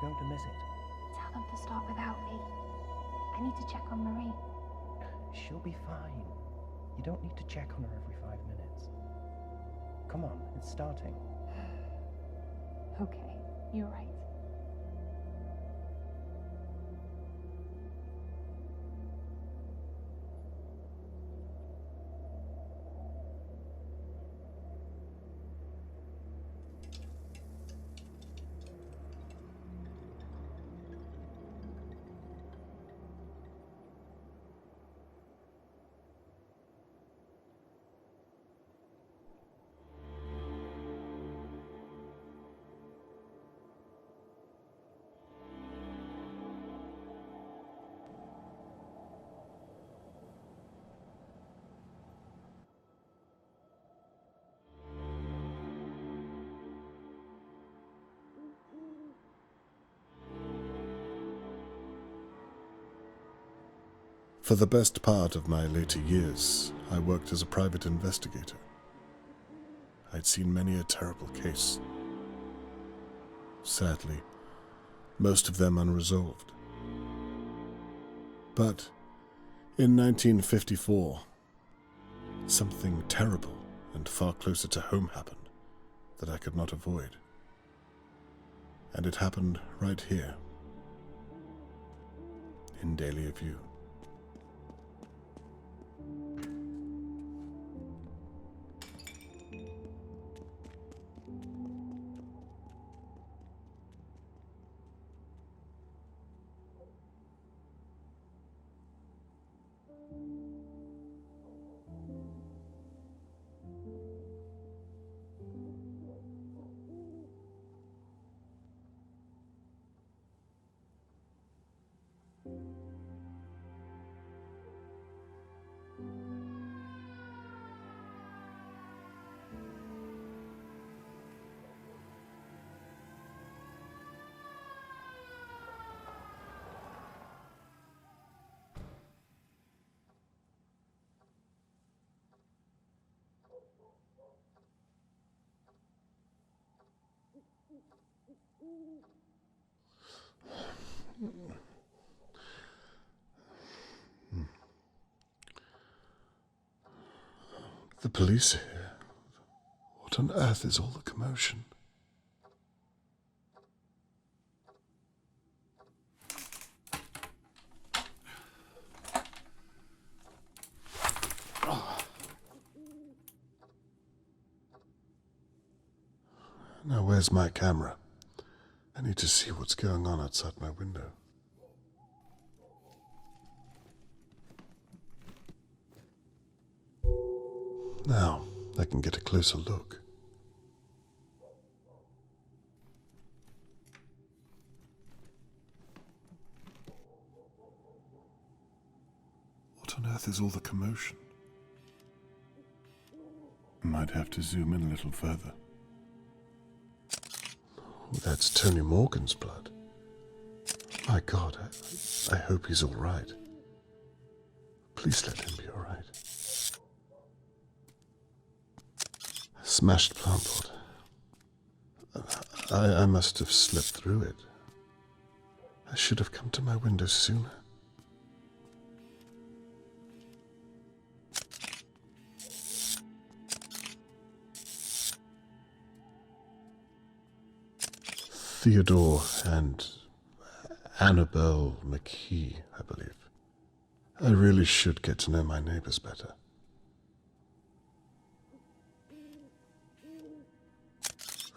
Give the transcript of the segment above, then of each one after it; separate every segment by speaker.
Speaker 1: going to miss it.
Speaker 2: Tell them to start without me. I need to check on Marie.
Speaker 1: She'll be fine. You don't need to check on her every 5 minutes. Come on, it's starting.
Speaker 2: Okay, you're right.
Speaker 3: For the best part of my later years, I worked as a private investigator. I'd seen many a terrible case. Sadly, most of them unresolved. But in 1954, something terrible and far closer to home happened that I could not avoid. And it happened right here, in Dahlia View. The police are here. What on earth is all the commotion? Now where's my camera? I need to see what's going on outside my window. Now, I can get a closer look. What on earth is all the commotion? Might have to zoom in a little further. Oh, that's Tony Morgan's blood. My God, I hope he's all right. Please let him be all right. Smashed plant pot. I must have slipped through it. I should have come to my window sooner. Theodore and Annabelle McKee, I believe. I really should get to know my neighbors better.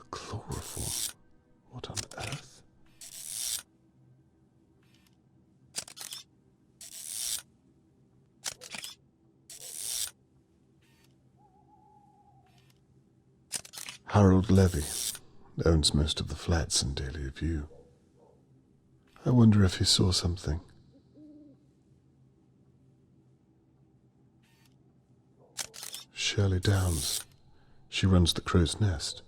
Speaker 3: Chloroform? What on earth? Harold Levy owns most of the flats in Dahlia View. I wonder if he saw something. Shirley Downs. She runs the Crow's Nest.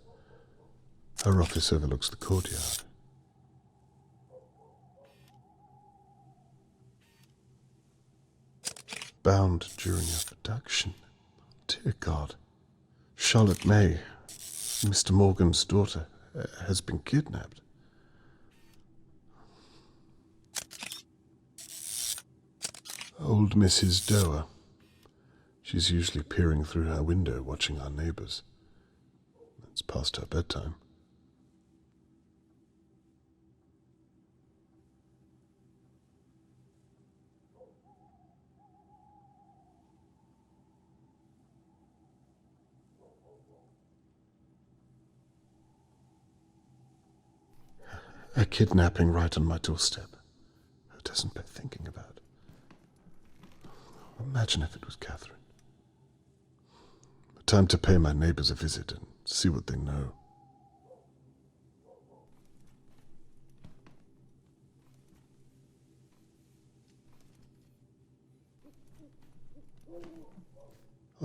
Speaker 3: Her office overlooks the courtyard. Bound during her production. Dear God. Charlotte May, Mr. Morgan's daughter, has been kidnapped. Old Mrs. Doer. She's usually peering through her window watching our neighbors. It's past her bedtime. A kidnapping right on my doorstep. Who doesn't bear thinking about? Imagine if it was Catherine. Time to pay my neighbors a visit and see what they know.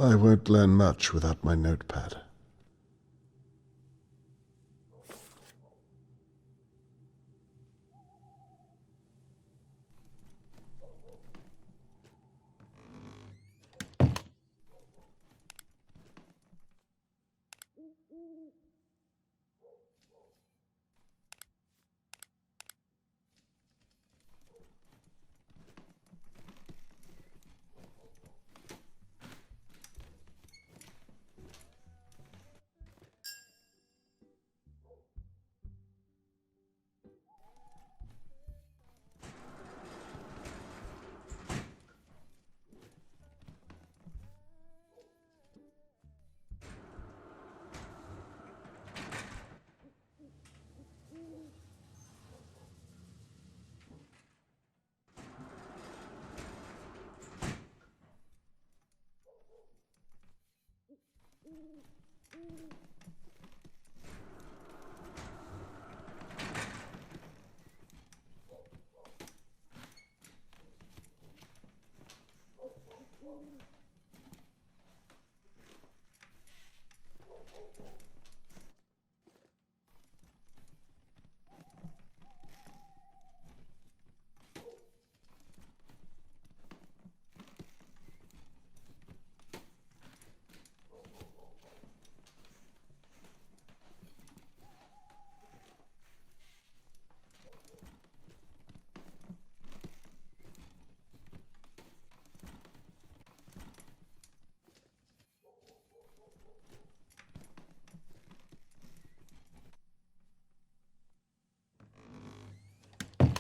Speaker 3: I won't learn much without my notepad.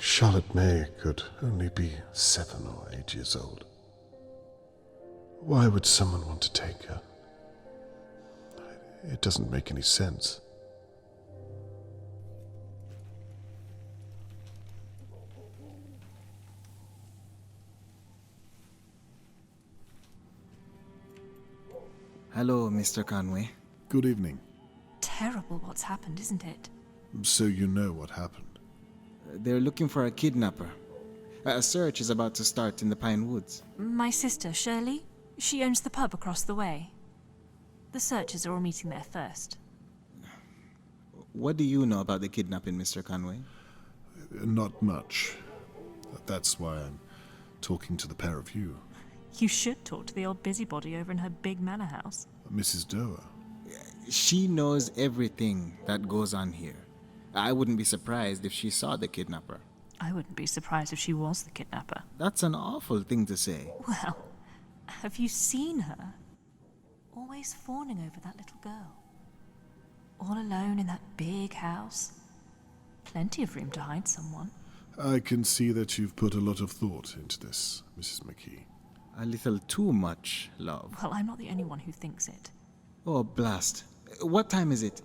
Speaker 3: Charlotte May could only be 7 or 8 years old. Why would someone want to take her? It doesn't make any sense.
Speaker 4: Hello, Mr. Conway.
Speaker 3: Good evening.
Speaker 5: Terrible what's happened, isn't it?
Speaker 3: So you know what happened?
Speaker 4: They're looking for a kidnapper. A search is about to start in the Pine Woods.
Speaker 5: My sister, Shirley, she owns the pub across the way. The searchers are all meeting there first.
Speaker 4: What do you know about the kidnapping, Mr. Conway?
Speaker 3: Not much. That's why I'm talking to the pair of you.
Speaker 5: You should talk to the old busybody over in her big manor house.
Speaker 3: Mrs. Doer.
Speaker 4: She knows everything that goes on here. I wouldn't be surprised if she saw the kidnapper.
Speaker 5: I wouldn't be surprised if she was the kidnapper.
Speaker 4: That's an awful thing to say.
Speaker 5: Well, have you seen her? Always fawning over that little girl. All alone in that big house. Plenty of room to hide someone.
Speaker 3: I can see that you've put a lot of thought into this, Mrs. McKee.
Speaker 4: A little too much, love.
Speaker 5: Well, I'm not the only one who thinks it.
Speaker 4: Oh, blast. What time is it?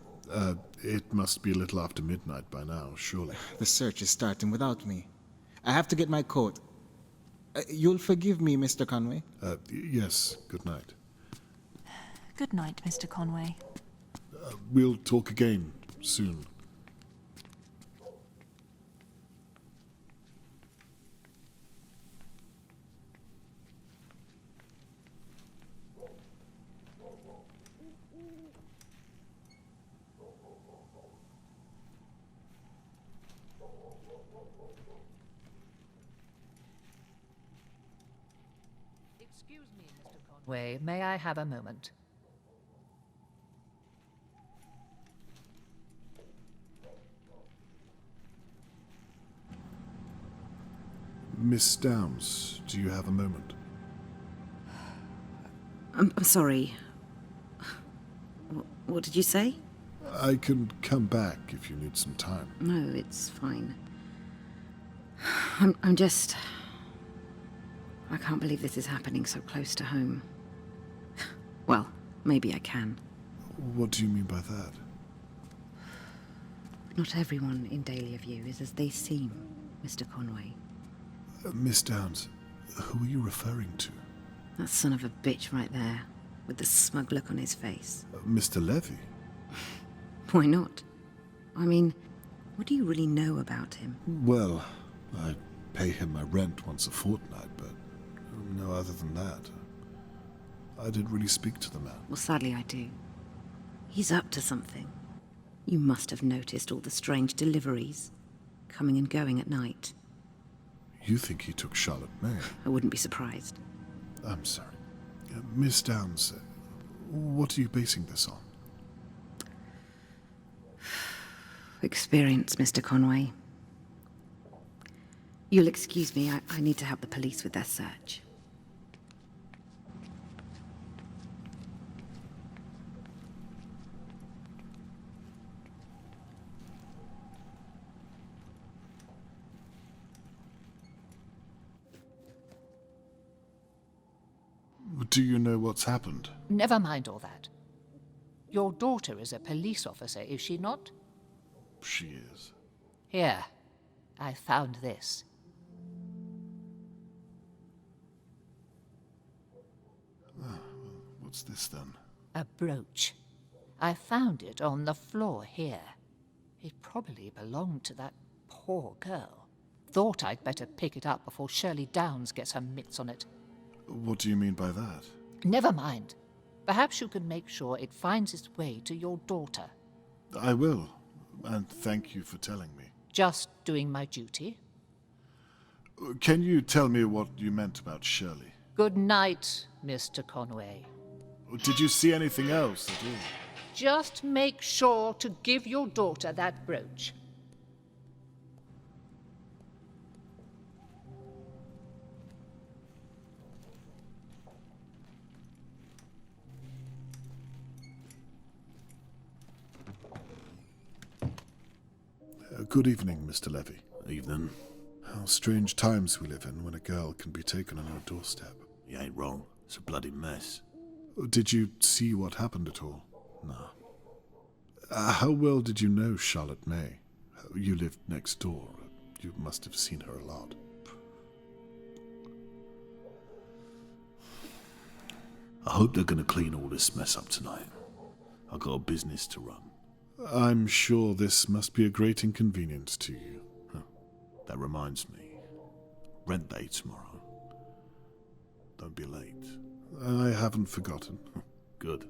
Speaker 3: It must be a little after midnight by now, surely.
Speaker 4: The search is starting without me. I have to get my coat. You'll forgive me, Mr. Conway?
Speaker 3: Yes, good night.
Speaker 5: Good night, Mr. Conway.
Speaker 3: We'll talk again soon.
Speaker 6: Excuse me, Mr. Conway. May I have a moment?
Speaker 3: Miss Downs, do you have a moment?
Speaker 7: I'm sorry. What did you say?
Speaker 3: I can come back if you need some time.
Speaker 7: No, it's fine. I'm just... I can't believe this is happening so close to home. Well, maybe I can.
Speaker 3: What do you mean by that?
Speaker 7: Not everyone in Dahlia View is as they seem, Mr. Conway.
Speaker 3: Miss Downs, who are you referring to?
Speaker 7: That son of a bitch right there, with the smug look on his face.
Speaker 3: Mr. Levy?
Speaker 7: Why not? I mean, what do you really know about him?
Speaker 3: Well, I pay him my rent once a fortnight, but no other than that. I didn't really speak to the man.
Speaker 7: Well, sadly I do. He's up to something. You must have noticed all the strange deliveries, coming and going at night.
Speaker 3: You think he took Charlotte May?
Speaker 7: I wouldn't be surprised.
Speaker 3: I'm sorry. Miss Downs, what are you basing this on?
Speaker 7: Experience, Mr. Conway. You'll excuse me, I need to help the police with their search.
Speaker 3: Do you know what's happened?
Speaker 6: Never mind all that. Your daughter is a police officer, is she not?
Speaker 3: She is.
Speaker 6: Here, I found this.
Speaker 3: What's this then?
Speaker 6: A brooch. I found it on the floor here. It probably belonged to that poor girl. Thought I'd better pick it up before Shirley Downs gets her mitts on it.
Speaker 3: What do you mean by that?
Speaker 6: Never mind. Perhaps you can make sure it finds its way to your daughter.
Speaker 3: I will, and thank you for telling me.
Speaker 6: Just doing my duty.
Speaker 3: Can you tell me what you meant about Shirley?
Speaker 6: Good night, Mr. Conway.
Speaker 3: Did you see anything else at all?
Speaker 6: Just make sure to give your daughter that brooch.
Speaker 3: Good evening, Mr. Levy. Evening. How strange times we live in when a girl can be taken on your doorstep.
Speaker 8: You ain't wrong. It's a bloody mess.
Speaker 3: Did you see what happened at all? No. How well did you know Charlotte May? You lived next door. You must have seen her a lot.
Speaker 8: I hope they're going to clean all this mess up tonight. I've got a business to run.
Speaker 3: I'm sure this must be a great inconvenience to you.
Speaker 8: That reminds me. Rent day tomorrow. Don't be late.
Speaker 3: I haven't forgotten.
Speaker 8: Good.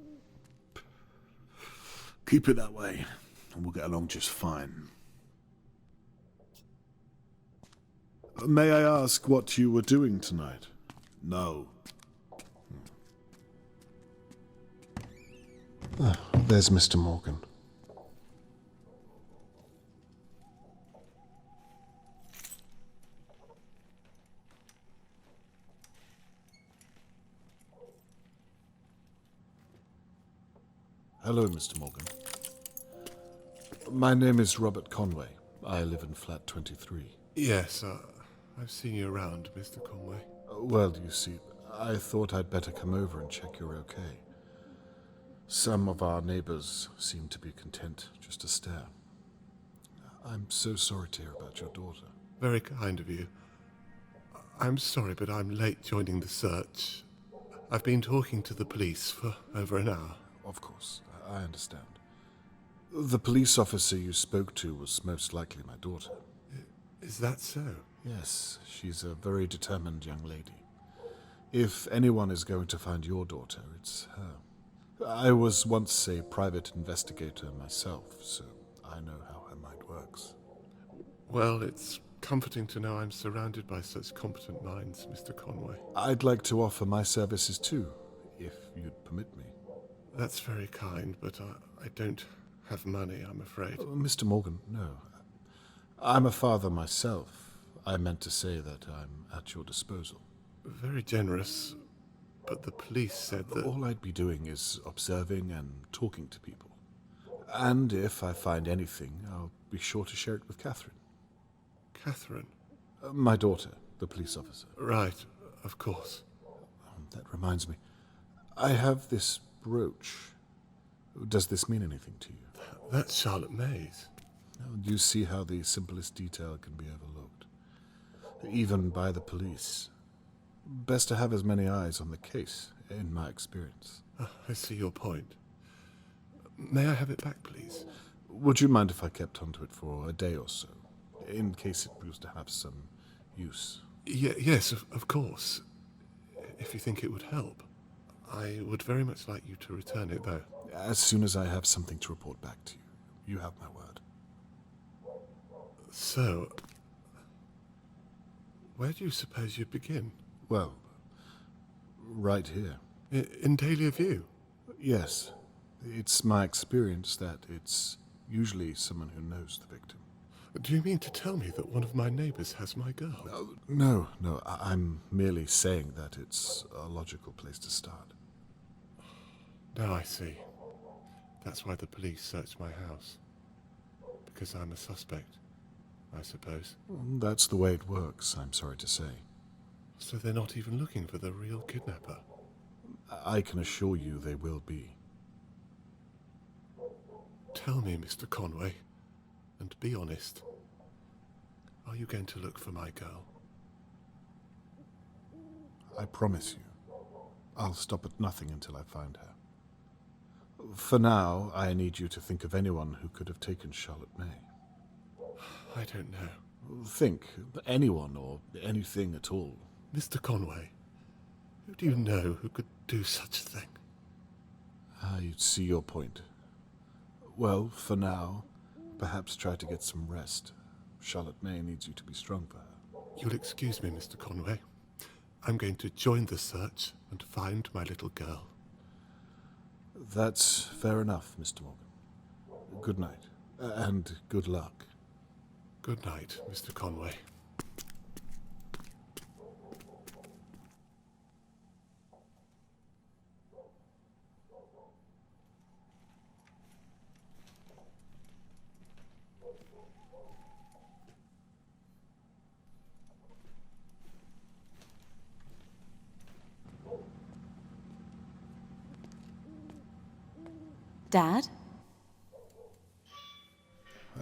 Speaker 8: Keep it that way, and we'll get along just fine.
Speaker 3: May I ask what you were doing tonight?
Speaker 8: No.
Speaker 3: There's Mr. Morgan. Hello, Mr. Morgan. My name is Robert Conway. I live in flat 23.
Speaker 9: Yes, I've seen you around, Mr. Conway.
Speaker 3: Well, you see, I thought I'd better come over and check you're okay. Some of our neighbors seem to be content just to stare. I'm so sorry to hear about your daughter.
Speaker 9: Very kind of you. I'm sorry, but I'm late joining the search. I've been talking to the police for over an hour.
Speaker 3: Of course, I understand. The police officer you spoke to was most likely my daughter.
Speaker 9: Is that so?
Speaker 3: Yes, she's a very determined young lady. If anyone is going to find your daughter, it's her. I was once a private investigator myself, so I know how her mind works.
Speaker 9: Well, it's comforting to know I'm surrounded by such competent minds, Mr. Conway.
Speaker 3: I'd like to offer my services too, if you'd permit me.
Speaker 9: That's very kind, but I don't have money, I'm afraid.
Speaker 3: Mr. Morgan, no. I'm a father myself. I meant to say that I'm at your disposal.
Speaker 9: Very generous, but the police said that...
Speaker 3: All I'd be doing is observing and talking to people. And if I find anything, I'll be sure to share it with Catherine.
Speaker 9: Catherine?
Speaker 3: My daughter, the police officer.
Speaker 9: Right, of course.
Speaker 3: That reminds me. I have this brooch. Does this mean anything to you?
Speaker 9: That's Charlotte May's.
Speaker 3: You see how the simplest detail can be overlooked, even by the police. Best to have as many eyes on the case, in my experience.
Speaker 9: I see your point. May I have it back, please?
Speaker 3: Would you mind if I kept onto it for a day or so, in case it proves to have some use?
Speaker 9: Yes, of course. If you think it would help. I would very much like you to return it, though.
Speaker 3: As soon as I have something to report back to you. You have my word.
Speaker 9: So, where do you suppose you'd begin?
Speaker 3: Well, right here.
Speaker 9: In Dahlia View?
Speaker 3: Yes. It's my experience that it's usually someone who knows the victim.
Speaker 9: Do you mean to tell me that one of my neighbours has my girl?
Speaker 3: No. I'm merely saying that it's a logical place to start.
Speaker 9: Now I see. That's why the police searched my house. Because I'm a suspect, I suppose.
Speaker 3: That's the way it works, I'm sorry to say.
Speaker 9: So they're not even looking for the real kidnapper?
Speaker 3: I can assure you they will be.
Speaker 9: Tell me, Mr. Conway, and be honest. Are you going to look for my girl?
Speaker 3: I promise you. I'll stop at nothing until I find her. For now, I need you to think of anyone who could have taken Charlotte May.
Speaker 9: I don't know.
Speaker 3: Think. Anyone or anything at all.
Speaker 9: Mr. Conway, who do you know who could do such a thing?
Speaker 3: You see your point. Well, for now, perhaps try to get some rest. Charlotte May needs you to be strong for her.
Speaker 9: You'll excuse me, Mr. Conway. I'm going to join the search and find my little girl.
Speaker 3: That's fair enough, Mr. Morgan. Good night, and good luck.
Speaker 9: Good night, Mr. Conway.
Speaker 7: Dad?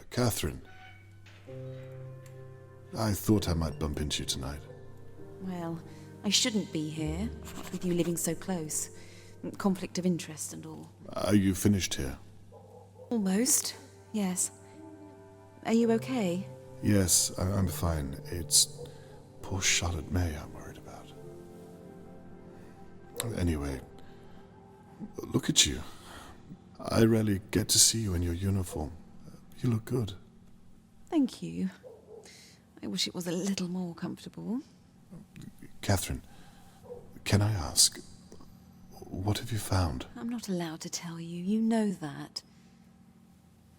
Speaker 3: Catherine. I thought I might bump into you tonight.
Speaker 7: Well, I shouldn't be here, with you living so close. Conflict of interest and all.
Speaker 3: Are you finished here?
Speaker 7: Almost, yes. Are you okay?
Speaker 3: Yes, I'm fine. It's poor Charlotte May I'm worried about. Anyway, look at you. I rarely get to see you in your uniform. You look good.
Speaker 7: Thank you. I wish it was a little more comfortable.
Speaker 3: Catherine, can I ask, what have you found?
Speaker 7: I'm not allowed to tell you. You know that.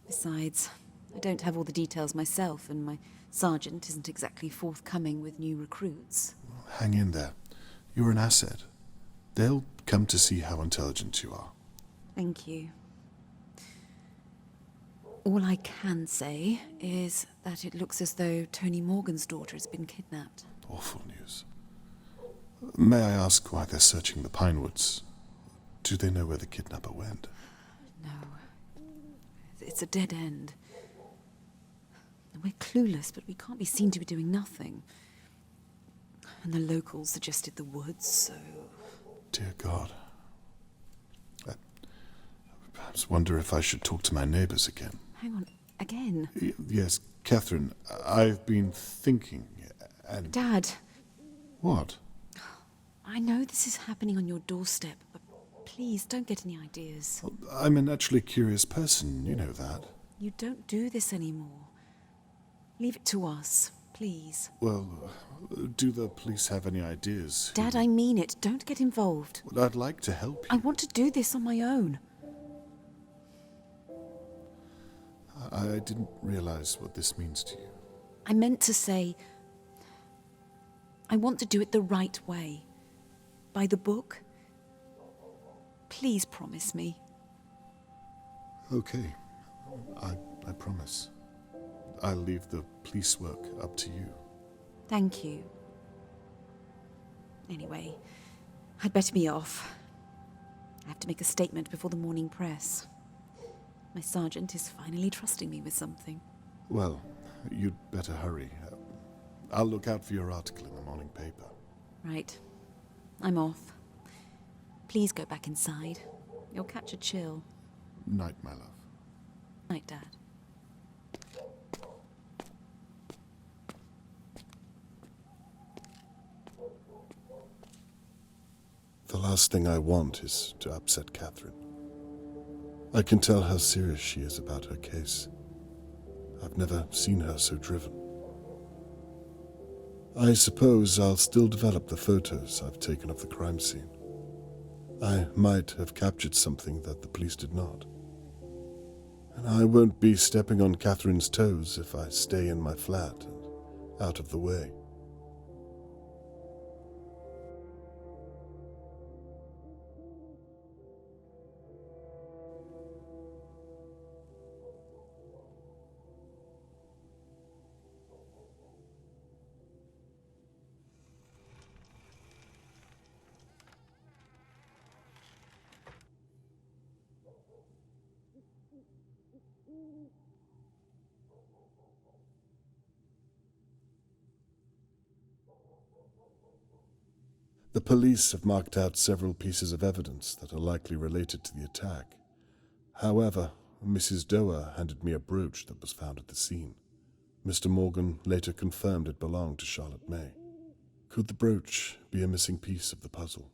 Speaker 7: Besides, I don't have all the details myself, and my sergeant isn't exactly forthcoming with new recruits.
Speaker 3: Hang in there. You're an asset. They'll come to see how intelligent you are.
Speaker 7: Thank you. All I can say is that it looks as though Tony Morgan's daughter has been kidnapped.
Speaker 3: Awful news. May I ask why they're searching the Pinewoods? Do they know where the kidnapper went?
Speaker 7: No. It's a dead end. We're clueless, but we can't be seen to be doing nothing. And the locals suggested the woods, so...
Speaker 3: Dear God. I perhaps wonder if I should talk to my neighbors again.
Speaker 7: Hang on, again?
Speaker 3: Yes, Catherine, I've been thinking, and...
Speaker 7: Dad!
Speaker 3: What?
Speaker 7: I know this is happening on your doorstep, but please don't get any ideas.
Speaker 3: Well, I'm a naturally curious person, you know that.
Speaker 7: You don't do this anymore. Leave it to us, please.
Speaker 3: Well, do the police have any ideas?
Speaker 7: Dad, I mean it. Don't get involved.
Speaker 3: Well, I'd like to help you.
Speaker 7: I want to do this on my own.
Speaker 3: I didn't realize what this means to you.
Speaker 7: I meant to say, I want to do it the right way. By the book. Please promise me.
Speaker 3: Okay, I promise. I'll leave the police work up to you.
Speaker 7: Thank you. Anyway, I'd better be off. I have to make a statement before the morning press. My sergeant is finally trusting me with something.
Speaker 3: Well, you'd better hurry. I'll look out for your article in the morning paper.
Speaker 7: Right. I'm off. Please go back inside. You'll catch a chill.
Speaker 3: Night, my love.
Speaker 7: Night, Dad.
Speaker 3: The last thing I want is to upset Catherine. I can tell how serious she is about her case. I've never seen her so driven. I suppose I'll still develop the photos I've taken of the crime scene. I might have captured something that the police did not. And I won't be stepping on Catherine's toes if I stay in my flat and out of the way. The police have marked out several pieces of evidence that are likely related to the attack. However, Mrs. Doer handed me a brooch that was found at the scene. Mr. Morgan later confirmed it belonged to Charlotte May. Could the brooch be a missing piece of the puzzle?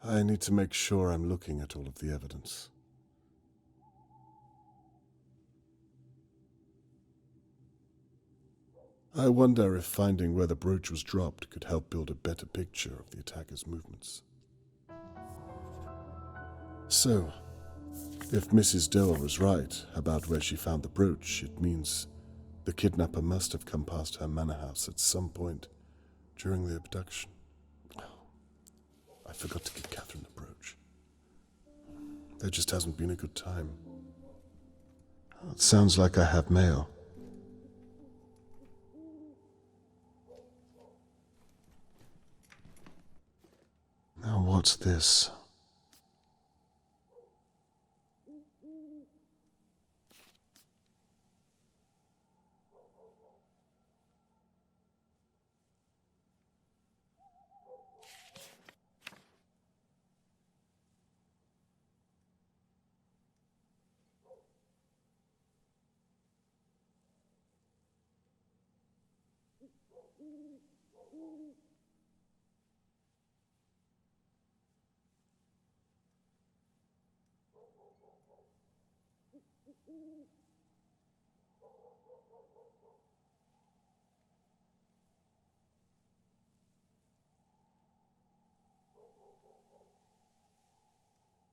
Speaker 3: I need to make sure I'm looking at all of the evidence. I wonder if finding where the brooch was dropped could help build a better picture of the attacker's movements. So, if Mrs. Doer was right about where she found the brooch, it means the kidnapper must have come past her manor house at some point during the abduction. I forgot to give Catherine the brooch. There just hasn't been a good time. It sounds like I have mail. Now what's this?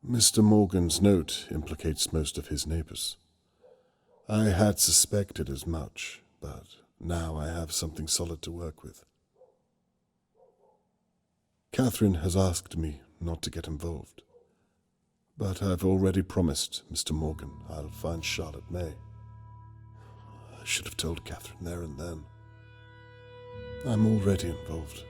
Speaker 3: Mr. Morgan's note implicates most of his neighbors. I had suspected as much, but now I have something solid to work with. Catherine has asked me not to get involved, but I've already promised Mr. Morgan I'll find Charlotte May. I should have told Catherine there and then. I'm already involved.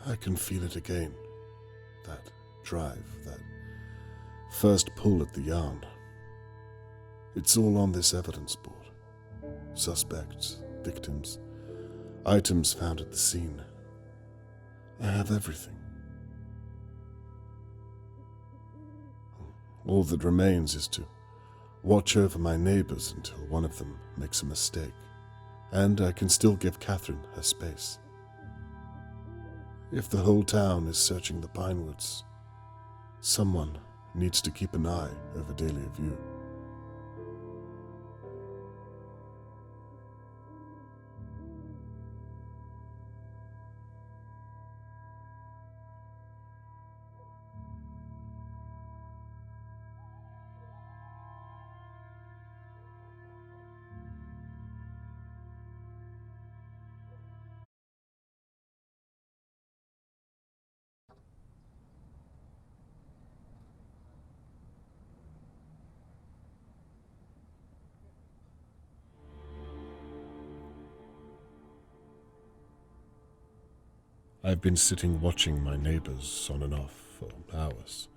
Speaker 3: I can feel it again. That drive, that first pull at the yarn. It's all on this evidence board. Suspects, victims, items found at the scene. I have everything. All that remains is to watch over my neighbors until one of them makes a mistake, and I can still give Catherine her space. If the whole town is searching the Pinewoods, someone needs to keep an eye over Dahlia View. I've been sitting watching my neighbors on and off for hours,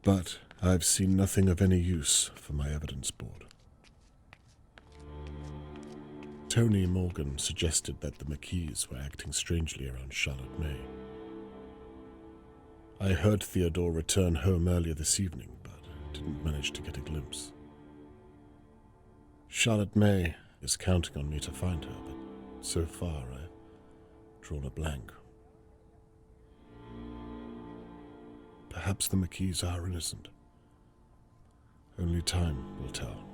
Speaker 3: but I've seen nothing of any use for my evidence board. Tony Morgan suggested that the McKees were acting strangely around Charlotte May. I heard Theodore return home earlier this evening, but didn't manage to get a glimpse. Charlotte May is counting on me to find her, but so far I've drawn a blank. Perhaps the McKees are innocent. Only time will tell.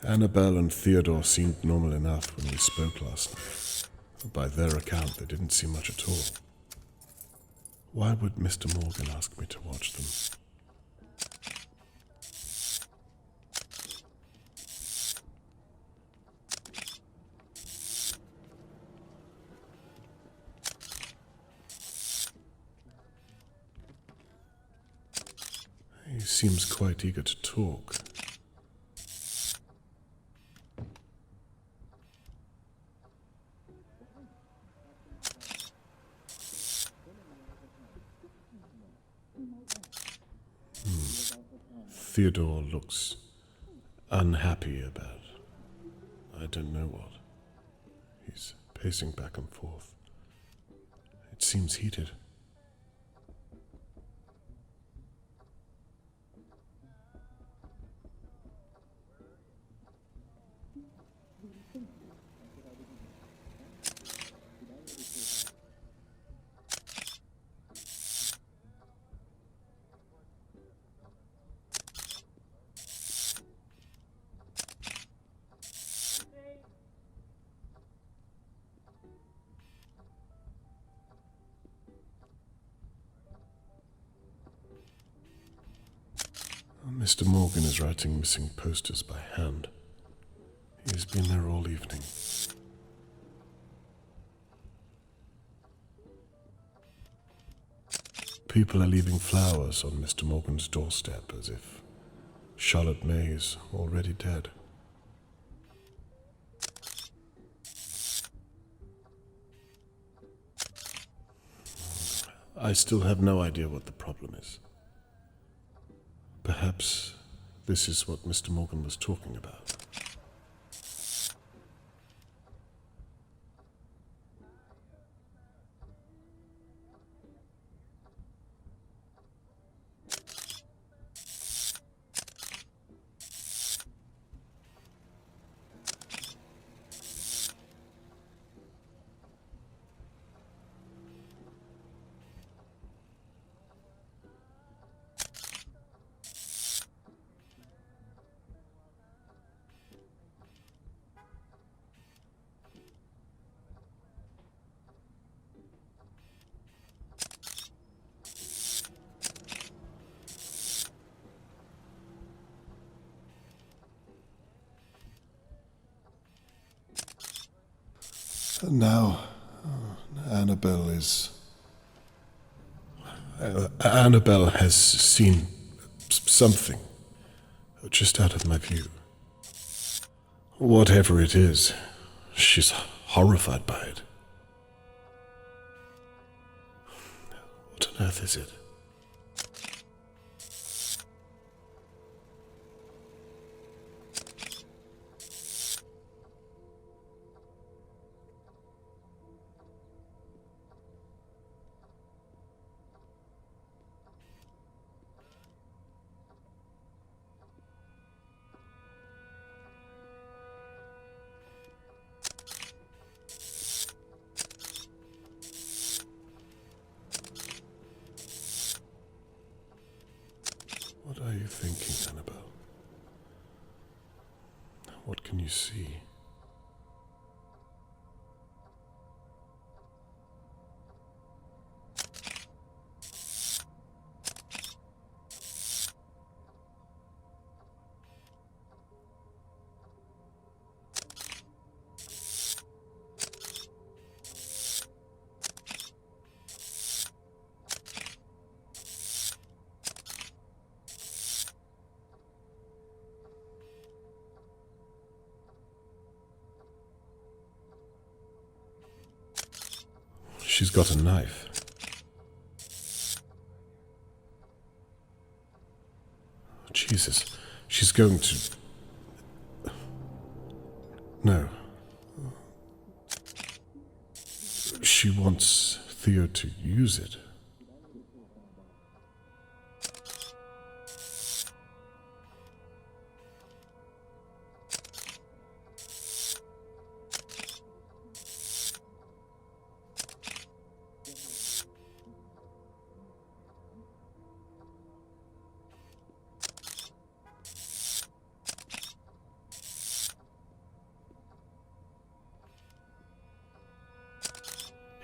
Speaker 3: Annabelle and Theodore seemed normal enough when we spoke last night. By their account, they didn't seem much at all. Why would Mr. Morgan ask me to watch them? He seems quite eager to talk. Theodore looks unhappy about I don't know what. He's pacing back and forth. It seems heated. Mr. Morgan is writing missing posters by hand. He's been there all evening. People are leaving flowers on Mr. Morgan's doorstep as if Charlotte May is already dead. I still have no idea what the problem is. Perhaps this is what Mr. Morgan was talking about. And now, Annabelle has seen something just out of my view. Whatever it is, she's horrified by it. What on earth is it? What are you thinking, Annabelle? What can you see? She's got a knife. Jesus, she's going to... No. She wants Theo to use it.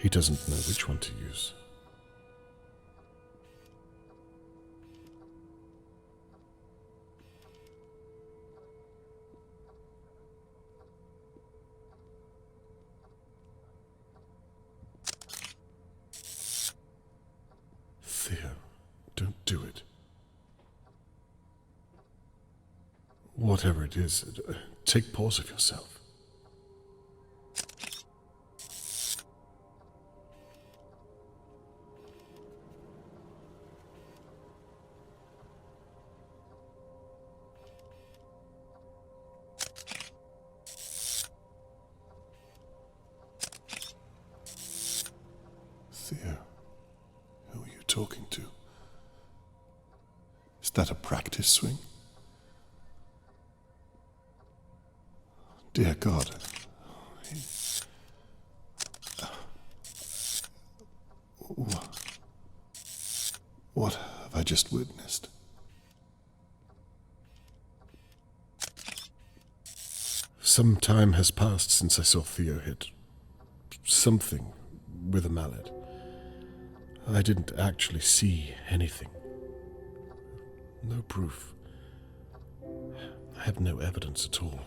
Speaker 3: He doesn't know which one to use. Theo, don't do it. Whatever it is, take pause of yourself. Theo, who are you talking to? Is that a practice swing? Dear God. What have I just witnessed? Some time has passed since I saw Theo hit something with a mallet. I didn't actually see anything. No proof. I have no evidence at all.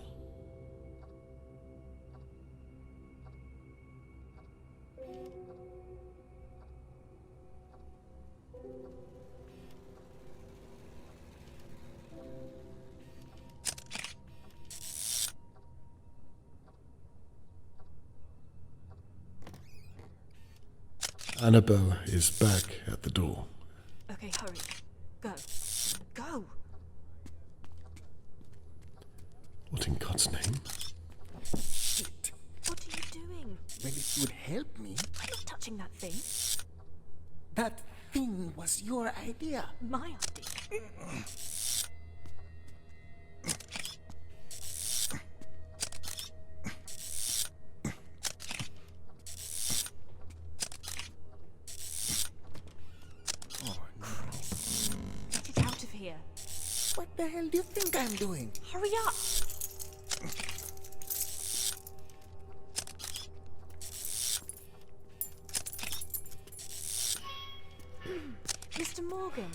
Speaker 3: Annabelle is back at the door.
Speaker 5: Okay, hurry. Go. Go!
Speaker 3: What in God's name?
Speaker 4: Shit.
Speaker 5: What are you doing?
Speaker 4: Well, if you'd help me.
Speaker 5: I'm not touching that thing.
Speaker 4: That thing was your idea.
Speaker 5: My idea.
Speaker 4: What the hell do you think I'm doing?
Speaker 5: Hurry up! Mr. Morgan.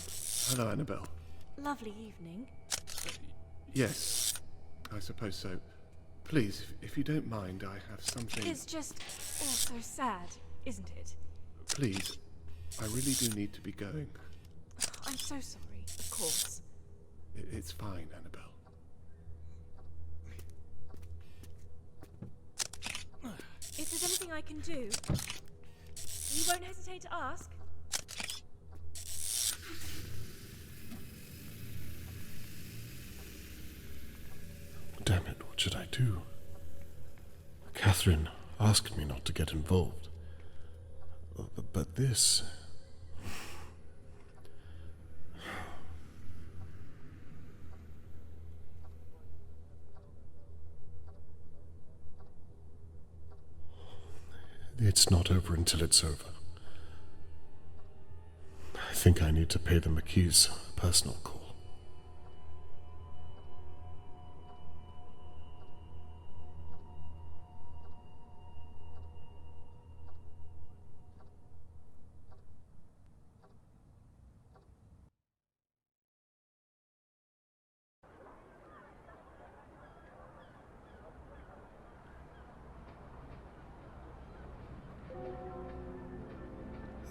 Speaker 9: Hello, Annabelle.
Speaker 5: Lovely evening.
Speaker 9: Yes, I suppose so. Please, if you don't mind, I have something...
Speaker 5: It's just all so sad, isn't it?
Speaker 9: Please, I really do need to be going.
Speaker 5: I'm so sorry, of course.
Speaker 9: It's fine, Annabelle.
Speaker 5: If there's anything I can do, you won't hesitate to ask.
Speaker 3: Damn it, what should I do? Catherine asked me not to get involved. But this... It's not over until it's over. I think I need to pay the McKees a personal call.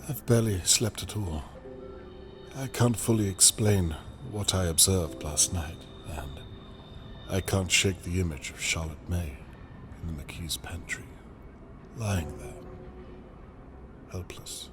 Speaker 3: I've barely slept at all. I can't fully explain what I observed last night, and I can't shake the image of Charlotte May in the McKees' pantry, lying there, helpless.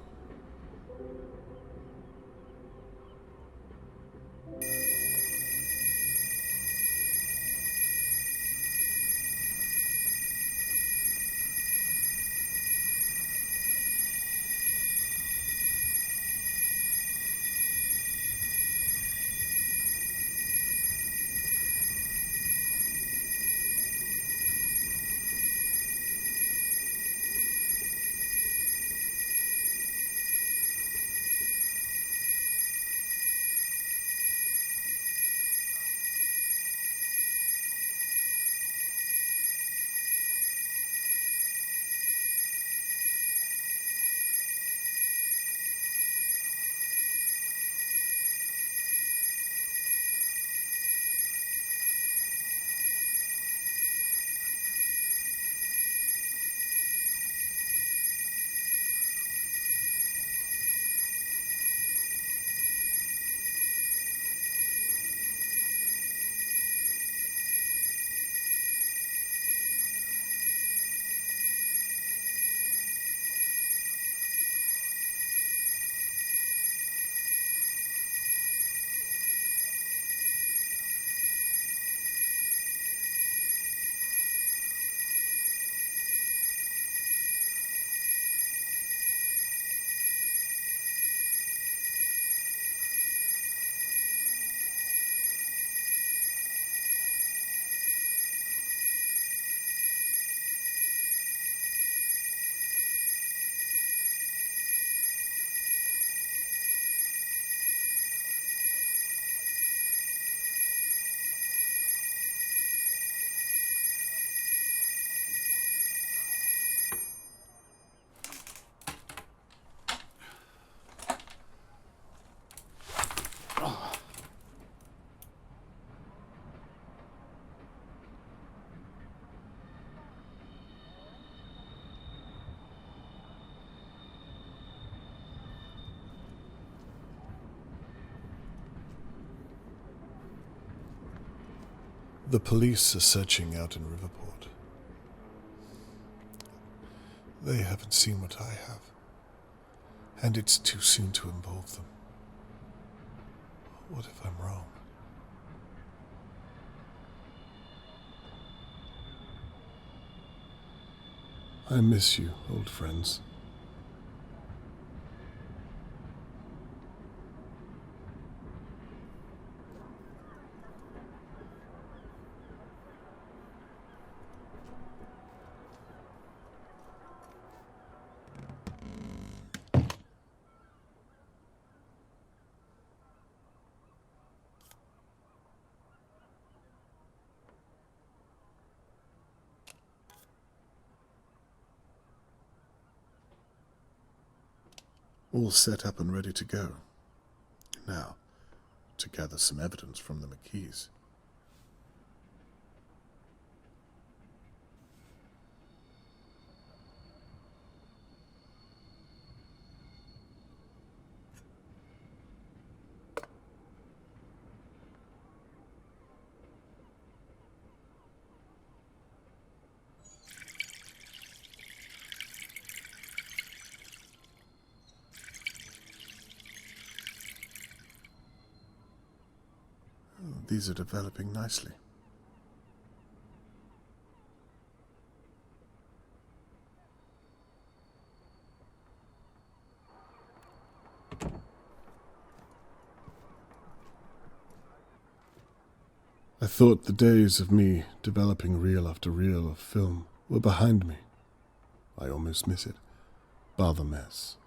Speaker 3: The police are searching out in Riverport. They haven't seen what I have, and it's too soon to involve them. What if I'm wrong? I miss you, old friends. All set up and ready to go. Now, to gather some evidence from the McKees. These are developing nicely. I thought the days of me developing reel after reel of film were behind me. I almost miss it, bar the mess.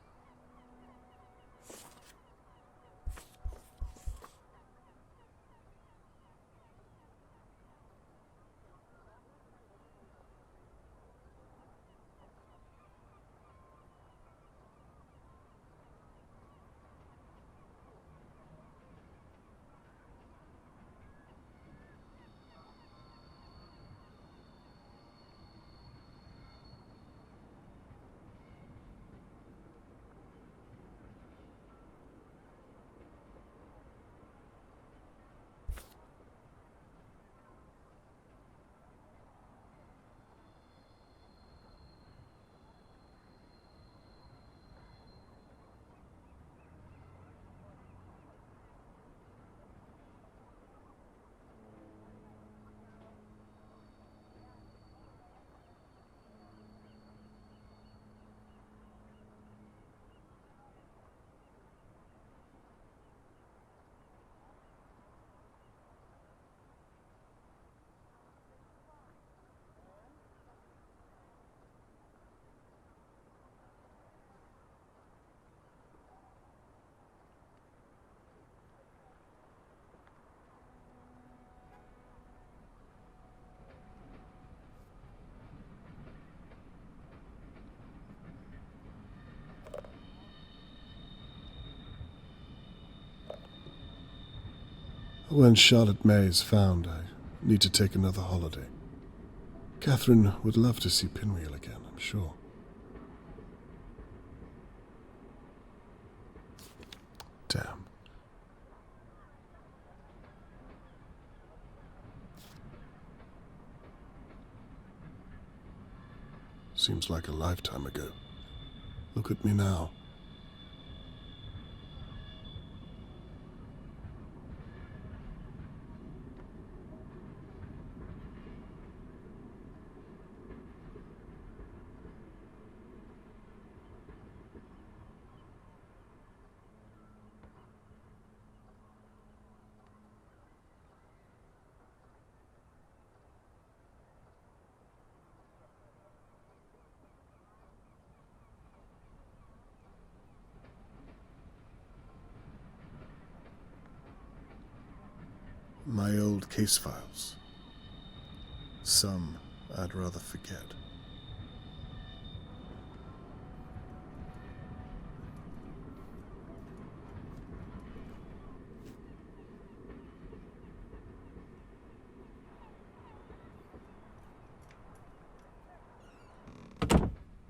Speaker 3: When Charlotte May is found, I need to take another holiday. Catherine would love to see Pinwheel again, I'm sure. Damn. Seems like a lifetime ago. Look at me now. My old case files. Some I'd rather forget.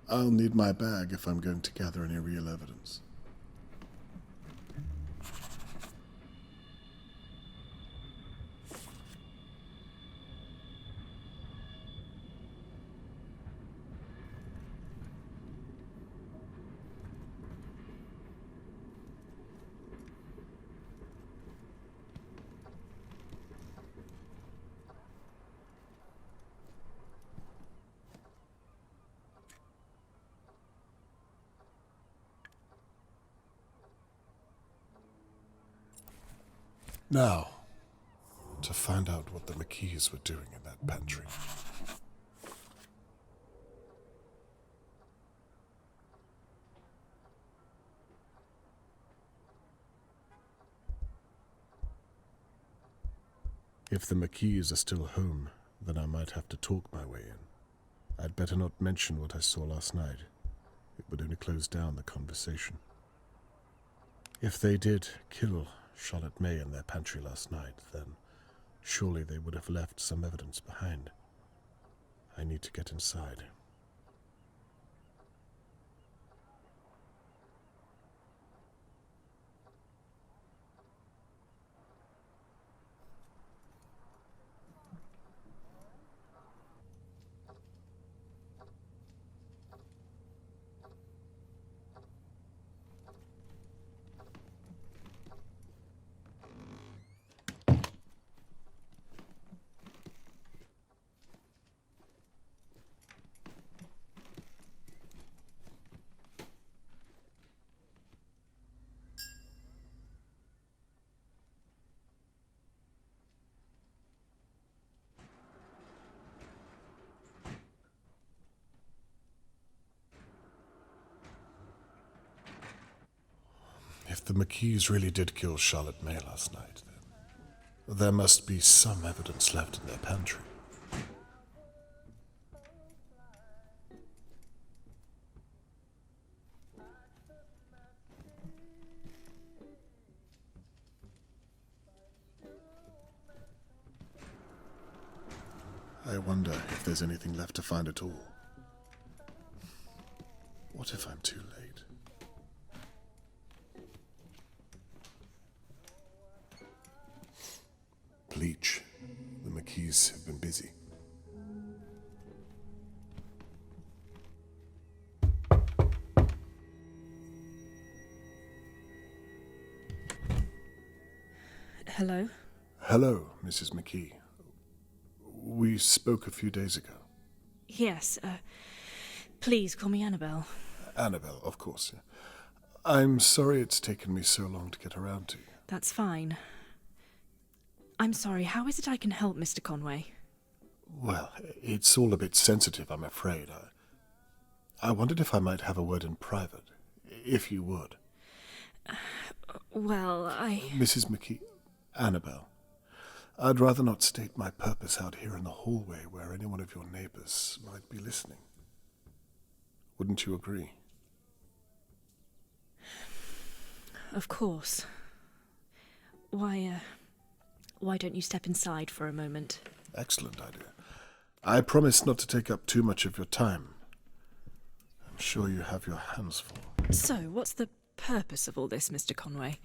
Speaker 3: I'll need my bag if I'm going to gather any real evidence. Now, to find out what the McKees were doing in that pantry. If the McKees are still home, then I might have to talk my way in. I'd better not mention what I saw last night. It would only close down the conversation. If they did kill Charlotte May in their pantry last night, then surely they would have left some evidence behind. I need to get inside. If the McKees really did kill Charlotte May last night, then there must be some evidence left in their pantry. I wonder if there's anything left to find at all. What if I'm too late? Bleach. The McKees have been busy.
Speaker 7: Hello?
Speaker 3: Hello, Mrs. McKee. We spoke a few days ago.
Speaker 7: Yes, please call me Annabelle.
Speaker 3: Annabelle, of course. I'm sorry it's taken me so long to get around to you.
Speaker 7: That's fine. I'm sorry, how is it I can help, Mr. Conway?
Speaker 3: Well, it's all a bit sensitive, I'm afraid. I wondered if I might have a word in private, if you would.
Speaker 7: Well,
Speaker 3: Mrs. McKee, Annabelle, I'd rather not state my purpose out here in the hallway where any one of your neighbors might be listening. Wouldn't you agree?
Speaker 7: Of course. Why,
Speaker 10: why don't you step inside for a moment?
Speaker 3: Excellent idea. I promise not to take up too much of your time. I'm sure you have your hands full.
Speaker 10: So, what's the purpose of all this, Mr. Conway?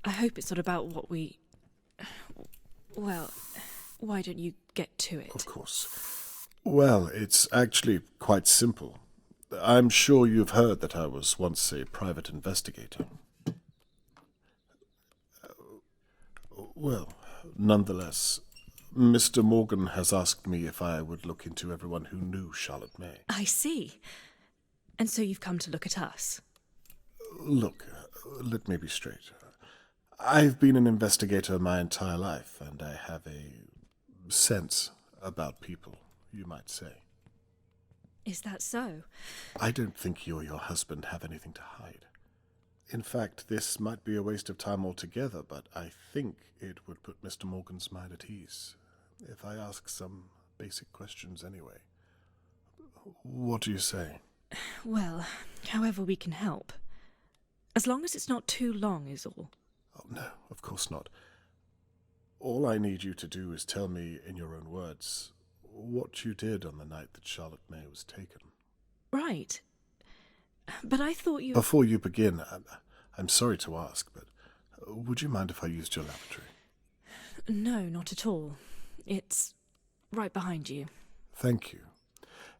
Speaker 10: I hope it's not about what we... Well, why don't you get to it?
Speaker 3: Of course. Well, it's actually quite simple. I'm sure you've heard that I was once a private investigator. Well, nonetheless, Mr. Morgan has asked me if I would look into everyone who knew Charlotte May.
Speaker 10: I see. And so you've come to look at us?
Speaker 3: Look, let me be straight. I've been an investigator my entire life, and I have a sense about people, you might say.
Speaker 10: Is that so?
Speaker 3: I don't think you or your husband have anything to hide. In fact, this might be a waste of time altogether, but I think it would put Mr. Morgan's mind at ease if I ask some basic questions anyway. What do you say?
Speaker 10: Well, however we can help. As long as it's not too long is all.
Speaker 3: Oh, no, of course not. All I need you to do is tell me, in your own words, what you did on the night that Charlotte May was taken.
Speaker 10: Right. But I thought you...
Speaker 3: Before you begin, I'm sorry to ask, but would you mind if I used your lavatory?
Speaker 10: No, not at all. It's right behind you.
Speaker 3: Thank you.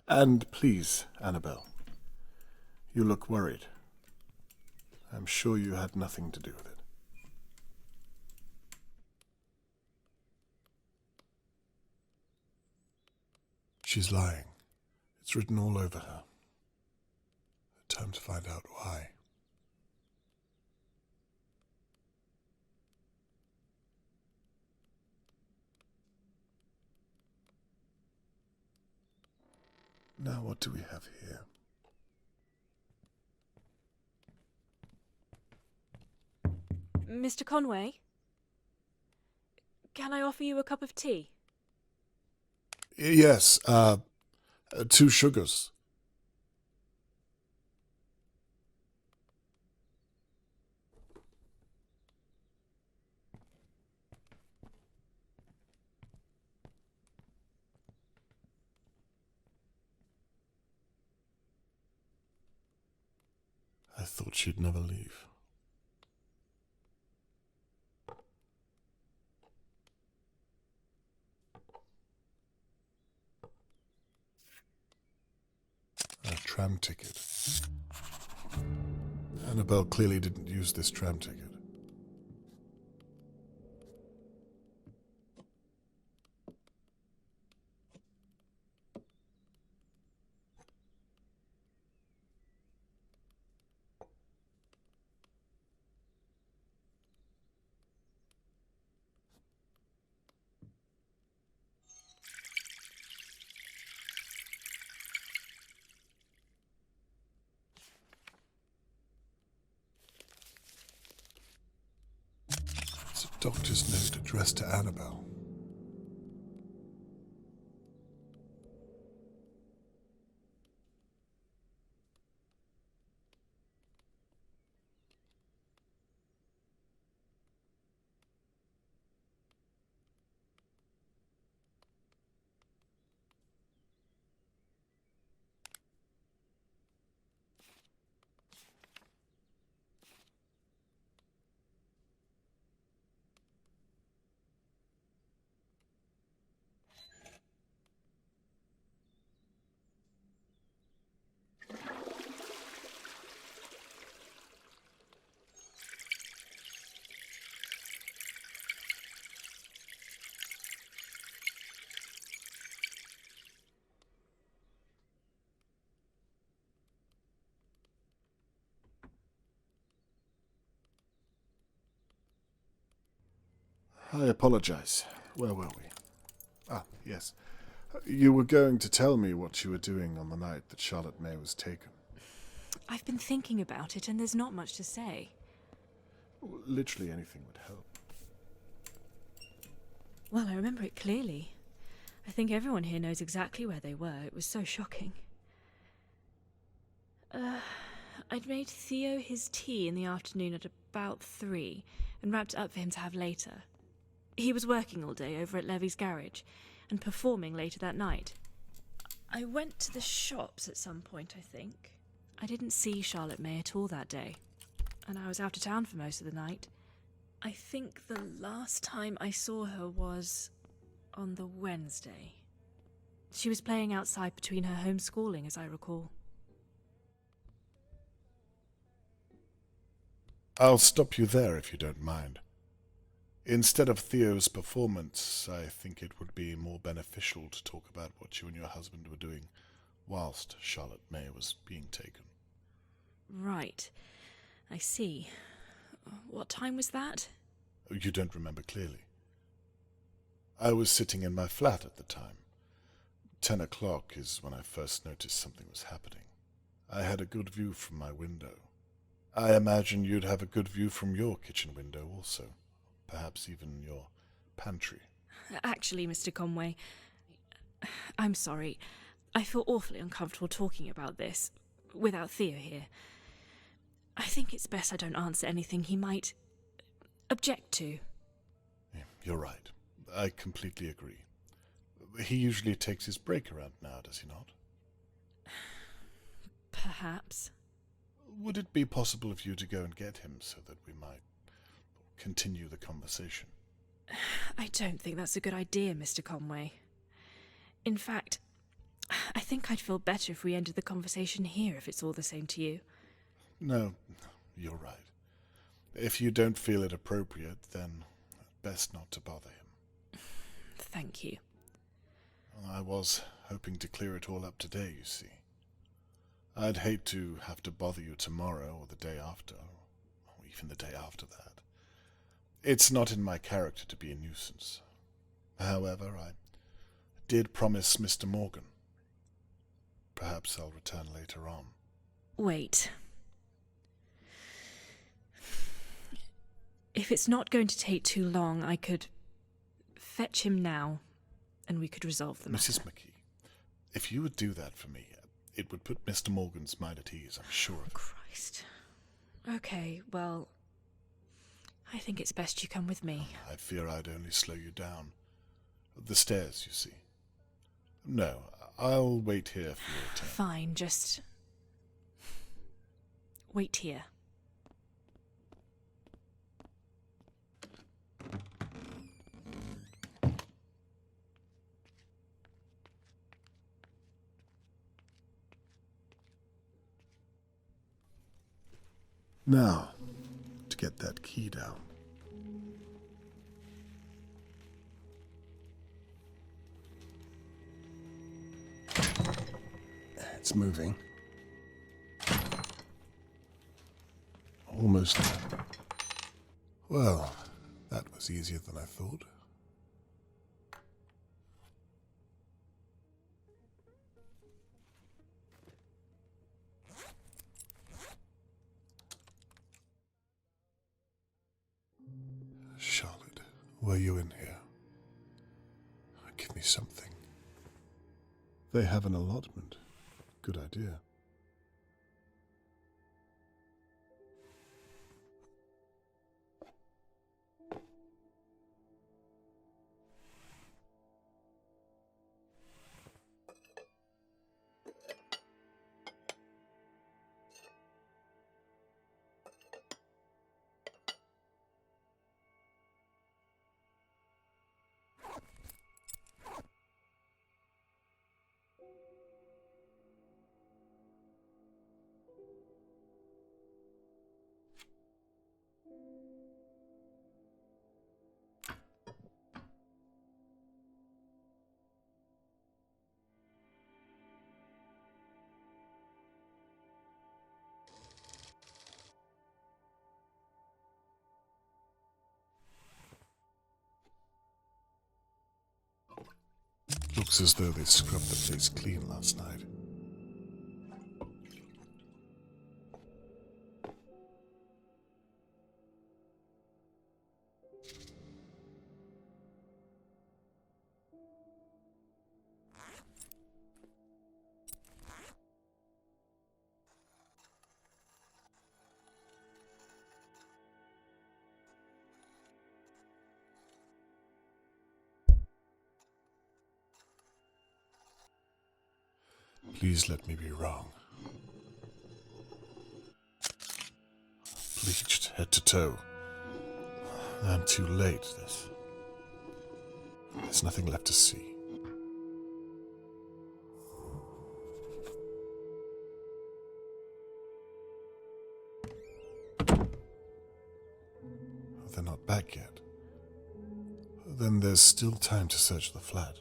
Speaker 3: And please, Annabelle, you look worried. I'm sure you had nothing to do with it. She's lying. It's written all over her. Time to find out why. Now what do we have here?
Speaker 10: Mr. Conway? Can I offer you a cup of tea?
Speaker 3: Yes, 2 sugars. I thought she'd never leave. A tram ticket. Annabelle clearly didn't use this tram ticket. It's a doctor's note addressed to Annabelle. I apologize. Where were we? Ah, yes. You were going to tell me what you were doing on the night that Charlotte May was taken.
Speaker 10: I've been thinking about it, and there's not much to say.
Speaker 3: Literally anything would help.
Speaker 10: Well, I remember it clearly. I think everyone here knows exactly where they were. It was so shocking. I'd made Theo his tea in the afternoon at about 3 and wrapped it up for him to have later. He was working all day over at Levy's garage and performing later that night. I went to the shops at some point, I think. I didn't see Charlotte May at all that day, and I was out of town for most of the night. I think the last time I saw her was on the Wednesday. She was playing outside between her homeschooling, as I recall.
Speaker 3: I'll stop you there if you don't mind. Instead of Theo's performance, I think it would be more beneficial to talk about what you and your husband were doing whilst Charlotte May was being taken.
Speaker 10: Right. I see. What time was that?
Speaker 3: You don't remember clearly. I was sitting in my flat at the time. 10 o'clock is when I first noticed something was happening. I had a good view from my window. I imagine you'd have a good view from your kitchen window also. Perhaps even your pantry.
Speaker 10: Actually, Mr. Conway, I'm sorry. I feel awfully uncomfortable talking about this, without Theo here. I think it's best I don't answer anything he might object to.
Speaker 3: You're right. I completely agree. He usually takes his break around now, does he not?
Speaker 10: Perhaps.
Speaker 3: Would it be possible for you to go and get him so that we might continue the conversation?
Speaker 10: I don't think that's a good idea, Mr. Conway. In fact, I think I'd feel better if we ended the conversation here, if it's all the same to you.
Speaker 3: No, you're right. If you don't feel it appropriate, then best not to bother him.
Speaker 10: Thank you.
Speaker 3: I was hoping to clear it all up today, you see. I'd hate to have to bother you tomorrow or the day after, or even the day after that. It's not in my character to be a nuisance. However, I did promise Mr. Morgan. Perhaps I'll return later on.
Speaker 10: Wait. If it's not going to take too long, I could fetch him now, and we could resolve the matter.
Speaker 3: Mrs. McKee, if you would do that for me, it would put Mr. Morgan's mind at ease, I'm sure of it.
Speaker 10: Christ. Okay, well, I think it's best you come with me.
Speaker 3: I fear I'd only slow you down. The stairs, you see. No, I'll wait here for your return.
Speaker 10: Fine, just wait here.
Speaker 3: Now, to get that key down. It's moving. Almost there. Well, that was easier than I thought. Charlotte, were you in here? Give me something. They have an allotment. Good idea. Looks as though they scrubbed the place clean last night. Please let me be wrong. Bleached head to toe. I'm too late. There's nothing left to see. They're not back yet. Then there's still time to search the flat.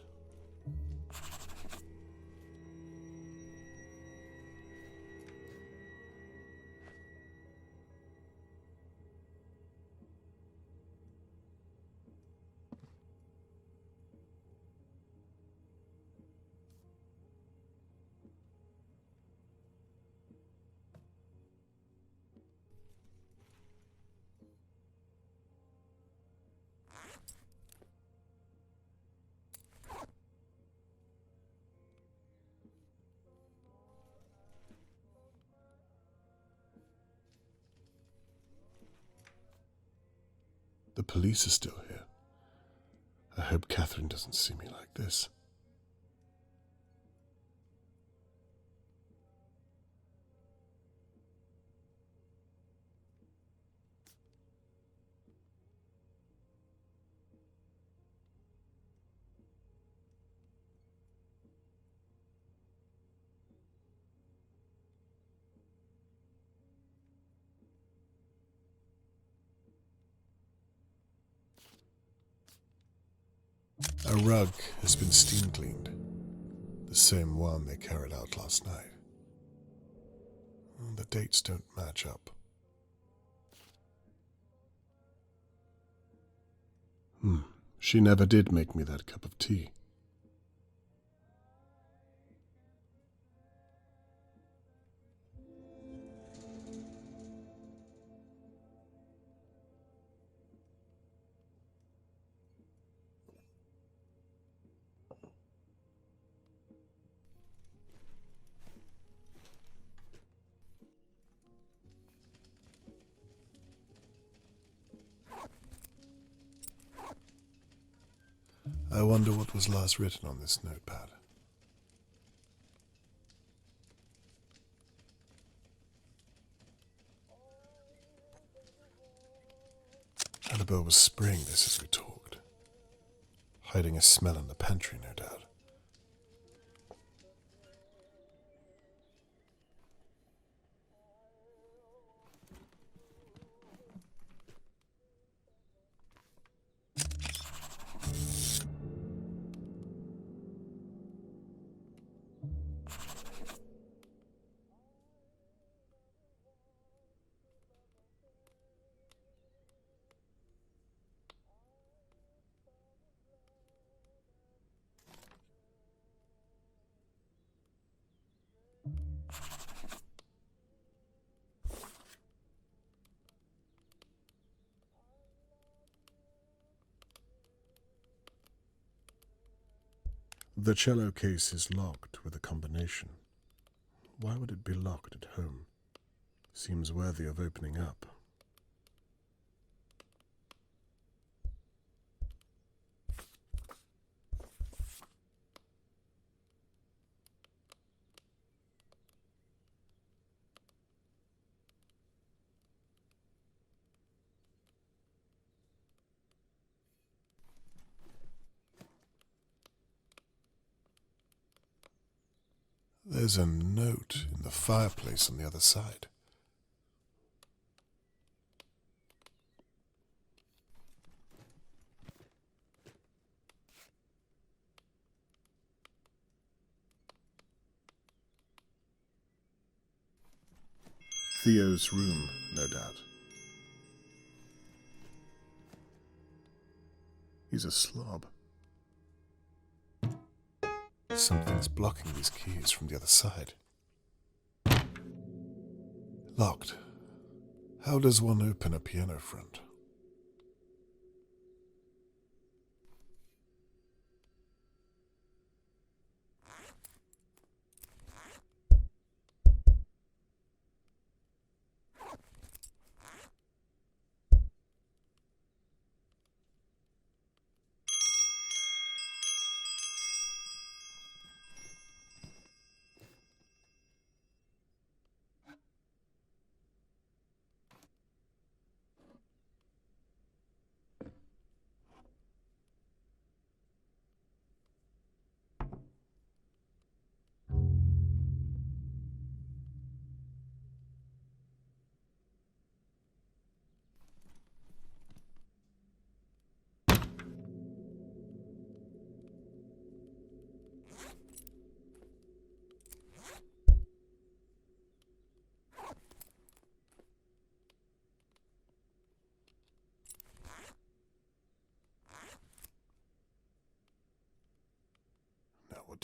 Speaker 3: The police are still here. I hope Catherine doesn't see me like this. A rug has been steam cleaned. The same one they carried out last night. The dates don't match up. She never did make me that cup of tea. I wonder what was last written on this notepad. Annabelle was spraying this as we talked, hiding a smell in the pantry, no doubt. The cello case is locked with a combination. Why would it be locked at home? Seems worthy of opening up. There's a note in the fireplace on the other side. Theo's room, no doubt. He's a slob. Something's blocking these keys from the other side. Locked. How does one open a piano front?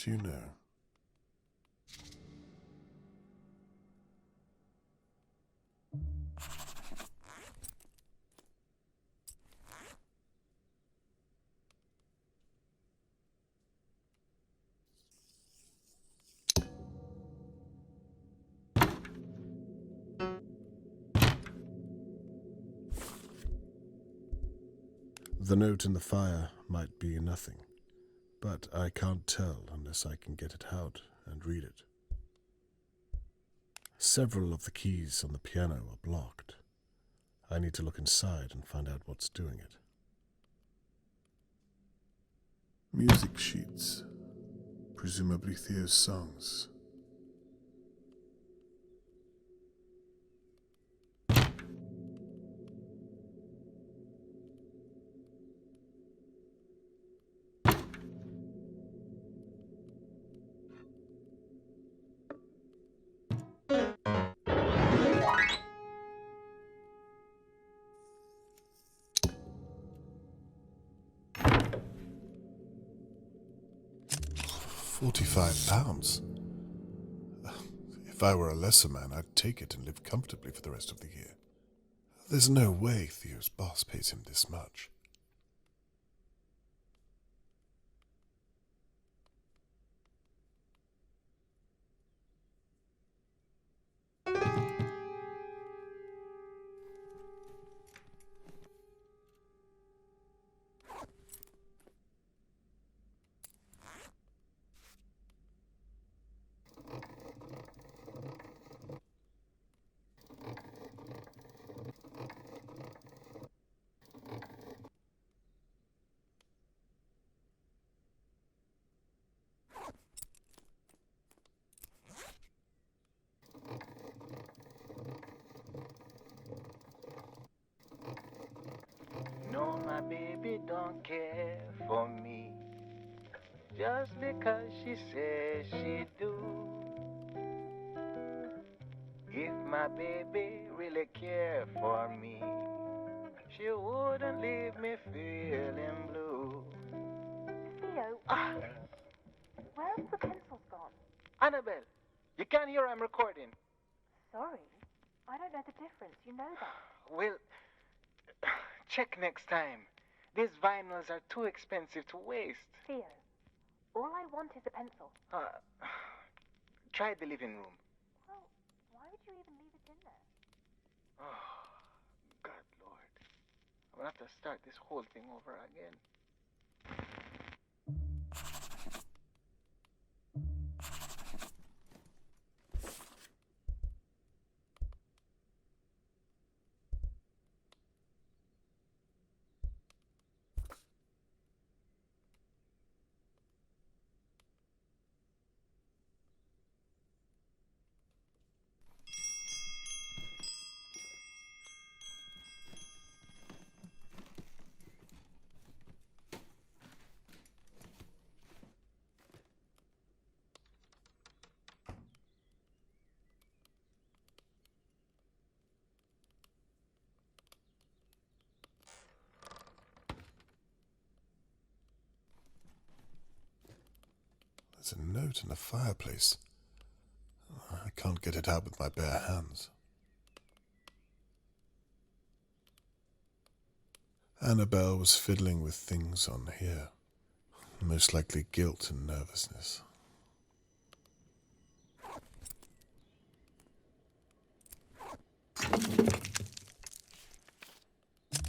Speaker 3: do you know? The note in the fire might be nothing, but I can't tell unless I can get it out and read it. Several of the keys on the piano are blocked. I need to look inside and find out what's doing it. Music sheets, presumably Theo's songs. £45. If I were a lesser man, I'd take it and live comfortably for the rest of the year. There's no way Theo's boss pays him this much.
Speaker 11: No, my baby don't care for me, just because she says she do. If my baby really cared for me, she wouldn't leave me feeling blue.
Speaker 2: Theo, where's the pencils gone?
Speaker 11: Annabelle, you can't hear I'm recording.
Speaker 2: Sorry, I don't know the difference. You know that.
Speaker 11: Well, check next time. These vinyls are too expensive to waste.
Speaker 2: Theo, all I want is a pencil.
Speaker 11: Try the living room.
Speaker 2: Well, why would you even leave it in there?
Speaker 11: Oh, God, Lord. I'm going to have to start this whole thing over again.
Speaker 3: There's a note in the fireplace. I can't get it out with my bare hands. Annabelle was fiddling with things on here. Most likely guilt and nervousness.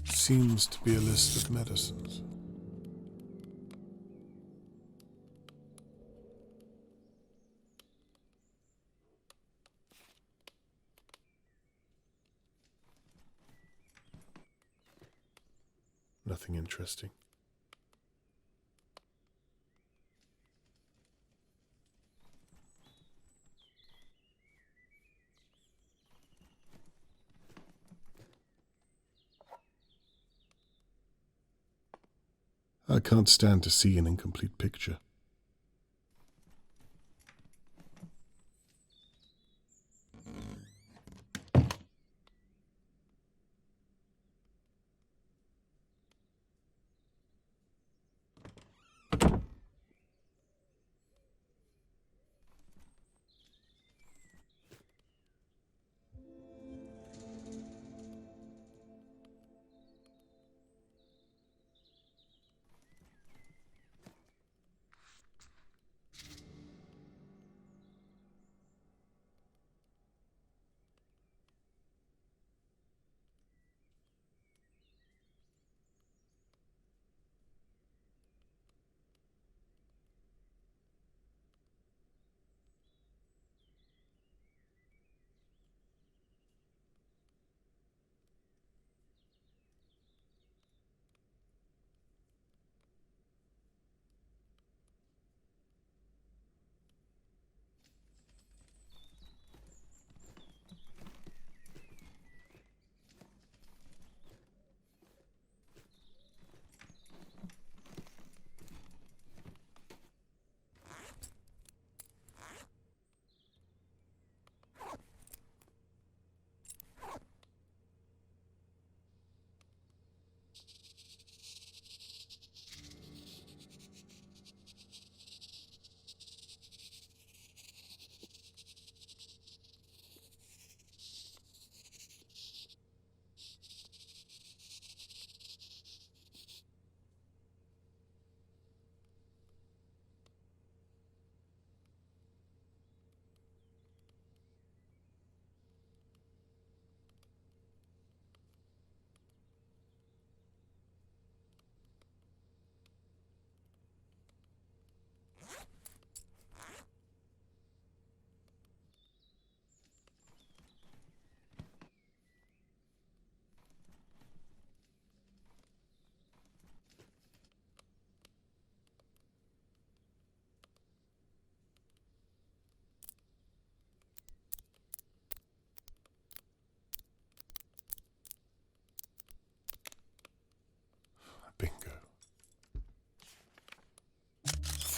Speaker 3: Seems to be a list of medicines. Nothing interesting. I can't stand to see an incomplete picture.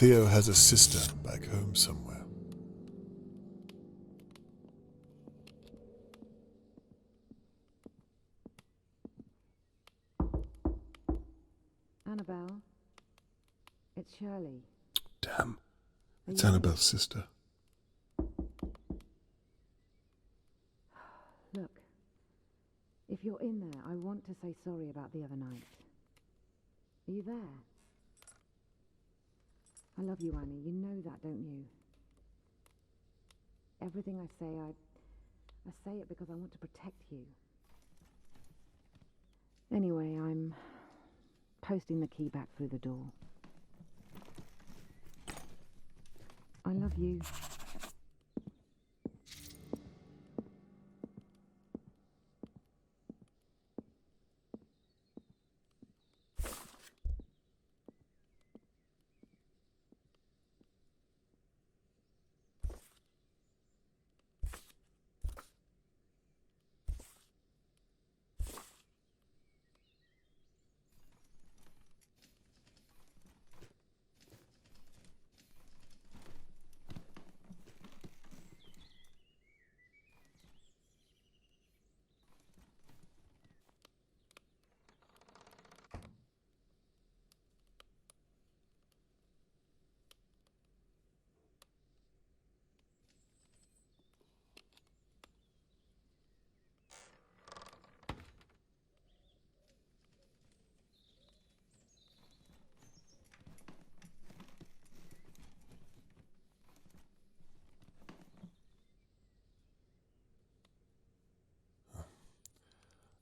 Speaker 3: Theo has a sister back home somewhere.
Speaker 12: Annabelle, it's Shirley.
Speaker 3: Damn.
Speaker 12: Are
Speaker 3: It's
Speaker 12: you
Speaker 3: Annabelle's sister.
Speaker 12: Look, if you're in there, I want to say sorry about the other night. Are you there? I love you, Annie. You know that, don't you? Everything I say, I say it because I want to protect you. Anyway, I'm posting the key back through the door. I love you.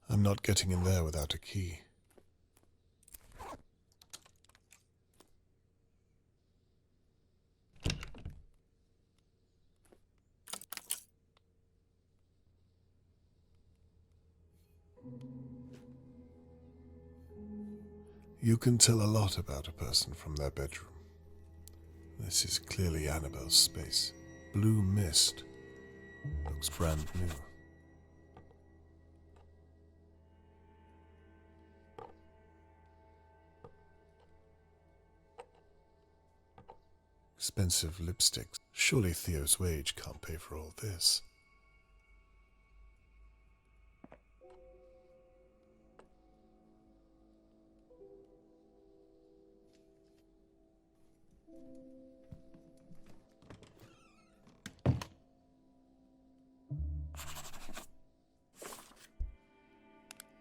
Speaker 3: I'm not getting in there without a key. You can tell a lot about a person from their bedroom. This is clearly Annabelle's space. Blue mist. Looks brand new. Expensive lipsticks. Surely Theo's wage can't pay for all this.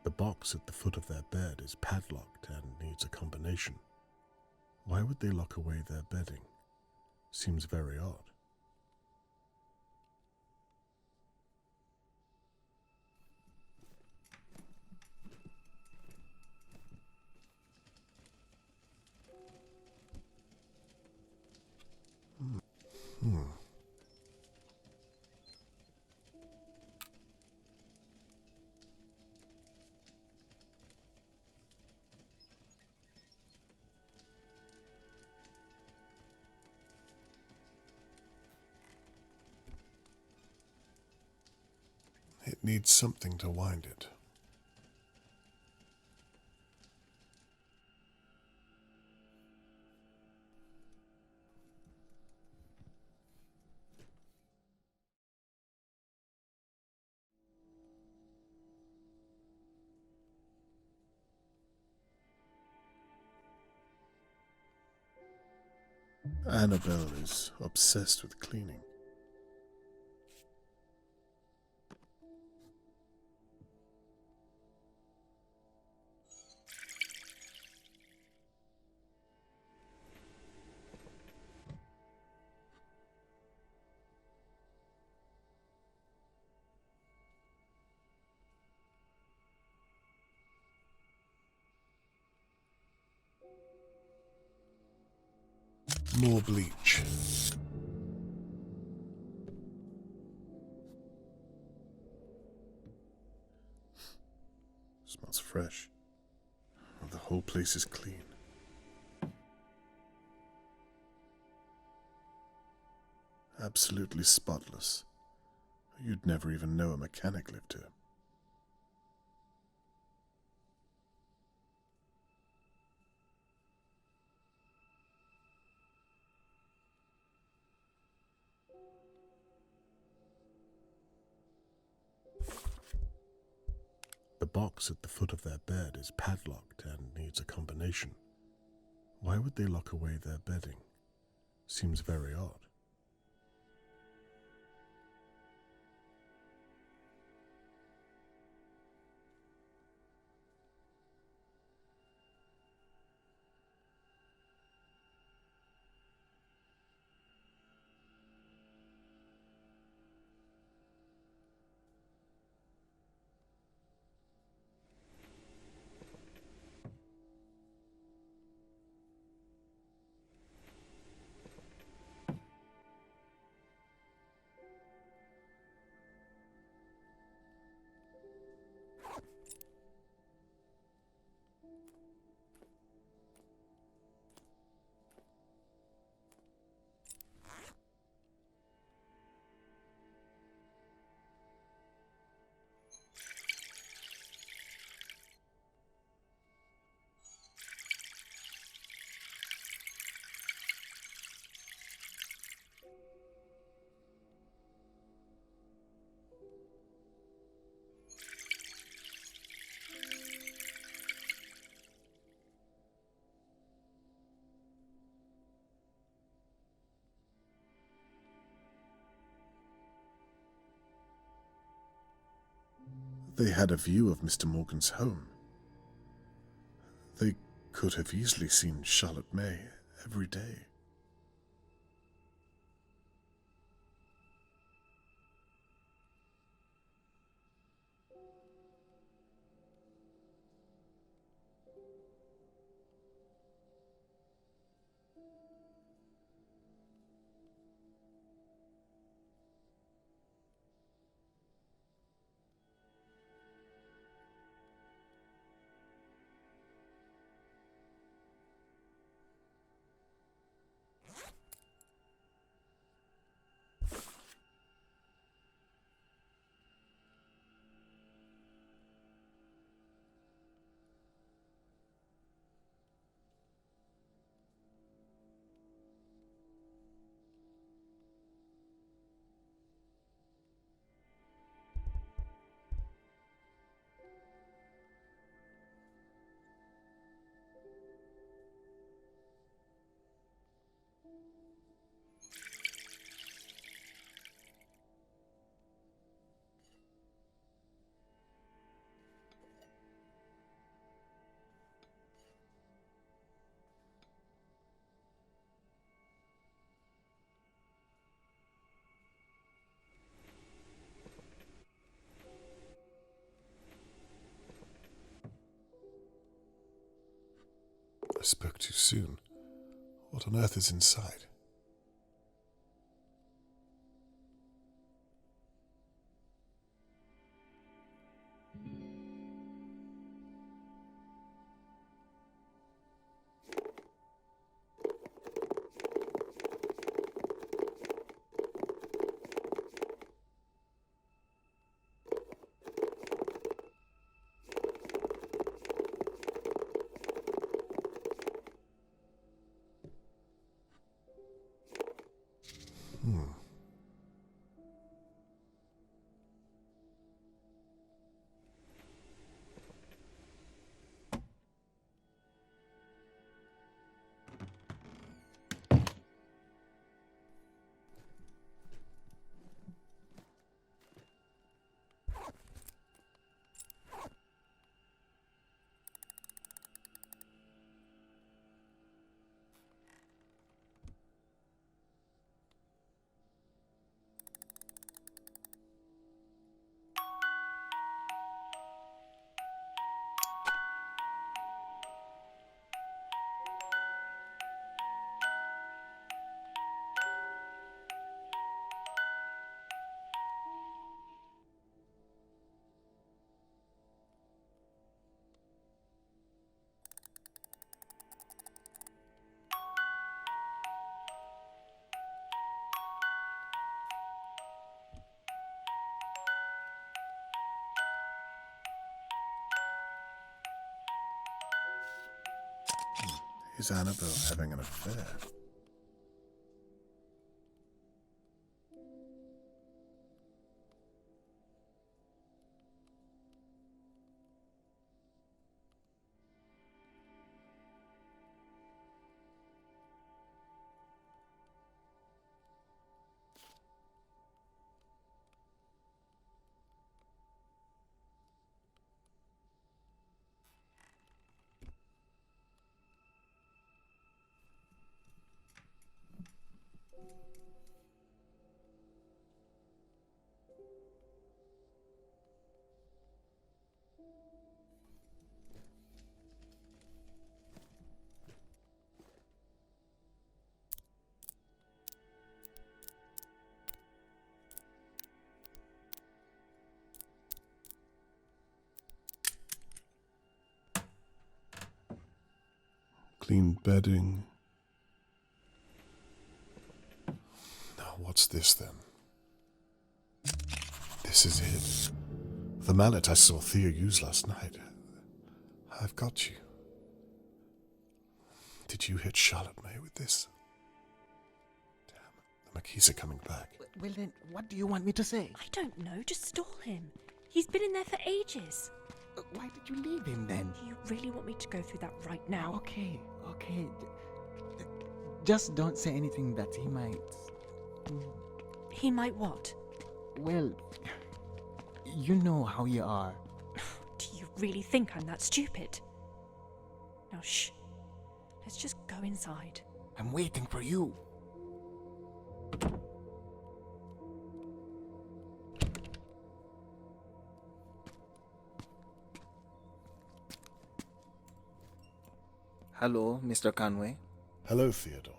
Speaker 3: The box at the foot of their bed is padlocked and needs a combination. Why would they lock away their bedding? Seems very odd. It needs something to wind it. Annabelle is obsessed with cleaning. More bleach. Smells fresh. The whole place is clean. Absolutely spotless. You'd never even know a mechanic lived here. box at the foot of their bed is padlocked and needs a combination. Why would they lock away their bedding? Seems very odd. They had a view of Mr. Morgan's home. They could have easily seen Charlotte May every day. I spoke too soon. What on earth is inside? Is Annabelle having an affair? clean bedding. Now, what's this then? This is it. The mallet I saw Thea use last night. I've got you. Did you hit Charlotte May with this? Damn, the McKees are coming back.
Speaker 4: Well then, what do you want me to say?
Speaker 10: I don't know, just stall him. He's been in there for ages.
Speaker 4: Why did you leave him then?
Speaker 10: Do you really want me to go through that right now?
Speaker 4: Okay. Just don't say anything that he might...
Speaker 10: He might what?
Speaker 4: Well, you know how you are.
Speaker 10: Do you really think I'm that stupid? Now shh. Let's just go inside.
Speaker 4: I'm waiting for you. Hello, Mr. Conway.
Speaker 3: Hello, Theodore.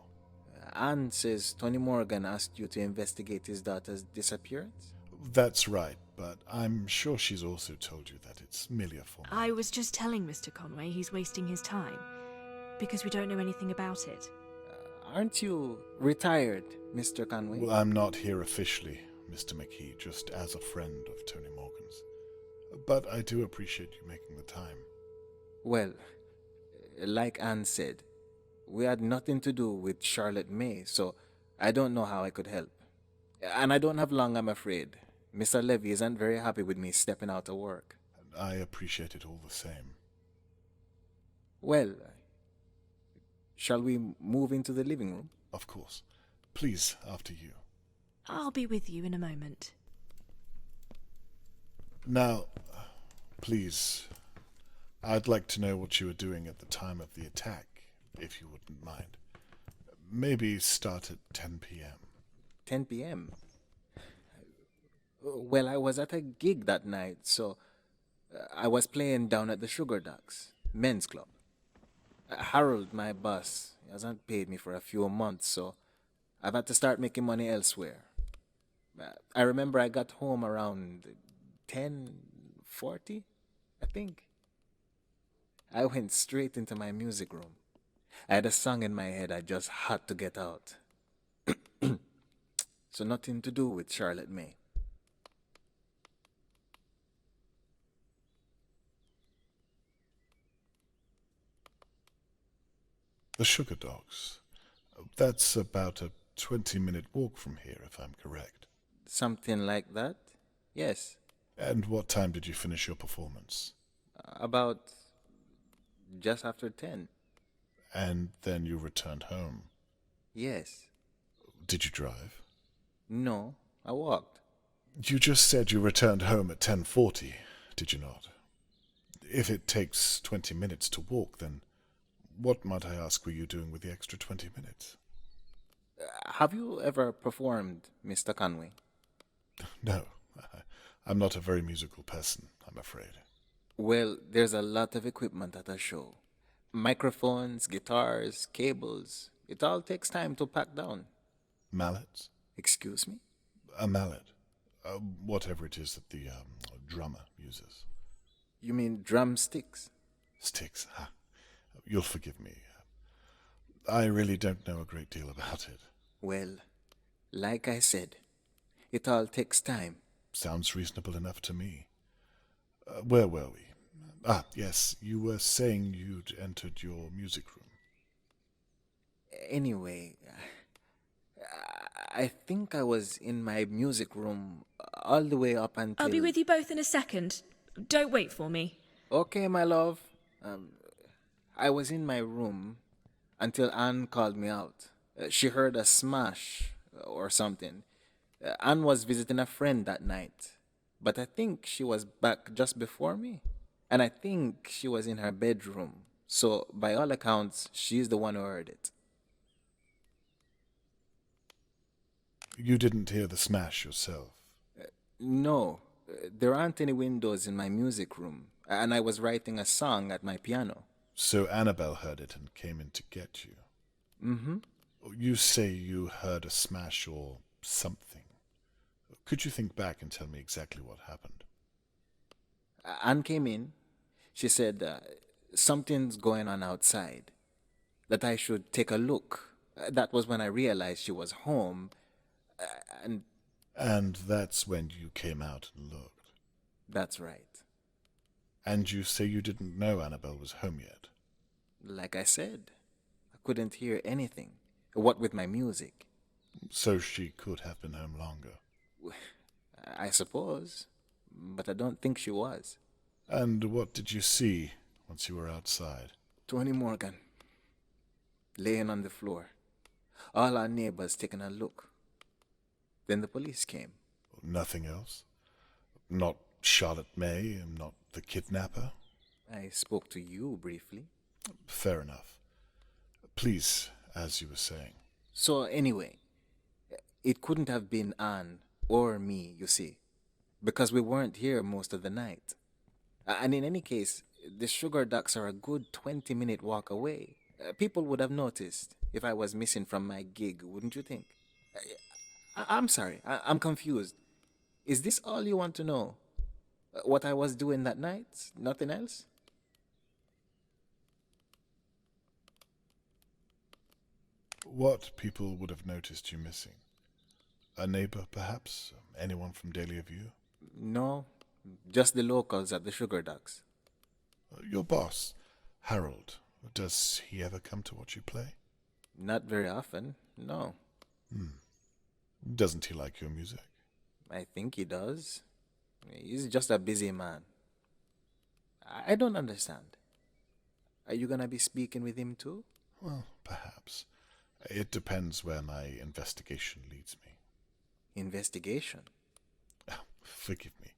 Speaker 4: Anne says Tony Morgan asked you to investigate his daughter's disappearance?
Speaker 3: That's right, but I'm sure she's also told you that it's merely a formality.
Speaker 10: I was just telling Mr. Conway he's wasting his time, because we don't know anything about it.
Speaker 4: Aren't you retired, Mr. Conway?
Speaker 3: Well, I'm not here officially, Mr. McKee, just as a friend of Tony Morgan's. But I do appreciate you making the time.
Speaker 4: Well, like Anne said, we had nothing to do with Charlotte May, so I don't know how I could help. And I don't have long, I'm afraid. Mr. Levy isn't very happy with me stepping out of work.
Speaker 3: I appreciate it all the same.
Speaker 4: Well, shall we move into the living room?
Speaker 3: Of course. Please, after you.
Speaker 10: I'll be with you in a moment.
Speaker 3: Now, please, I'd like to know what you were doing at the time of the attack, if you wouldn't mind. Maybe start at 10 p.m.
Speaker 4: 10 p.m.? Well, I was at a gig that night, so I was playing down at the Sugar Ducks men's club. Harold, my boss, hasn't paid me for a few months, so I've had to start making money elsewhere. I remember I got home around 10:40, I think. I went straight into my music room. I had a song in my head I just had to get out. So nothing to do with Charlotte May.
Speaker 3: The Sugar Dogs. That's about a 20-minute walk from here, if I'm correct.
Speaker 4: Something like that? Yes.
Speaker 3: And what time did you finish your performance?
Speaker 4: About just after 10.
Speaker 3: And then you returned home?
Speaker 4: Yes.
Speaker 3: Did you drive?
Speaker 4: No, I walked.
Speaker 3: You just said you returned home at 10:40, did you not? If it takes 20 minutes to walk, then what, might I ask, were you doing with the extra 20 minutes?
Speaker 4: Have you ever performed, Mr. Conway?
Speaker 3: No, I'm not a very musical person, I'm afraid.
Speaker 4: Well, there's a lot of equipment at a show. Microphones, guitars, cables. It all takes time to pack down.
Speaker 3: Mallets?
Speaker 4: Excuse me?
Speaker 3: A mallet. Whatever it is that the drummer uses.
Speaker 4: You mean drumsticks?
Speaker 3: Sticks, huh? You'll forgive me. I really don't know a great deal about it.
Speaker 4: Well, like I said, it all takes time.
Speaker 3: Sounds reasonable enough to me. Where were we? Yes, you were saying you'd entered your music room.
Speaker 4: Anyway, I think I was in my music room all the way up until...
Speaker 10: I'll be with you both in a second. Don't wait for me.
Speaker 4: Okay, my love. I was in my room until Anne called me out. She heard a smash or something. Anne was visiting a friend that night, but I think she was back just before me. And I think she was in her bedroom. So, by all accounts, she's the one who heard it.
Speaker 3: You didn't hear the smash yourself?
Speaker 4: No. There aren't any windows in my music room, and I was writing a song at my piano.
Speaker 3: So Annabelle heard it and came in to get you?
Speaker 4: Mm-hmm.
Speaker 3: You say you heard a smash or something. Could you think back and tell me exactly what happened?
Speaker 4: Anne came in. She said, something's going on outside. that I should take a look. That was when I realized she was home, and
Speaker 3: And that's when you came out and looked.
Speaker 4: that's right.
Speaker 3: And you say you didn't know Annabelle was home yet?
Speaker 4: Like I said, I couldn't hear anything. What with my music?
Speaker 3: So she could have been home longer.
Speaker 4: I suppose, but I don't think she was.
Speaker 3: And what did you see once you were outside?
Speaker 4: Tony Morgan, laying on the floor. All our neighbors taking a look. Then the police came.
Speaker 3: Nothing else? Not Charlotte May, and not the kidnapper?
Speaker 4: I spoke to you briefly.
Speaker 3: Fair enough. Please, as you were saying.
Speaker 4: So anyway, it couldn't have been Anne or me, you see, because we weren't here most of the night. And in any case, the Sugar Ducks are a good 20-minute walk away. People would have noticed if I was missing from my gig, wouldn't you think? I'm sorry, I'm confused. Is this all you want to know? What I was doing that night? Nothing else?
Speaker 3: What people would have noticed you missing? A neighbor, perhaps? Anyone from Dahlia View?
Speaker 4: No, just the locals at the Sugar Ducks.
Speaker 3: Your boss, Harold, does he ever come to watch you play?
Speaker 4: Not very often, no.
Speaker 3: Doesn't he like your music?
Speaker 4: I think he does. He's just a busy man. I don't understand. Are you gonna be speaking with him too?
Speaker 3: Well, perhaps. It depends where my investigation leads me.
Speaker 4: Investigation?
Speaker 3: Forgive me.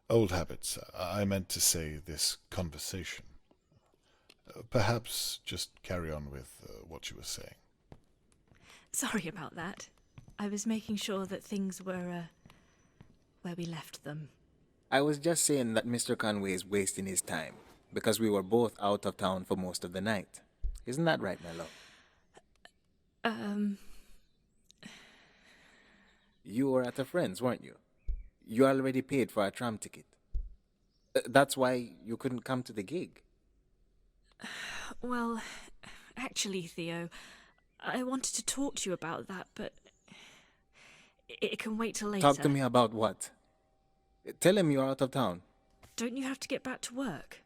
Speaker 3: Old habits. I meant to say this conversation. Perhaps just carry on with what you were saying.
Speaker 10: Sorry about that. I was making sure that things were, where we left them.
Speaker 4: I was just saying that Mr. Conway is wasting his time because we were both out of town for most of the night. Isn't that right, my love? You were at a friend's, weren't you? You already paid for a tram ticket. That's why you couldn't come to the gig.
Speaker 10: Well, actually, Theo, I wanted to talk to you about that, but it can wait till later.
Speaker 4: Talk to me about what? Tell him you're out of town.
Speaker 10: Don't you have to get back to work?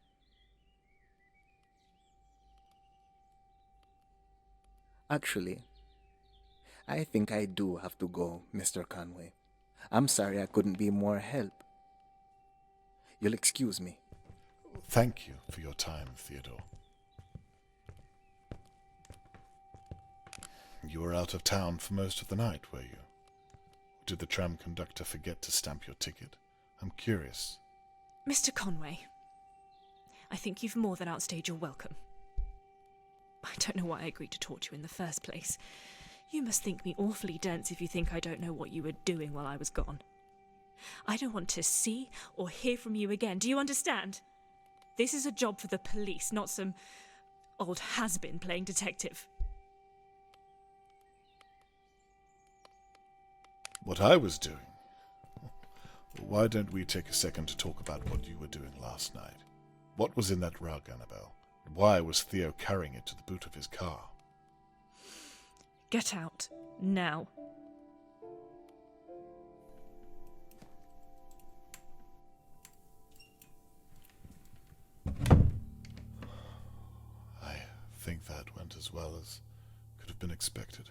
Speaker 4: Actually, I think I do have to go, Mr. Conway. I'm sorry I couldn't be more help. You'll excuse me.
Speaker 3: Thank you for your time, Theodore. You were out of town for most of the night, were you? Did the tram conductor forget to stamp your ticket? I'm curious.
Speaker 10: Mr. Conway, I think you've more than outstayed your welcome. I don't know why I agreed to talk to you in the first place. You must think me awfully dense if you think I don't know what you were doing while I was gone. I don't want to see or hear from you again. Do you understand? This is a job for the police, not some old has-been playing detective.
Speaker 3: What I was doing? Why don't we take a second to talk about what you were doing last night? What was in that rug, Annabelle? Why was Theo carrying it to the boot of his car?
Speaker 10: Get out. Now.
Speaker 3: I think that went as well as could have been expected.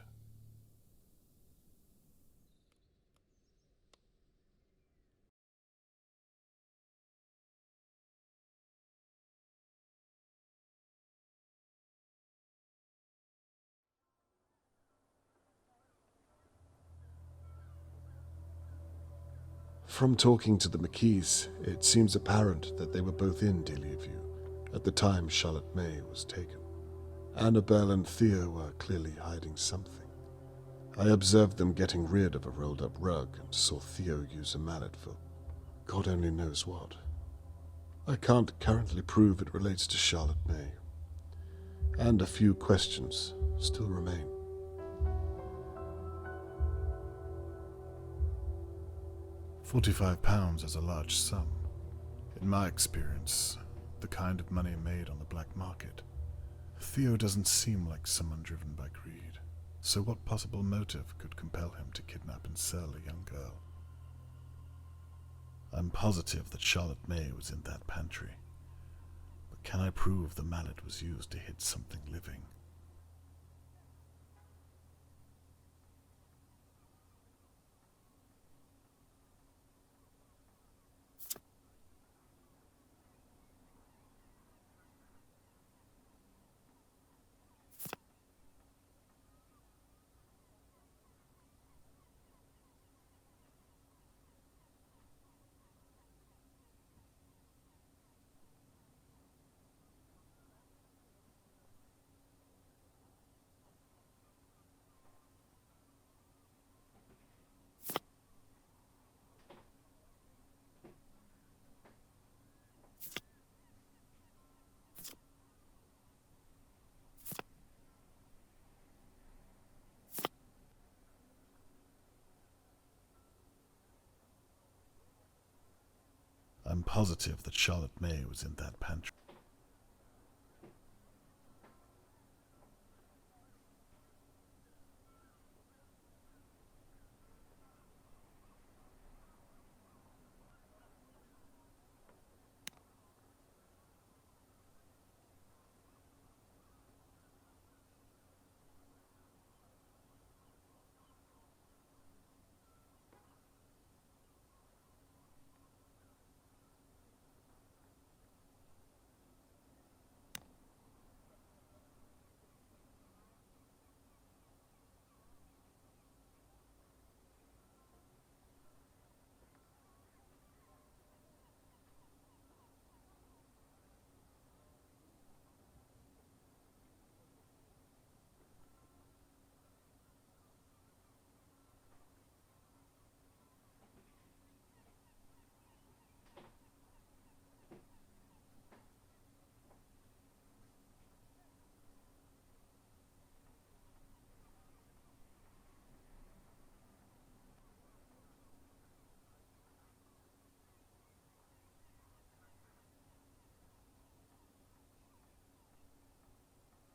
Speaker 3: From talking to the McKees, it seems apparent that they were both in Dahlia View at the time Charlotte May was taken. Annabelle and Theo were clearly hiding something. I observed them getting rid of a rolled-up rug and saw Theo use a mallet for God only knows what. I can't currently prove it relates to Charlotte May, and a few questions still remain. £45 is a large sum. In my experience, the kind of money made on the black market. Theo doesn't seem like someone driven by greed, so what possible motive could compel him to kidnap and sell a young girl? I'm positive that Charlotte May was in that pantry, but can I prove the mallet was used to hit something living? I'm positive that Charlotte May was in that pantry.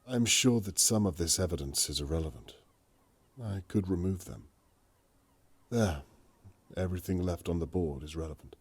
Speaker 3: I'm sure that some of this evidence is irrelevant. I could remove them. There. Everything left on the board is relevant.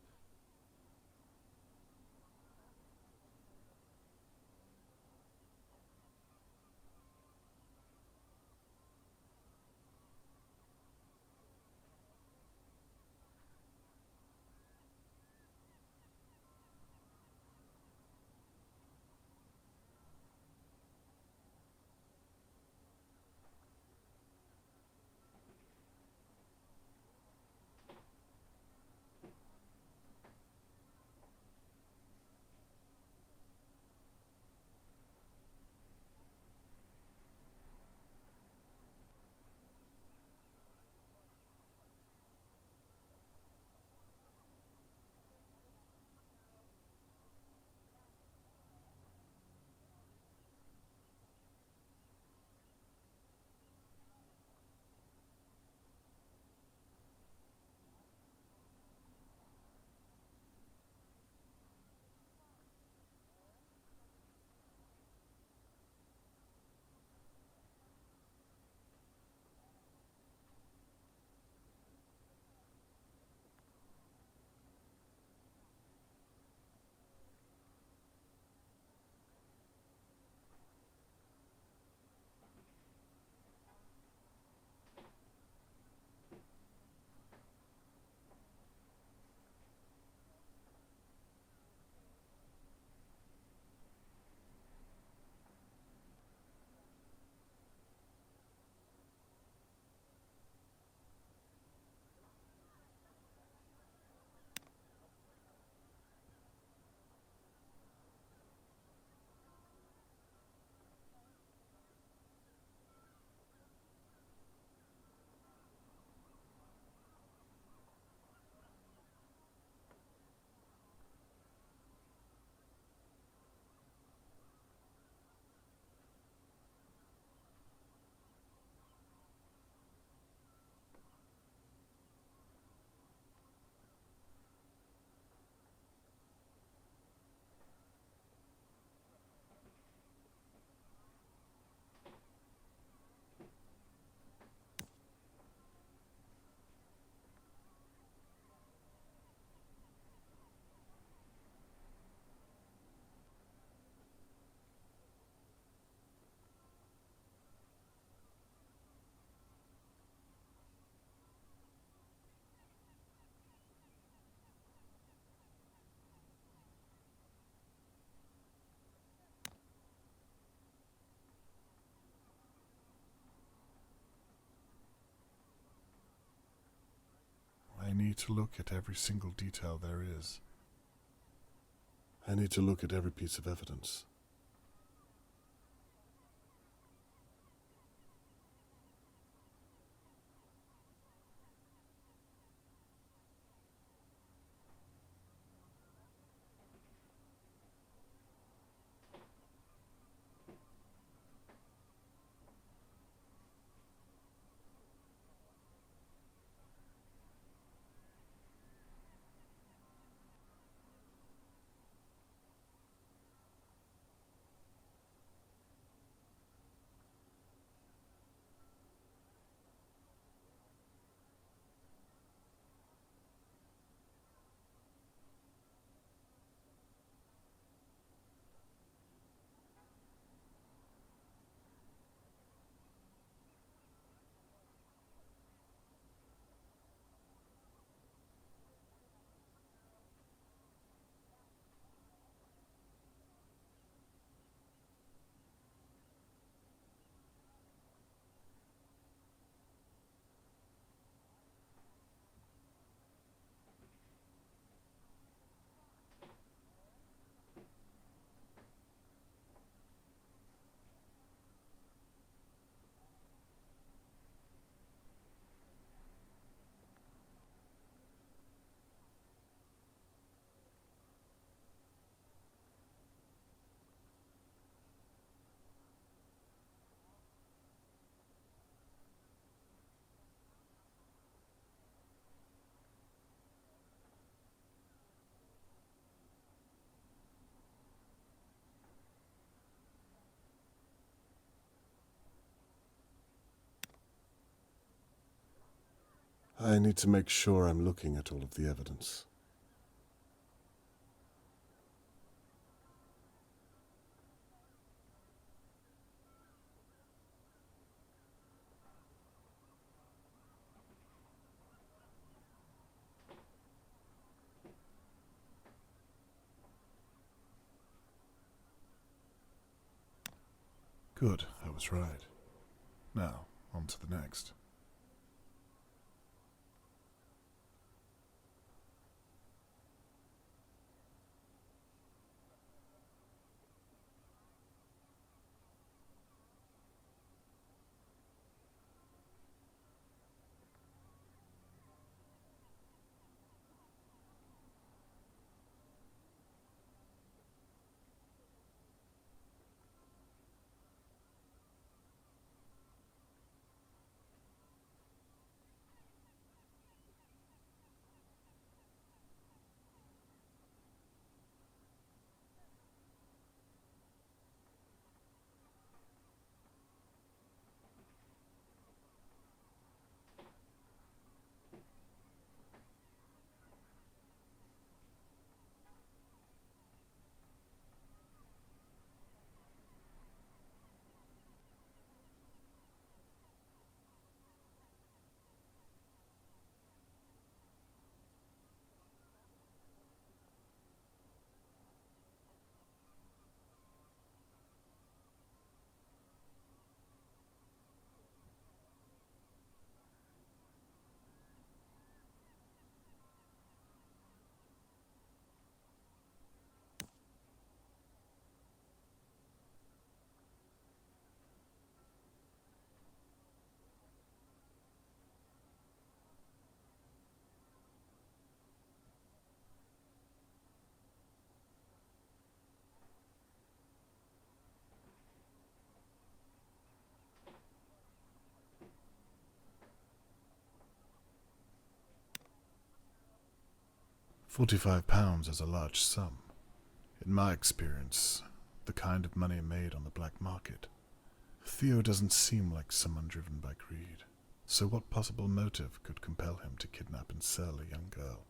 Speaker 3: need to look at every single detail there is. I need to look at every piece of evidence. I need to make sure I'm looking at all of the evidence. Good, I was right. Now, on to the next. £45 is a large sum. In my experience, the kind of money made on the black market. Theo doesn't seem like someone driven by greed. So what possible motive could compel him to kidnap and sell a young girl?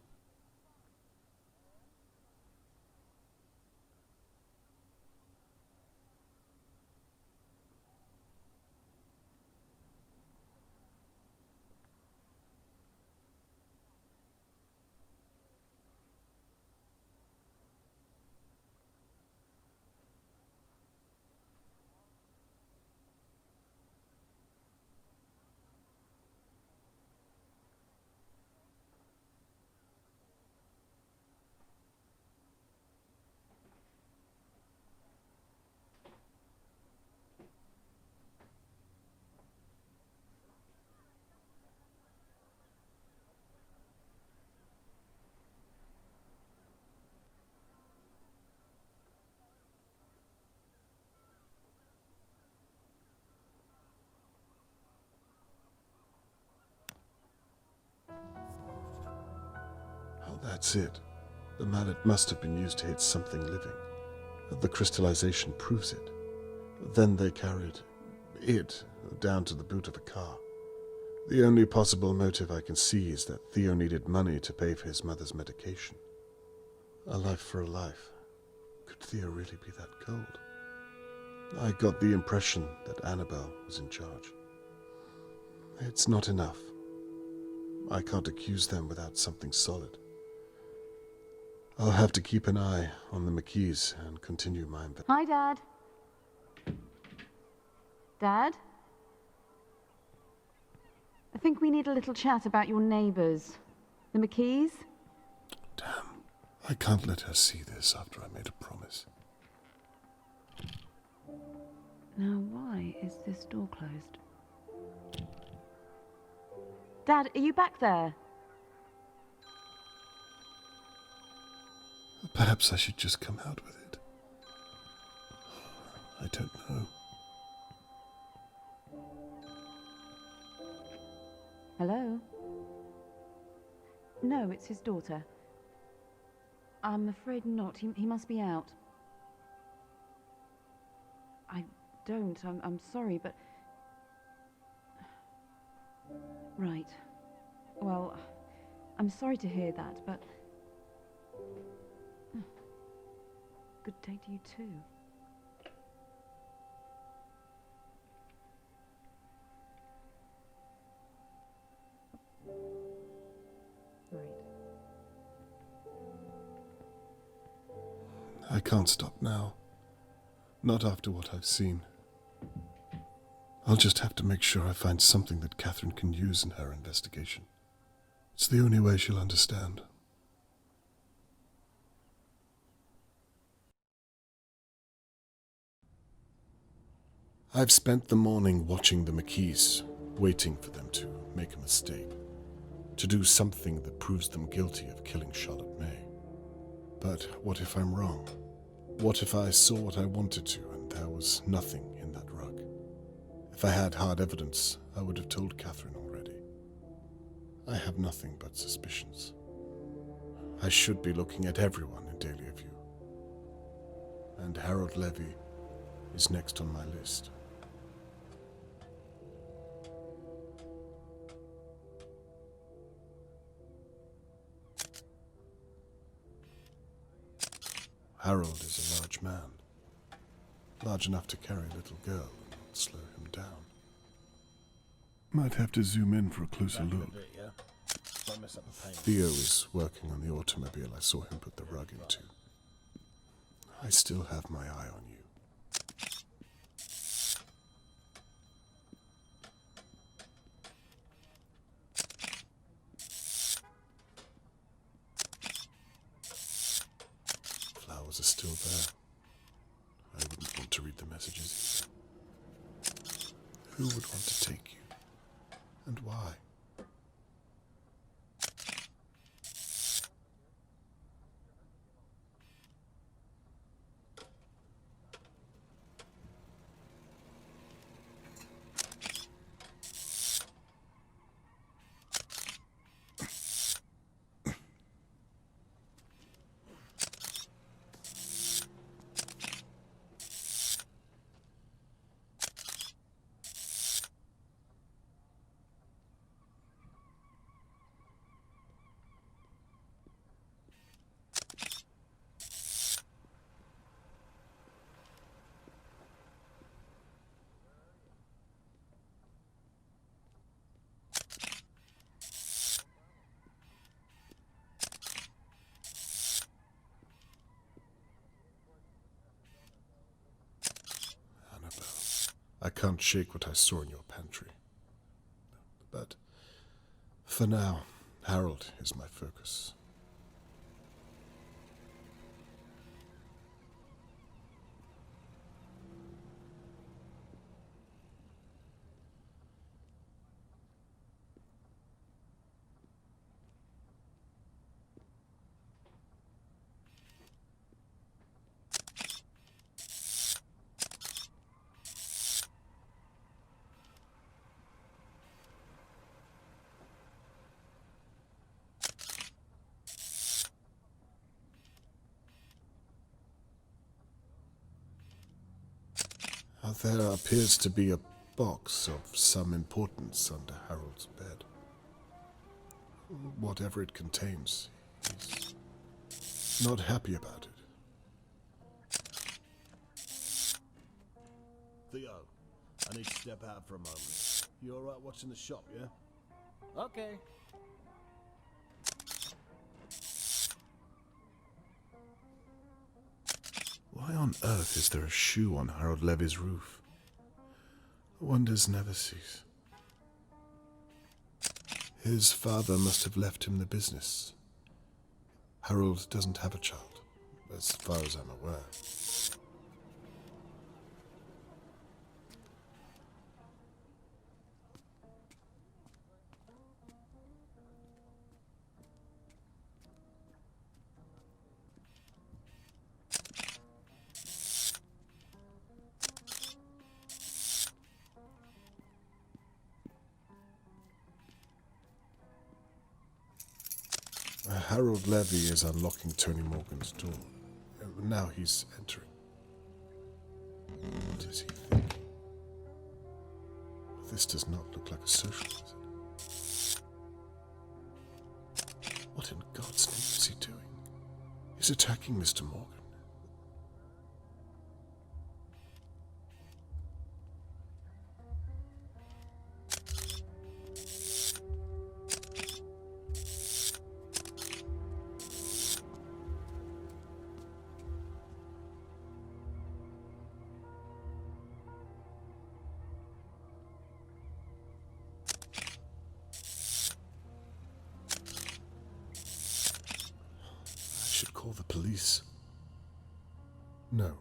Speaker 3: Well, that's it. The mallet must have been used to hit something living. The crystallization proves it. Then they carried it down to the boot of a car. The only possible motive I can see is that Theo needed money to pay for his mother's medication. A life for a life. Could Theo really be that cold? I got the impression that Annabelle was in charge. It's not enough. I can't accuse them without something solid. I'll have to keep an eye on the McKees and continue my investigation.
Speaker 12: Hi, Dad. Dad? I think we need a little chat about your neighbours. The McKees?
Speaker 3: Damn. I can't let her see this after I made a promise.
Speaker 12: Now, why is this door closed? Dad, are you back there?
Speaker 3: Perhaps I should just come out with it. I don't know.
Speaker 12: Hello? No, it's his daughter. I'm afraid not. He must be out. I don't. I'm sorry, but... Right. Well, I'm sorry to hear that, but... Good day to you too. Right.
Speaker 3: I can't stop now. Not after what I've seen. I'll just have to make sure I find something that Catherine can use in her investigation. It's the only way she'll understand. I've spent the morning watching the McKees, waiting for them to make a mistake, to do something that proves them guilty of killing Charlotte May. But what if I'm wrong? What if I saw what I wanted to and there was nothing in that rug? If I had hard evidence, I would have told Catherine already. I have nothing but suspicions. I should be looking at everyone in Dahlia View. And Harold Levy is next on my list. Harold is a large man, large enough to carry a little girl and slow him down. Might have to zoom in for a closer look. Theo is working on the automobile I saw him put the rug into. I still have my eye on you. Flowers are still there. I wouldn't want to read the messages either. Who would want to take you? And why? I can't shake what I saw in your pantry. But for now, Harold is my focus. There appears to be a box of some importance under Harold's bed. Whatever it contains, he's not happy about it.
Speaker 8: Theo, I need to step out for a moment. You alright watching the shop, yeah?
Speaker 4: Okay.
Speaker 3: Why on earth is there a shoe on Harold Levy's roof? Wonders never cease. His father must have left him the business. Harold doesn't have a child, as far as I'm aware. Harold Levy is unlocking Tony Morgan's door. Now he's entering. What is he thinking? This does not look like a social visit. What in God's name is he doing? He's attacking Mr. Morgan. Call the police. No,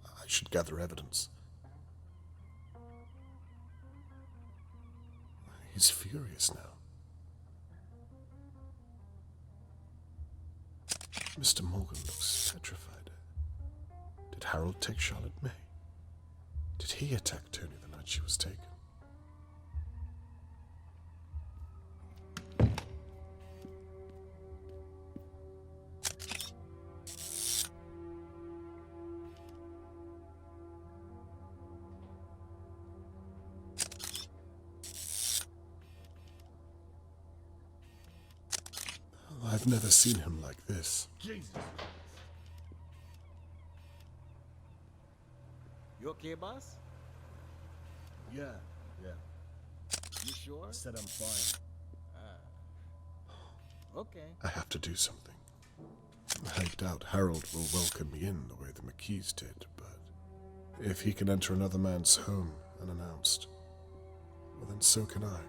Speaker 3: I should gather evidence. He's furious now. Mr. Morgan looks petrified. Did Harold take Charlotte May? Did he attack Tony the night she was taken? I've never seen him like this.
Speaker 8: Jesus!
Speaker 4: You okay, boss?
Speaker 8: Yeah.
Speaker 4: You sure?
Speaker 8: I said I'm fine.
Speaker 4: Okay.
Speaker 3: I have to do something. I doubt Harold will welcome me in the way the McKees did, but if he can enter another man's home unannounced, well then so can I.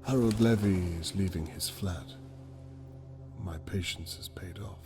Speaker 3: Harold Levy is leaving his flat. My patience has paid off.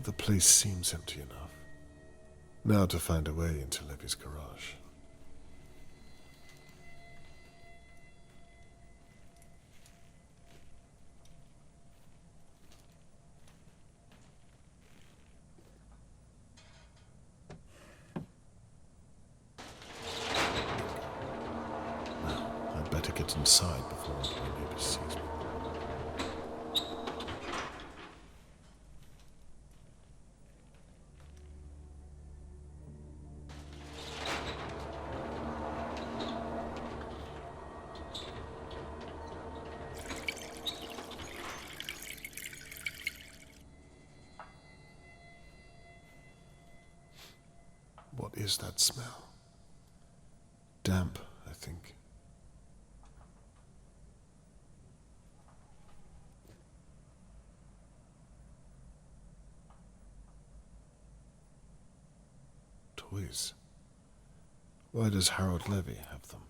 Speaker 3: The place seems empty enough. Now to find a way into Levy's garage. I'd better get inside before one of my neighbors sees me. What is that smell? Damp, I think. Toys. Why does Harold Levy have them?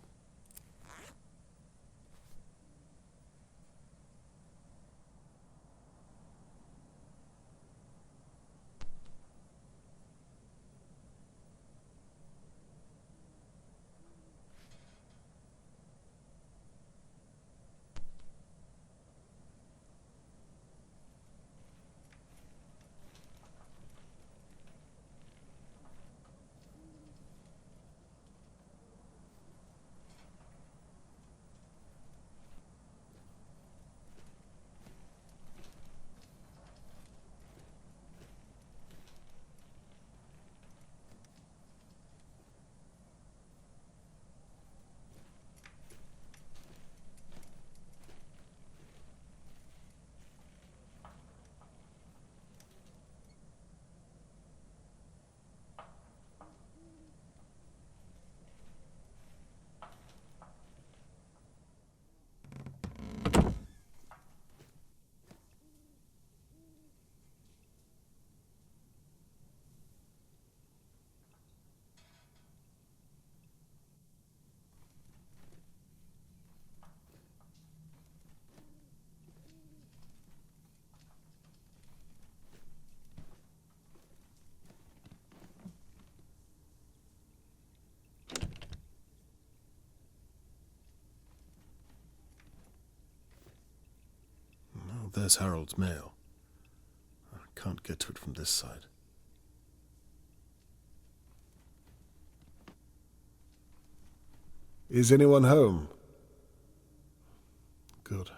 Speaker 3: Oh, there's Harold's mail. I can't get to it from this side. Is anyone home? Good.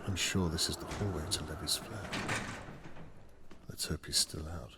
Speaker 3: I'm sure this is the hallway to Levy's flat. Let's hope he's still out.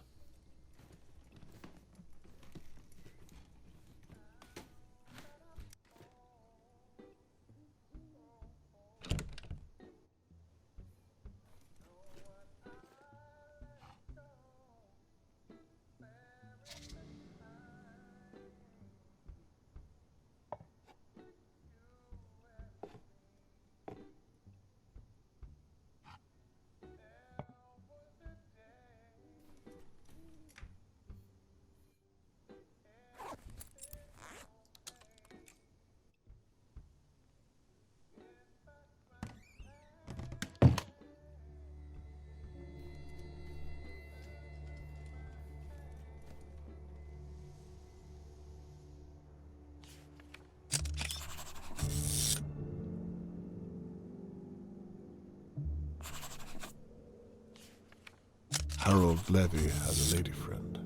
Speaker 3: Harold Levy has a lady friend.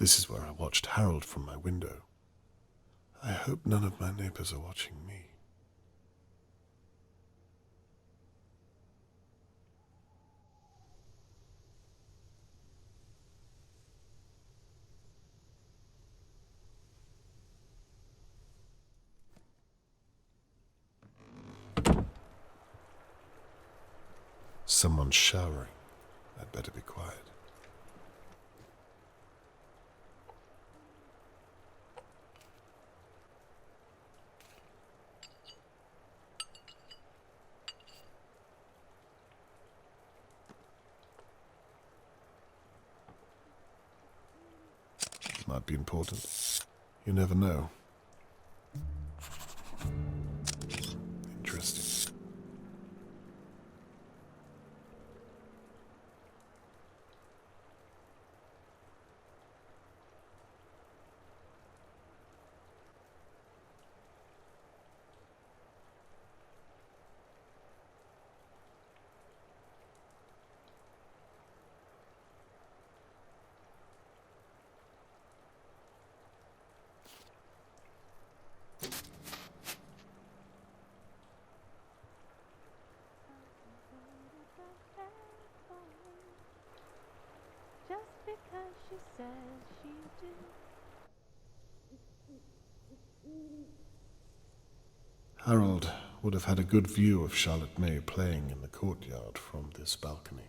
Speaker 3: This is where I watched Harold from my window. I hope none of my neighbors are watching me. Someone's showering. I'd better be quiet. Might be important. You never know. Interesting.
Speaker 10: Just because she says she did.
Speaker 3: Harold would have had a good view of Charlotte May playing in the courtyard from this balcony.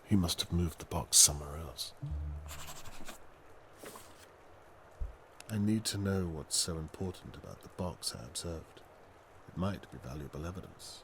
Speaker 3: He must have moved the box somewhere else. I need to know what's so important about the box I observed. It might be valuable evidence.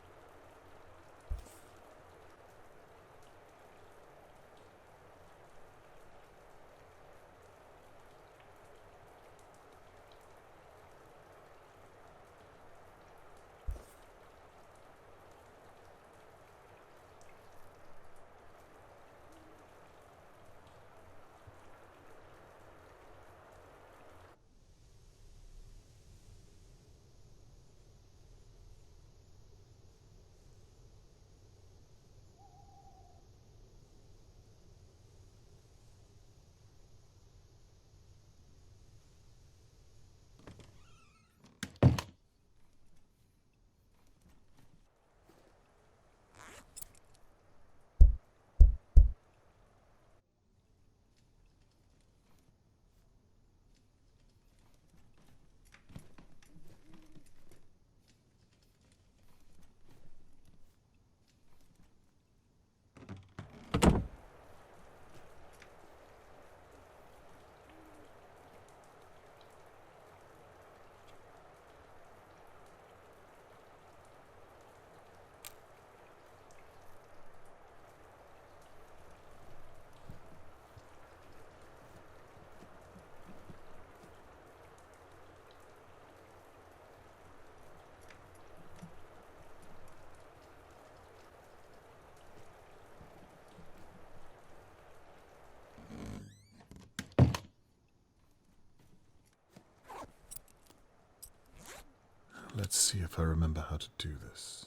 Speaker 3: Let's see if I remember how to do this.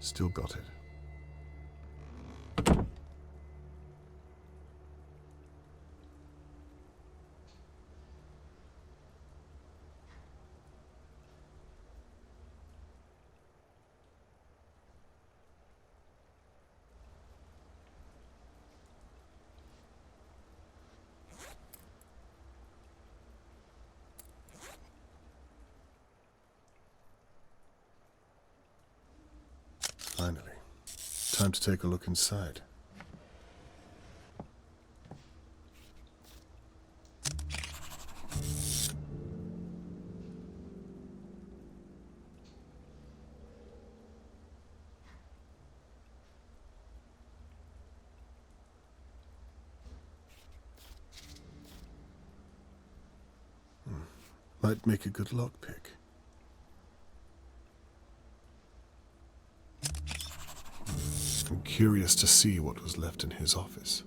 Speaker 3: Still got it. Finally, time to take a look inside. Might make a good lockpick. I'm curious to see what was left in his office.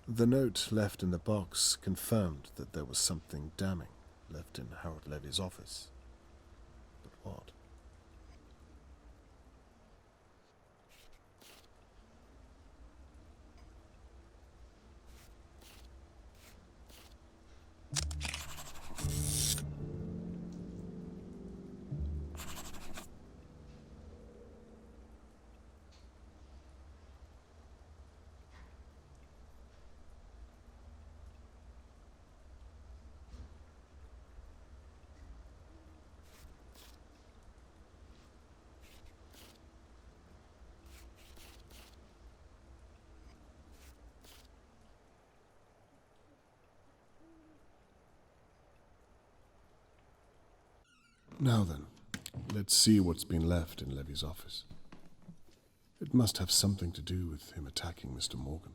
Speaker 3: The note left in the box confirmed that there was something damning left in Harold Levy's office. But what? Now then, let's see what's been left in Levy's office. It must have something to do with him attacking Mr. Morgan.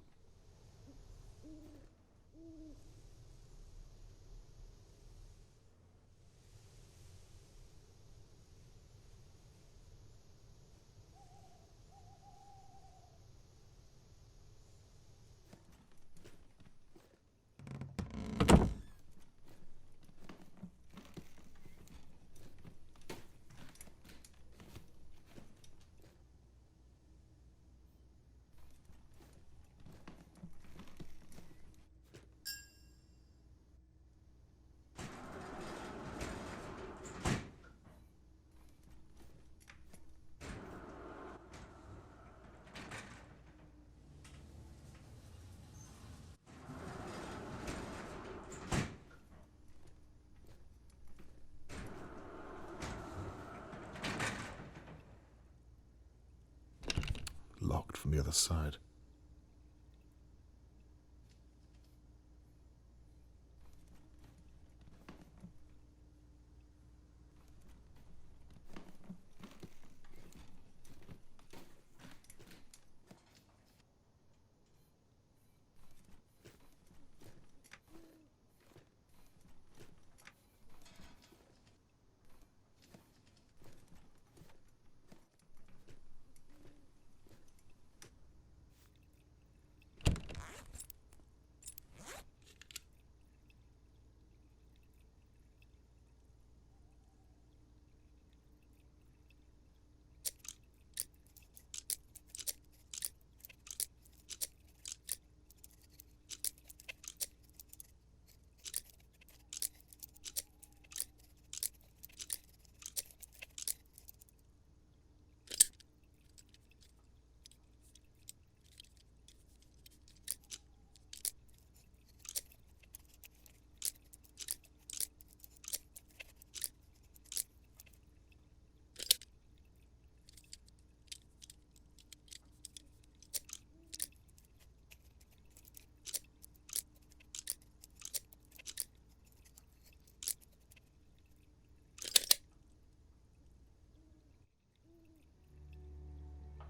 Speaker 3: Locked from the other side.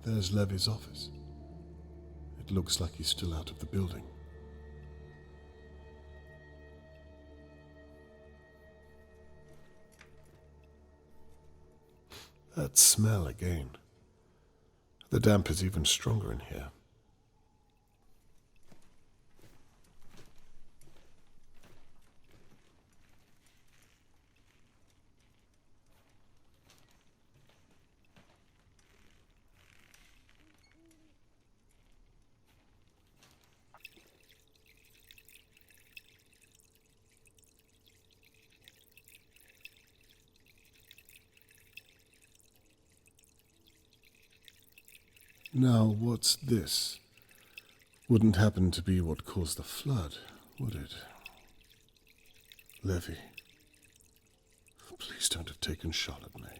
Speaker 3: There's Levy's office. It looks like he's still out of the building. That smell again. The damp is even stronger in here. Now, what's this? Wouldn't happen to be what caused the flood, would it? Levy. Please don't have taken Charlotte May.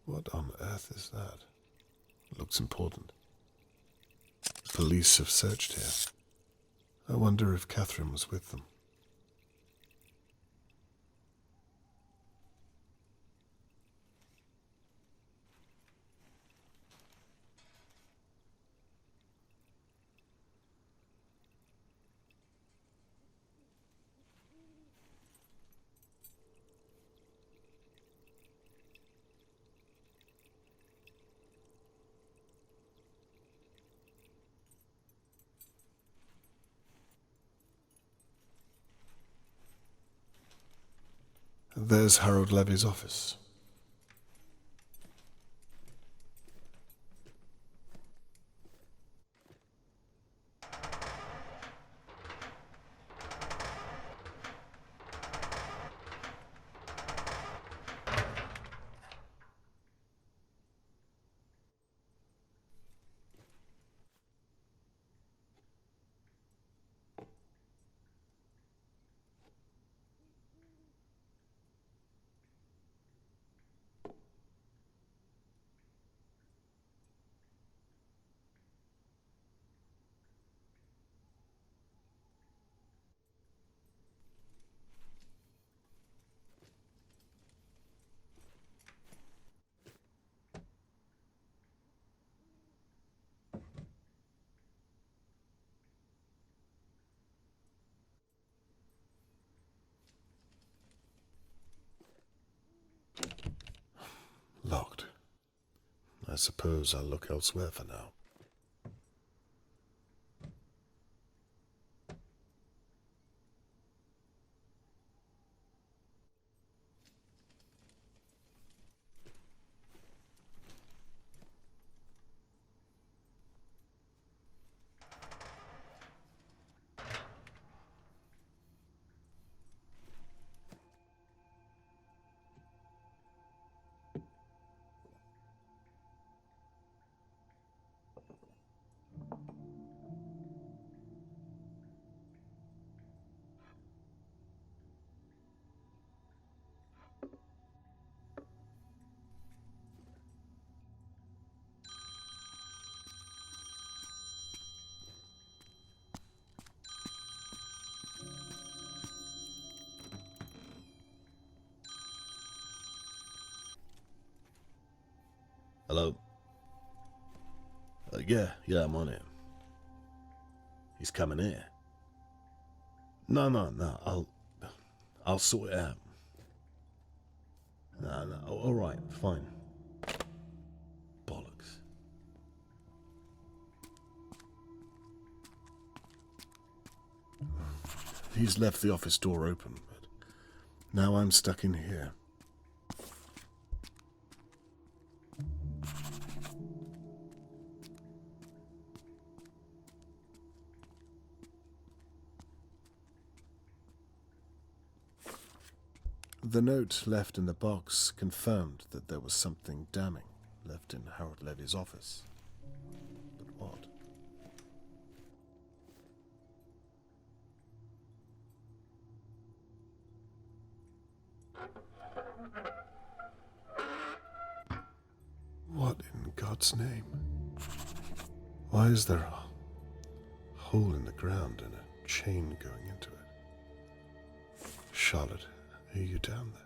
Speaker 3: What on earth is that? Looks important. Police have searched here. I wonder if Catherine was with them. There's Harold Levy's office. Locked. I suppose I'll look elsewhere for now.
Speaker 8: Hello? Yeah, I'm on it. He's coming here. No, I'll sort it out. No, all right, fine. Bollocks.
Speaker 3: He's left the office door open, but now I'm stuck in here. The note left in the box confirmed that there was something damning left in Harold Levy's office. But what? What in God's name? Why is there a hole in the ground and a chain going into it? Charlotte, are you down there?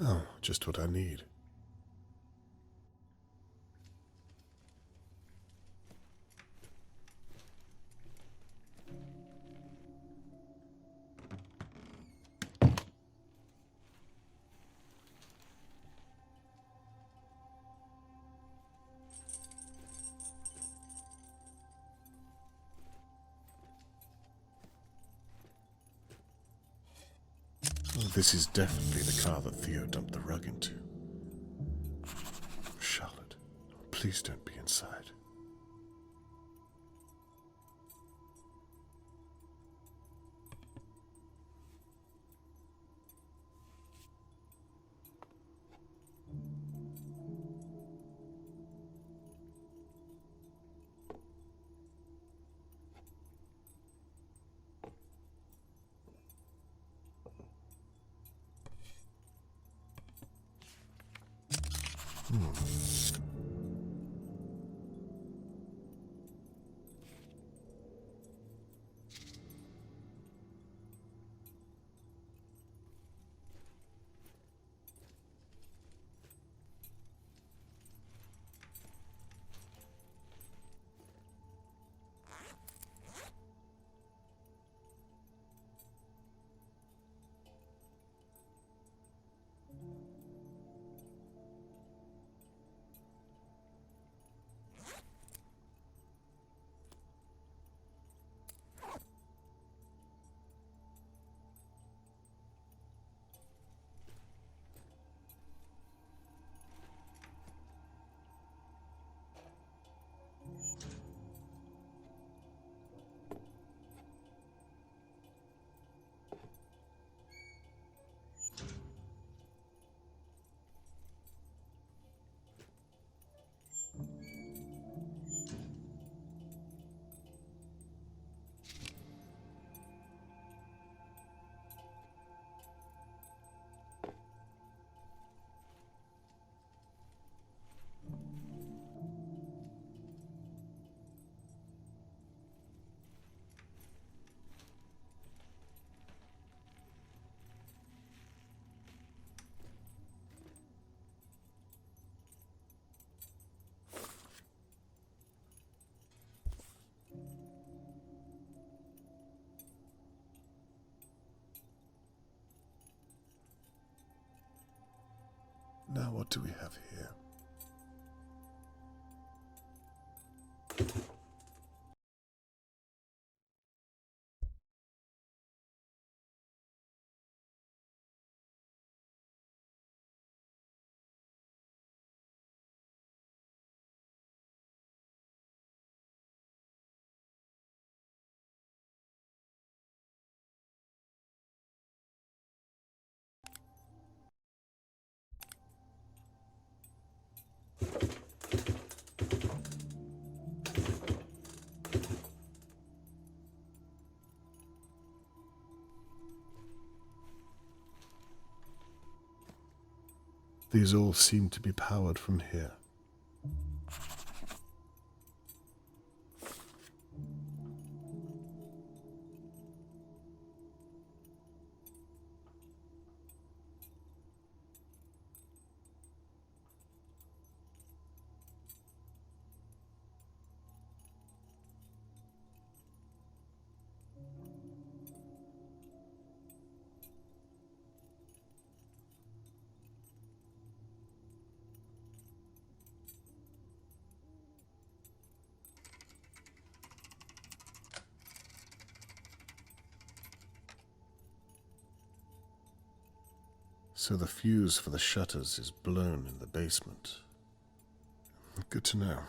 Speaker 3: Oh, just what I need. Oh, this is definitely the car that Theo dumped the rug into. Charlotte, please don't be inside. Now what do we have here? These all seem to be powered from here. So the fuse for the shutters is blown in the basement. Good to know.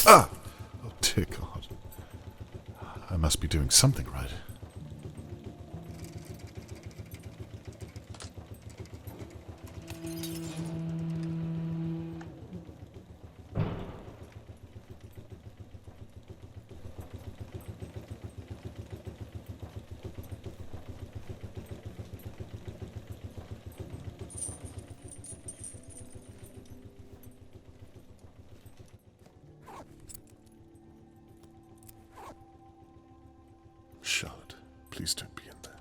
Speaker 3: Ah! Oh, dear God. I must be doing something right. Charlotte, please don't be in there.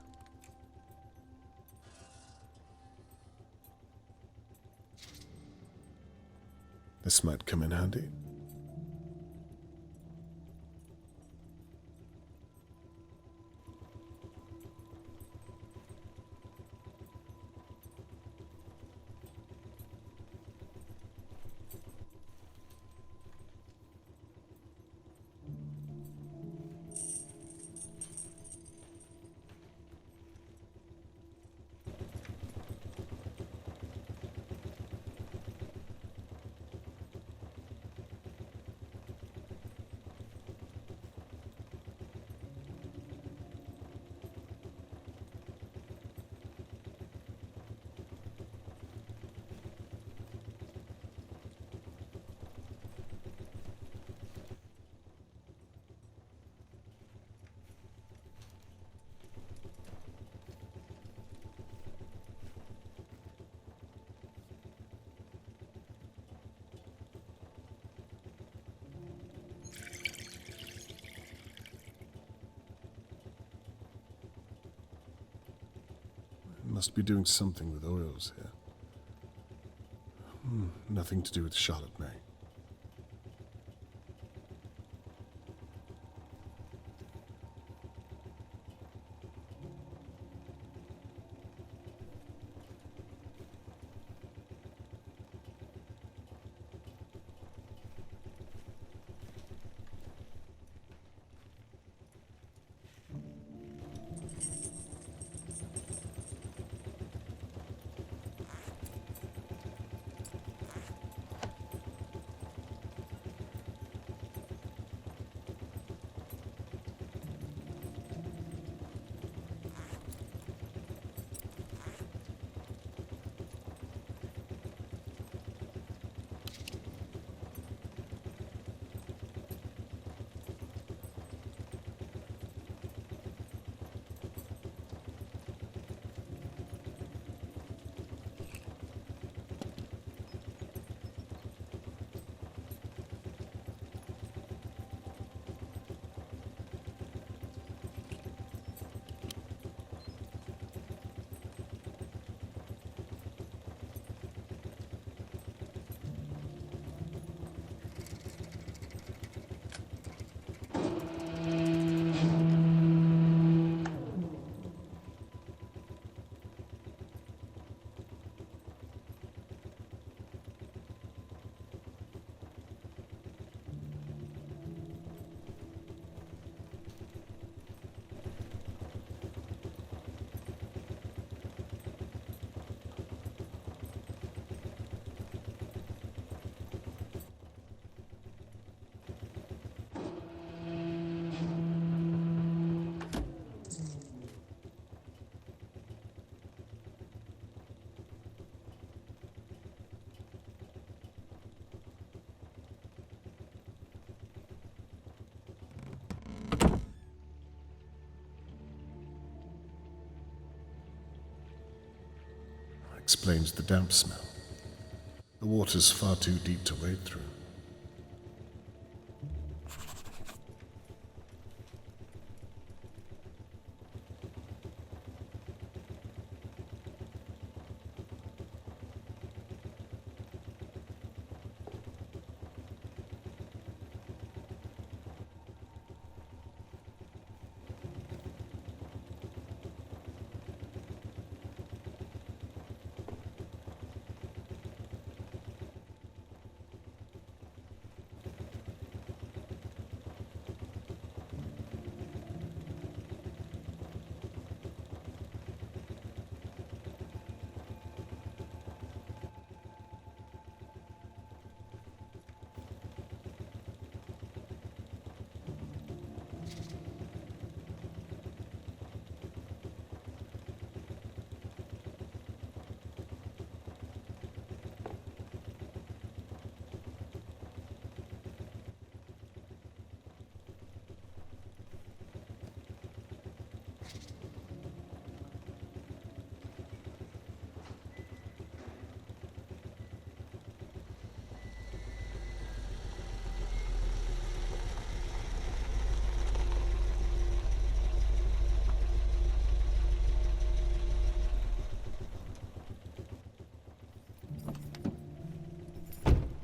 Speaker 3: This might come in handy. Must be doing something with oils here. Nothing to do with Charlotte May. Explains the damp smell. The water's far too deep to wade through.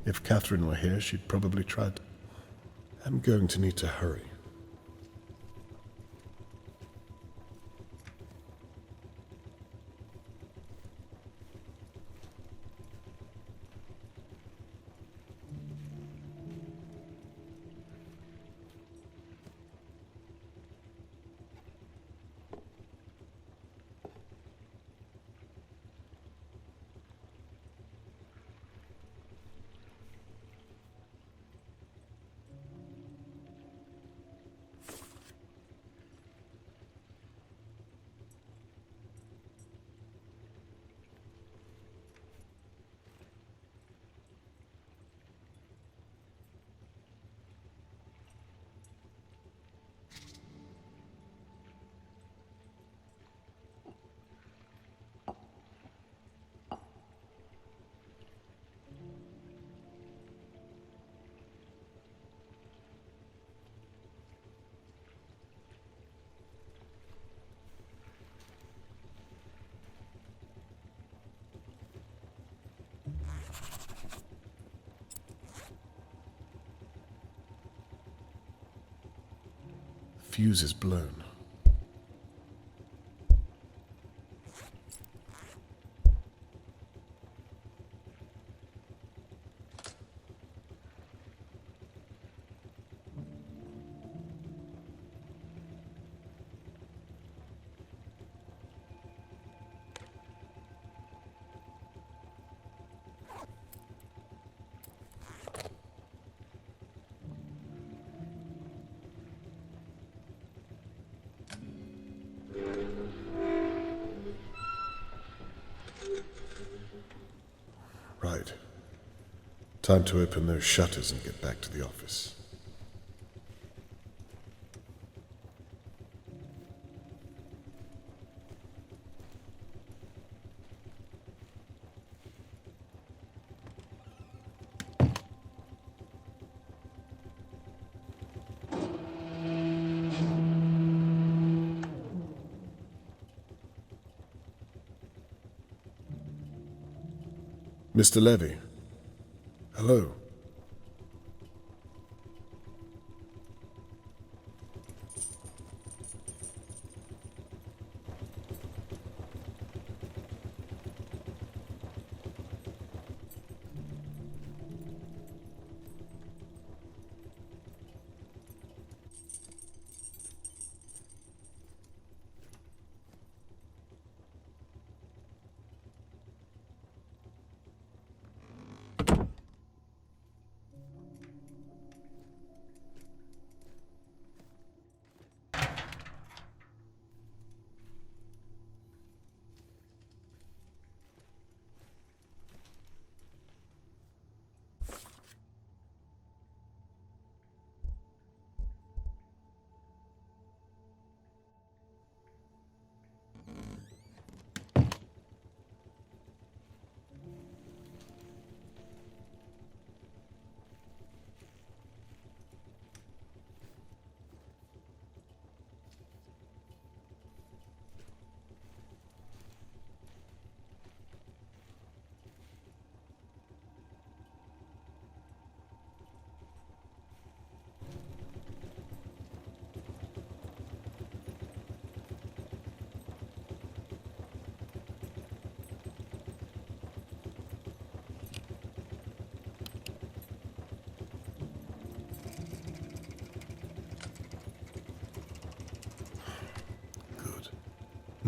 Speaker 3: If Catherine were here, she'd probably try to... I'm going to need to hurry. fuse is blown. Right. Time to open those shutters and get back to the office. Mr. Levy. Hello.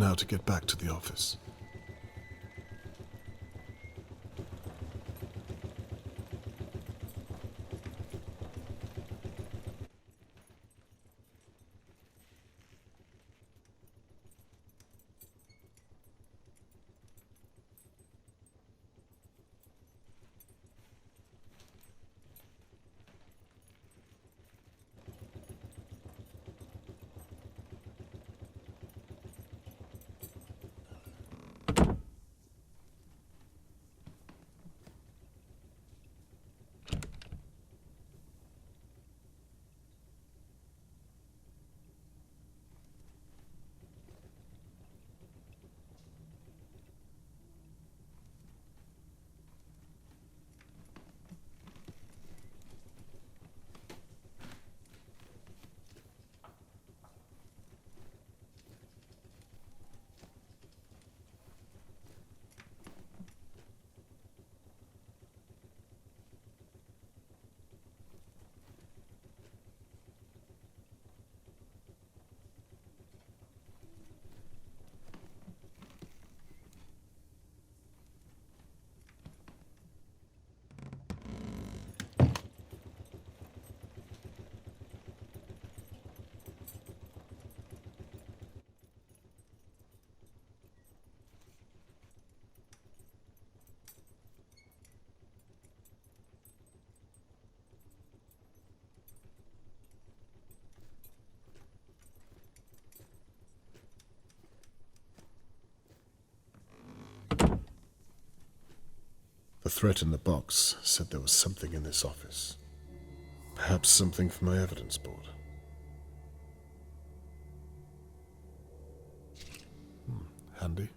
Speaker 3: Now to get back to the office. The threat in the box said there was something in this office. Perhaps something for my evidence board. Handy.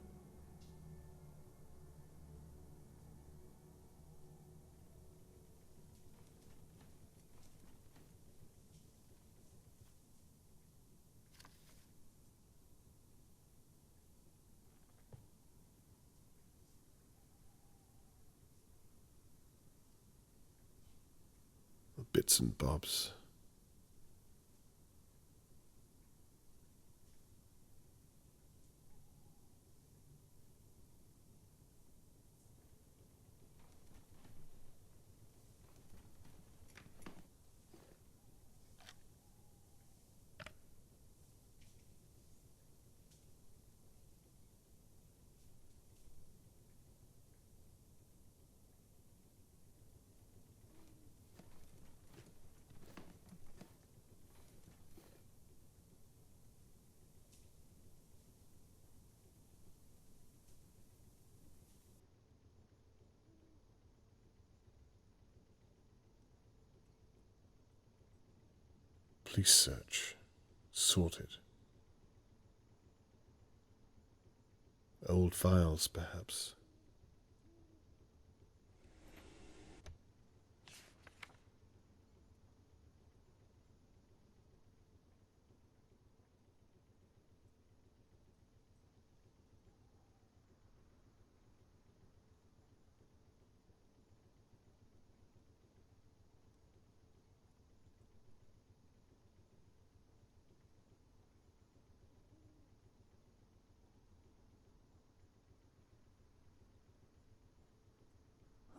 Speaker 3: bits and bobs. Police search. Sorted. Old files, perhaps.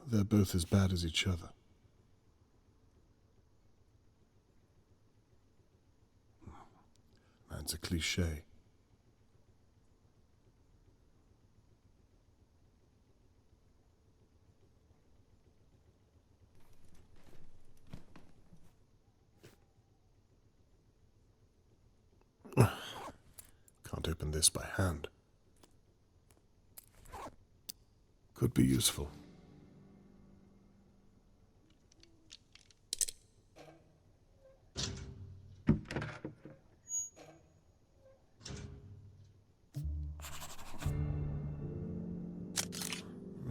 Speaker 3: They're both as bad as each other. That's a cliché. Can't open this by hand. Could be useful.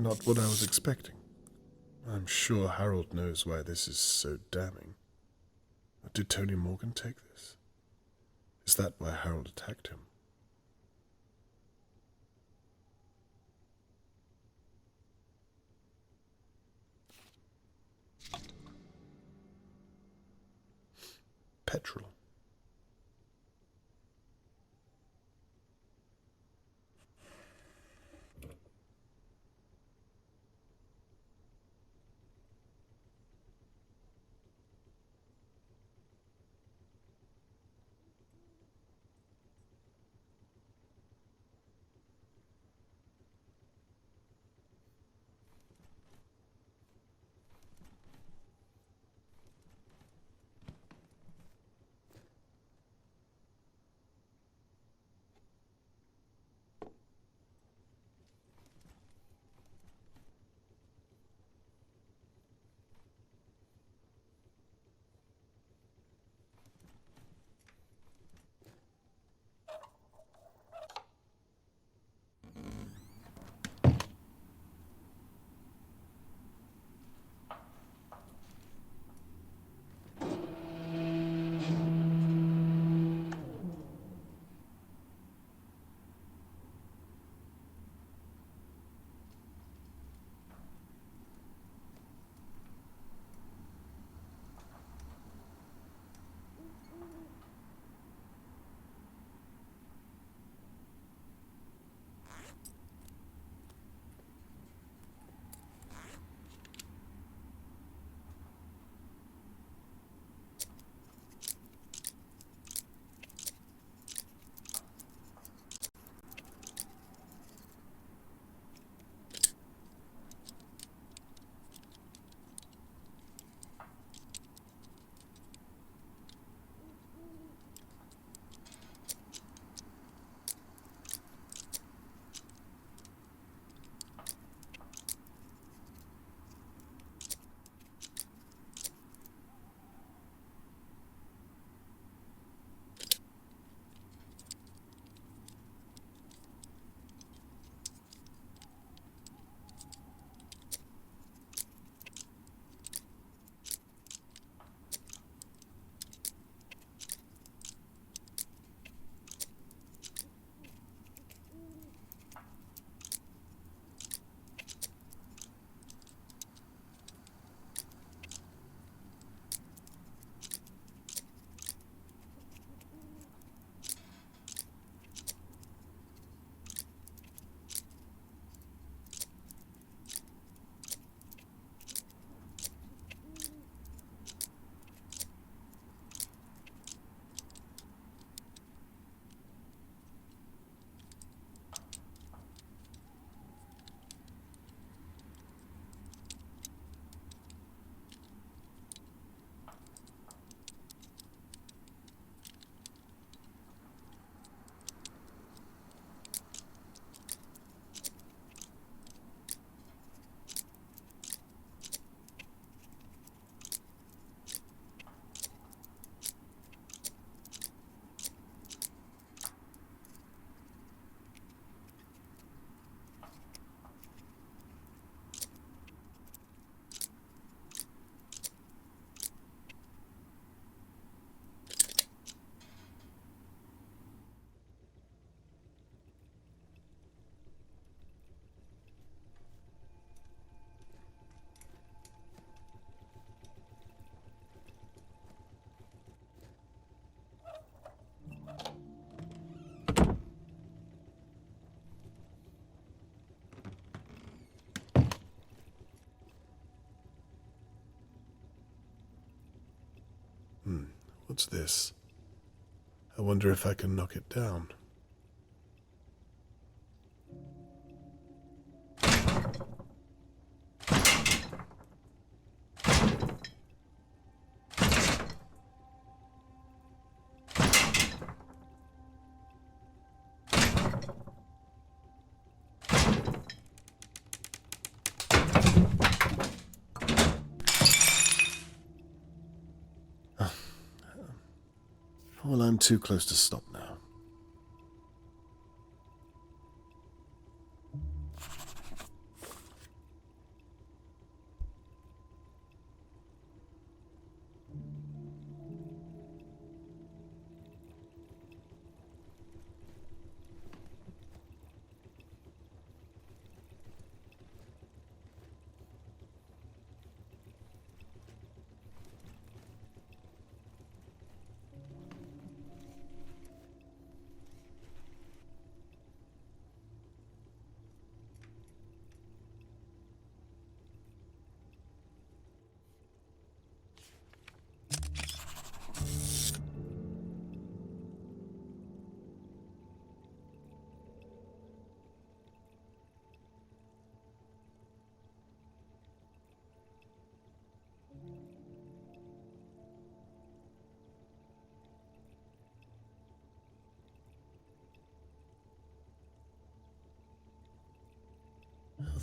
Speaker 3: Not what I was expecting. I'm sure Harold knows why this is so damning. Did Tony Morgan take this? Is that why Harold attacked him? Petrol. What's this? I wonder if I can knock it down. Well, I'm too close to stop now.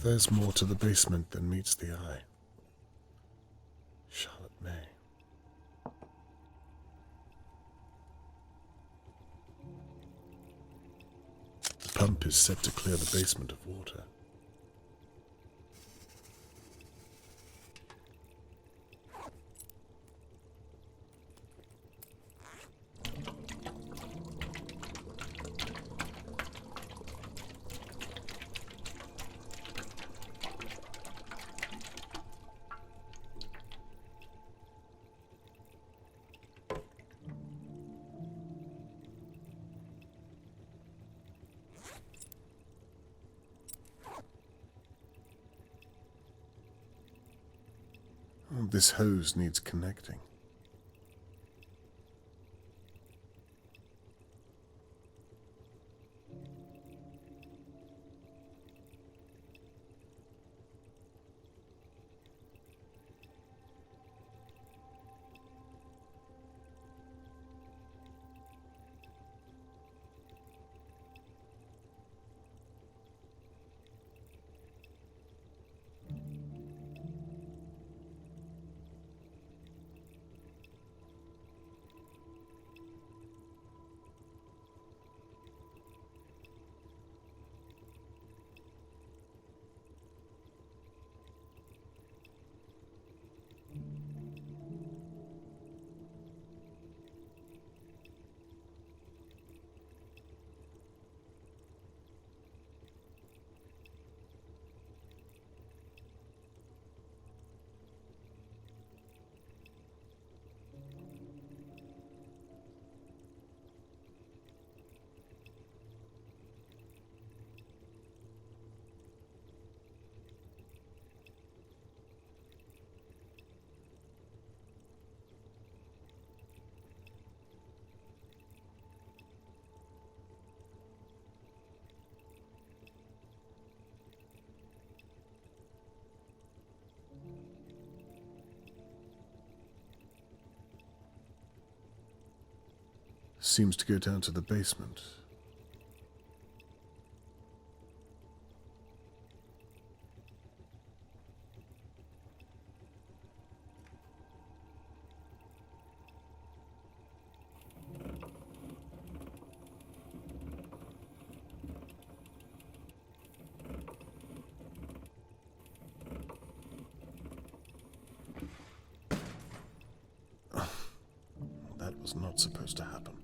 Speaker 3: There's more to the basement than meets the eye. Charlotte May. The pump is set to clear the basement of water. This hose needs connecting. Seems to go down to the basement. That was not supposed to happen.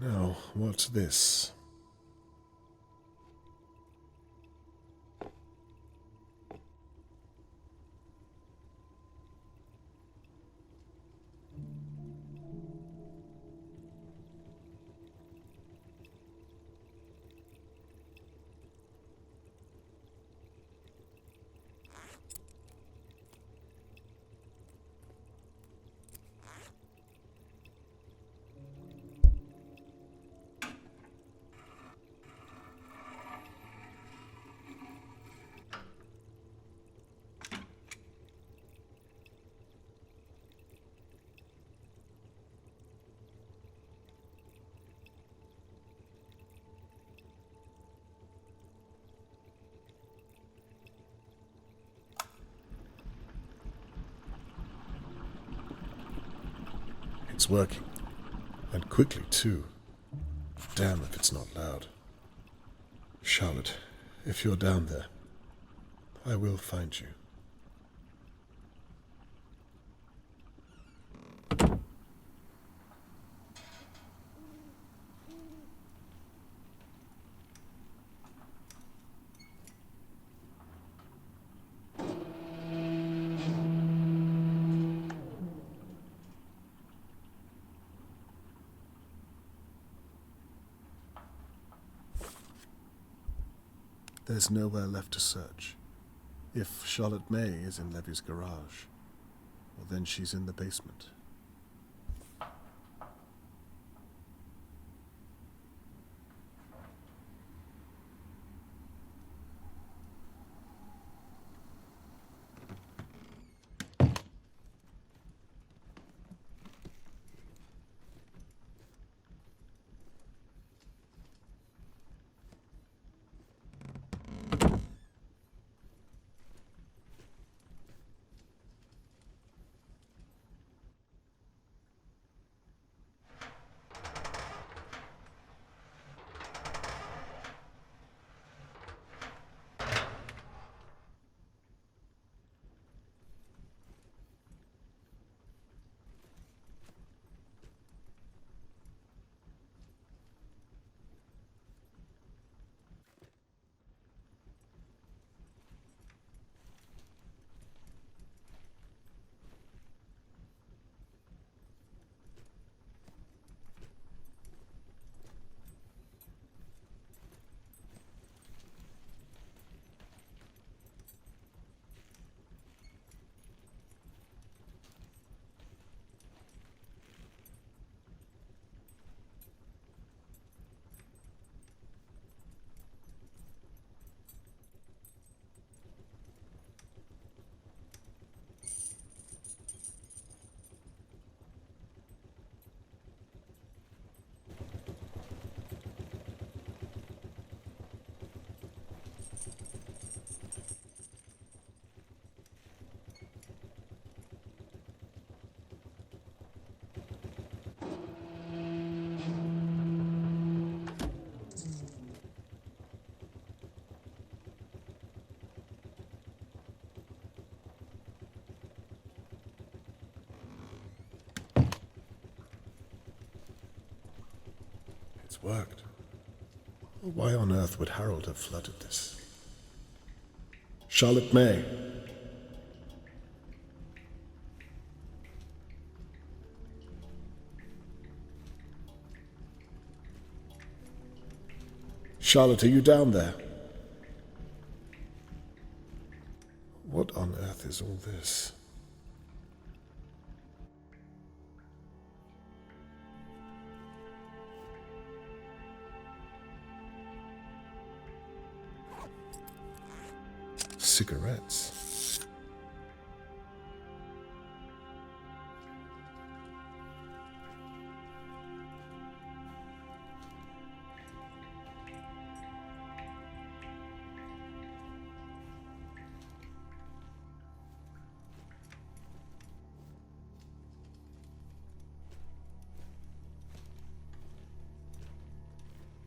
Speaker 3: Now, what's this? It's working. And quickly, too. Damn if it's not loud. Charlotte, if you're down there, I will find you. There's nowhere left to search. If Charlotte May is in Levy's garage, well, then she's in the basement. It's worked. Why on earth would Harold have flooded this? Charlotte May. Charlotte, are you down there? What on earth is all this? Cigarettes.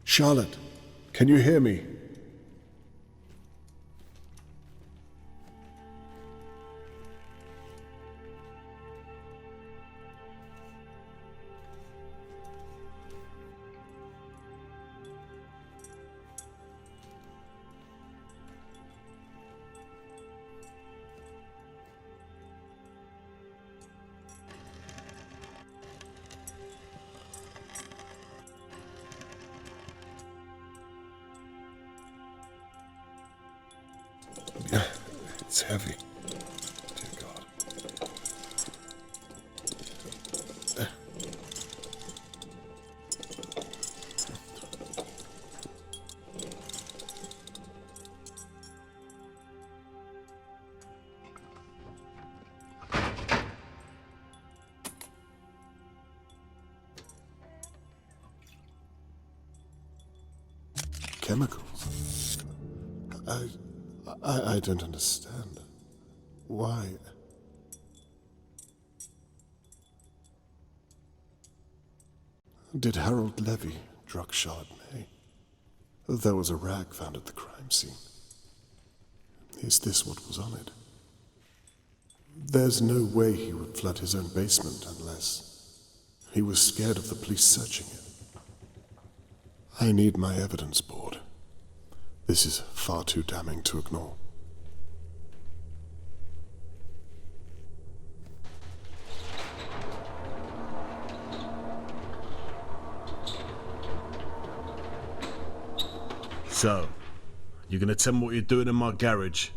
Speaker 3: Charlotte, can you hear me? It's heavy. Dear God. Chemicals? I don't understand. Why? Did Harold Levy drug Charlotte May? There was a rag found at the crime scene. Is this what was on it? There's no way he would flood his own basement unless he was scared of the police searching it. I need my evidence board. This is far too damning to ignore.
Speaker 8: So, you gonna tell me what you're doing in my garage?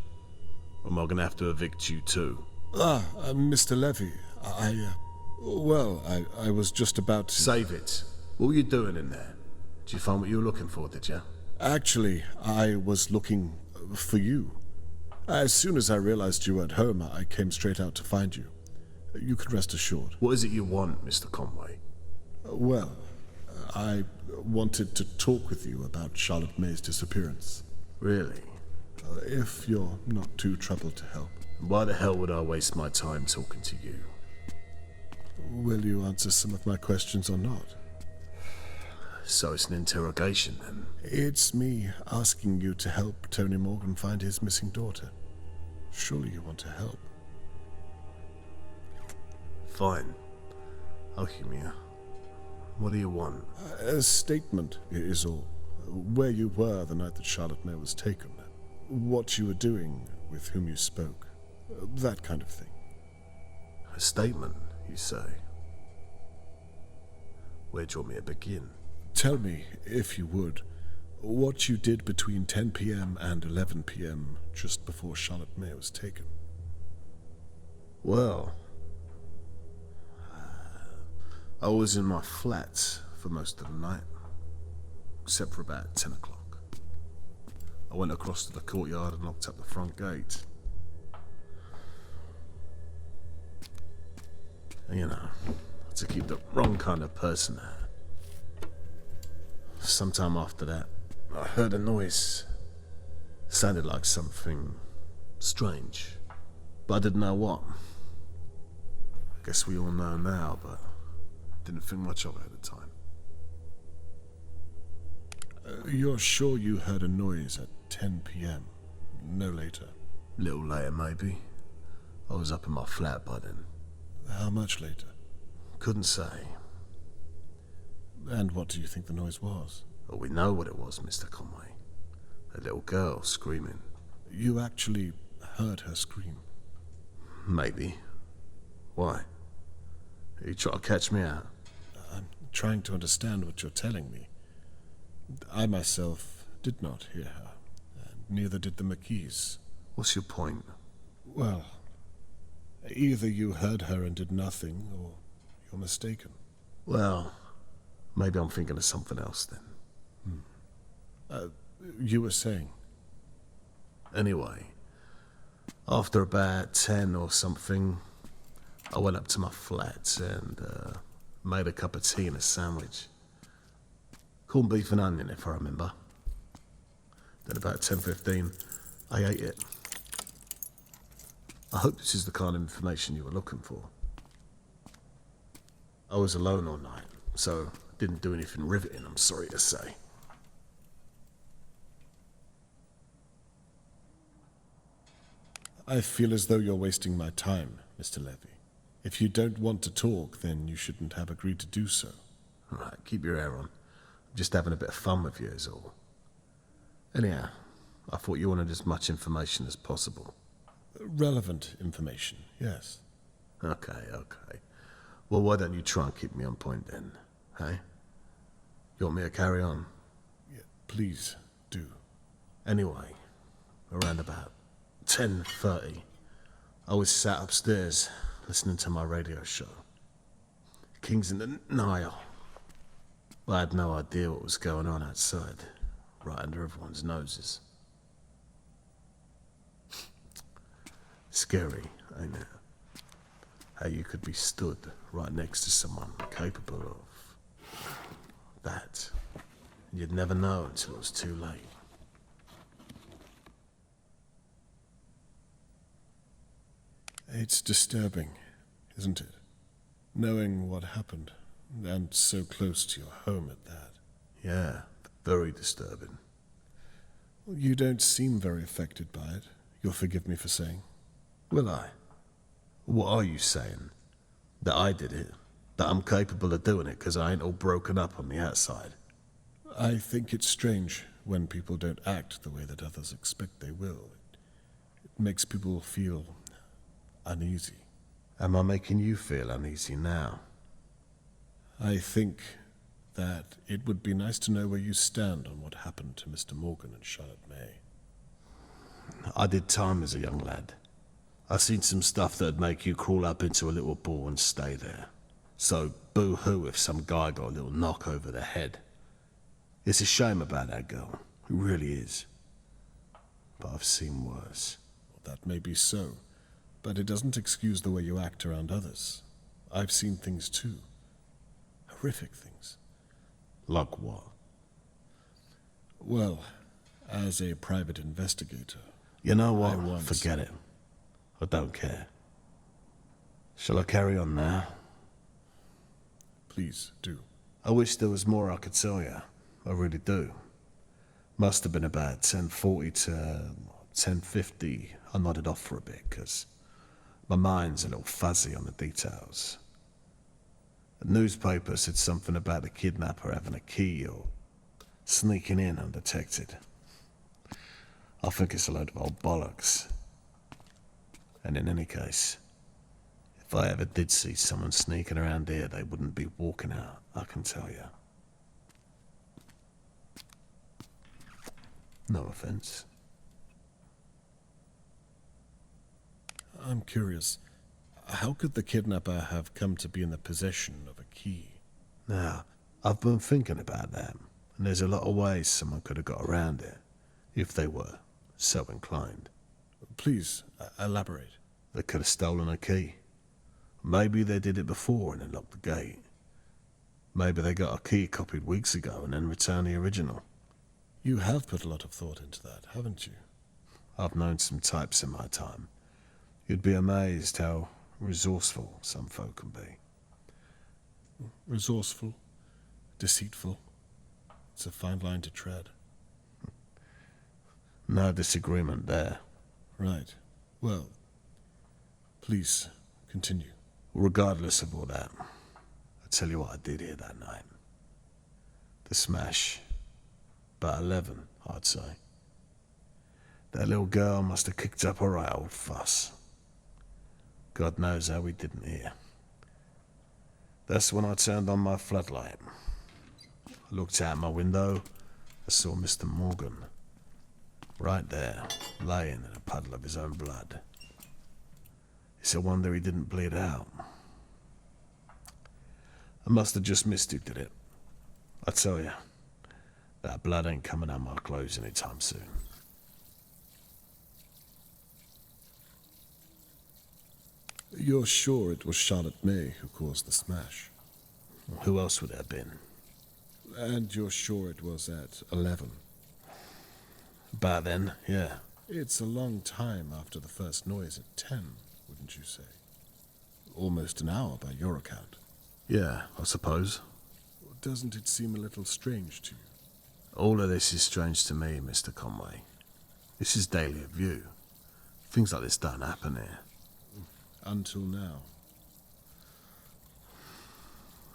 Speaker 8: Or am I gonna have to evict you too?
Speaker 3: Mr. Levy, I was just about to...
Speaker 8: Save it. What were you doing in there? Did you find what you were looking for, did you?
Speaker 3: Actually, I was looking for you. As soon as I realized you were at home, I came straight out to find you. You can rest assured.
Speaker 8: What is it you want, Mr. Conway?
Speaker 3: Well, I wanted to talk with you about Charlotte May's disappearance.
Speaker 8: Really?
Speaker 3: If you're not too troubled to help.
Speaker 8: Why the hell would I waste my time talking to you?
Speaker 3: Will you answer some of my questions or not?
Speaker 8: So it's an interrogation, then?
Speaker 3: It's me asking you to help Tony Morgan find his missing daughter. Surely you want to help.
Speaker 8: Fine. I'll humor you. What do you want?
Speaker 3: A statement is all. Where you were the night that Charlotte May was taken. What you were doing, with whom you spoke. That kind of thing.
Speaker 8: A statement, you say? Where do you want me to begin?
Speaker 3: Tell me, if you would, what you did between 10 p.m. and 11 p.m. just before Charlotte May was taken.
Speaker 8: Well, I was in my flat for most of the night, except for about 10 o'clock. I went across to the courtyard and locked up the front gate. You know, to keep the wrong kind of person out. Sometime after that, I heard a noise. Sounded like something strange, but I didn't know what. I guess we all know now, but didn't think much of it at the time.
Speaker 3: You're sure you heard a noise at 10 p.m., no later?
Speaker 8: A little later, maybe. I was up in my flat by then.
Speaker 3: How much later?
Speaker 8: Couldn't say.
Speaker 3: And what do you think the noise was?
Speaker 8: Well, we know what it was, Mr. Conway. A little girl screaming.
Speaker 3: You actually heard her scream?
Speaker 8: Maybe. Why? Are you trying to catch me out?
Speaker 3: I'm trying to understand what you're telling me. I myself did not hear her, and neither did the McKees.
Speaker 8: What's your point?
Speaker 3: Well, either you heard her and did nothing, or you're mistaken.
Speaker 8: Well, maybe I'm thinking of something else then.
Speaker 3: You were saying?
Speaker 8: Anyway, after about 10 or something, I went up to my flat and made a cup of tea and a sandwich. Corned beef and onion, if I remember. Then about 10:15, I ate it. I hope this is the kind of information you were looking for. I was alone all night, so didn't do anything riveting, I'm sorry to say.
Speaker 3: I feel as though you're wasting my time, Mr. Levy. If you don't want to talk, then you shouldn't have agreed to do so.
Speaker 8: All right, keep your hair on. I'm just having a bit of fun with you is all. Anyhow, I thought you wanted as much information as possible.
Speaker 3: Relevant information, yes.
Speaker 8: Okay. Well, why don't you try and keep me on point then, hey? You want me to carry on?
Speaker 3: Yeah, please do.
Speaker 8: Anyway, around about 10:30. I was sat upstairs listening to my radio show. Kings in the Nile. I had no idea what was going on outside, right under everyone's noses. Scary, ain't it? How you could be stood right next to someone capable of that. You'd never know until it was too late.
Speaker 3: It's disturbing, isn't it? Knowing what happened, and so close to your home at that.
Speaker 8: Yeah, very disturbing.
Speaker 3: Well, you don't seem very affected by it. You'll forgive me for saying.
Speaker 8: Will I? What are you saying? That I did it? That I'm capable of doing it because I ain't all broken up on the outside?
Speaker 3: I think it's strange when people don't act the way that others expect they will. It makes people feel uneasy.
Speaker 8: Am I making you feel uneasy now?
Speaker 3: I think that it would be nice to know where you stand on what happened to Mr. Morgan and Charlotte May.
Speaker 8: I did time as a young lad. I seen some stuff that'd make you crawl up into a little ball and stay there. So boo-hoo if some guy got a little knock over the head. It's a shame about that girl. It really is. But I've seen worse.
Speaker 3: Well, that may be so, but it doesn't excuse the way you act around others. I've seen things too. Horrific things.
Speaker 8: Like what?
Speaker 3: Well, as a private investigator...
Speaker 8: You know what? Forget it. I don't care. Shall I carry on now?
Speaker 3: Please, do.
Speaker 8: I wish there was more I could tell you. I really do. Must have been about 10:40 to 10:50. I nodded off for a bit, because my mind's a little fuzzy on the details. The newspaper said something about the kidnapper having a key or sneaking in undetected. I think it's a load of old bollocks. And in any case, if I ever did see someone sneaking around here, they wouldn't be walking out, I can tell you. No offense.
Speaker 3: I'm curious. How could the kidnapper have come to be in the possession of a key?
Speaker 8: Now, I've been thinking about that, and there's a lot of ways someone could have got around it, if they were so inclined.
Speaker 3: Please, elaborate.
Speaker 8: They could have stolen a key. Maybe they did it before and then locked the gate. Maybe they got a key copied weeks ago and then returned the original.
Speaker 3: You have put a lot of thought into that, haven't you?
Speaker 8: I've known some types in my time. You'd be amazed how resourceful some folk can be.
Speaker 3: Resourceful, deceitful. It's a fine line to tread.
Speaker 8: No disagreement there.
Speaker 3: Right. Well, please, continue.
Speaker 8: Regardless of all that, I'll tell you what I did here that night. The smash. About 11, I'd say. That little girl must have kicked up a right old fuss. God knows how we didn't hear. That's when I turned on my floodlight. I looked out my window. I saw Mr. Morgan. Right there, laying in a puddle of his own blood. It's a wonder he didn't bleed out. I must have just missed who did it. I tell you, that blood ain't coming out my clothes anytime soon.
Speaker 3: You're sure it was Charlotte May who caused the smash?
Speaker 8: Who else would it have been?
Speaker 3: And you're sure it was at 11?
Speaker 8: About then, yeah.
Speaker 3: It's a long time after the first noise at 10, wouldn't you say? Almost an hour by your account.
Speaker 8: Yeah, I suppose.
Speaker 3: Doesn't it seem a little strange to you?
Speaker 8: All of this is strange to me, Mr. Conway. This is Dahlia View. Things like this don't happen here.
Speaker 3: Until now.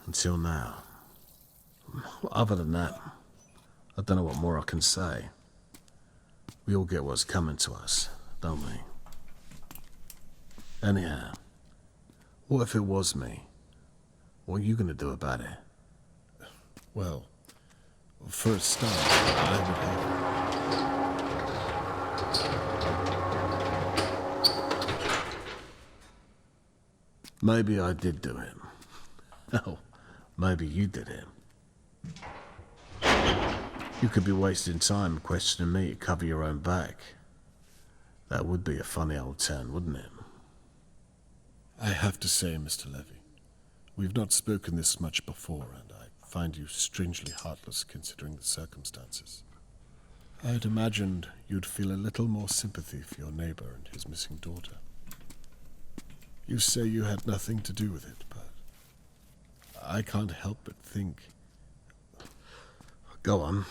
Speaker 8: Until now. Other than that, I don't know what more I can say. We all get what's coming to us, don't we? Anyhow, what if it was me? What are you going to do about it?
Speaker 3: Well, for a start, I would have...
Speaker 8: Maybe I did do it. Hell, maybe you did it. You could be wasting time questioning me to cover your own back. That would be a funny old turn, wouldn't it?
Speaker 3: I have to say, Mr. Levy, we've not spoken this much before, and I find you strangely heartless considering the circumstances. I'd imagined you'd feel a little more sympathy for your neighbor and his missing daughter. You say you had nothing to do with it, but I can't help but think...
Speaker 8: Go on.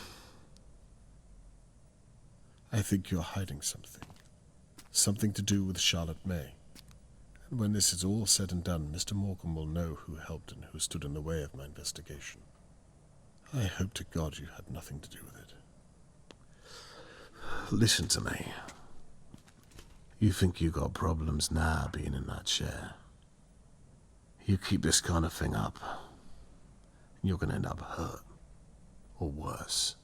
Speaker 3: I think you're hiding something. Something to do with Charlotte May. And when this is all said and done, Mr. Morgan will know who helped and who stood in the way of my investigation. I hope to God you had nothing to do with it.
Speaker 8: Listen to me. You think you got problems now being in that chair. You keep this kind of thing up, and you're going to end up hurt. Or worse.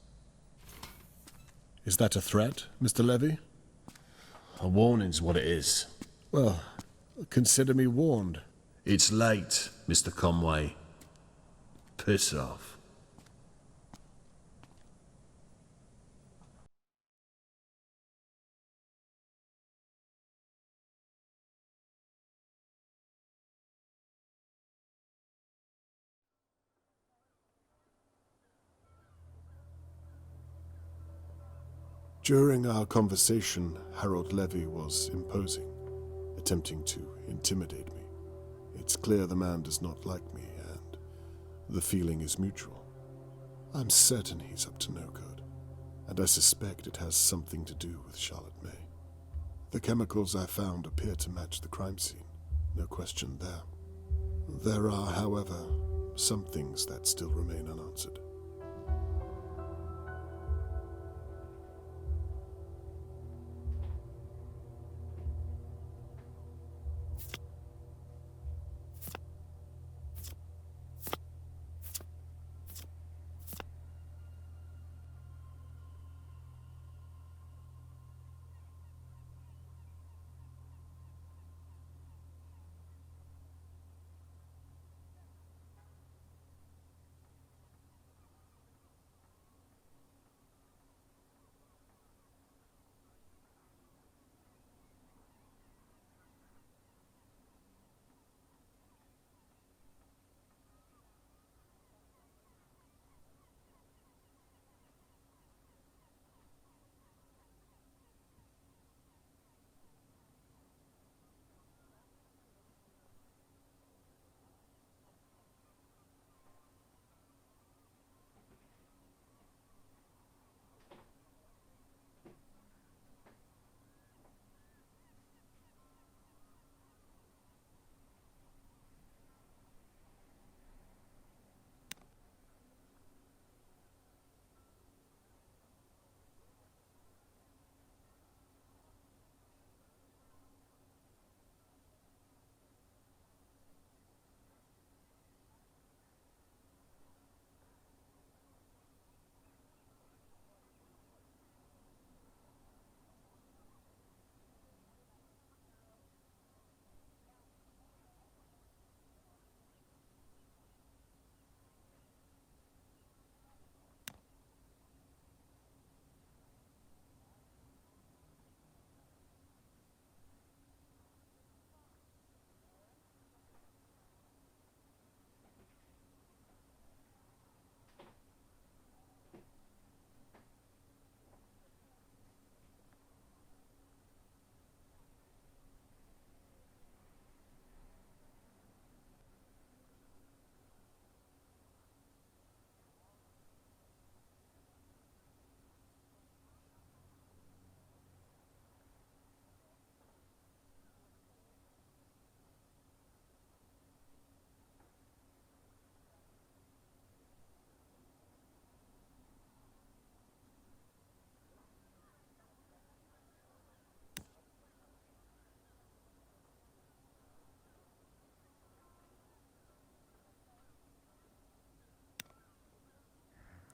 Speaker 3: Is that a threat, Mr. Levy?
Speaker 8: A warning's what it is.
Speaker 3: Well, consider me warned.
Speaker 8: It's late, Mr. Conway. Piss off.
Speaker 3: During our conversation, Harold Levy was imposing, attempting to intimidate me. It's clear the man does not like me, and the feeling is mutual. I'm certain he's up to no good, and I suspect it has something to do with Charlotte May. The chemicals I found appear to match the crime scene, no question there. There are, however, some things that still remain unanswered.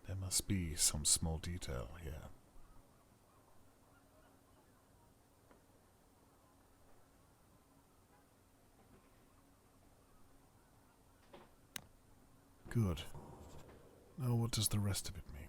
Speaker 3: There must be some small detail here. Good. Now what does the rest of it mean?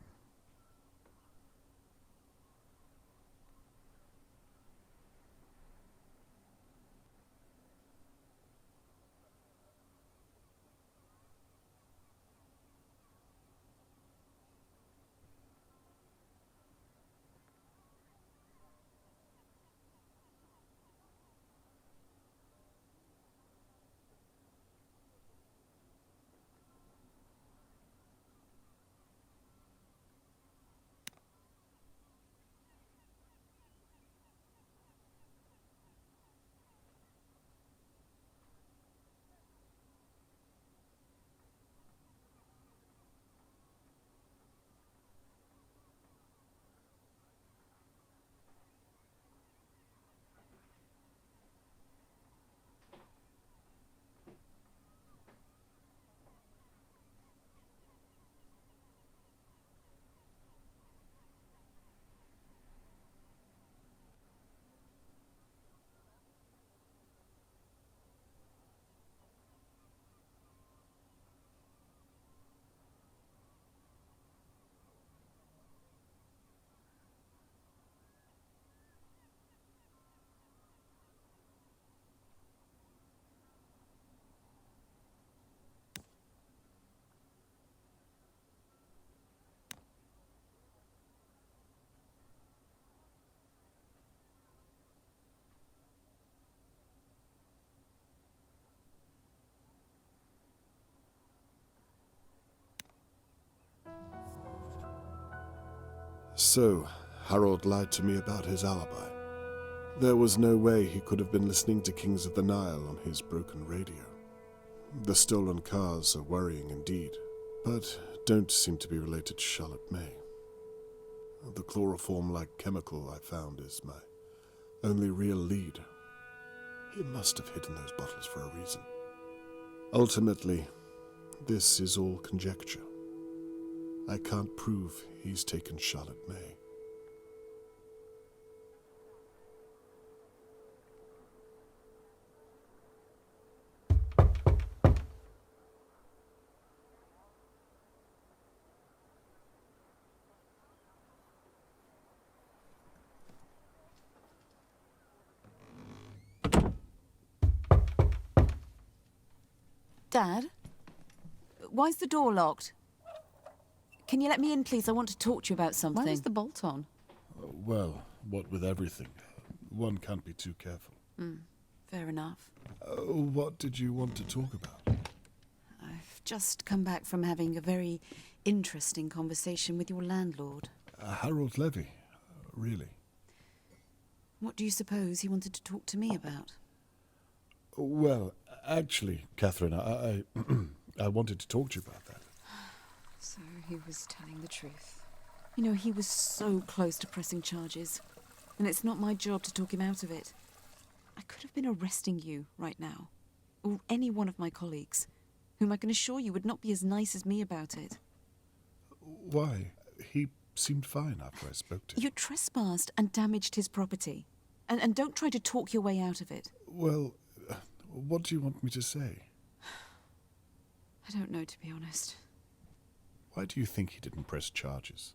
Speaker 3: So, Harold lied to me about his alibi. There was no way he could have been listening to Kings of the Nile on his broken radio. The stolen cars are worrying indeed, but don't seem to be related to Charlotte May. The chloroform-like chemical I found is my only real lead. He must have hidden those bottles for a reason. Ultimately, this is all conjecture. I can't prove he's taken Charlotte May.
Speaker 7: Dad? Why's the door locked? Can you let me in, please? I want to talk to you about something. Why was the bolt on?
Speaker 3: Well, what with everything, one can't be too careful.
Speaker 7: Fair enough.
Speaker 3: What did you want to talk about?
Speaker 7: I've just come back from having a very interesting conversation with your landlord.
Speaker 3: Harold Levy, really?
Speaker 7: What do you suppose he wanted to talk to me about?
Speaker 3: Well, actually, Catherine, I wanted to talk to you about that.
Speaker 7: So he was telling the truth. You know, he was so close to pressing charges, and it's not my job to talk him out of it. I could have been arresting you right now, or any one of my colleagues, whom I can assure you would not be as nice as me about it.
Speaker 3: Why? He seemed fine after I spoke to him.
Speaker 7: You trespassed and damaged his property, and don't try to talk your way out of it.
Speaker 3: Well, what do you want me to say?
Speaker 7: I don't know, to be honest.
Speaker 3: Why do you think he didn't press charges?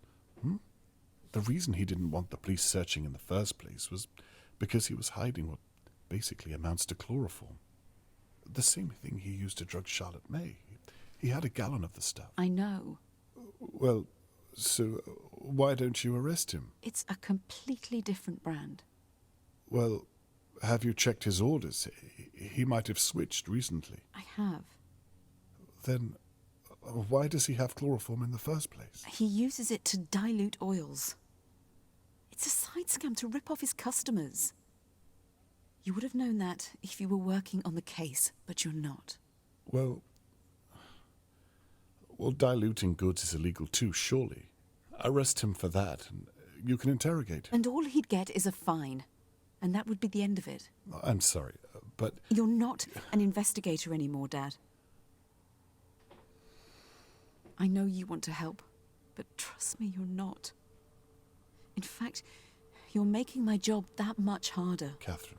Speaker 3: The reason he didn't want the police searching in the first place was because he was hiding what basically amounts to chloroform. The same thing he used to drug Charlotte May. He had a gallon of the stuff.
Speaker 7: I know.
Speaker 3: Well, so why don't you arrest him?
Speaker 7: It's a completely different brand.
Speaker 3: Well, have you checked his orders? He might have switched recently.
Speaker 7: I have.
Speaker 3: Then why does he have chloroform in the first place?
Speaker 7: He uses it to dilute oils. It's a side scam to rip off his customers. You would have known that if you were working on the case, but you're not.
Speaker 3: Well, diluting goods is illegal too, surely. Arrest him for that, and you can interrogate him.
Speaker 7: And all he'd get is a fine. And that would be the end of it.
Speaker 3: I'm sorry, but...
Speaker 7: You're not an investigator anymore, Dad. I know you want to help, but trust me, you're not. In fact, you're making my job that much harder.
Speaker 3: Catherine,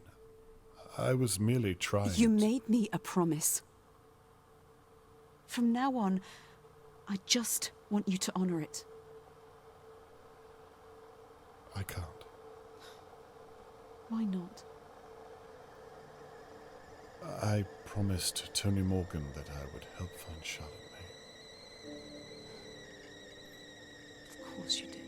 Speaker 3: I was merely trying
Speaker 7: You made me a promise. From now on, I just want you to honor it.
Speaker 3: I can't.
Speaker 7: Why not?
Speaker 3: I promised Tony Morgan that I would help find Charlotte May.
Speaker 7: Of course you did.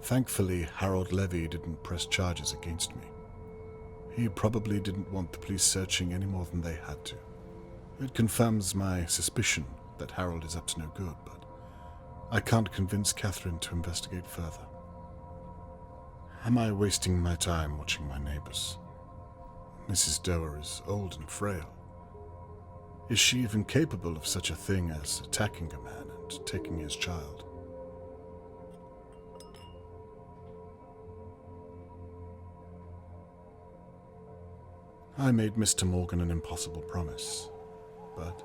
Speaker 3: Thankfully, Harold Levy didn't press charges against me. He probably didn't want the police searching any more than they had to. It confirms my suspicion that Harold is up to no good, but I can't convince Catherine to investigate further. Am I wasting my time watching my neighbors? Mrs. Doer is old and frail. Is she even capable of such a thing as attacking a man and taking his child? I made Mr. Morgan an impossible promise, but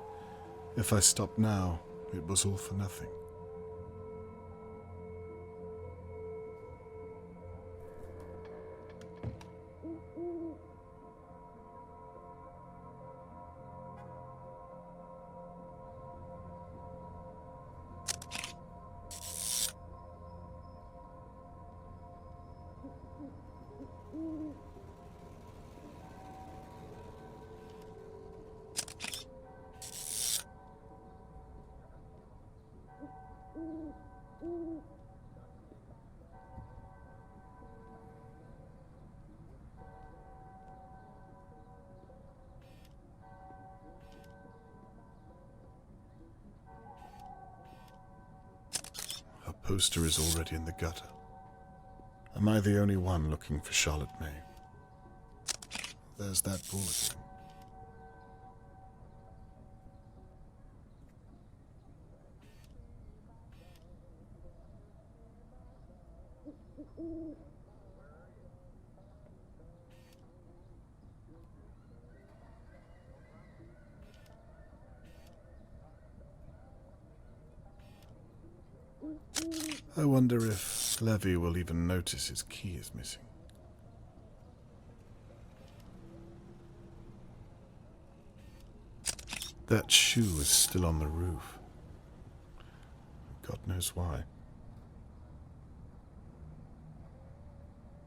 Speaker 3: if I stopped now, it was all for nothing. Her poster is already in the gutter. Am I the only one looking for Charlotte May? There's that ball again. I wonder if Levy will even notice his key is missing. That shoe is still on the roof. God knows why.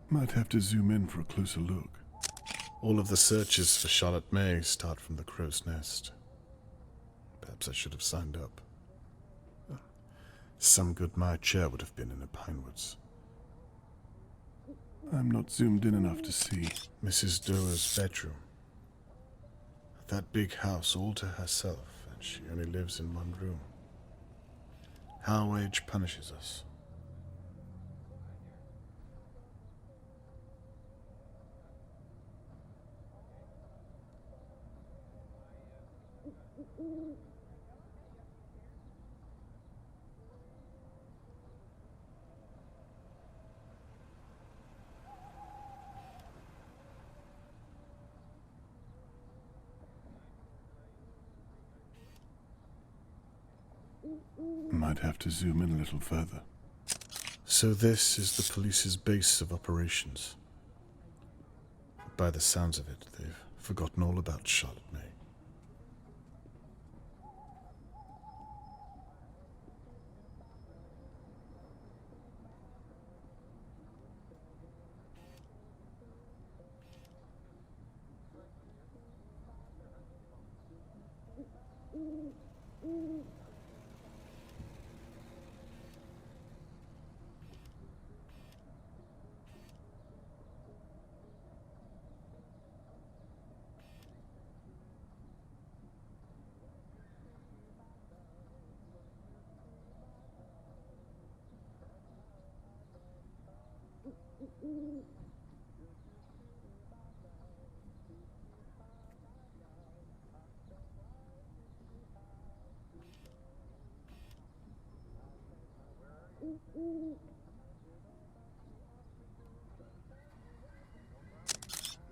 Speaker 3: Might have to zoom in for a closer look. All of the searches for Charlotte May start from the crow's nest. Perhaps I should have signed up. Some good my chair would have been in the pine woods. I'm not zoomed in enough to see Mrs. Doer's bedroom. That big house all to herself, and she only lives in one room. How age punishes us. Might have to zoom in a little further. So this is the police's base of operations. By the sounds of it, they've forgotten all about Charlotte May.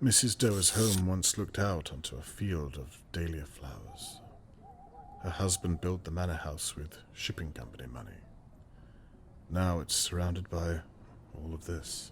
Speaker 3: Mrs. Doer's home once looked out onto a field of dahlia flowers. Her husband built the manor house with shipping company money. Now it's surrounded by all of this.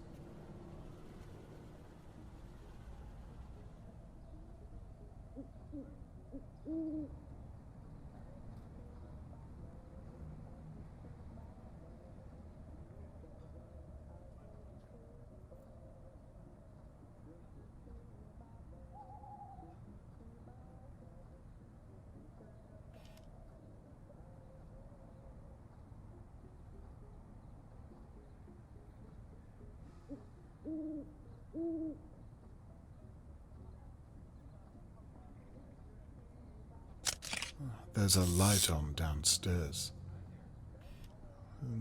Speaker 3: There's a light on downstairs.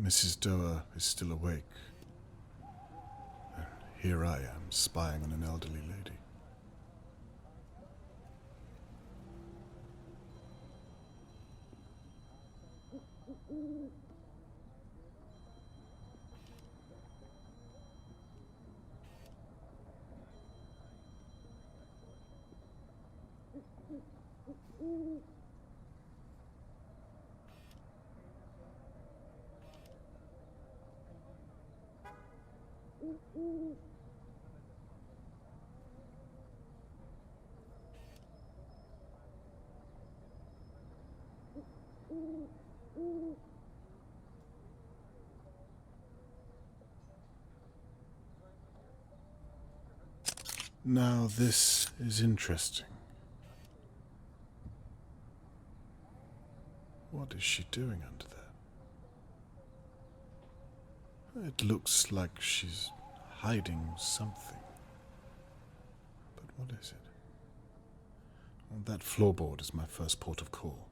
Speaker 3: Mrs. Doer is still awake. And here I am, spying on an elderly lady. Now this is interesting. What is she doing under there? It looks like she's hiding something. But what is it? Well, that floorboard is my first port of call.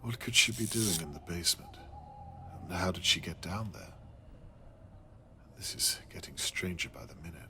Speaker 3: What could she be doing in the basement? And how did she get down there? This is getting stranger by the minute.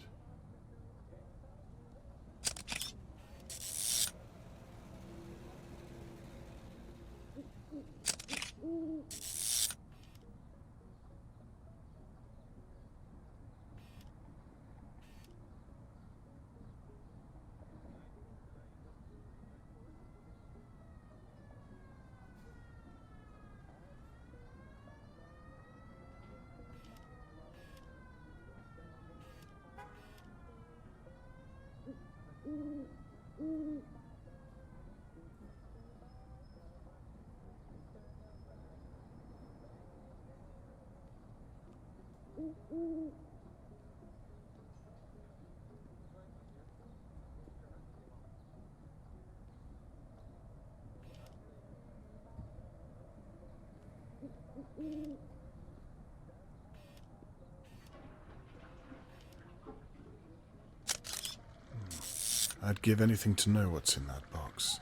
Speaker 3: I'd give anything to know what's in that box.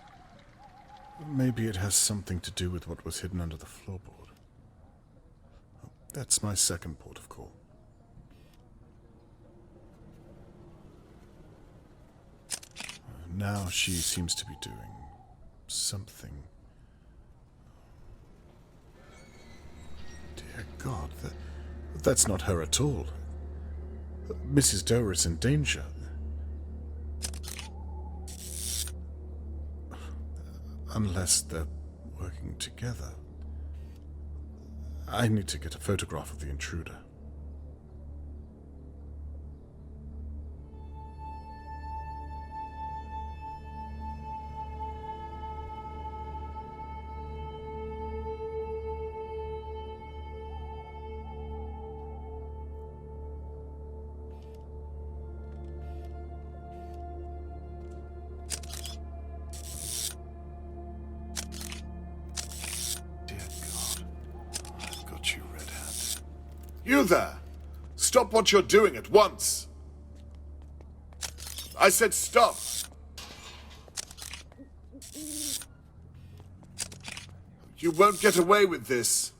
Speaker 3: Maybe it has something to do with what was hidden under the floorboard. That's my second port of call. Now she seems to be doing something. Dear God, that's not her at all. Mrs. Doer is in danger. Unless there working together. I need to get a photograph of the intruder.
Speaker 13: You there! Stop what you're doing at once! I said stop! You won't get away with this.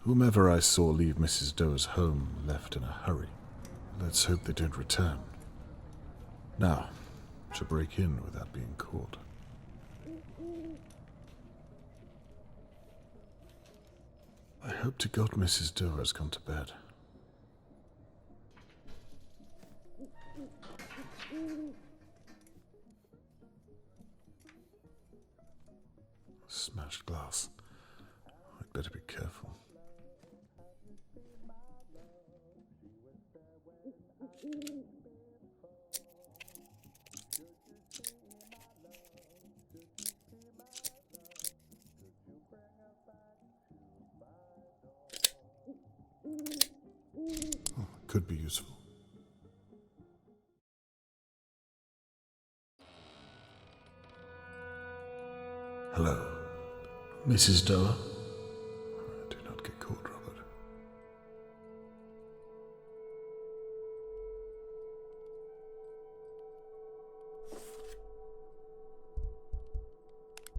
Speaker 3: Whomever I saw leave Mrs. Doe's home left in a hurry. Let's hope they don't return. Now, to break in without being caught. I hope to God Mrs. Doe has gone to bed. Smashed glass. I'd better be careful. Oh, could be useful. Hello, Mrs. Doe. Do not get caught, Robert.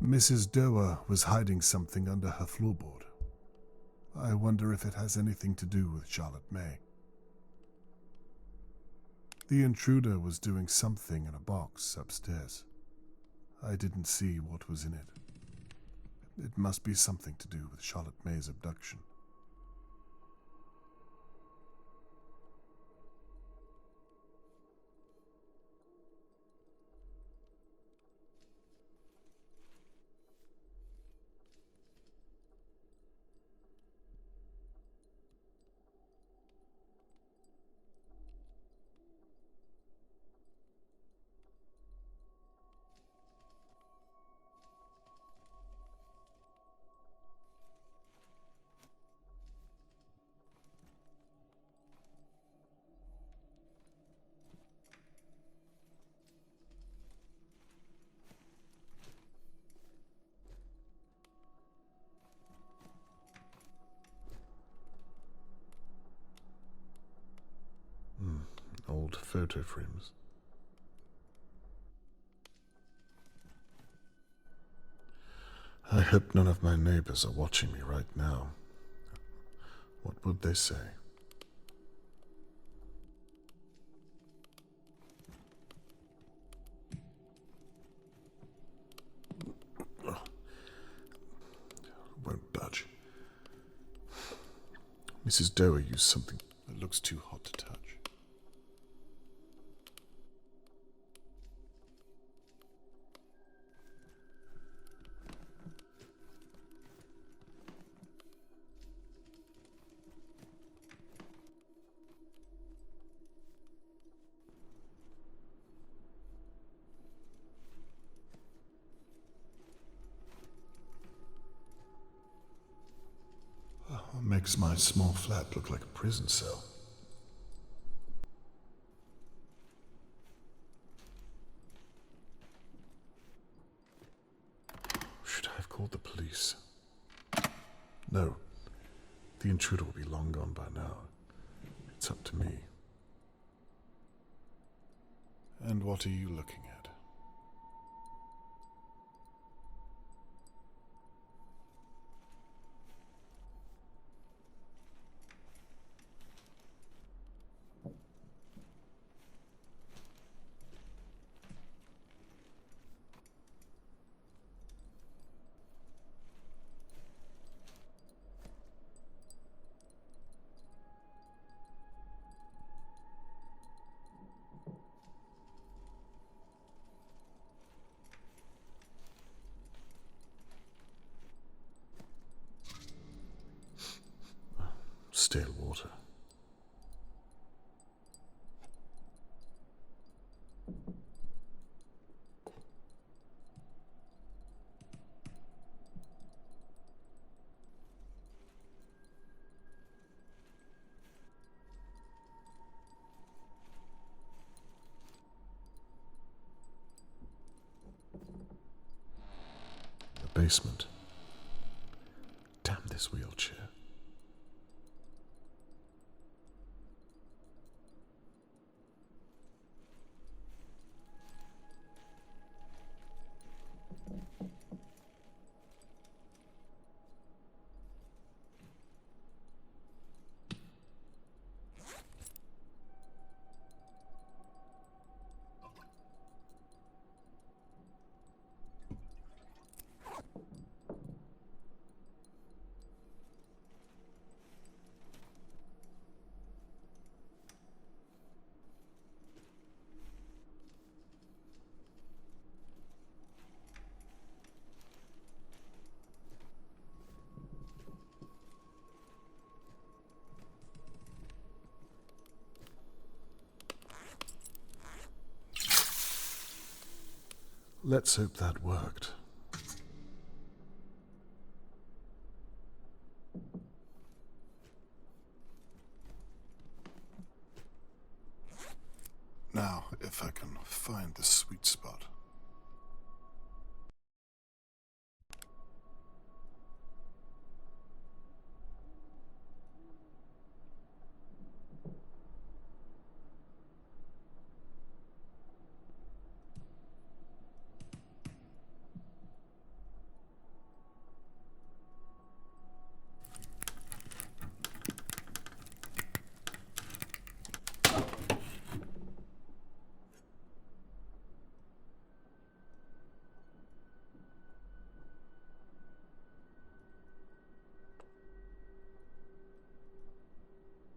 Speaker 3: Mrs. Doe was hiding something under her floorboard. I wonder if it has anything to do with Charlotte May. The intruder was doing something in a box upstairs. I didn't see what was in it. It must be something to do with Charlotte May's abduction. Old photo frames. I hope none of my neighbors are watching me right now. What would they say? Won't budge. Mrs. Doe used something that looks too hot to touch. Makes my small flat look like a prison cell. Should I have called the police? No. The intruder will be long gone by now. It's up to me. And what are you looking at? Stale water. The basement. Damn this wheelchair. Let's hope that worked. Now, if I can find the sweet spot.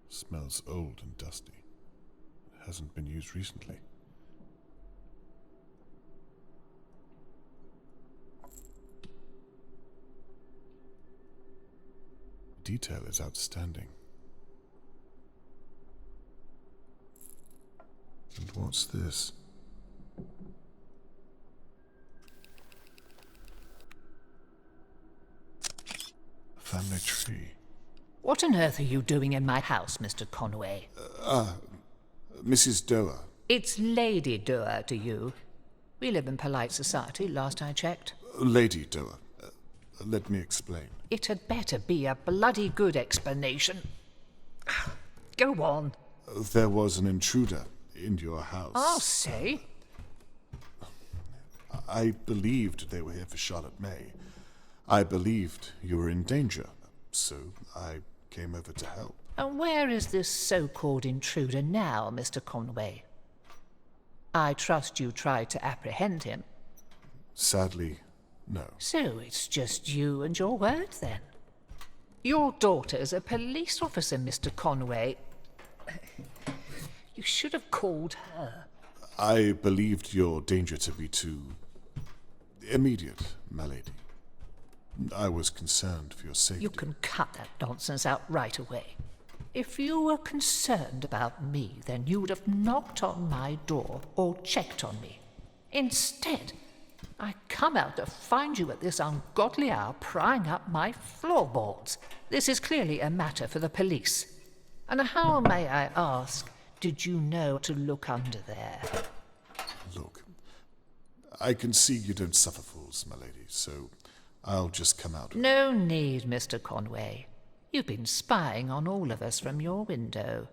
Speaker 3: Smells old and dusty. It hasn't been used recently. Detail is outstanding. And what's this? A family tree.
Speaker 6: What on earth are you doing in my house, Mr. Conway?
Speaker 3: Mrs. Doer.
Speaker 6: It's Lady Doer to you. We live in polite society, last I checked.
Speaker 3: Lady Doer. Let me explain.
Speaker 6: It had better be a bloody good explanation. Go on.
Speaker 3: There was an intruder in your house.
Speaker 6: I'll say.
Speaker 3: I believed they were here for Charlotte May. I believed you were in danger, so I came over to help.
Speaker 6: And where is this so-called intruder now, Mr. Conway? I trust you tried to apprehend him.
Speaker 3: Sadly, no.
Speaker 6: So it's just you and your word, then? Your daughter's a police officer, Mr. Conway. You should have called her.
Speaker 3: I believed your danger to be too immediate, my lady. I was concerned for your safety.
Speaker 6: You can cut that nonsense out right away. If you were concerned about me, then you would have knocked on my door or checked on me. Instead, I come out to find you at this ungodly hour prying up my floorboards. This is clearly a matter for the police. And how, may I ask, did you know to look under there?
Speaker 3: Look, I can see you don't suffer fools, my lady, so I'll just come out.
Speaker 6: No need, Mr. Conway. You've been spying on all of us from your window.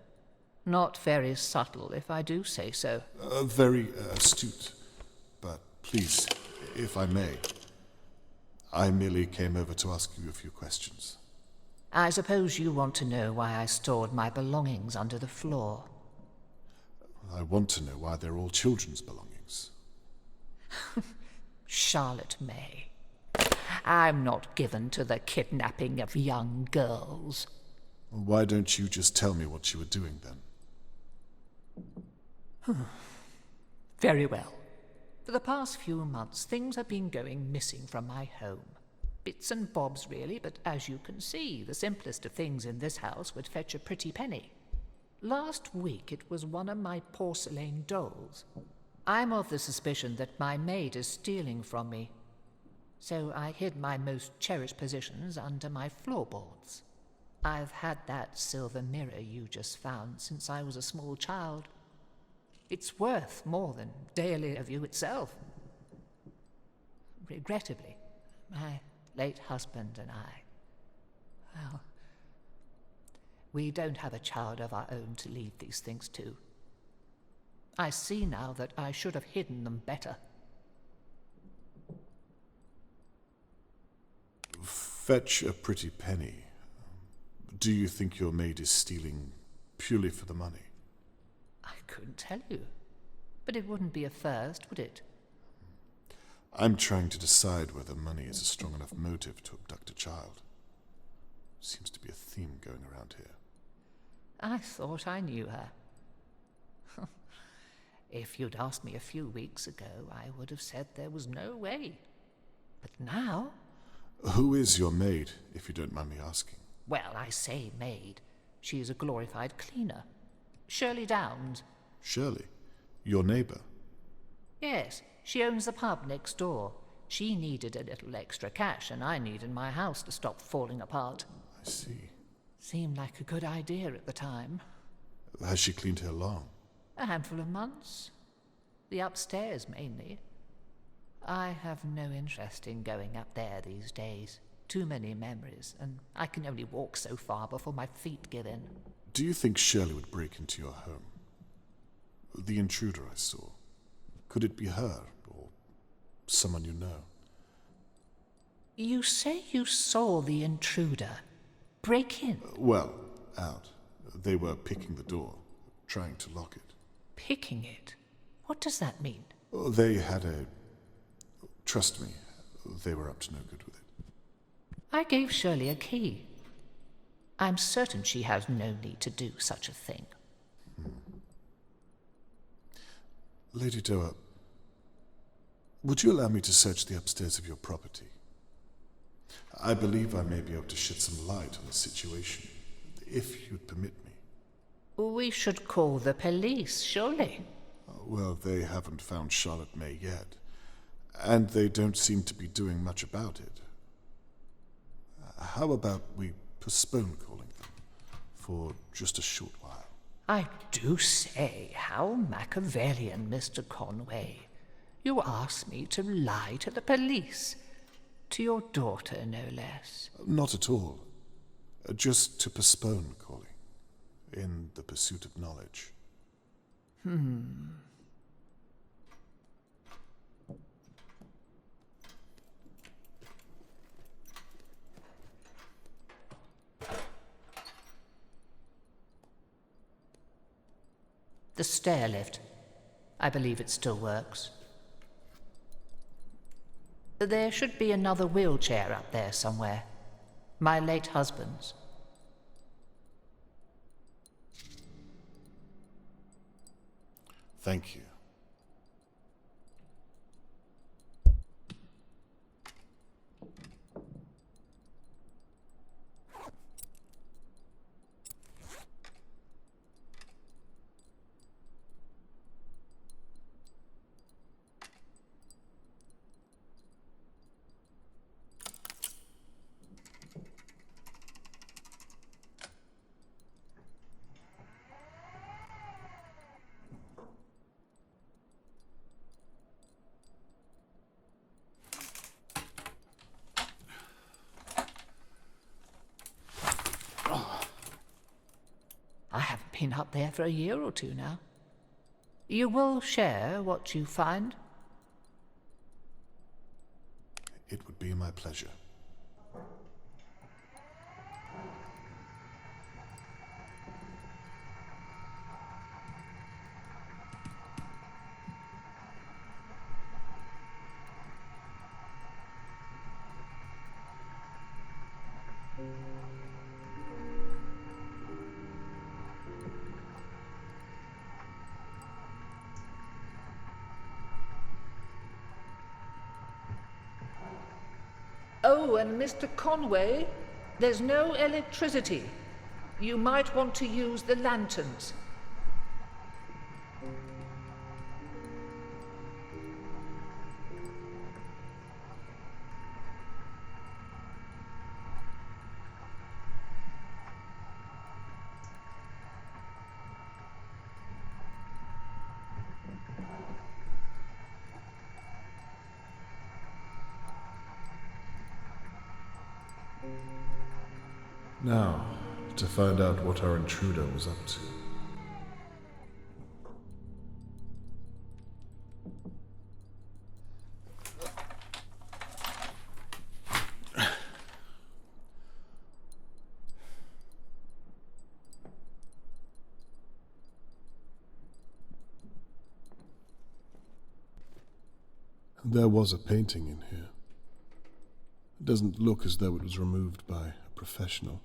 Speaker 6: Not very subtle, if I do say so.
Speaker 3: Very astute. But please, if I may, I merely came over to ask you a few questions.
Speaker 6: I suppose you want to know why I stored my belongings under the floor.
Speaker 3: I want to know why they're all children's belongings.
Speaker 6: Charlotte May. I'm not given to the kidnapping of young girls.
Speaker 3: Why don't you just tell me what you were doing then?
Speaker 6: Very well. For the past few months, things have been going missing from my home. Bits and bobs, really, but as you can see, the simplest of things in this house would fetch a pretty penny. Last week, it was one of my porcelain dolls. I'm of the suspicion that my maid is stealing from me. So I hid my most cherished possessions under my floorboards. I've had that silver mirror you just found since I was a small child. It's worth more than Dahliaview itself. Regrettably, my late husband and I, well, we don't have a child of our own to leave these things to. I see now that I should have hidden them better.
Speaker 3: Fetch a pretty penny. Do you think your maid is stealing purely for the money?
Speaker 6: I couldn't tell you. But it wouldn't be a first, would it?
Speaker 3: I'm trying to decide whether money is a strong enough motive to abduct a child. Seems to be a theme going around here.
Speaker 6: I thought I knew her. If you'd asked me a few weeks ago, I would have said there was no way. But now...
Speaker 3: Who is your maid, if you don't mind me asking?
Speaker 6: Well, I say maid. She is a glorified cleaner. Shirley Downs.
Speaker 3: Shirley? Your neighbour?
Speaker 6: Yes, she owns the pub next door. She needed a little extra cash, and I needed my house to stop falling apart.
Speaker 3: I see.
Speaker 6: Seemed like a good idea at the time.
Speaker 3: Has she cleaned here long?
Speaker 6: A handful of months. The upstairs, mainly. I have no interest in going up there these days. Too many memories, and I can only walk so far before my feet give in.
Speaker 3: Do you think Shirley would break into your home? The intruder I saw. Could it be her, or someone you know?
Speaker 6: You say you saw the intruder break in?
Speaker 3: Well, out. They were picking the door, trying to lock it.
Speaker 6: Picking it? What does that mean?
Speaker 3: They had a... Trust me, they were up to no good with it.
Speaker 6: I gave Shirley a key. I'm certain she has no need to do such a thing.
Speaker 3: Lady Doa, would you allow me to search the upstairs of your property? I believe I may be able to shed some light on the situation, if you'd permit me.
Speaker 6: We should call the police, surely.
Speaker 3: Well, they haven't found Charlotte May yet, and they don't seem to be doing much about it. How about we postpone calling them for just a short while?
Speaker 6: I do say, how Machiavellian, Mr. Conway. You ask me to lie to the police. To your daughter, no less.
Speaker 3: Not at all. Just to postpone calling, in the pursuit of knowledge.
Speaker 6: The stair lift. I believe it still works. There should be another wheelchair up there somewhere. My late husband's.
Speaker 3: Thank you.
Speaker 6: been up there for a year or two now. You will share what you find?
Speaker 3: It would be my pleasure.
Speaker 6: Oh, and Mr. Conway, there's no electricity. You might want to use the lanterns.
Speaker 3: Now, to find out what our intruder was up to. There was a painting in here. It doesn't look as though it was removed by a professional.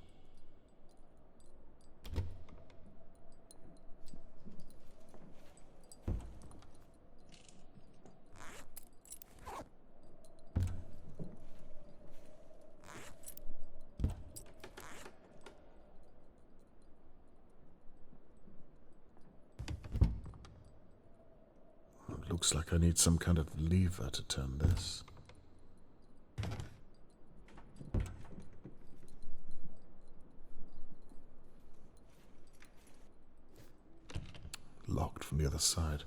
Speaker 3: It looks like I need some kind of lever to turn this. Locked from the other side.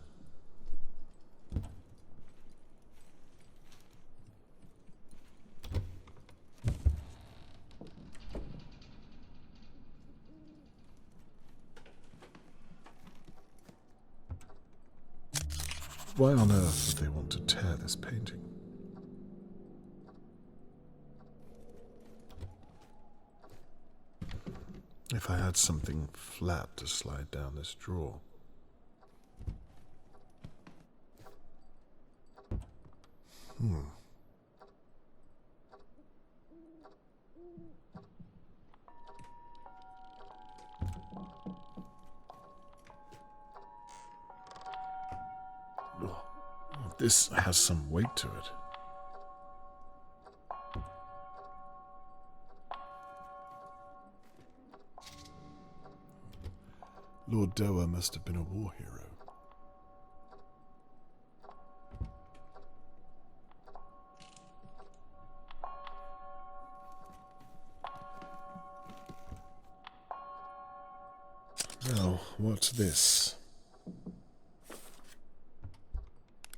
Speaker 3: Why on earth would they want to tear this painting? If I had something flat to slide down this drawer. This has some weight to it. Lord Doer must have been a war hero. Now, what's this?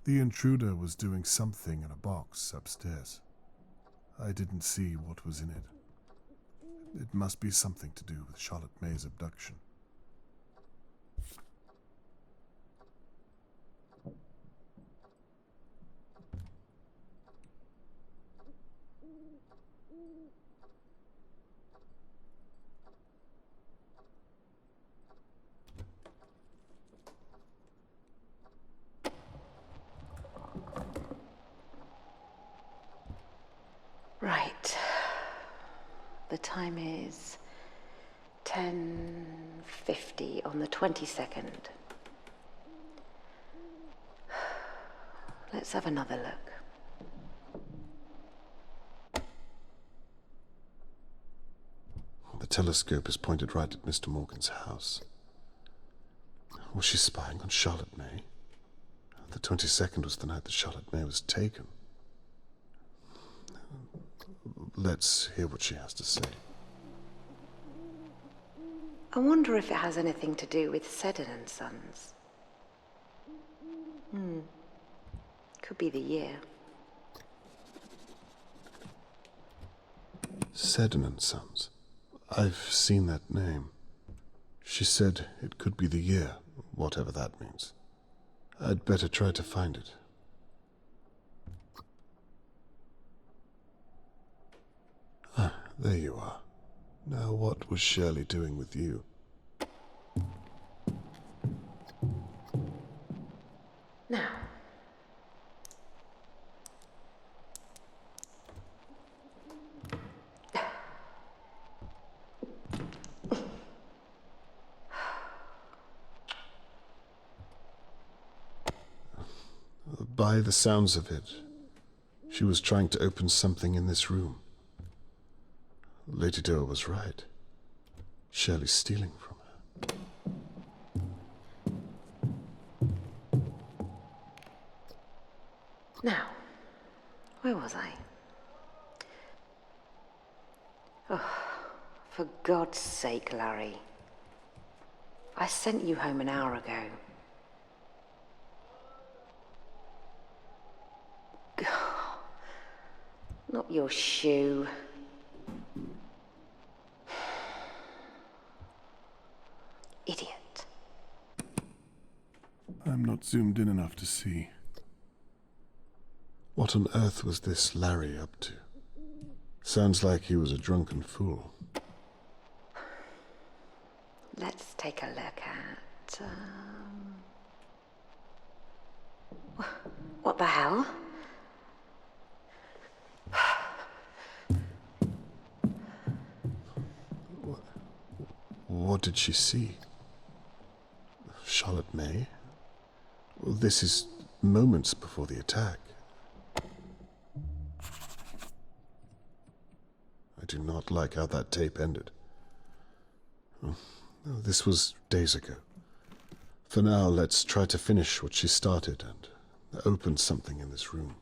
Speaker 3: The intruder was doing something in a box upstairs. I didn't see what was in it. It must be something to do with Charlotte May's abduction.
Speaker 12: Right. The time is 10:50 on the 22nd. Let's have another look.
Speaker 3: The telescope is pointed right at Mr. Morgan's house. Was she spying on Charlotte May? The 22nd was the night that Charlotte May was taken. Let's hear what she has to say.
Speaker 12: I wonder if it has anything to do with Seddon and Sons. Could be the year.
Speaker 3: Seddon and Sons. I've seen that name. She said it could be the year, whatever that means. I'd better try to find it. Ah, there you are. Now what was Shirley doing with you?
Speaker 12: Now.
Speaker 3: By the sounds of it, she was trying to open something in this room. Lady Doe was right. Shirley's stealing from her.
Speaker 12: Now, where was I? Oh, for God's sake, Larry. I sent you home an hour ago. Not your shoe. Idiot.
Speaker 3: I'm not zoomed in enough to see. What on earth was this Larry up to? Sounds like he was a drunken fool.
Speaker 12: Let's take a look at... What the hell?
Speaker 3: What did she see? Charlotte May? Well, this is moments before the attack. I do not like how that tape ended. Oh, this was days ago. For now, let's try to finish what she started and open something in this room.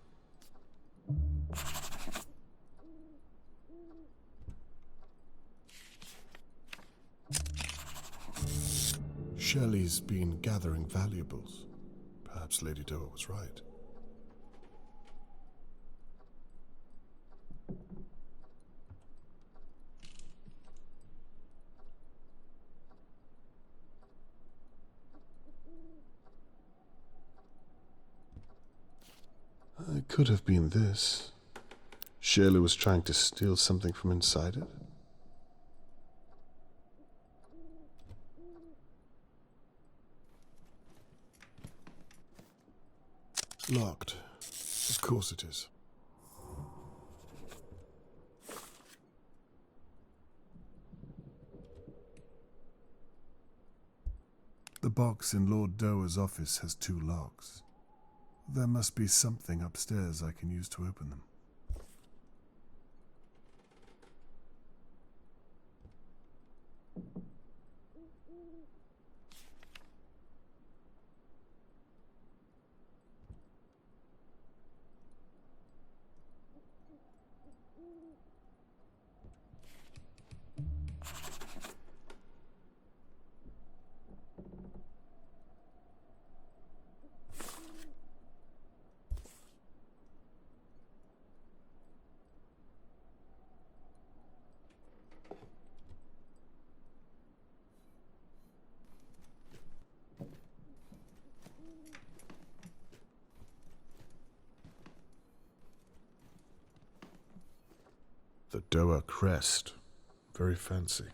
Speaker 3: Shirley's been gathering valuables. Perhaps Lady Doe was right. It could have been this. Shirley was trying to steal something from inside it. Locked. Of course it is. The box in Lord Doer's office has 2 locks. There must be something upstairs I can use to open them. The Doer crest. Very fancy.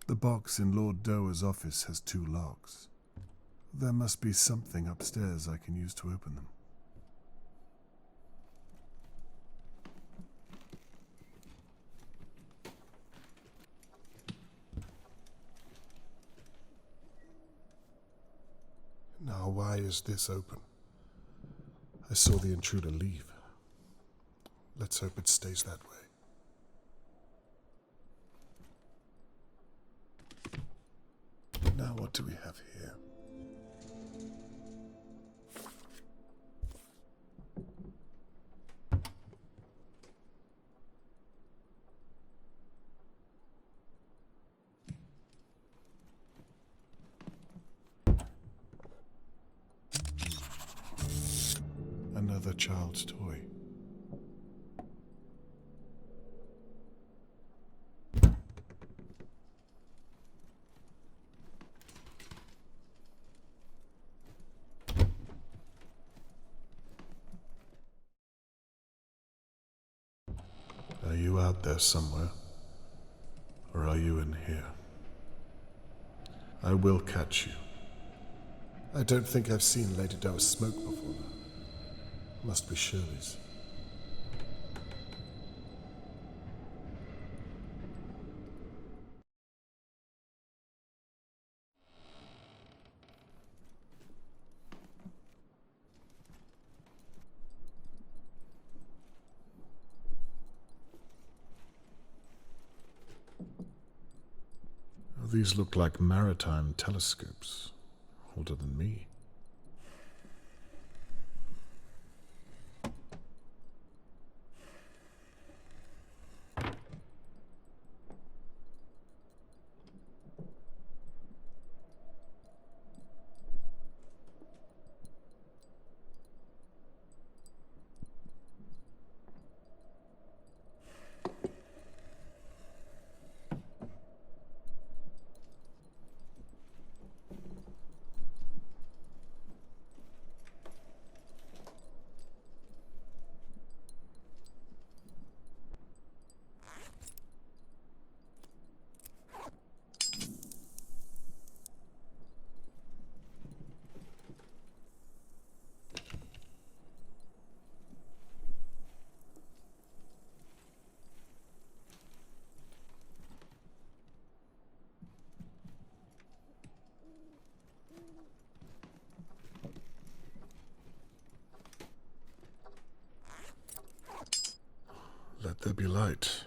Speaker 3: The box in Lord Doer's office has 2 locks. There must be something upstairs I can use to open them. Now, why is this open? I saw the intruder leave. Let's hope it stays that way. Now, what do we have here? child's toy. Are you out there somewhere? Or are you in here? I will catch you. I don't think I've seen Lady Doe's smoke before now. Must be Shirley's. These look like maritime telescopes, older than me. Let there be light.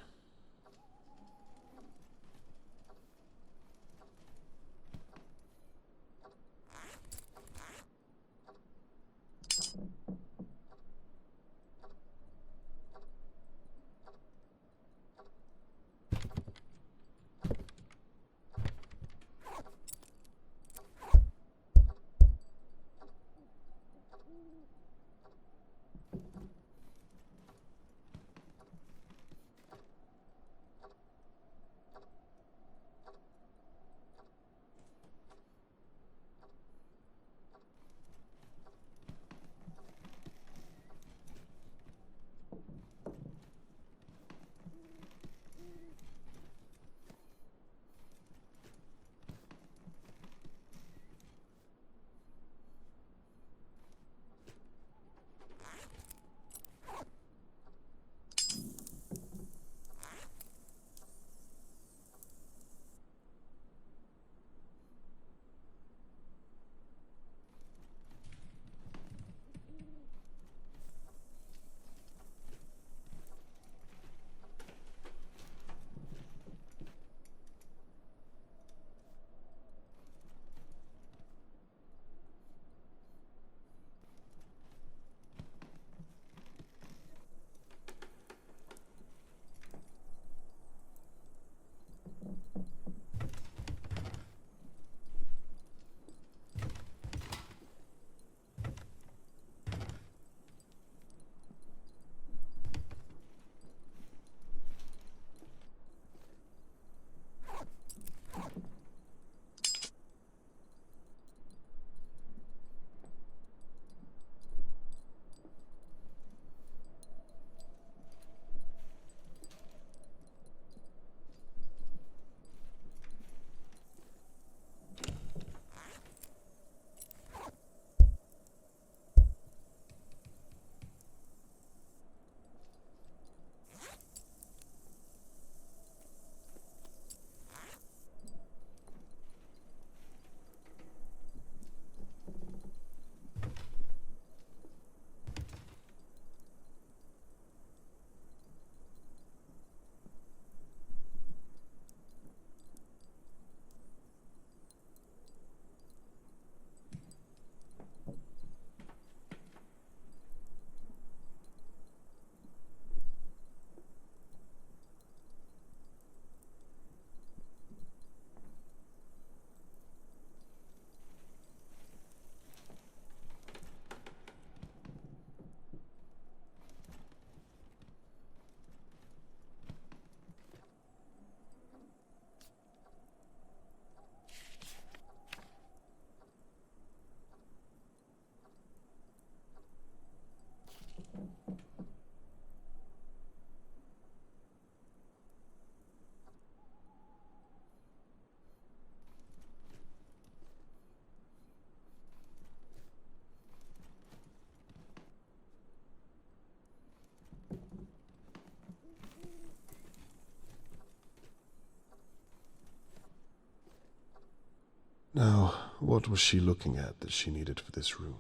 Speaker 3: Now, what was she looking at that she needed for this room?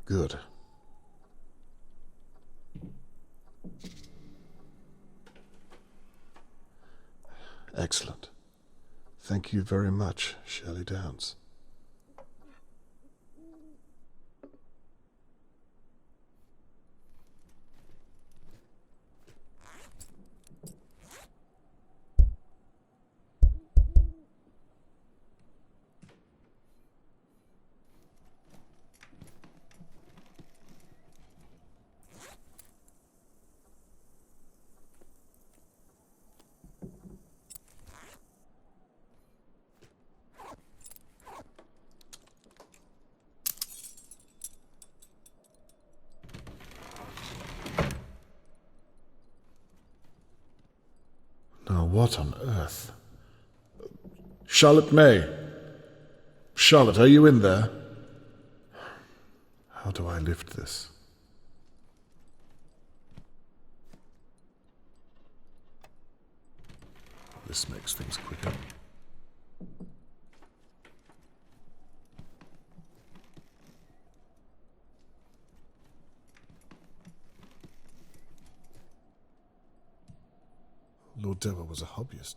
Speaker 3: Good. Excellent. Thank you very much, Shirley Downs. Now, what on earth? Charlotte May! Charlotte, are you in there? How do I lift this? This makes things quicker. Lord Dever was a hobbyist.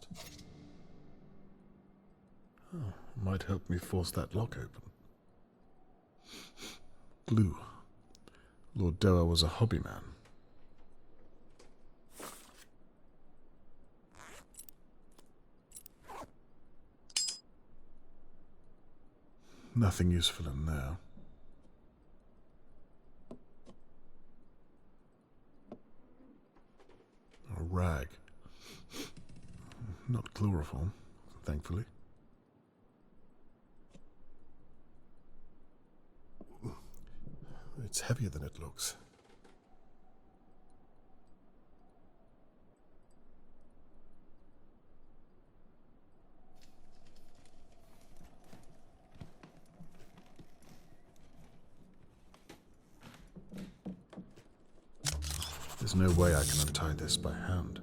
Speaker 3: Oh, might help me force that lock open. Glue. Lord Dever was a hobby man. Nothing useful in there. A rag. Not chloroform, thankfully. It's heavier than it looks. There's no way I can untie this by hand.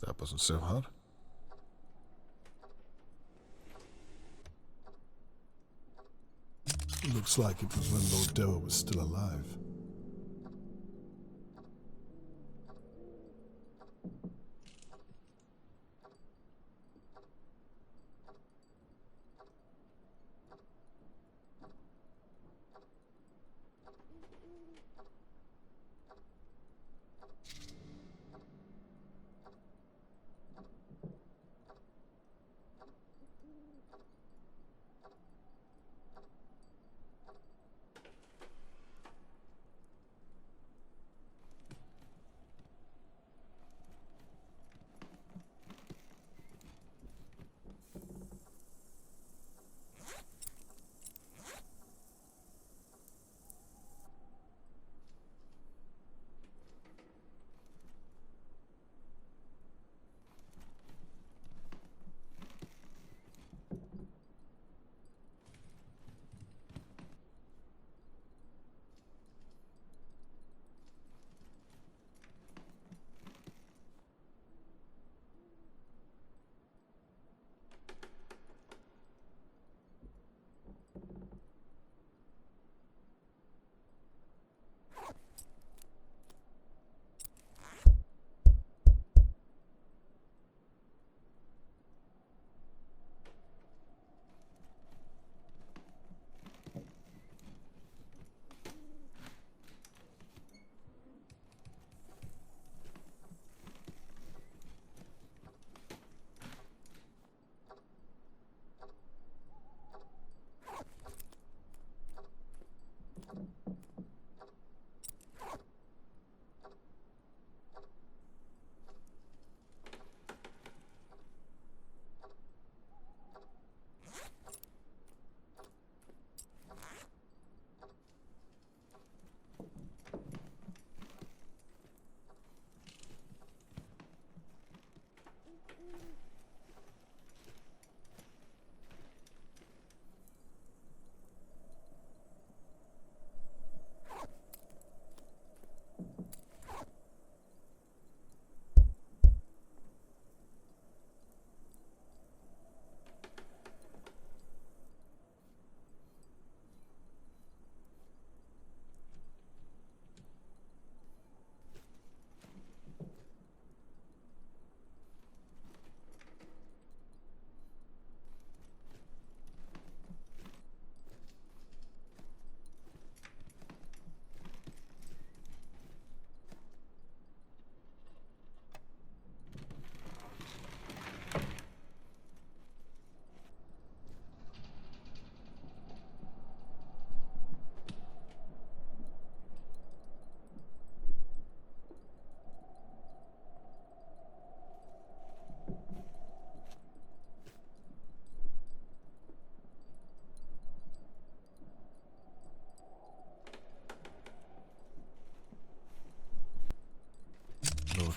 Speaker 3: That wasn't so hard. Looks like it was when Lord Doer was still alive.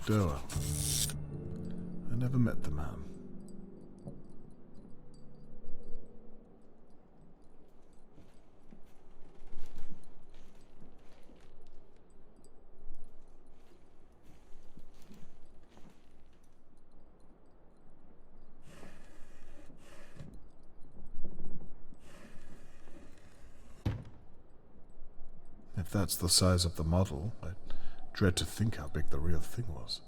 Speaker 3: Doa. I never met the man. If that's the size of the model, I dread to think how big the real thing was.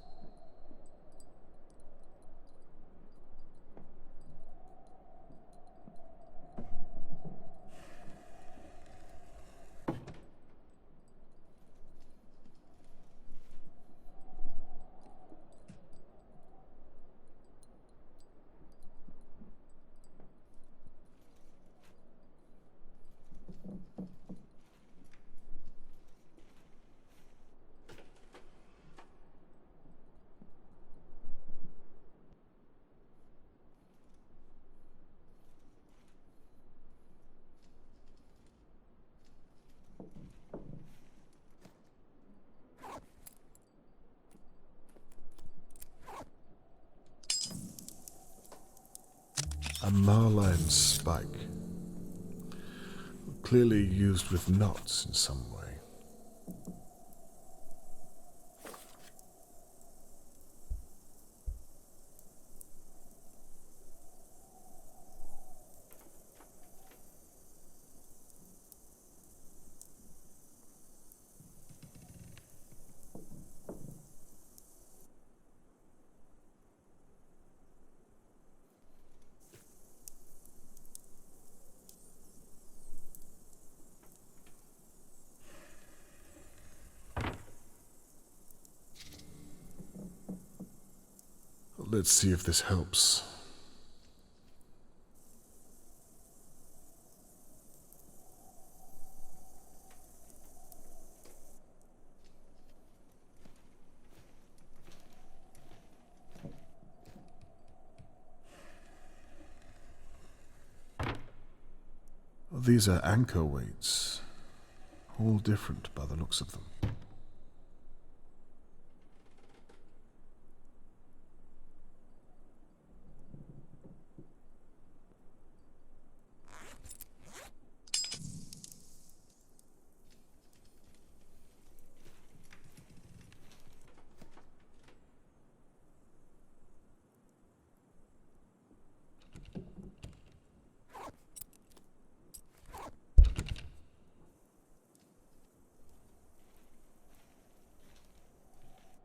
Speaker 3: A marline spike. Clearly used with knots in some way. Let's see if this helps. These are anchor weights, all different by the looks of them.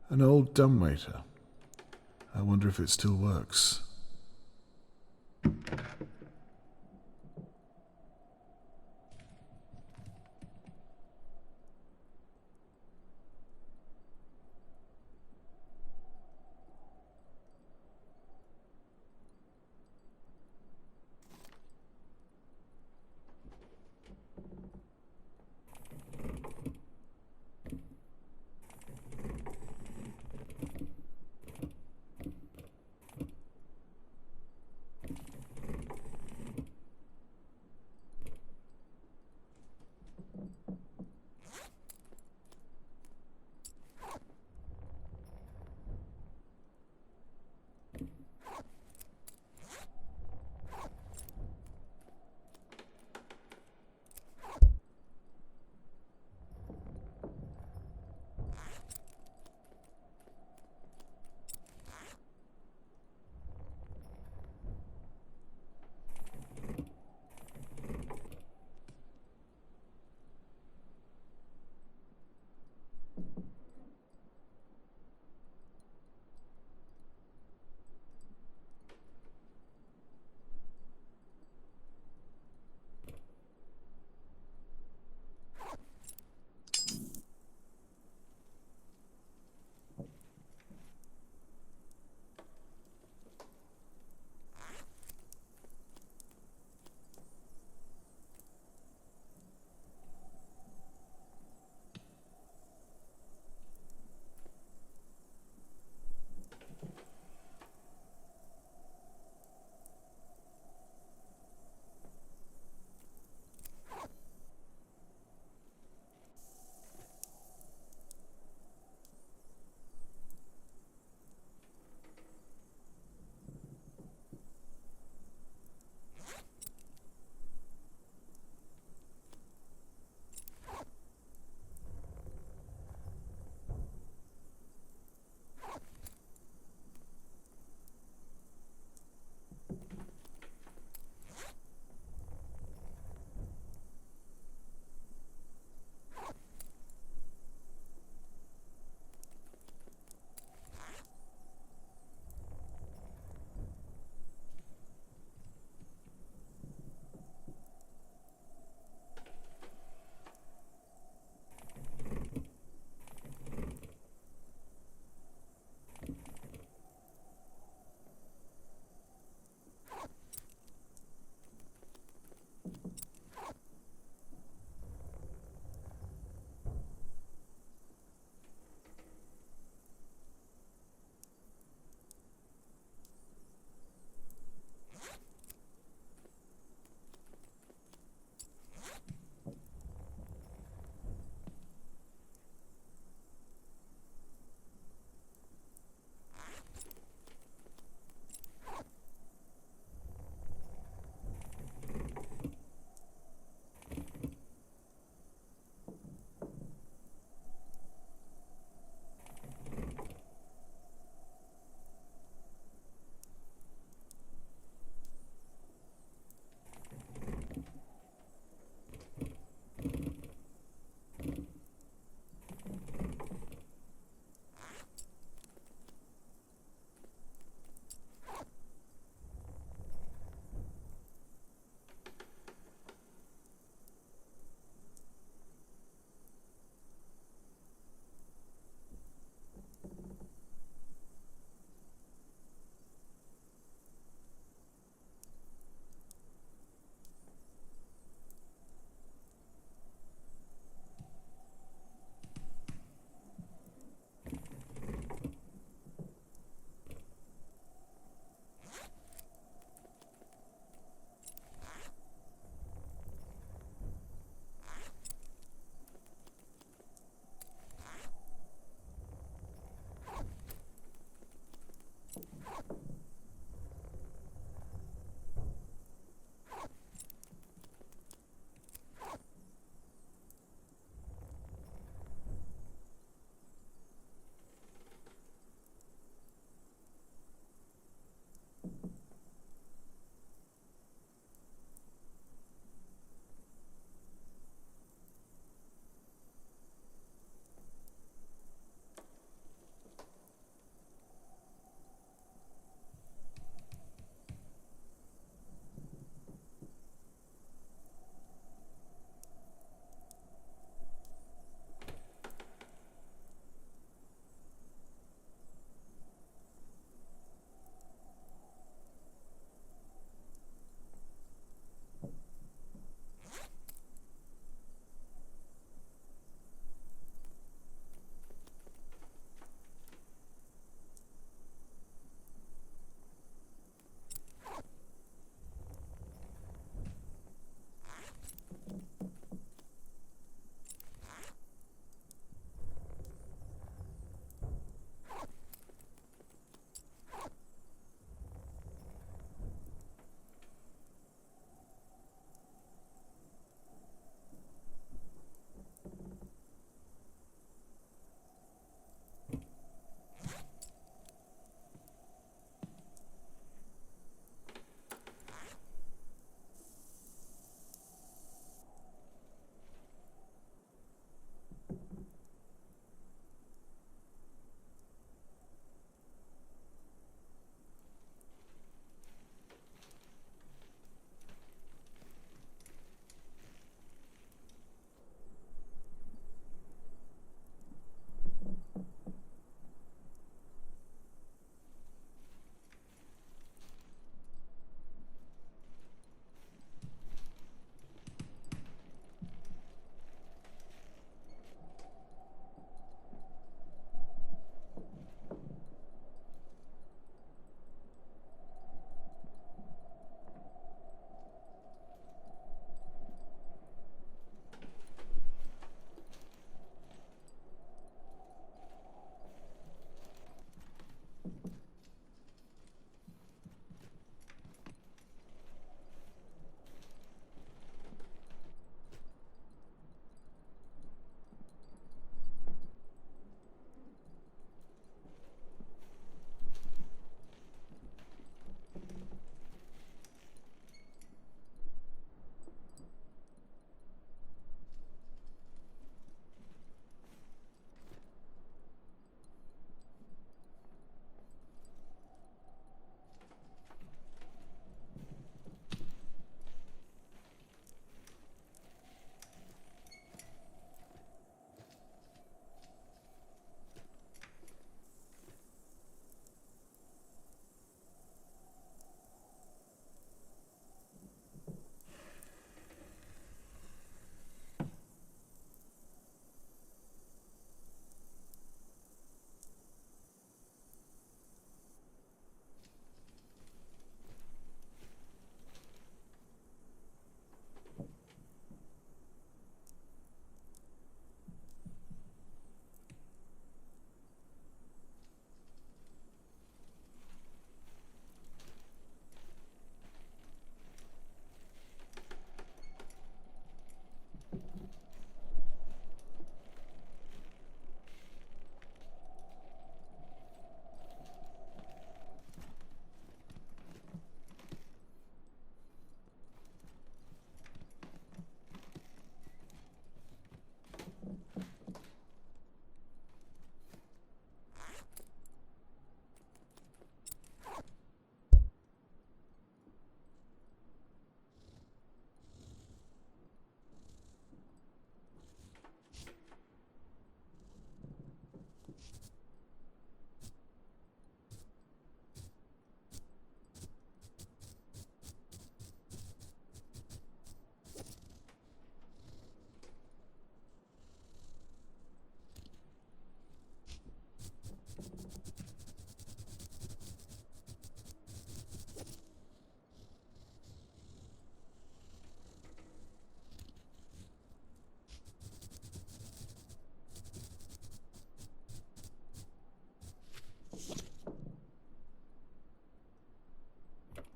Speaker 3: An old dumbwaiter. I wonder if it still works.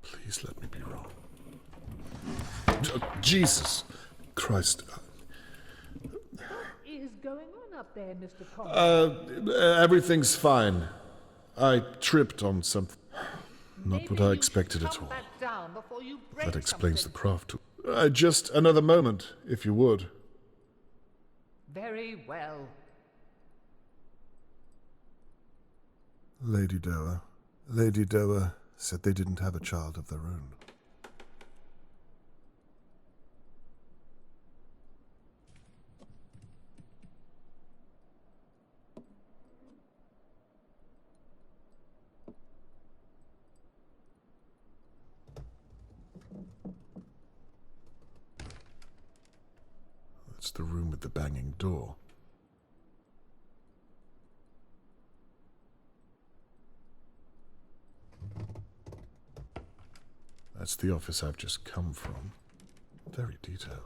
Speaker 3: Please let me be wrong. Jesus Christ.
Speaker 6: What is going on up there, Mr. Conway?
Speaker 3: Everything's fine. I tripped on something. Not what I expected at all. That explains the craft. Just another moment, if you would.
Speaker 6: Very well.
Speaker 3: Lady Doa said they didn't have a child of their own. That's the room with the banging door. That's the office I've just come from. Very detailed.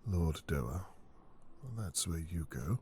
Speaker 3: Lord Doa. Well, that's where you go.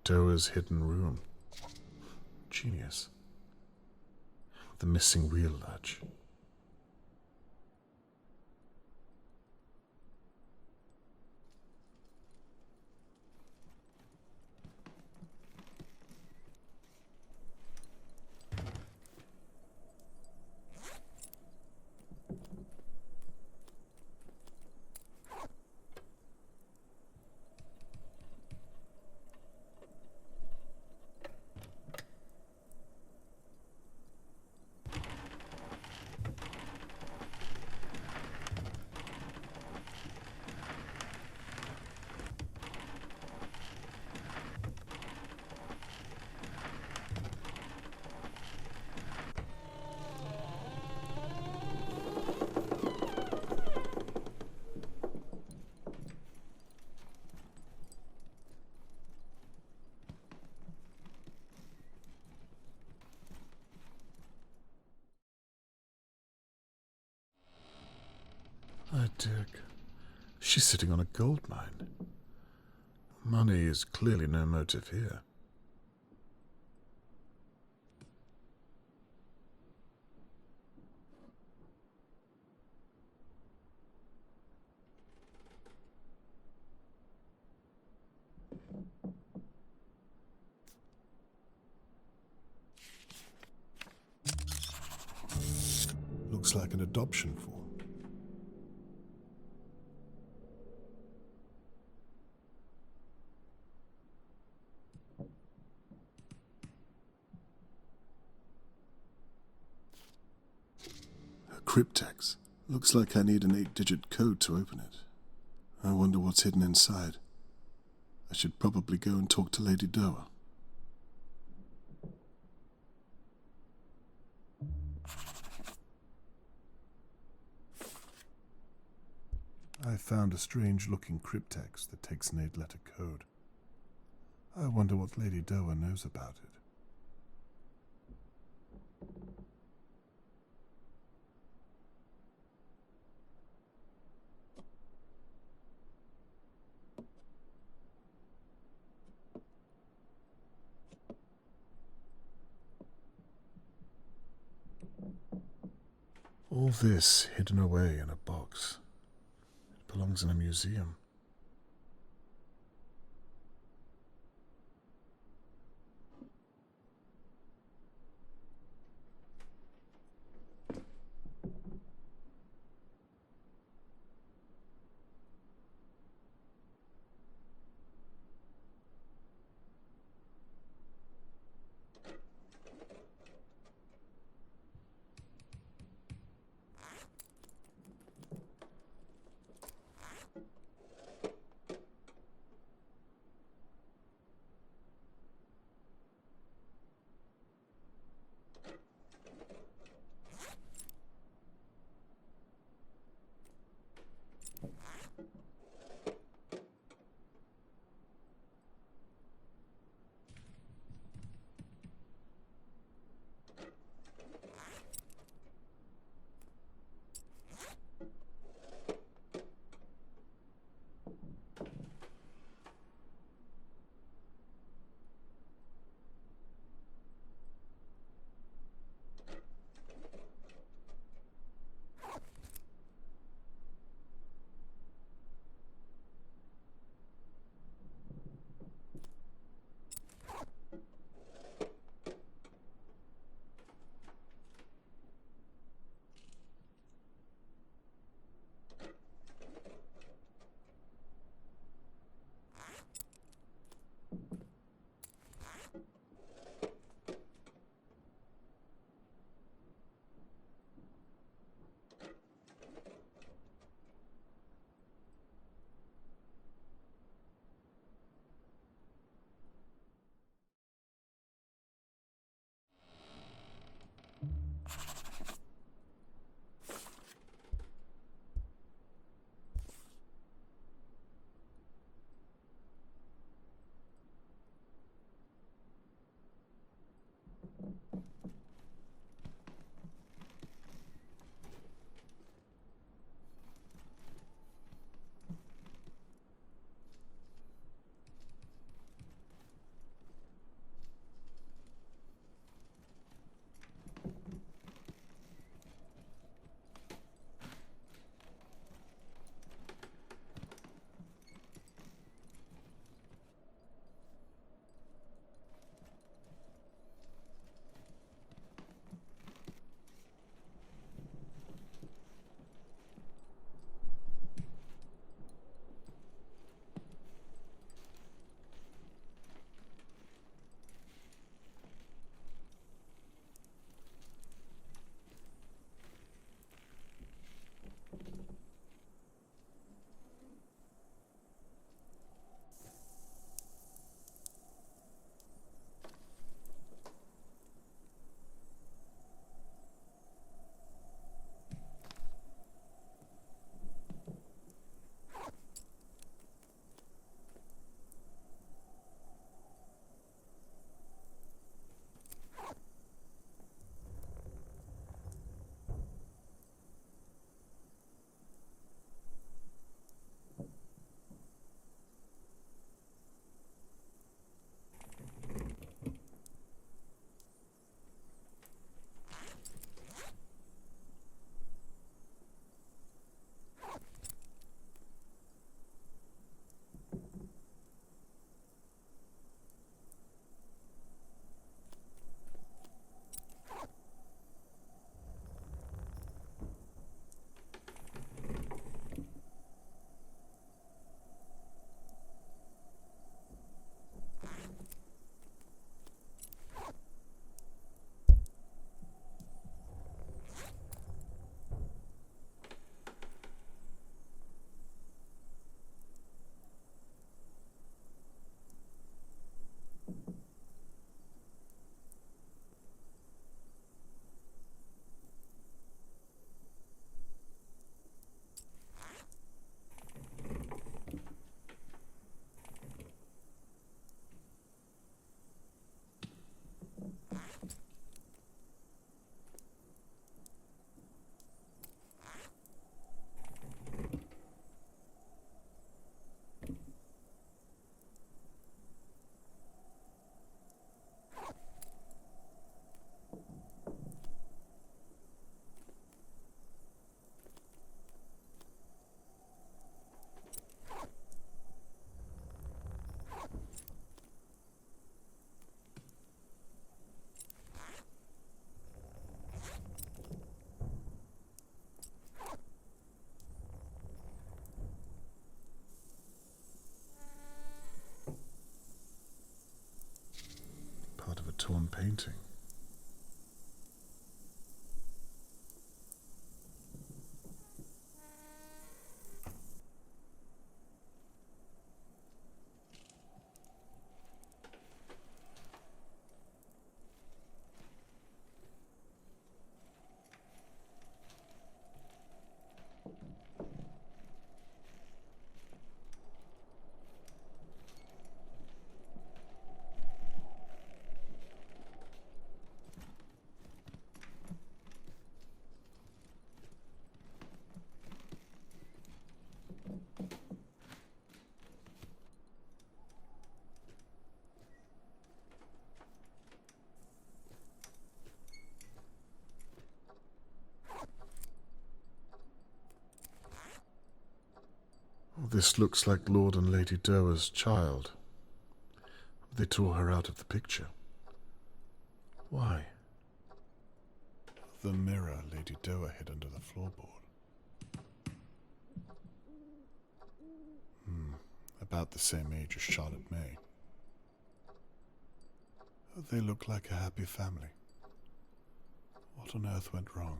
Speaker 3: Doa's hidden room. Genius. The missing wheel latch. Oh, Dick. She's sitting on a gold mine. Money is clearly no motive here. Looks like an adoption form. A cryptex. Looks like I need an 8-digit code to open it. I wonder what's hidden inside. I should probably go and talk to Lady Doa. I found a strange-looking cryptex that takes an 8-letter code. I wonder what Lady Doa knows about it. All this hidden away in a box. It belongs in a museum. torn painting. This looks like Lord and Lady Doer's child. They tore her out of the picture. Why? The mirror Lady Doer hid under the floorboard. About the same age as Charlotte May. They look like a happy family. What on earth went wrong?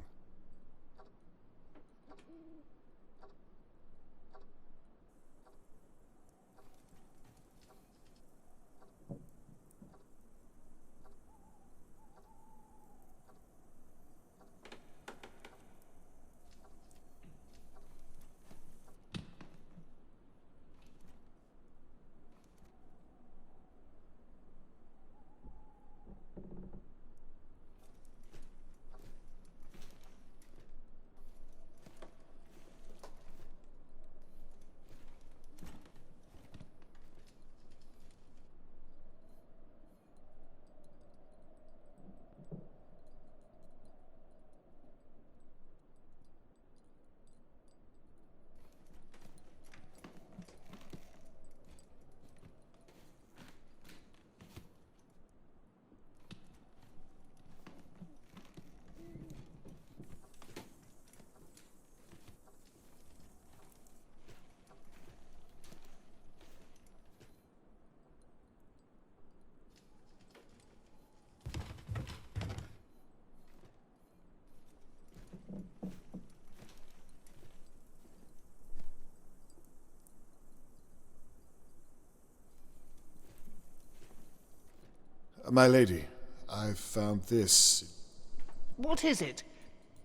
Speaker 3: My lady, I've found this.
Speaker 6: What is it?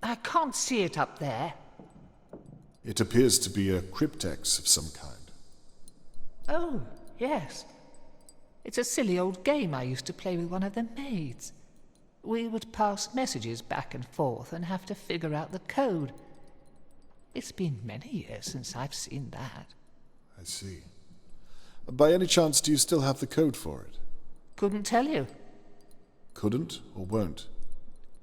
Speaker 6: I can't see it up there.
Speaker 3: It appears to be a cryptex of some kind.
Speaker 6: Oh, yes. It's a silly old game I used to play with one of the maids. We would pass messages back and forth and have to figure out the code. It's been many years since I've seen that.
Speaker 3: I see. By any chance, do you still have the code for it?
Speaker 6: Couldn't tell you.
Speaker 3: Couldn't or won't?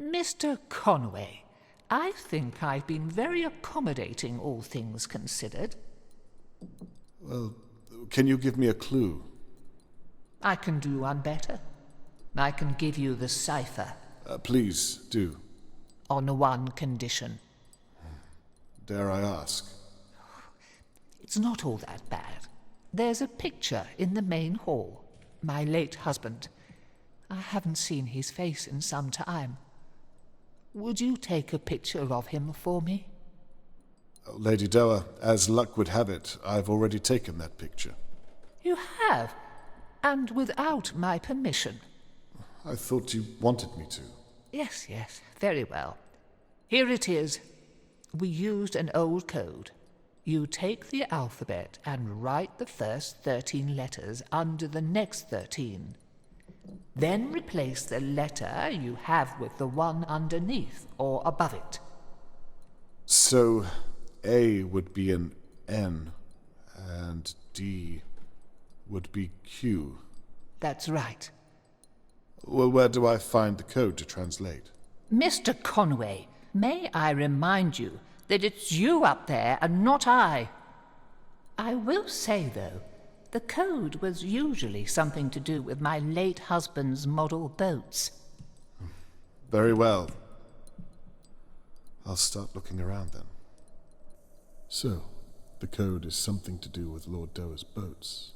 Speaker 6: Mr. Conway, I think I've been very accommodating, all things considered.
Speaker 3: Well, can you give me a clue?
Speaker 6: I can do one better. I can give you the cipher.
Speaker 3: Please, do.
Speaker 6: On one condition.
Speaker 3: Dare I ask?
Speaker 6: It's not all that bad. There's a picture in the main hall. My late husband. I haven't seen his face in some time. Would you take a picture of him for me?
Speaker 3: Lady Doer, as luck would have it, I've already taken that picture.
Speaker 6: You have? And without my permission?
Speaker 3: I thought you wanted me to.
Speaker 6: Yes, yes, very well. Here it is. We used an old code. You take the alphabet and write the first 13 letters under the next 13. Then replace the letter you have with the one underneath or above it.
Speaker 3: So, A would be an N, and D would be Q.
Speaker 6: That's right.
Speaker 3: Well, where do I find the code to translate?
Speaker 6: Mr. Conway, may I remind you that it's you up there and not I. I will say, though, the code was usually something to do with my late husband's model boats.
Speaker 3: Very well. I'll start looking around then. So, the code is something to do with Lord Doer's boats.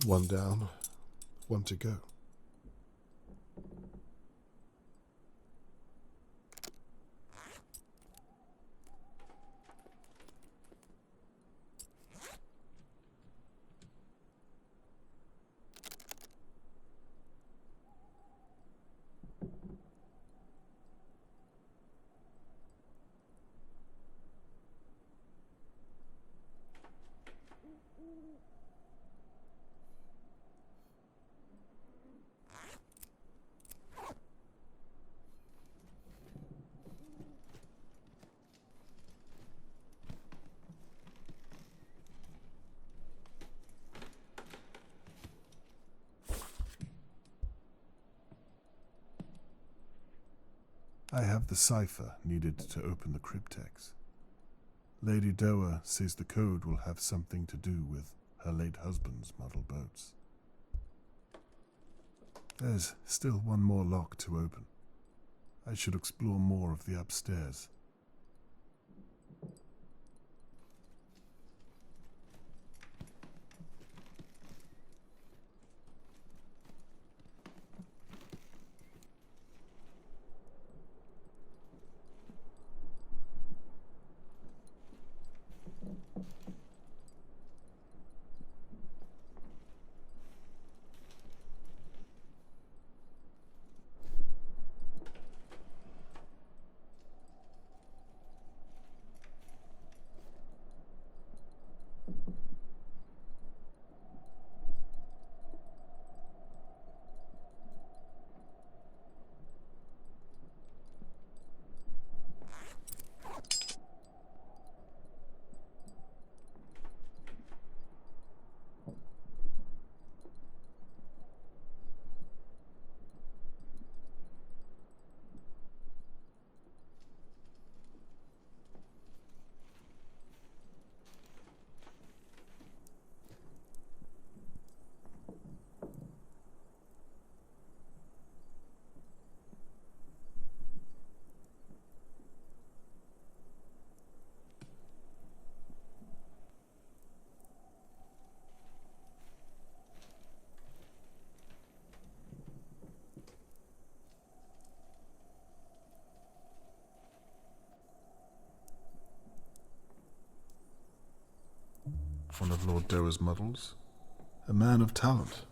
Speaker 3: One down, one to go. I have the cipher needed to open the cryptex. Lady Doa says the code will have something to do with her late husband's model boats. There's still one more lock to open. I should explore more of the upstairs. One of Lord Doa's models. A man of talent.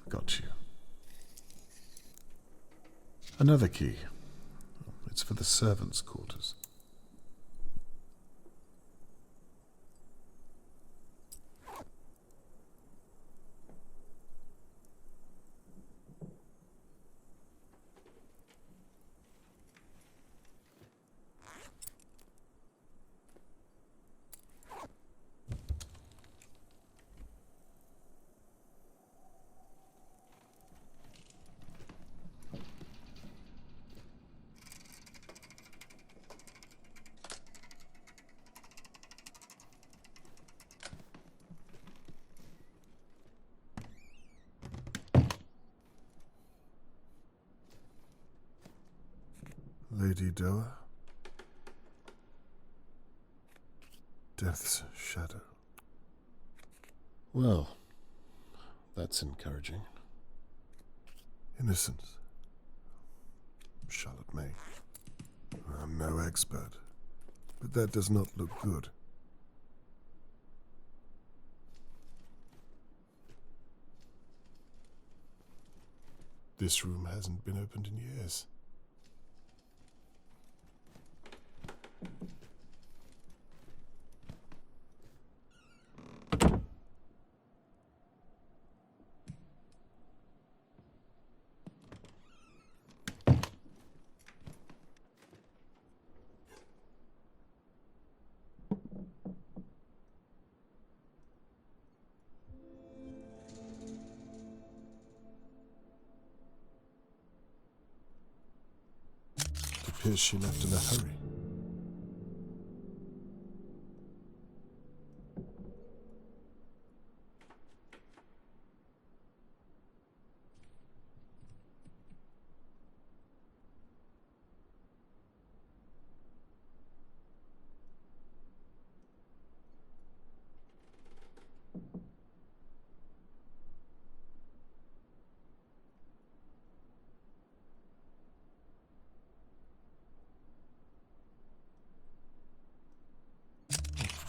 Speaker 3: Got you. Another key. It's for the servants' quarters. Lady Doa? Death's shadow. Well, that's encouraging. Innocence. Charlotte May. I'm no expert, but that does not look good. This room hasn't been opened in years. appears she left in a hurry.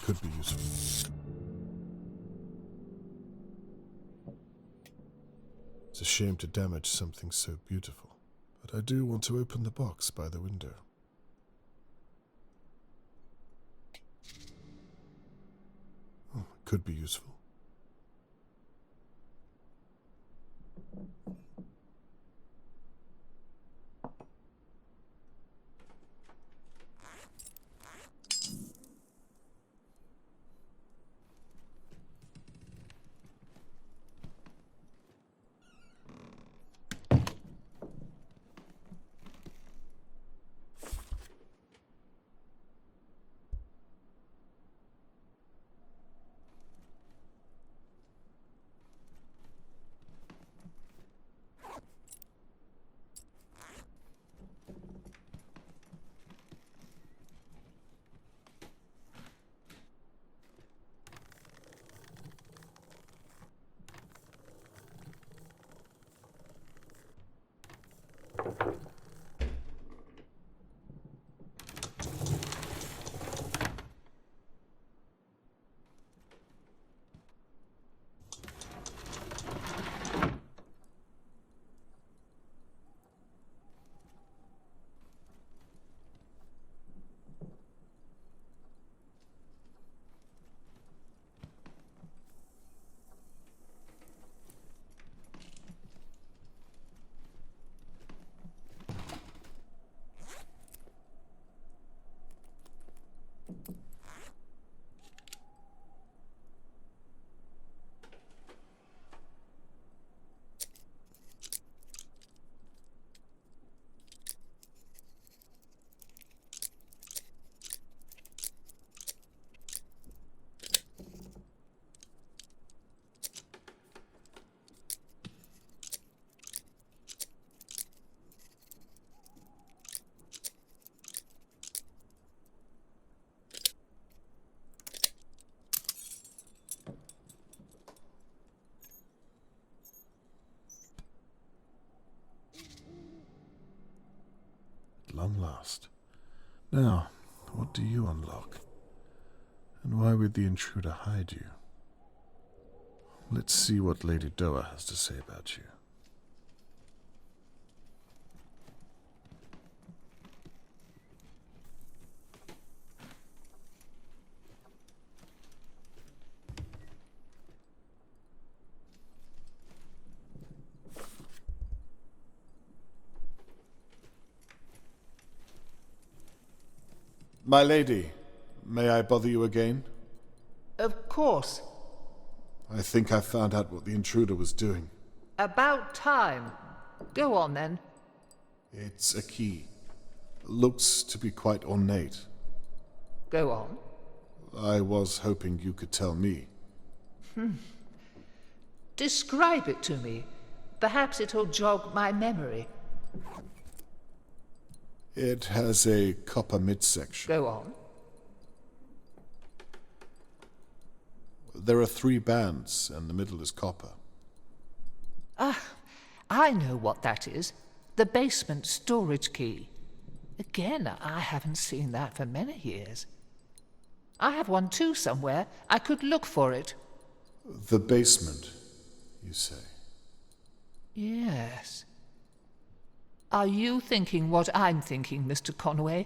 Speaker 3: Could be useful. It's a shame to damage something so beautiful, but I do want to open the box by the window. Oh, could be useful. Long last. Now, what do you unlock? And why would the intruder hide you? Let's see what Lady Doa has to say about you. My lady, may I bother you again?
Speaker 6: Of course.
Speaker 3: I think I found out what the intruder was doing.
Speaker 6: About time. Go on, then.
Speaker 3: It's a key. Looks to be quite ornate.
Speaker 6: Go on.
Speaker 3: I was hoping you could tell me.
Speaker 6: Describe it to me. Perhaps it'll jog my memory.
Speaker 3: It has a copper midsection.
Speaker 6: Go on.
Speaker 3: There are 3 bands, and the middle is copper.
Speaker 6: Ah, I know what that is. The basement storage key. Again, I haven't seen that for many years. I have one too somewhere. I could look for it.
Speaker 3: The basement, you say?
Speaker 6: Yes. Are you thinking what I'm thinking, Mr. Conway?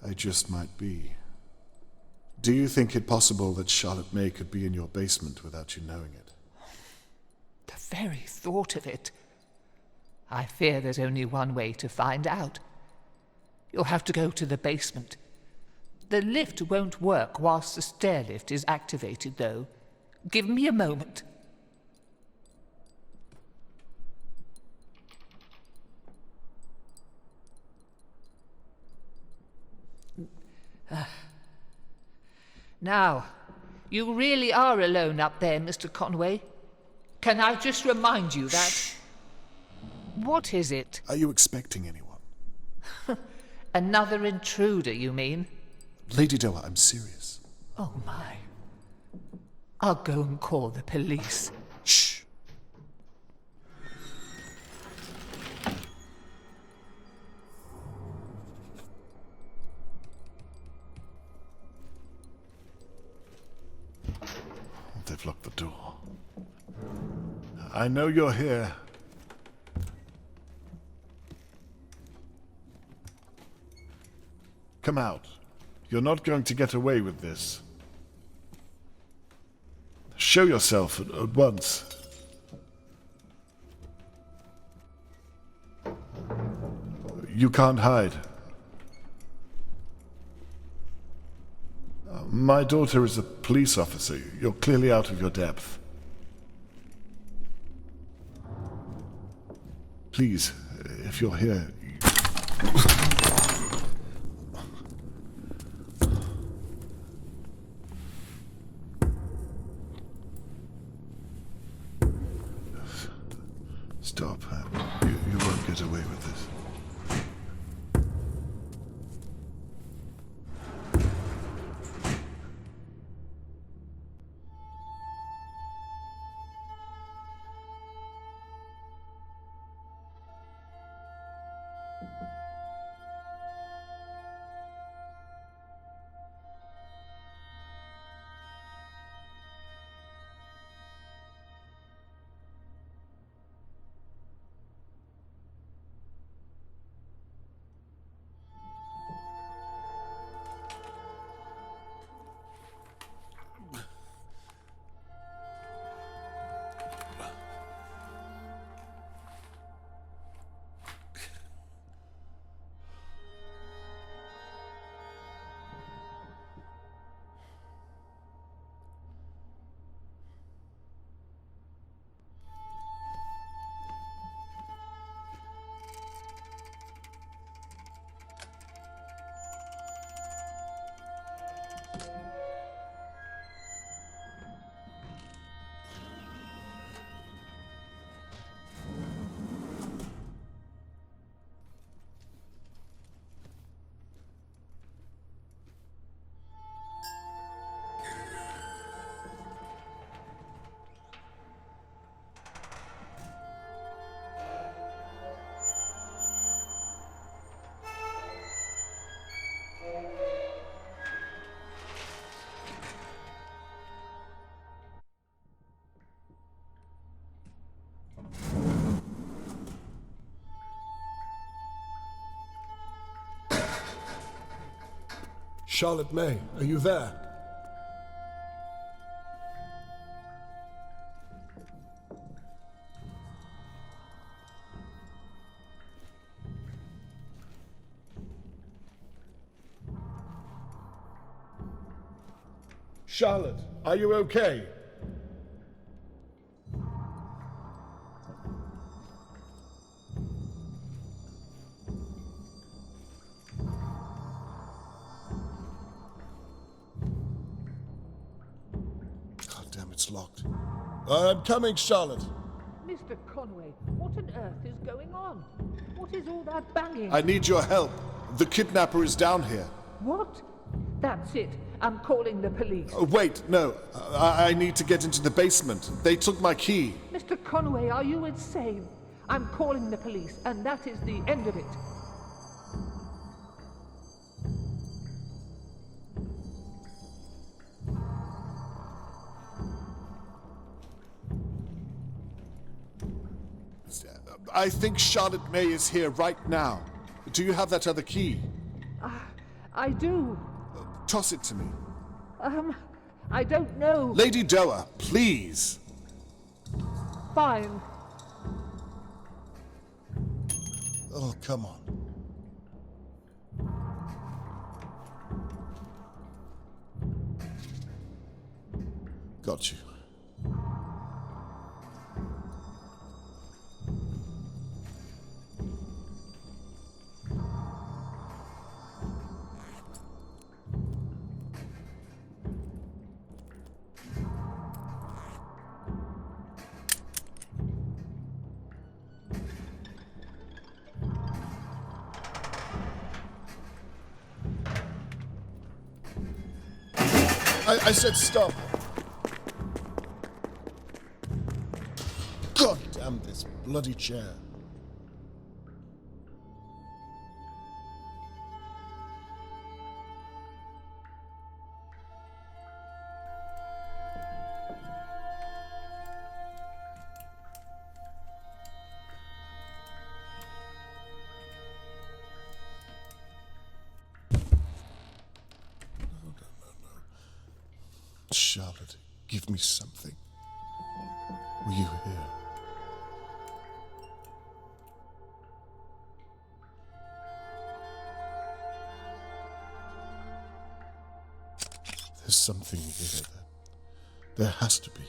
Speaker 3: I just might be. Do you think it possible that Charlotte May could be in your basement without you knowing it?
Speaker 6: The very thought of it. I fear there's only one way to find out. You'll have to go to the basement. The lift won't work whilst the stair lift is activated, though. Give me a moment. Now, you really are alone up there, Mr. Conway. Can I just remind you that... Shh. What is it?
Speaker 3: Are you expecting anyone?
Speaker 6: Another intruder, you mean?
Speaker 3: Lady Doa, I'm serious.
Speaker 6: Oh, my. I'll go and call the police.
Speaker 3: Shh. They've locked the door. I know you're here. Come out. You're not going to get away with this. Show yourself at once. You can't hide. My daughter is a police officer. You're clearly out of your depth. Please, if you're here... Stop. You won't get away with this.
Speaker 13: Charlotte May, are you there? Charlotte, are you okay?
Speaker 3: It's locked. I'm coming, Charlotte.
Speaker 6: Mr. Conway, what on earth is going on? What is all that banging?
Speaker 3: I need your help. The kidnapper is down here.
Speaker 6: What? That's it. I'm calling the police.
Speaker 3: Wait, no. I need to get into the basement. They took my key.
Speaker 6: Mr. Conway, are you insane? I'm calling the police, and that is the end of it.
Speaker 3: I think Charlotte May is here right now. Do you have that other key?
Speaker 6: I do.
Speaker 3: Toss it to me.
Speaker 6: I don't know.
Speaker 3: Lady Doa, please.
Speaker 6: Fine.
Speaker 3: Oh, come on. Got you. I said stop. God damn this bloody chair. Charlotte, give me something. Were you here? There's something here. There has to be.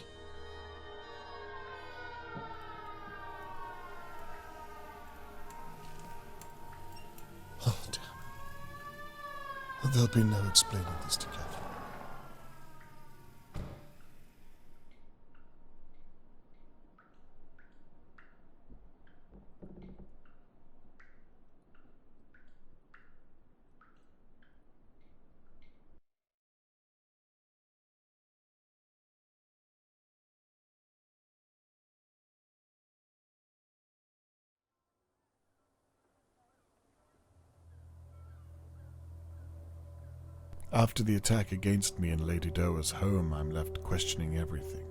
Speaker 3: Oh, damn. There'll be no explaining this to Catherine. After the attack against me in Lady Doa's home, I'm left questioning everything.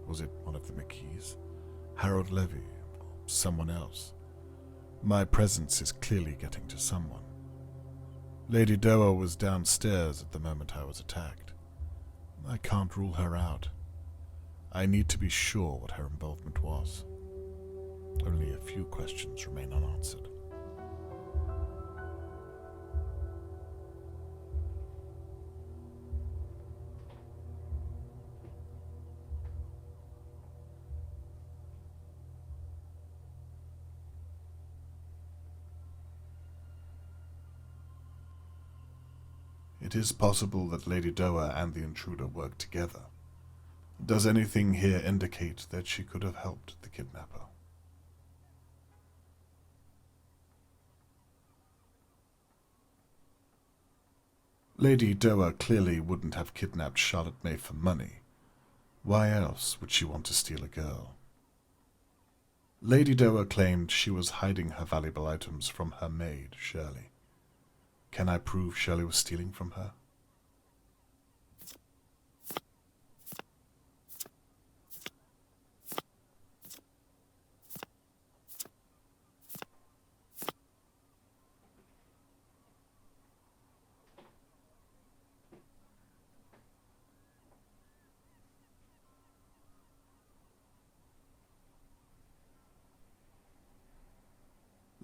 Speaker 3: Was it one of the McKees? Harold Levy? Or someone else? My presence is clearly getting to someone. Lady Doa was downstairs at the moment I was attacked. I can't rule her out. I need to be sure what her involvement was. Only a few questions remain unanswered. It is possible that Lady Doa and the intruder worked together. Does anything here indicate that she could have helped the kidnapper? Lady Doa clearly wouldn't have kidnapped Charlotte May for money. Why else would she want to steal a girl? Lady Doa claimed she was hiding her valuable items from her maid, Shirley. Can I prove Shirley was stealing from her?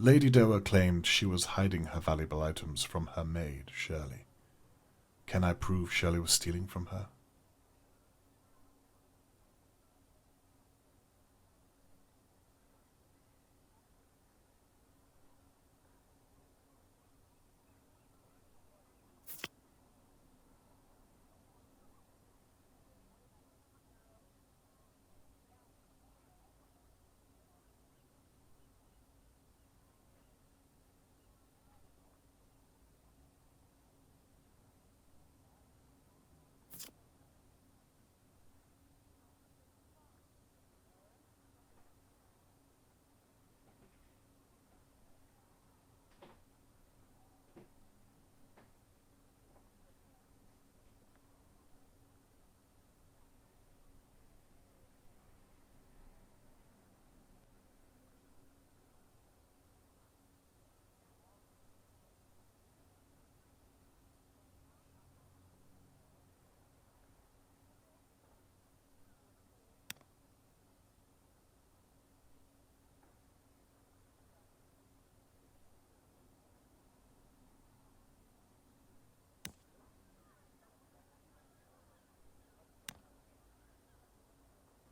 Speaker 3: Lady Doa claimed she was hiding her valuable items from her maid, Shirley. Can I prove Shirley was stealing from her?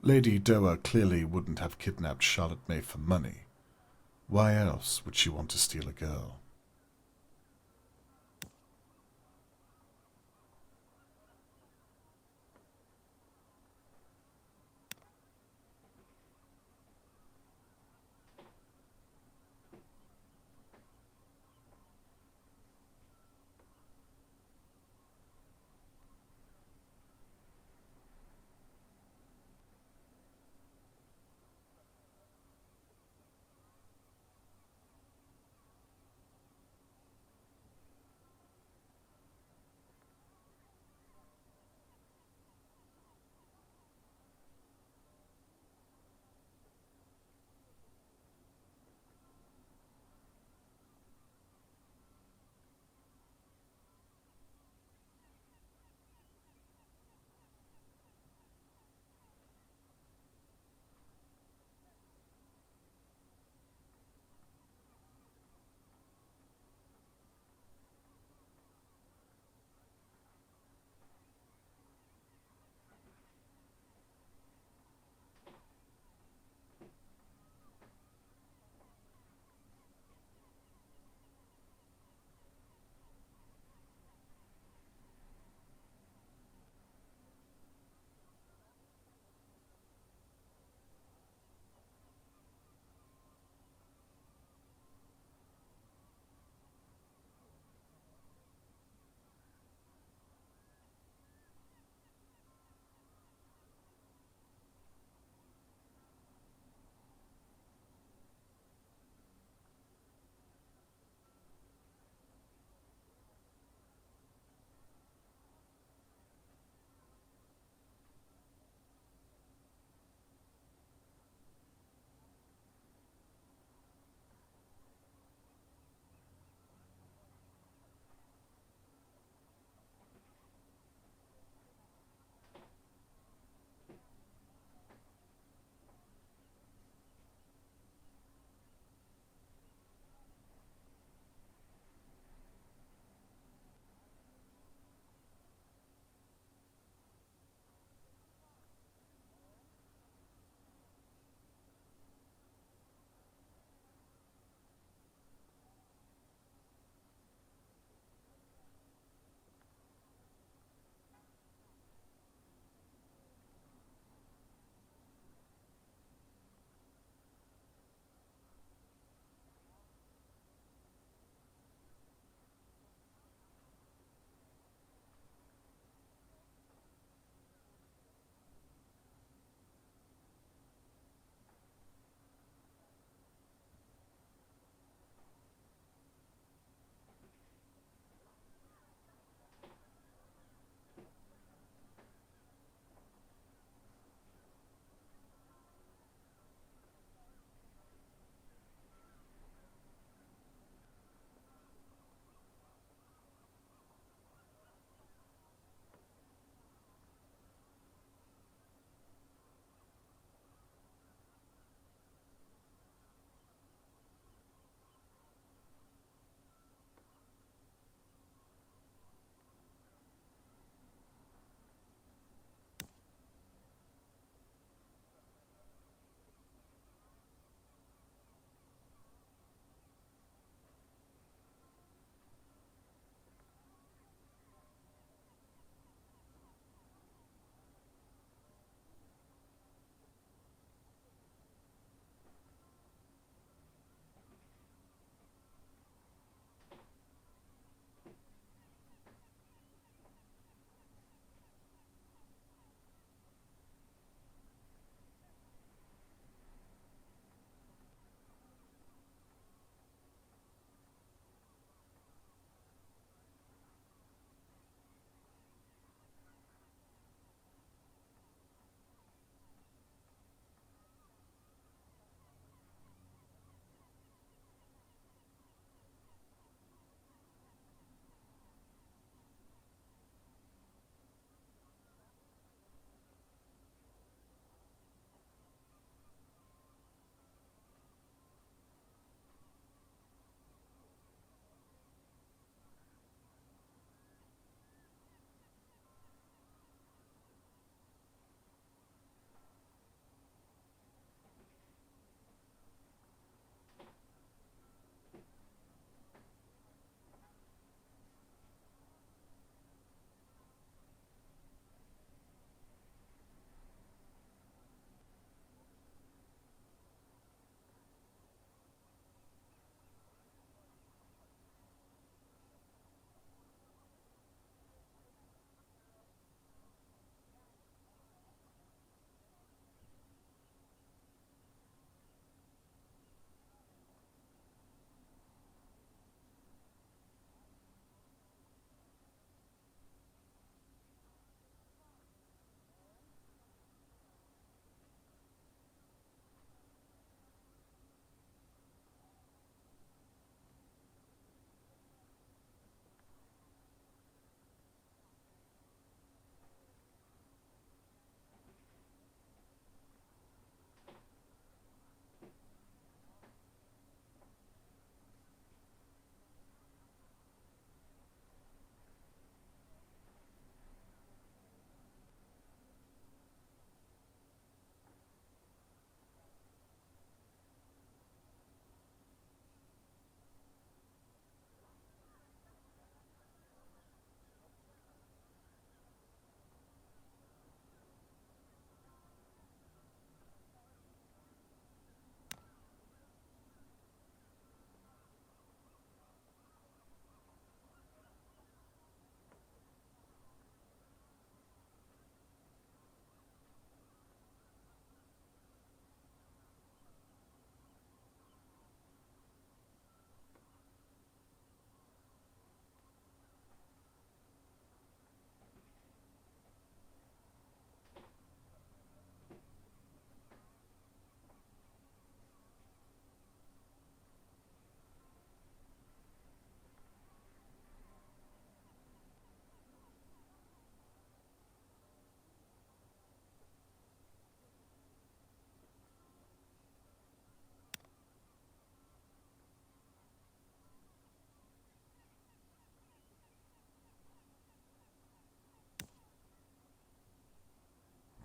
Speaker 3: Lady Doa clearly wouldn't have kidnapped Charlotte May for money. Why else would she want to steal a girl?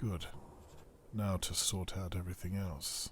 Speaker 3: Good. Now to sort out everything else.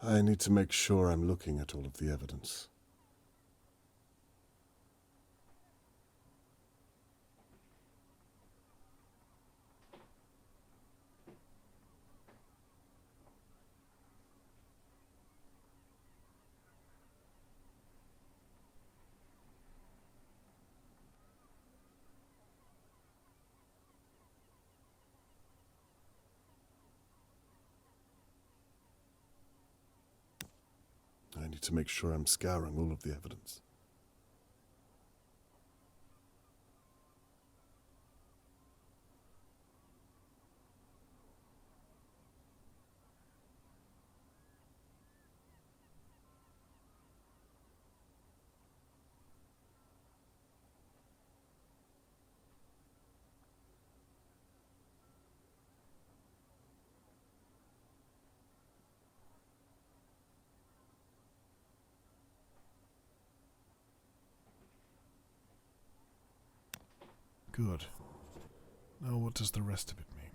Speaker 3: I need to make sure I'm looking at all of the evidence. I need to make sure I'm scouring all of the evidence. Good. Now what does the rest of it mean?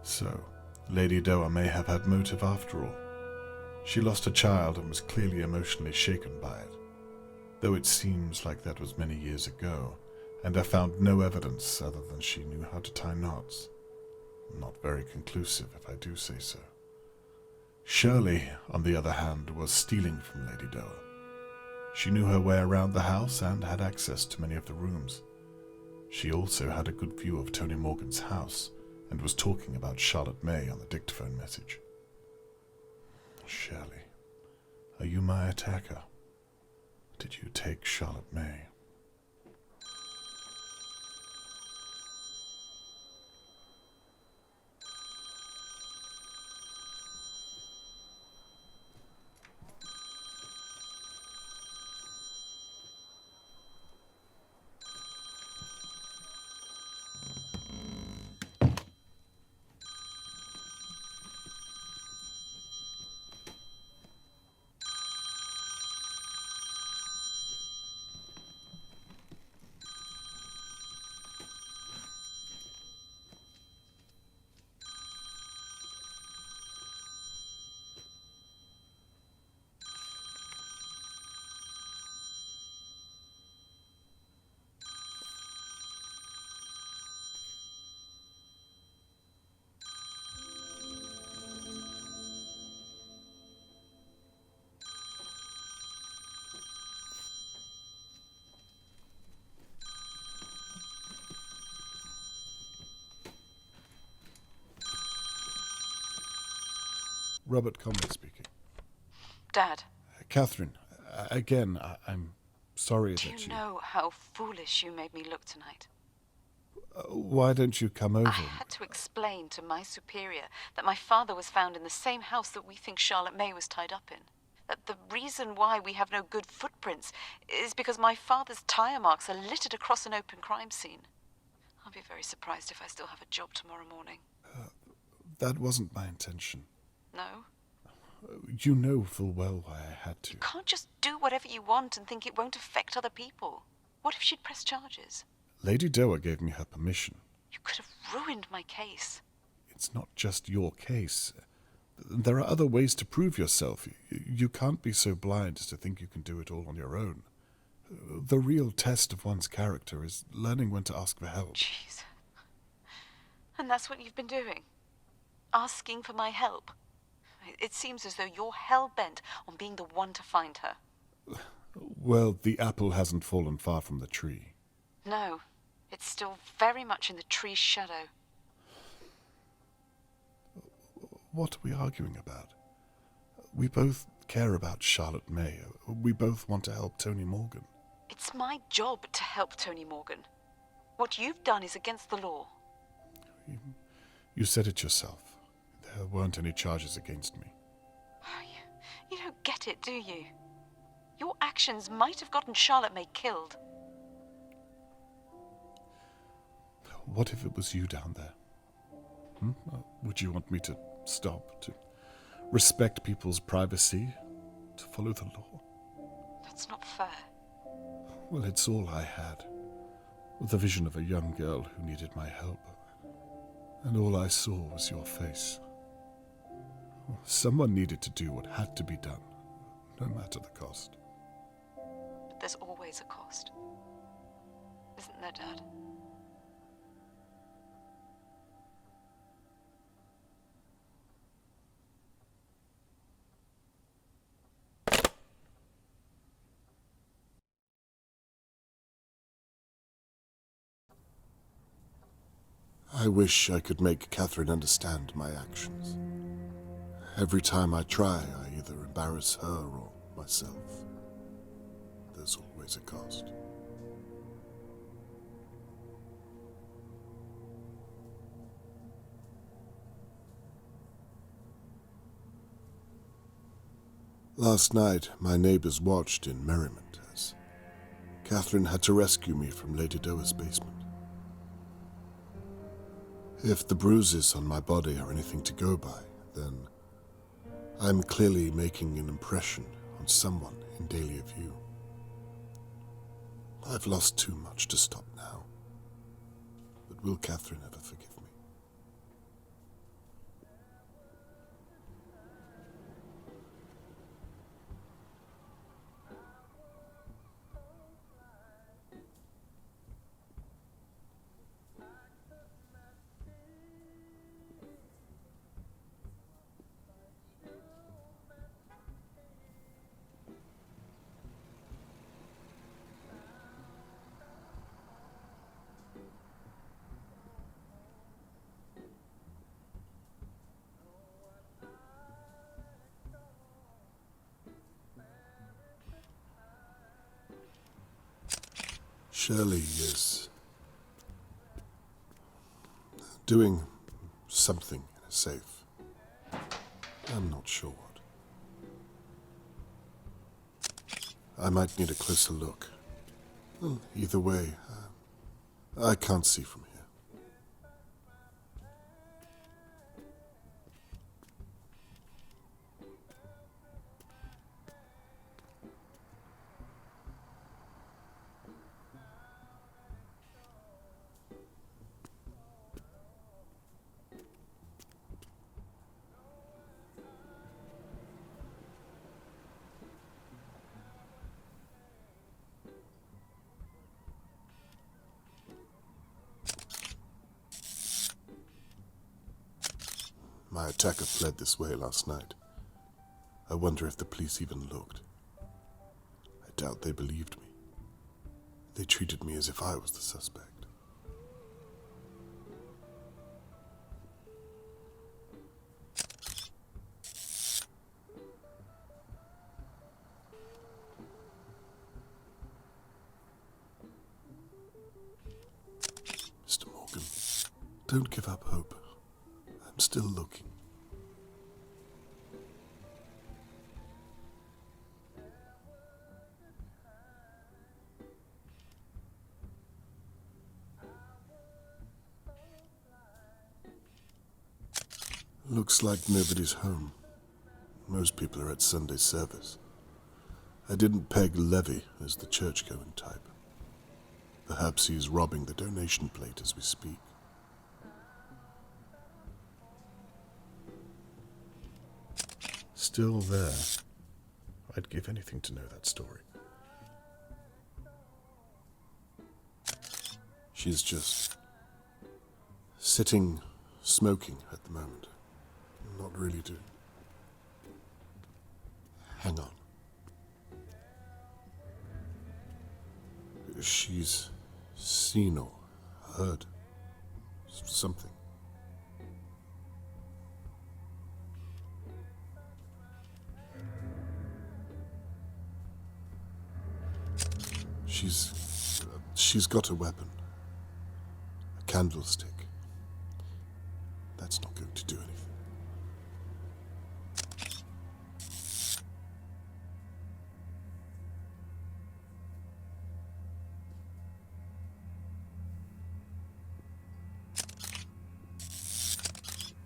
Speaker 3: So, Lady Doa may have had motive after all. She lost a child and was clearly emotionally shaken by it, though it seems like that was many years ago, and I found no evidence other than she knew how to tie knots. Not very conclusive, if I do say so. Shirley, on the other hand, was stealing from Lady Doa. She knew her way around the house and had access to many of the rooms. She also had a good view of Tony Morgan's house and was talking about Charlotte May on the dictaphone message. Shirley, are you my attacker? Did you take Charlotte May? Robert Conway speaking.
Speaker 7: Dad.
Speaker 3: Catherine, again, I'm sorry
Speaker 7: Do
Speaker 3: that
Speaker 7: you know how foolish you made me look tonight?
Speaker 3: Why don't you come over?
Speaker 7: I had to explain to my superior that my father was found in the same house that we think Charlotte May was tied up in. That the reason why we have no good footprints is because my father's tire marks are littered across an open crime scene. I'll be very surprised if I still have a job tomorrow morning.
Speaker 3: That wasn't my intention.
Speaker 7: No?
Speaker 3: You know full well why I had to.
Speaker 7: You can't just do whatever you want and think it won't affect other people. What if she'd press charges?
Speaker 3: Lady Doa gave me her permission.
Speaker 7: You could have ruined my case.
Speaker 3: It's not just your case. There are other ways to prove yourself. You can't be so blind as to think you can do it all on your own. The real test of one's character is learning when to ask for help.
Speaker 7: Jeez. And that's what you've been doing? Asking for my help? It seems as though you're hell-bent on being the one to find her.
Speaker 3: Well, the apple hasn't fallen far from the tree.
Speaker 7: No, it's still very much in the tree's shadow.
Speaker 3: What are we arguing about? We both care about Charlotte May. We both want to help Tony Morgan.
Speaker 7: It's my job to help Tony Morgan. What you've done is against the law.
Speaker 3: You said it yourself. There weren't any charges against me.
Speaker 7: You don't get it, do you? Your actions might have gotten Charlotte May killed.
Speaker 3: What if it was you down there? Would you want me to stop, to respect people's privacy, to follow the law?
Speaker 7: That's not fair.
Speaker 3: Well, it's all I had. The vision of a young girl who needed my help. And all I saw was your face. Someone needed to do what had to be done, no matter the cost.
Speaker 7: But there's always a cost. Isn't there, Dad?
Speaker 3: I wish I could make Catherine understand my actions. Every time I try, I either embarrass her or myself. There's always a cost. Last night, my neighbors watched in merriment as Catherine had to rescue me from Lady Doa's basement. If the bruises on my body are anything to go by, then I'm clearly making an impression on someone in Dahlia View. I've lost too much to stop now. But will Catherine ever forgive me? Shirley is doing something in a safe. I'm not sure what. I might need a closer look. Well, either way, I can't see from here. My attacker fled this way last night. I wonder if the police even looked. I doubt they believed me. They treated me as if I was the suspect. Mr. Morgan, don't give up hope. I'm still looking. Looks like nobody's home. Most people are at Sunday service. I didn't peg Levy as the churchgoing type. Perhaps he's robbing the donation plate as we speak. Still there. I'd give anything to know that story. She's just sitting, smoking at the moment. Not really doing. Hang on. She's seen or heard something. She's got a weapon. A candlestick. That's not going to do anything.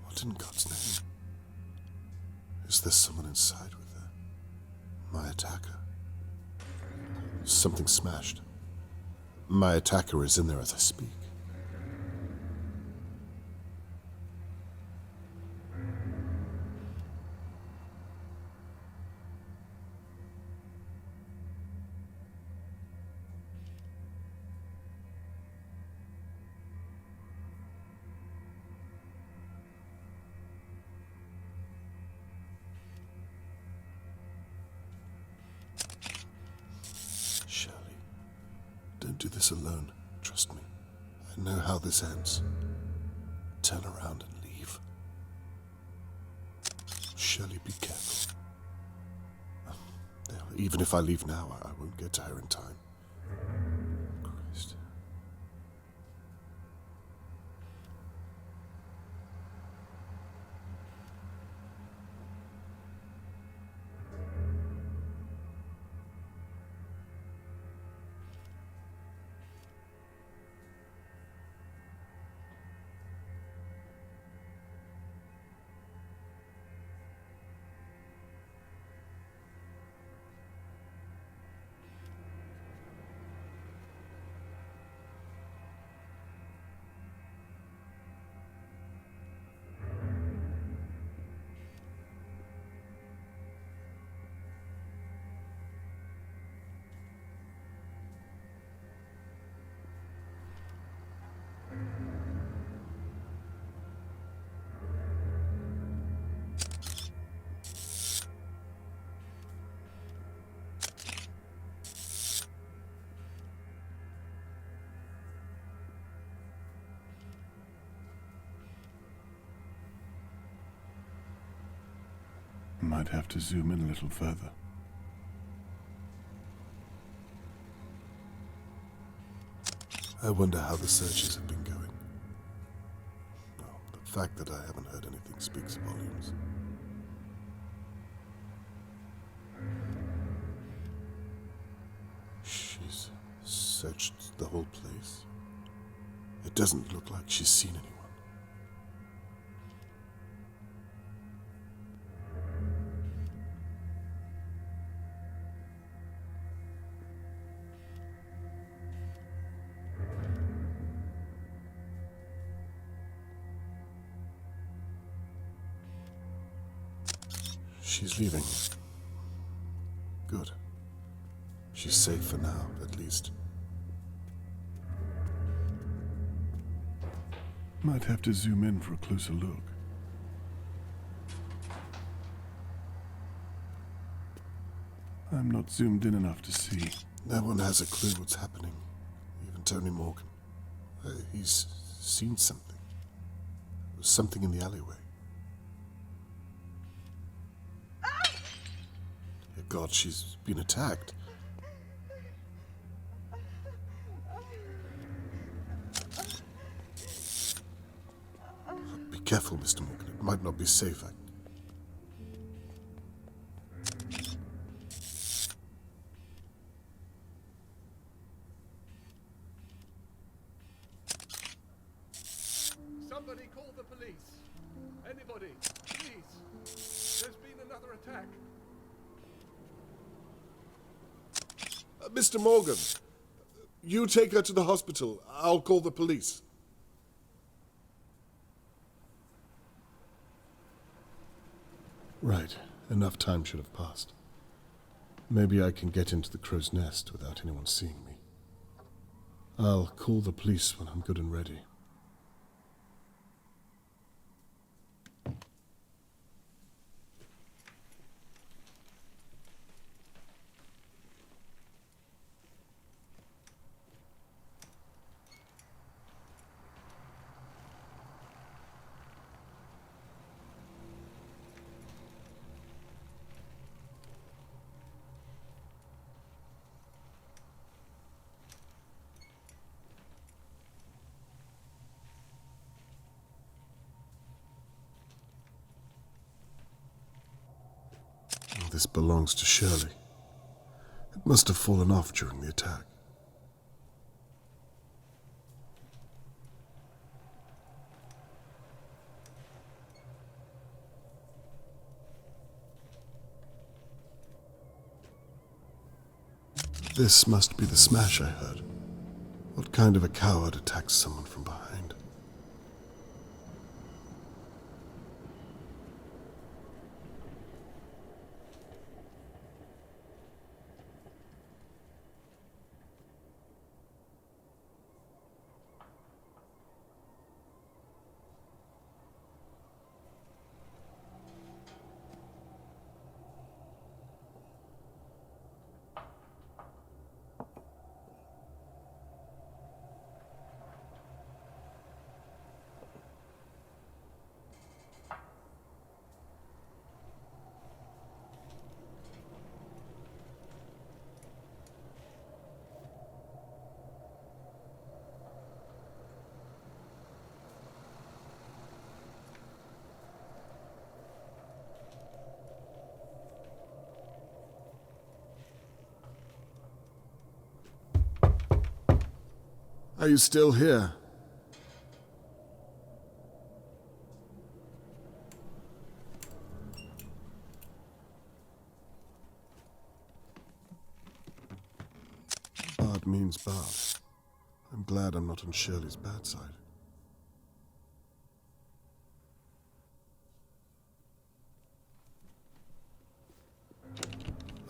Speaker 3: What in God's name? Is there someone inside with her? My attacker? Something smashed. My attacker is in there as I speak. Don't do this alone. Trust me. I know how this ends. Turn around and leave. Shirley, be careful. Even if I leave now, I won't get to her in time. Christ. Might have to zoom in a little further. I wonder how the searches have been going. Well, the fact that I haven't heard anything speaks volumes. She's searched the whole place. It doesn't look like she's seen anyone. She's leaving. Good. She's safe for now, at least. Might have to zoom in for a closer look. I'm not zoomed in enough to see. No one has a clue what's happening. Even Tony Morgan. He's seen something. There's something in the alleyway. God, she's been attacked. Be careful, Mr. Morgan. It might not be safe.
Speaker 9: Somebody call the police. Anybody, please. There's been another attack.
Speaker 3: Mr. Morgan, you take her to the hospital. I'll call the police. Right. Enough time should have passed. Maybe I can get into the crow's nest without anyone seeing me. I'll call the police when I'm good and ready. This belongs to Shirley. It must have fallen off during the attack. This must be the smash I heard. What kind of a coward attacks someone from behind? Are you still here? Bad means bad. I'm glad I'm not on Shirley's bad side.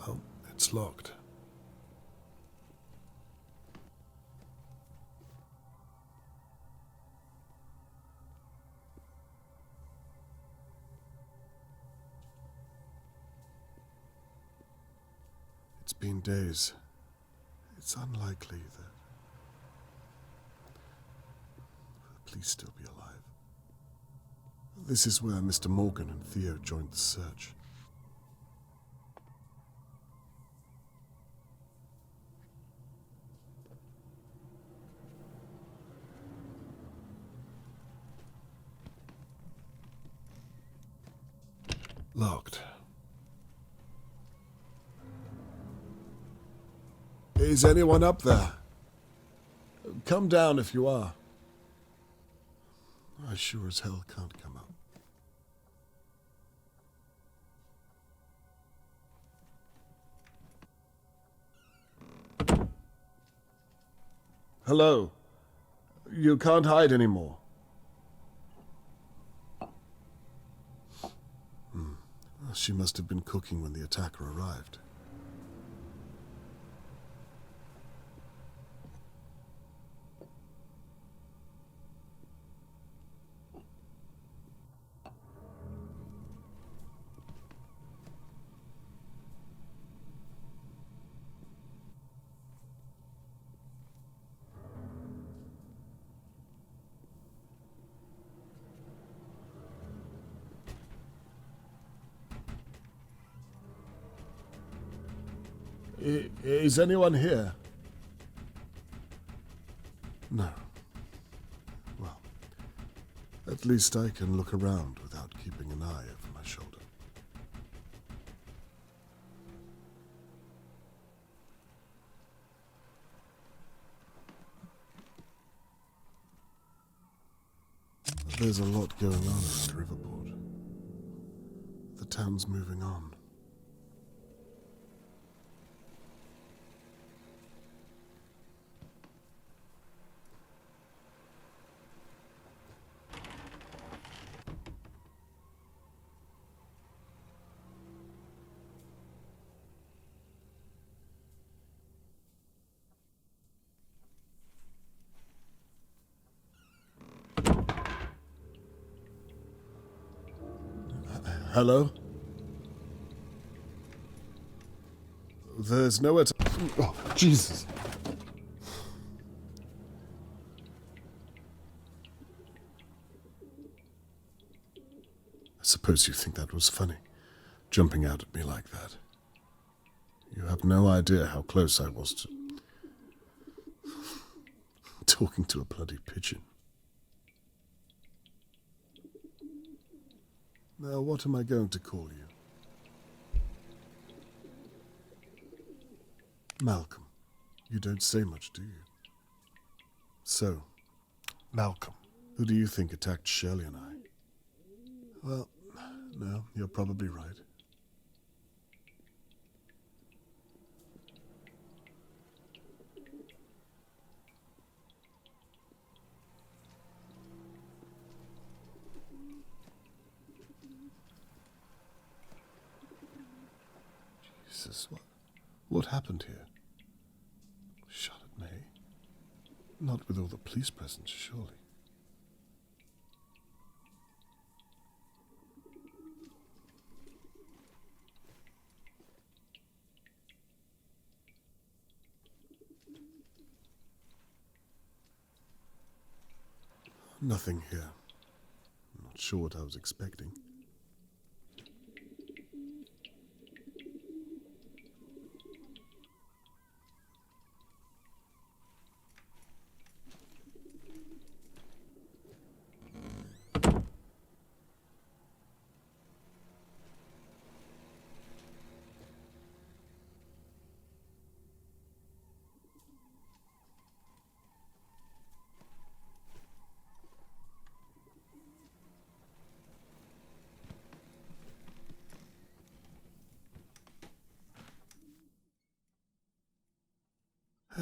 Speaker 3: Oh, it's locked. It's been days. It's unlikely that... Please still be alive. This is where Mr. Morgan and Theo joined the search. Locked. Is anyone up there? Come down if you are. I sure as hell can't come up. Hello. You can't hide anymore. She must have been cooking when the attacker arrived. Is anyone here? No. Well, at least I can look around without keeping an eye over my shoulder. There's a lot going on around Riverport. The town's moving on. Hello? There's nowhere to... Oh, Jesus! I suppose you think that was funny, jumping out at me like that. You have no idea how close I was to... talking to a bloody pigeon. Now, what am I going to call you? Malcolm. You don't say much, do you? So, Malcolm, who do you think attacked Shirley and I? Well, no, you're probably right. Jesus, what happened here? Charlotte May? Not with all the police present, surely. Nothing here. I'm not sure what I was expecting.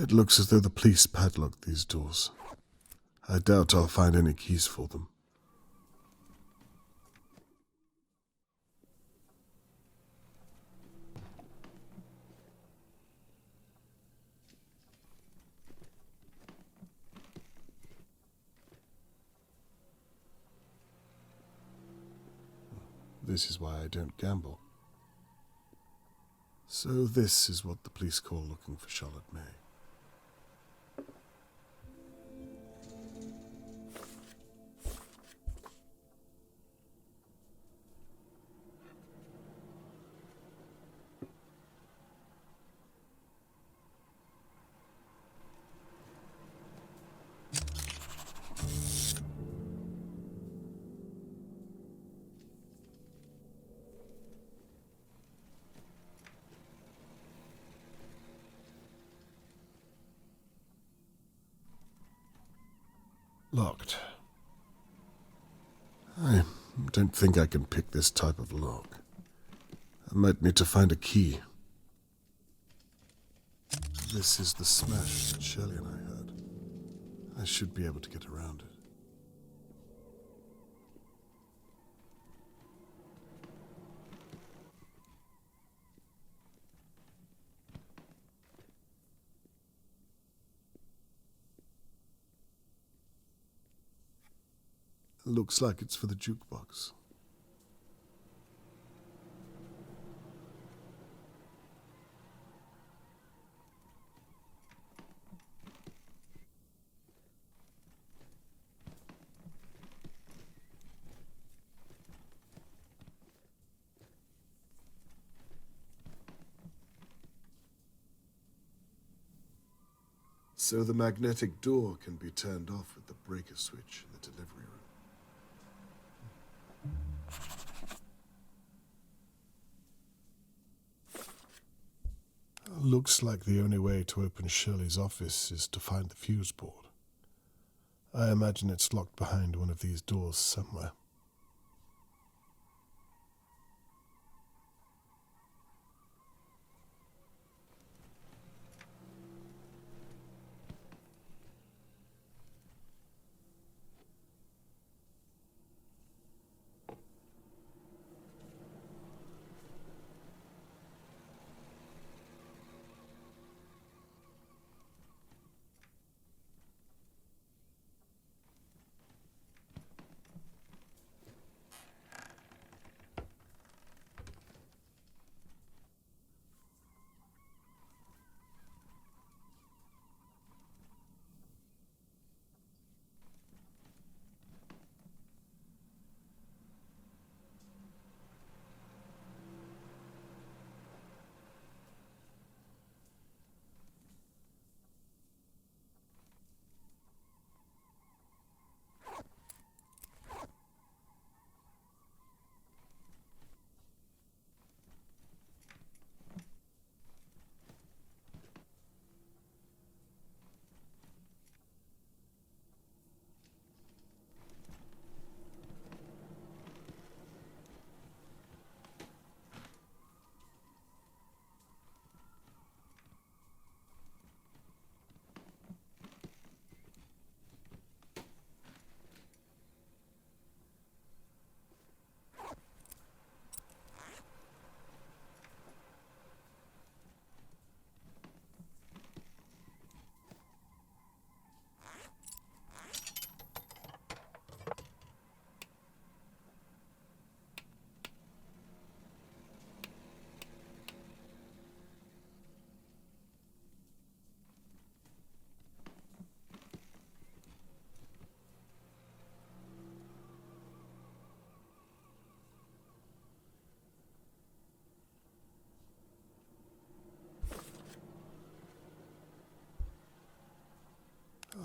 Speaker 3: It looks as though the police padlocked these doors. I doubt I'll find any keys for them. This is why I don't gamble. So this is what the police call looking for Charlotte May. Locked. I don't think I can pick this type of lock. I might need to find a key. This is the smash that Shirley and I heard. I should be able to get around it. Looks like it's for the jukebox. So the magnetic door can be turned off with the breaker switch in the delivery room. Looks like the only way to open Shirley's office is to find the fuse board. I imagine it's locked behind one of these doors somewhere.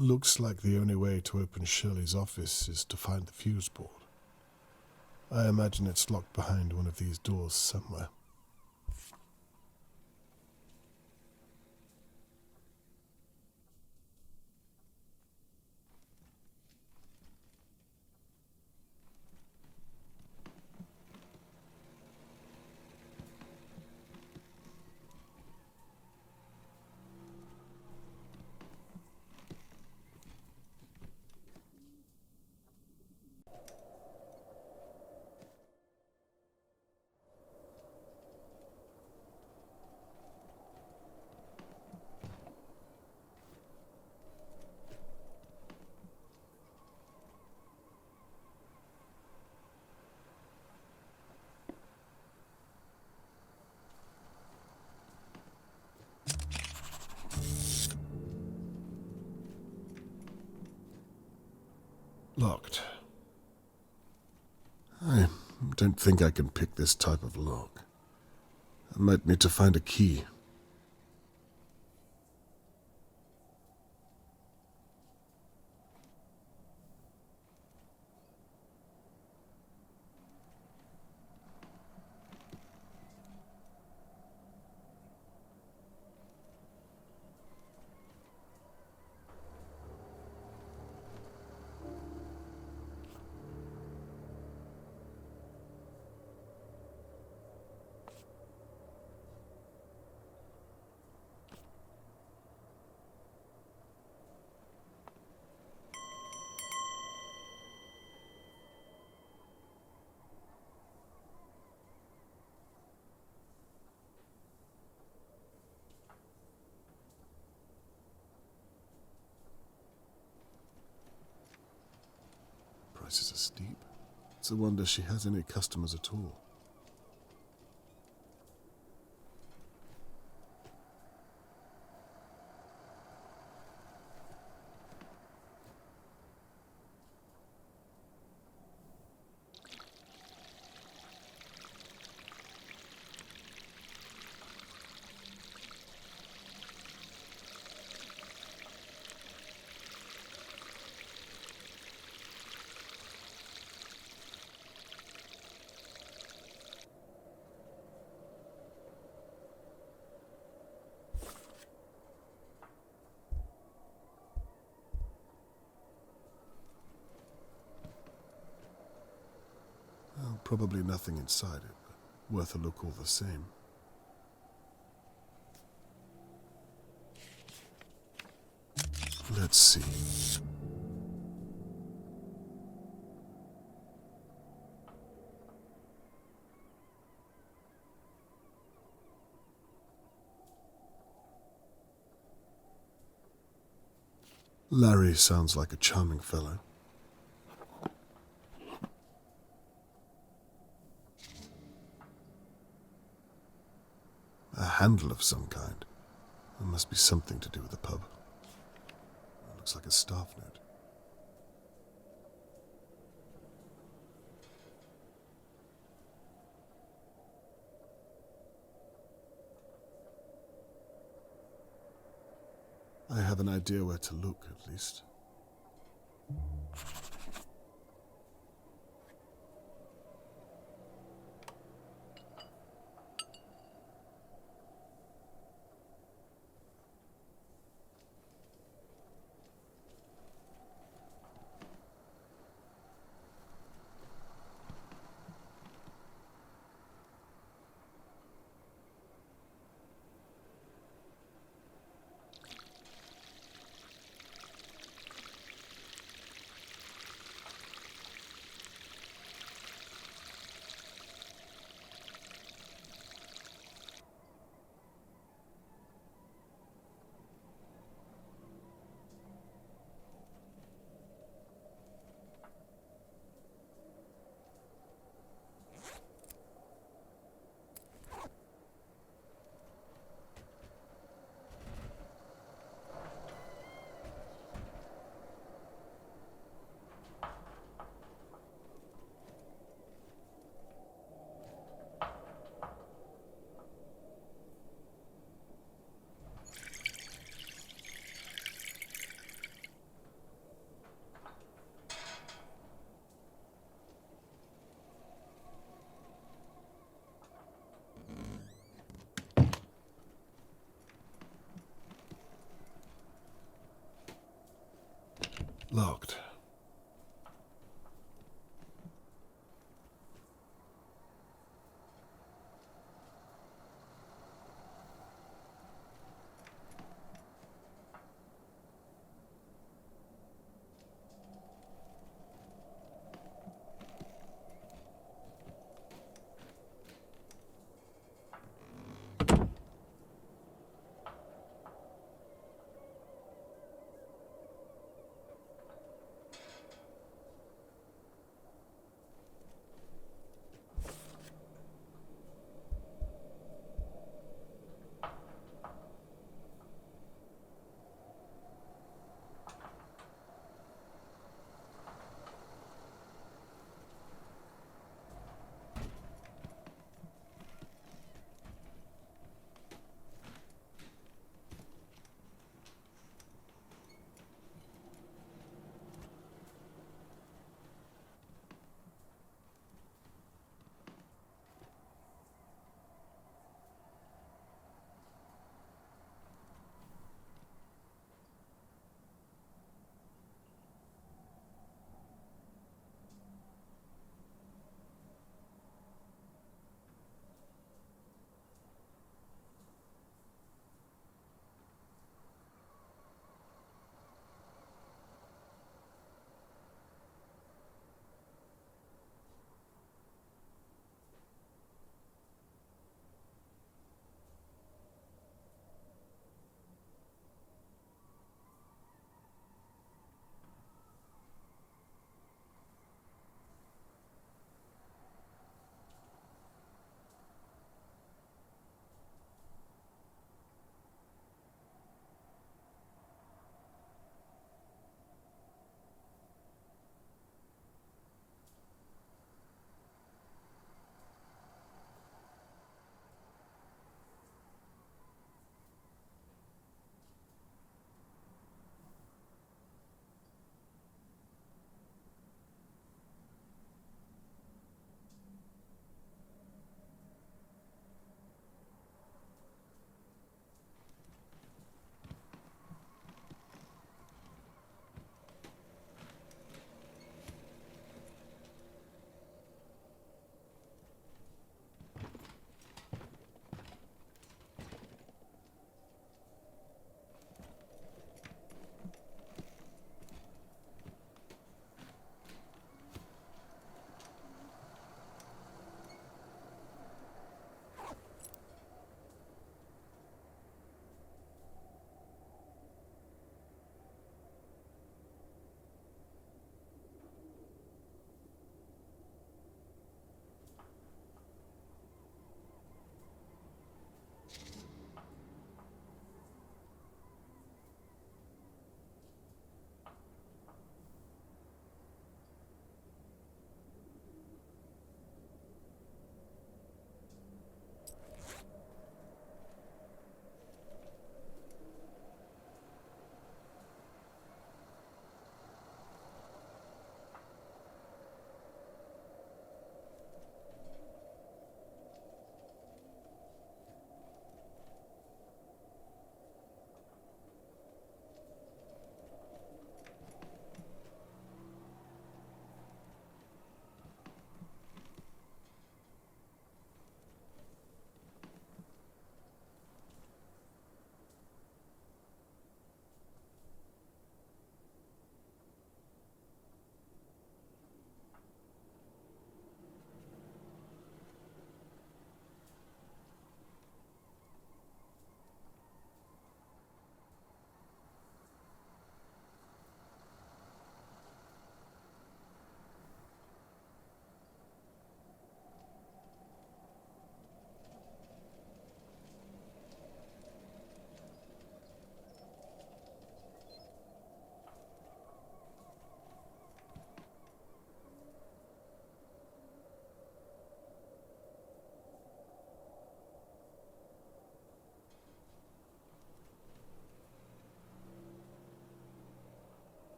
Speaker 3: Looks like the only way to open Shirley's office is to find the fuse board. I imagine it's locked behind one of these doors somewhere. Locked. I don't think I can pick this type of lock. I might need to find a key. this deep. It's a wonder she has any customers at all. Well, probably nothing inside it, but worth a look all the same. Let's see. Larry sounds like a charming fellow. A handle of some kind. There must be something to do with the pub. It looks like a staff note. I have an idea where to look, at least. Locked.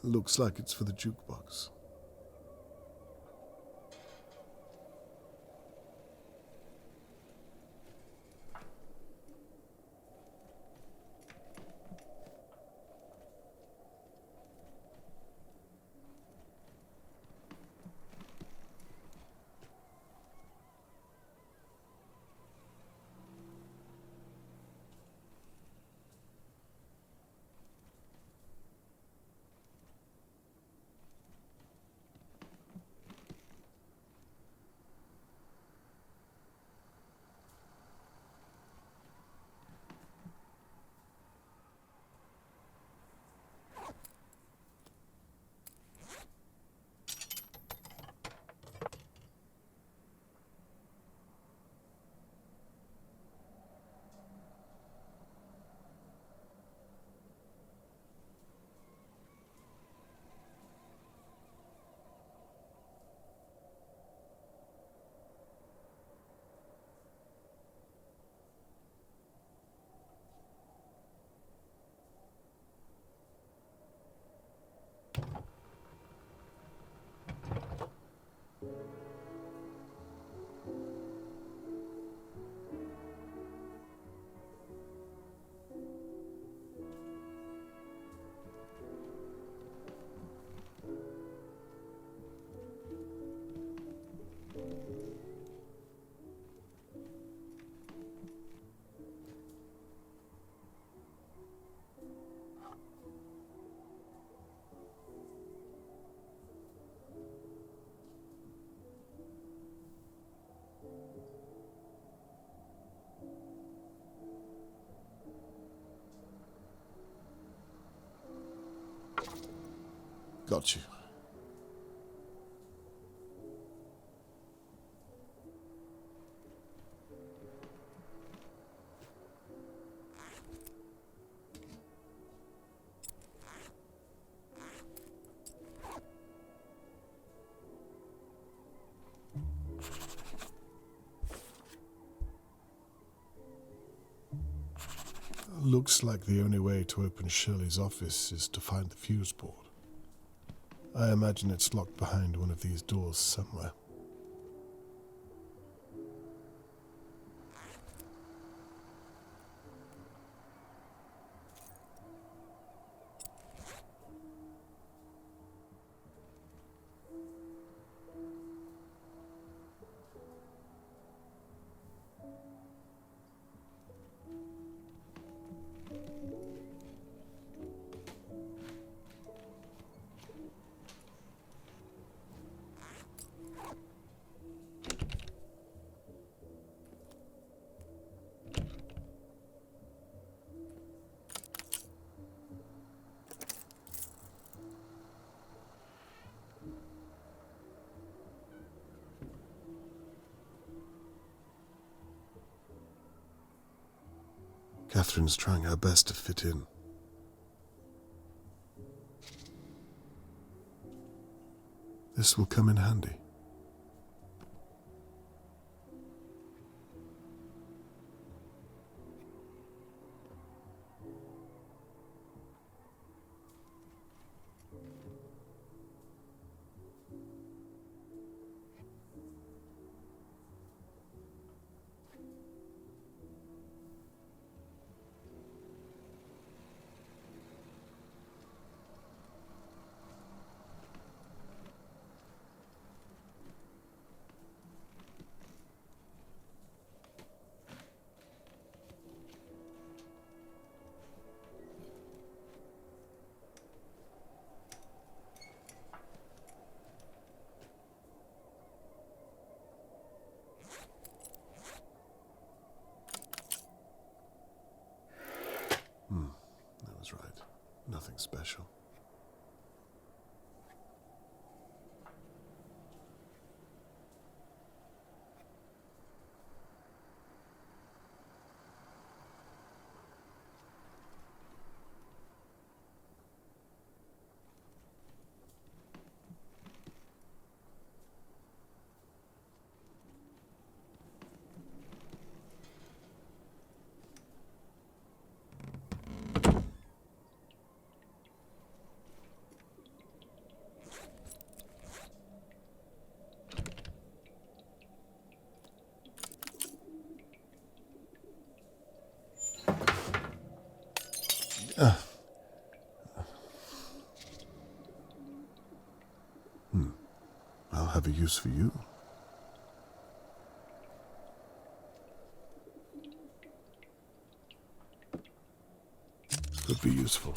Speaker 3: Looks like it's for the jukebox. Got you. Looks like the only way to open Shirley's office is to find the fuse board. I imagine it's locked behind one of these doors somewhere. Catherine's trying her best to fit in. This will come in handy. That was right. Nothing special. have a use for you. Could be useful.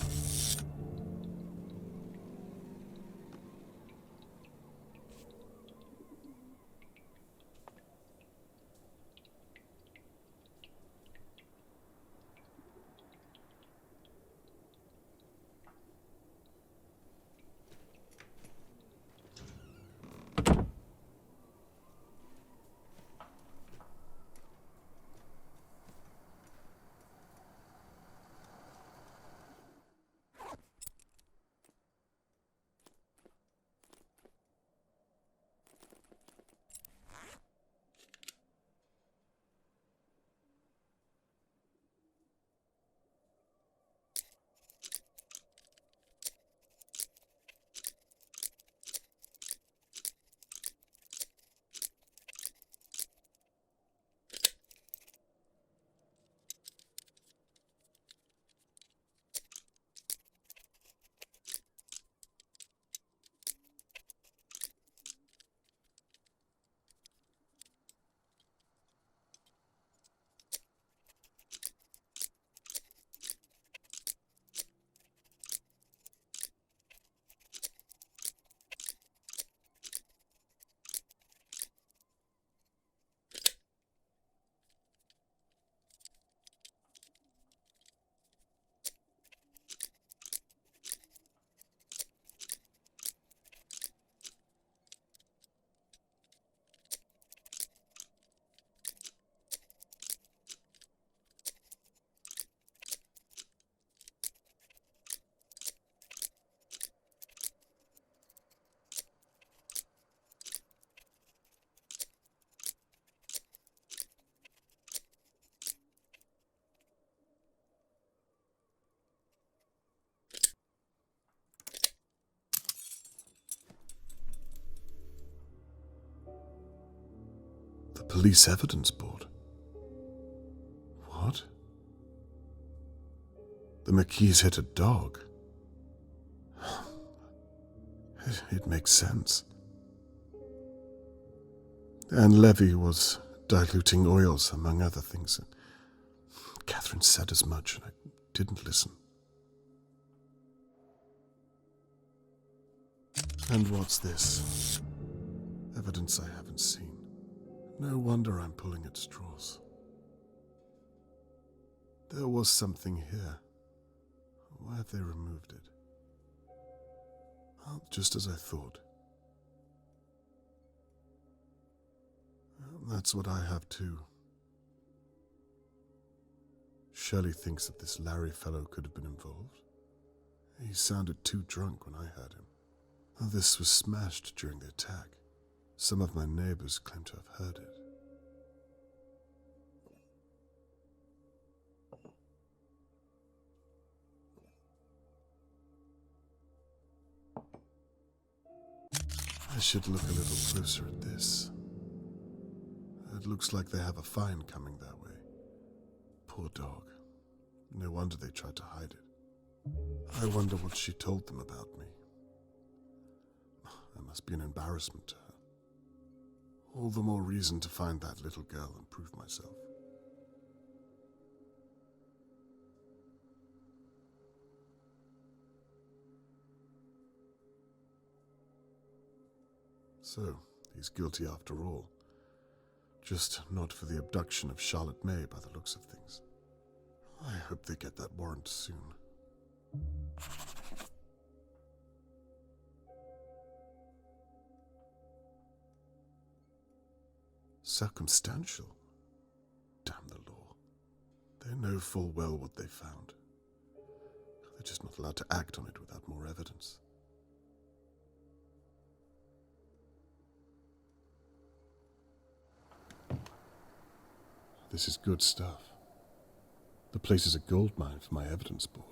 Speaker 3: The police evidence board. What? The McKees hit a dog. It makes sense. And Levy was diluting oils, among other things. Catherine said as much, and I didn't listen. And what's this? Evidence I haven't seen. No wonder I'm pulling at straws. There was something here. Why have they removed it? Well, just as I thought. Well, that's what I have too. Shirley thinks that this Larry fellow could have been involved. He sounded too drunk when I heard him. This was smashed during the attack. Some of my neighbors claim to have heard it. I should look a little closer at this. It looks like they have a fine coming their way. Poor dog. No wonder they tried to hide it. I wonder what she told them about me. That must be an embarrassment to her. All the more reason to find that little girl and prove myself. So, he's guilty after all. Just not for the abduction of Charlotte May by the looks of things. I hope they get that warrant soon. Circumstantial? Damn the law. They know full well what they found. They're just not allowed to act on it without more evidence. This is good stuff. The place is a goldmine for my evidence board.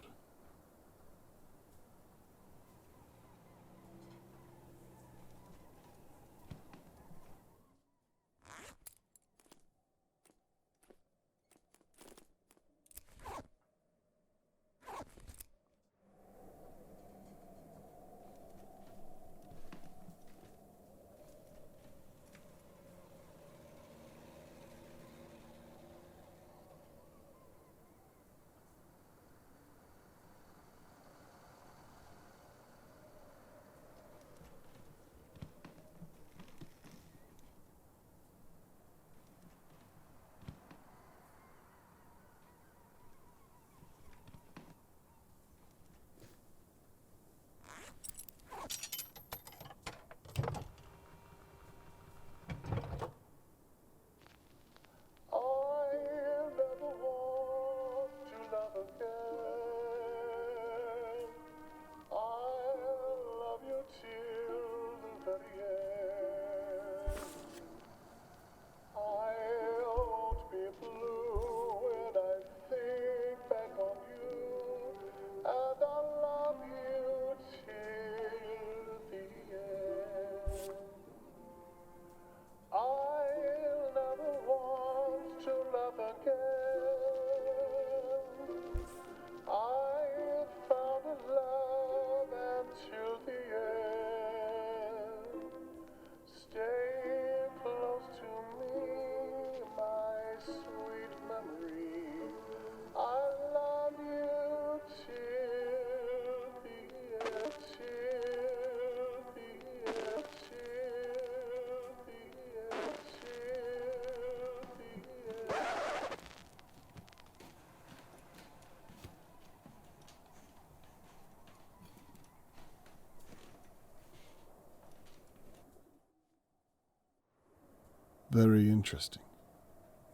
Speaker 3: Very interesting.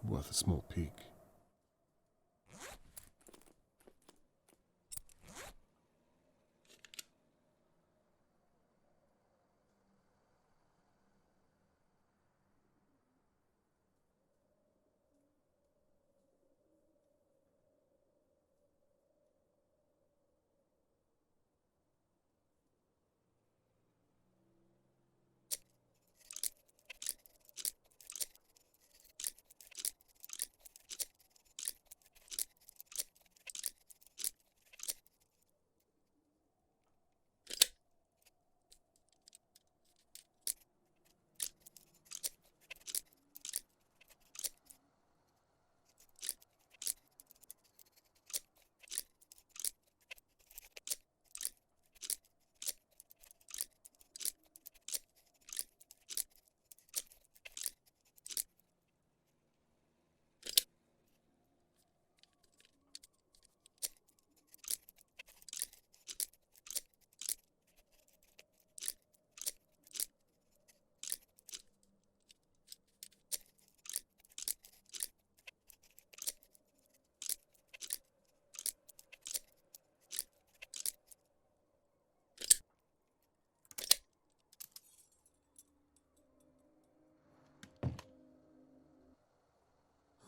Speaker 3: Worth a small peek.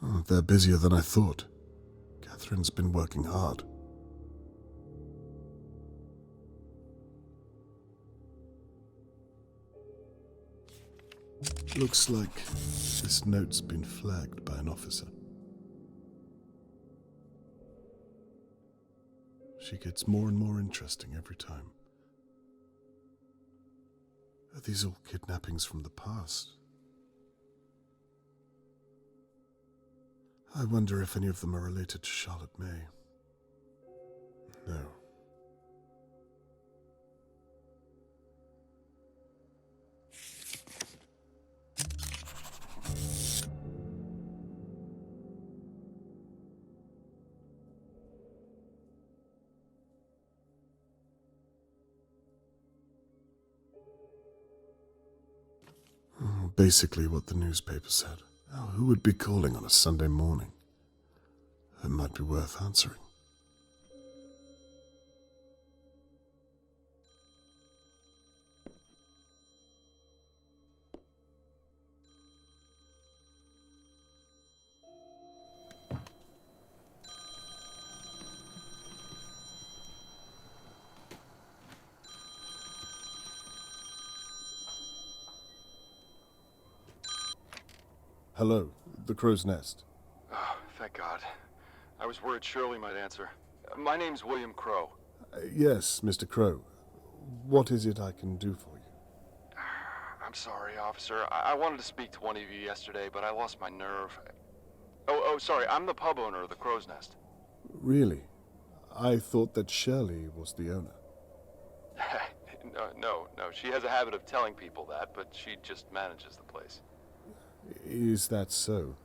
Speaker 3: Oh, they're busier than I thought. Catherine's been working hard. Looks like this note's been flagged by an officer. She gets more and more interesting every time. Are these all kidnappings from the past? I wonder if any of them are related to Charlotte May. No. Basically what the newspaper said. Oh, who would be calling on a Sunday morning? It might be worth answering. Hello, the Crow's Nest.
Speaker 14: Oh, thank God. I was worried Shirley might answer. My name's William Crow.
Speaker 3: Yes, Mr. Crow. What is it I can do for you?
Speaker 14: I'm sorry, officer. I wanted to speak to one of you yesterday, but I lost my nerve. Oh, sorry. I'm the pub owner of the Crow's Nest.
Speaker 3: Really? I thought that Shirley was the owner.
Speaker 14: No. She has a habit of telling people that, but she just manages the place.
Speaker 3: Is that so?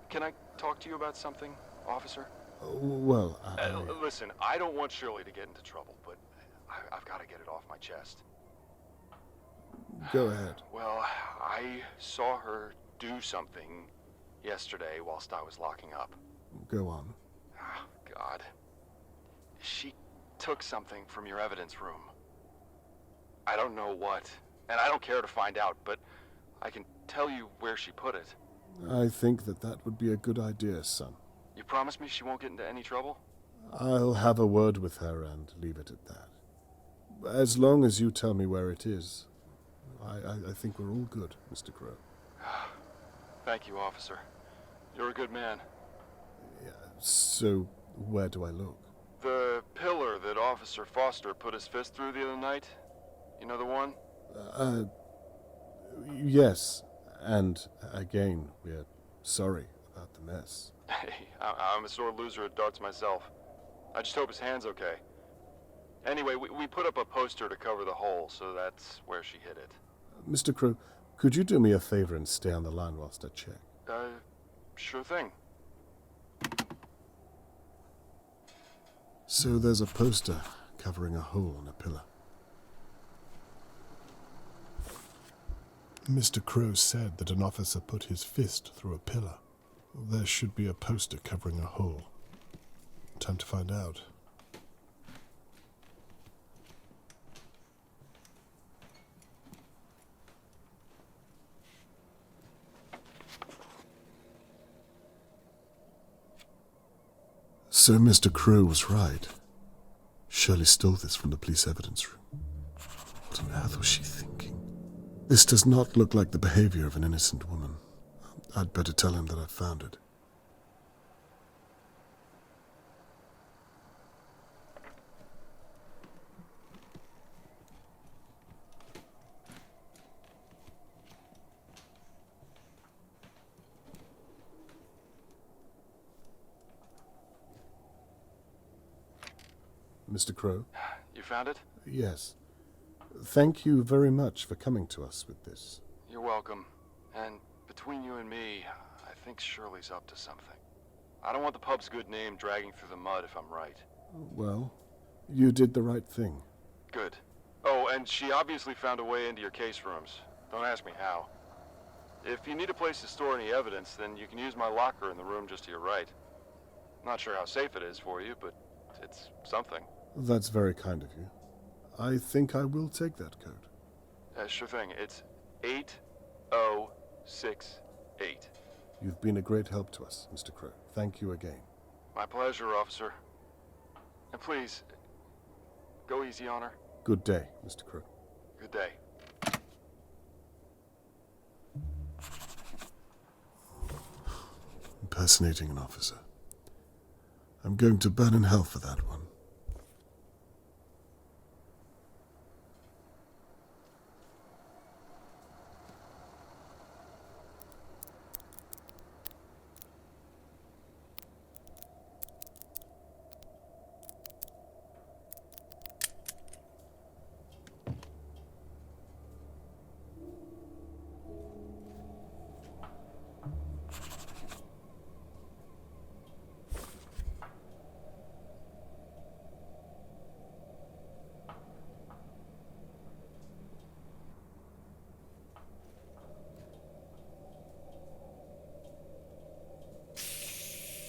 Speaker 14: Can I talk to you about something, officer?
Speaker 3: Well,
Speaker 14: Listen, I don't want Shirley to get into trouble, but I've got to get it off my chest.
Speaker 3: Go ahead.
Speaker 14: Well, I saw her do something yesterday whilst I was locking up.
Speaker 3: Go on.
Speaker 14: Oh, God. She took something from your evidence room. I don't know what, and I don't care to find out, but I can tell you where she put it.
Speaker 3: I think that would be a good idea, son.
Speaker 14: You promise me she won't get into any trouble?
Speaker 3: I'll have a word with her and leave it at that. As long as you tell me where it is, I think we're all good, Mr. Crow.
Speaker 14: Thank you, officer. You're a good man.
Speaker 3: Yeah, so, where do I look?
Speaker 14: The pillar that Officer Foster put his fist through the other night? You know the one?
Speaker 3: Yes. And, again, we're sorry about the mess.
Speaker 14: Hey, I'm a sore loser at darts myself. I just hope his hand's okay. Anyway, we put up a poster to cover the hole, so that's where she hid it.
Speaker 3: Mr. Crow, could you do me a favor and stay on the line whilst I check?
Speaker 14: Sure thing.
Speaker 3: So there's a poster covering a hole in a pillar. Mr. Crow said that an officer put his fist through a pillar. There should be a poster covering a hole. Time to find out. So Mr. Crow was right. Shirley stole this from the police evidence room. What on earth was she thinking? This does not look like the behavior of an innocent woman. I'd better tell him that I found it. Mr. Crow?
Speaker 14: You found it?
Speaker 3: Yes. Thank you very much for coming to us with this.
Speaker 14: You're welcome. And between you and me, I think Shirley's up to something. I don't want the pub's good name dragging through the mud if I'm right.
Speaker 3: Well, you did the right thing.
Speaker 14: Good. Oh, and she obviously found a way into your case rooms. Don't ask me how. If you need a place to store any evidence, then you can use my locker in the room just to your right. Not sure how safe it is for you, but it's something.
Speaker 3: That's very kind of you. I think I will take that code.
Speaker 14: Sure thing. It's 8068.
Speaker 3: You've been a great help to us, Mr. Crow. Thank you again.
Speaker 14: My pleasure, officer. And please, go easy on her.
Speaker 3: Good day, Mr. Crow.
Speaker 14: Good day.
Speaker 3: Impersonating an officer. I'm going to burn in hell for that one.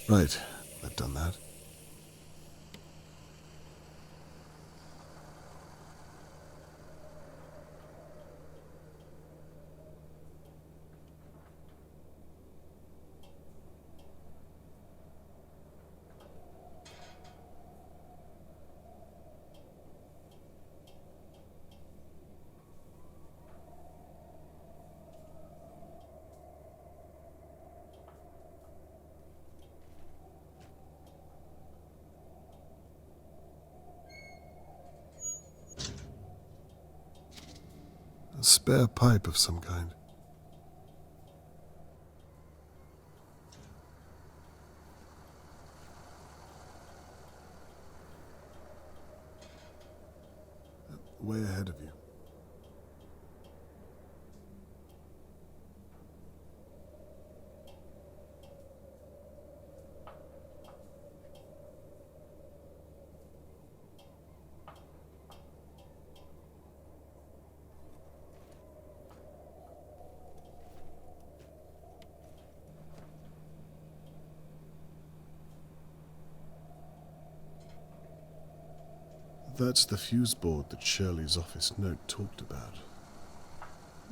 Speaker 3: Right, I've done that. A spare pipe of some kind. Way ahead of you. That's the fuse board that Shirley's office note talked about.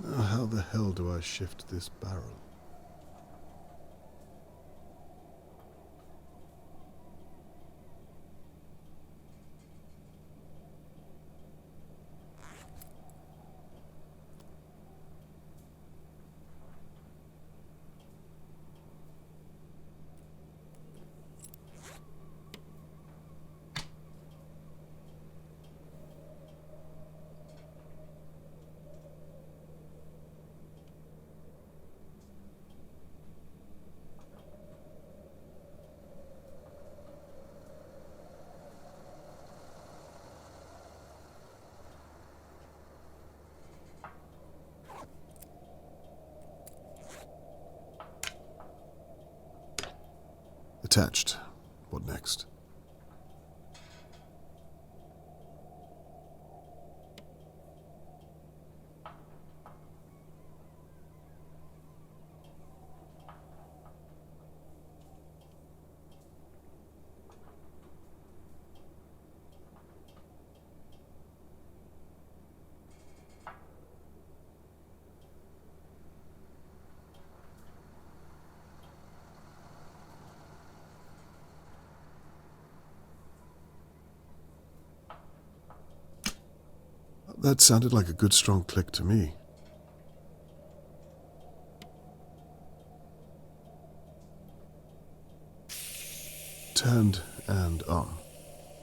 Speaker 3: Now how the hell do I shift this barrel? Attached. What next? That sounded like a good strong click to me. Turned and on.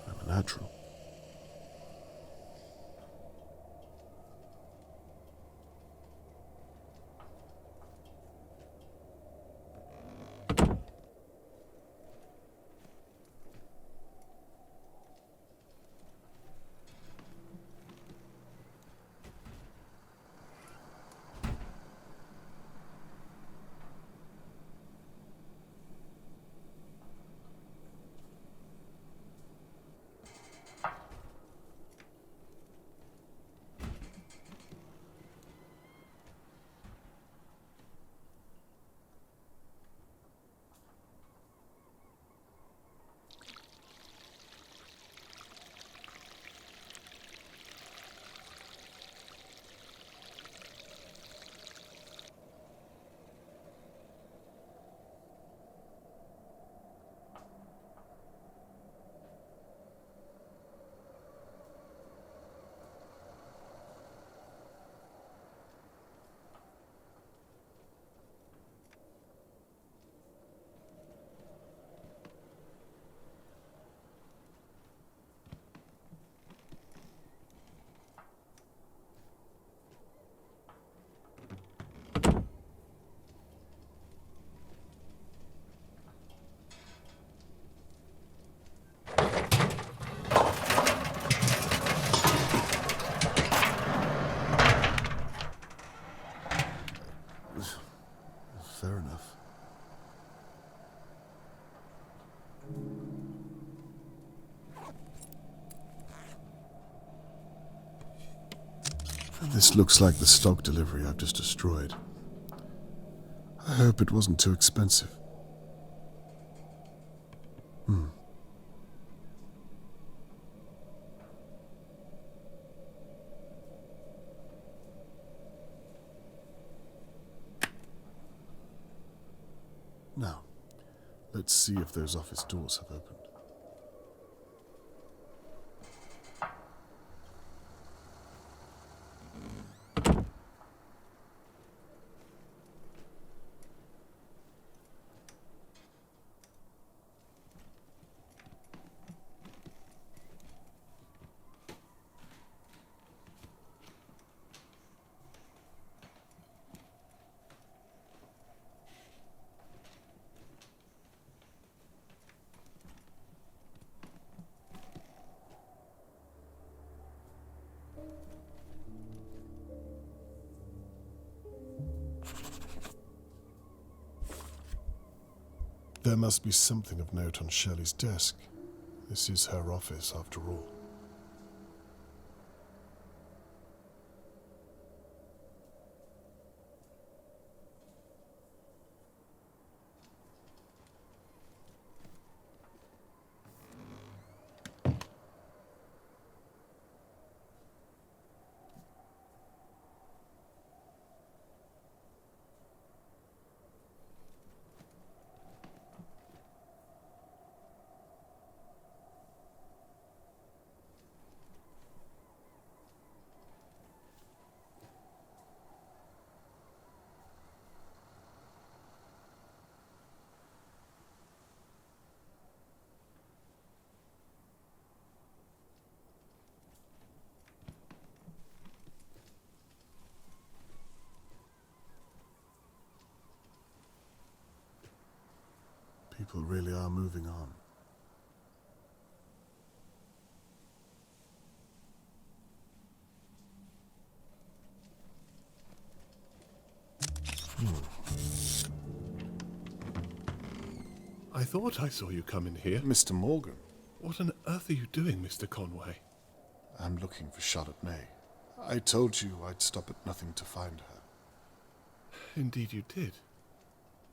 Speaker 3: I'm a natural. Fair enough. This looks like the stock delivery I've just destroyed. I hope it wasn't too expensive. Now, let's see if those office doors have opened. There must be something of note on Shirley's desk. This is her office, after all. People really are moving on.
Speaker 9: I thought I saw you come in here.
Speaker 3: Mr. Morgan.
Speaker 9: What on earth are you doing, Mr. Conway?
Speaker 3: I'm looking for Charlotte May. I told you I'd stop at nothing to find her.
Speaker 9: Indeed you did.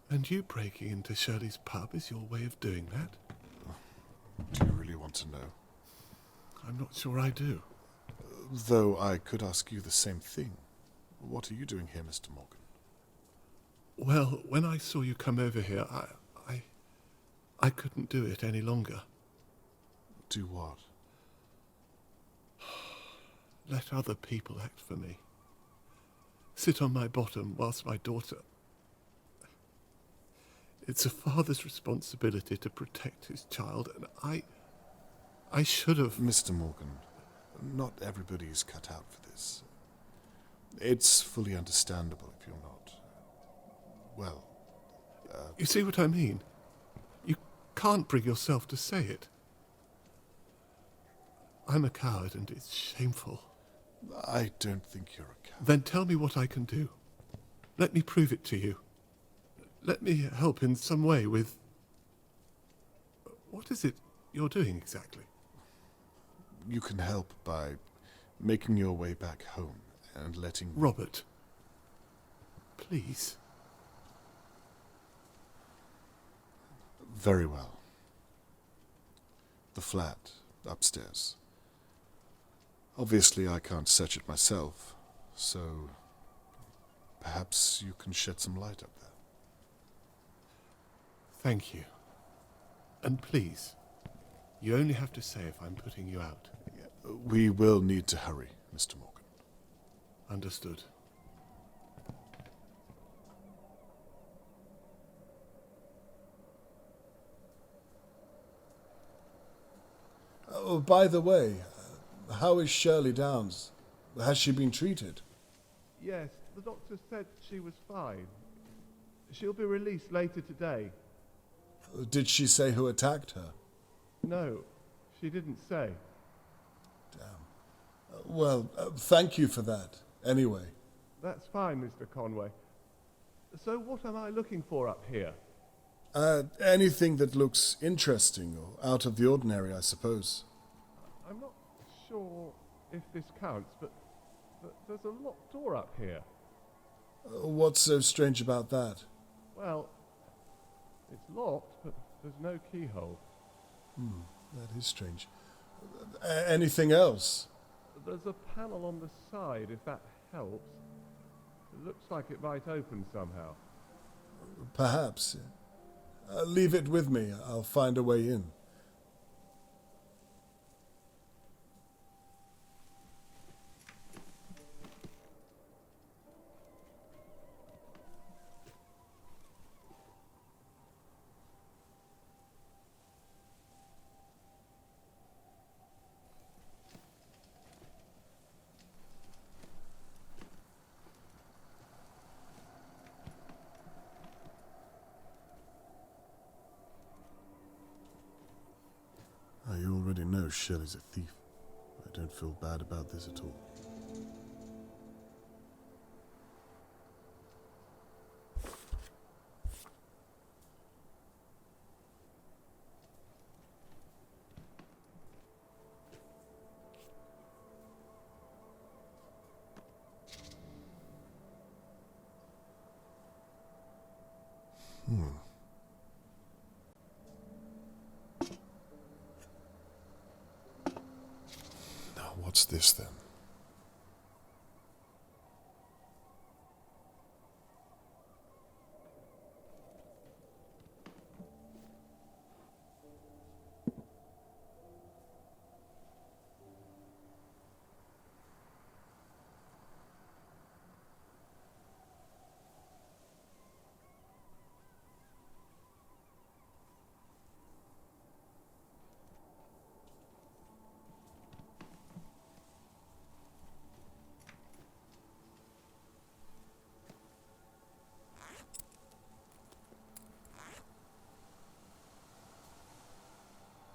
Speaker 9: And you breaking into Shirley's pub is your way of doing that?
Speaker 3: Do you really want to know?
Speaker 9: I'm not sure I do.
Speaker 3: Though I could ask you the same thing. What are you doing here, Mr. Morgan?
Speaker 9: Well, when I saw you come over here, I couldn't do it any longer.
Speaker 3: Do what?
Speaker 9: let other people act for me. Sit on my bottom whilst my daughter... It's a father's responsibility to protect his child, and I should have...
Speaker 3: Mr. Morgan, not everybody is cut out for this. It's fully understandable if you're not. Well...
Speaker 9: You see what I mean? You can't bring yourself to say it. I'm a coward, and it's shameful.
Speaker 3: I don't think you're a coward.
Speaker 9: Then tell me what I can do. Let me prove it to you. Let me help in some way with... What is it you're doing exactly?
Speaker 3: You can help by making your way back home and letting...
Speaker 9: Robert, please.
Speaker 3: Very well. The flat, upstairs. Obviously I can't search it myself, so perhaps you can shed some light up there.
Speaker 9: Thank you. And please, you only have to say if I'm putting you out.
Speaker 3: We will need to hurry, Mr. Morgan.
Speaker 9: Understood.
Speaker 13: Oh, by the way, how is Shirley Downs? Has she been treated?
Speaker 9: Yes, the doctor said she was fine. She'll be released later today.
Speaker 13: Did she say who attacked her?
Speaker 9: No, she didn't say.
Speaker 13: Damn. Well, thank you for that, anyway.
Speaker 9: That's fine, Mr. Conway. So what am I looking for up here?
Speaker 13: Anything that looks interesting or out of the ordinary, I suppose.
Speaker 9: I'm not sure if this counts, but there's a locked door up here.
Speaker 13: What's so strange about that?
Speaker 9: Well, it's locked, but there's no keyhole.
Speaker 13: That is strange. Anything else?
Speaker 9: There's a panel on the side, if that helps. It looks like it might open somehow.
Speaker 13: Perhaps. Leave it with me. I'll find a way in.
Speaker 3: I already know Shirley's a thief. I don't feel bad about this at all. Now, what's this then?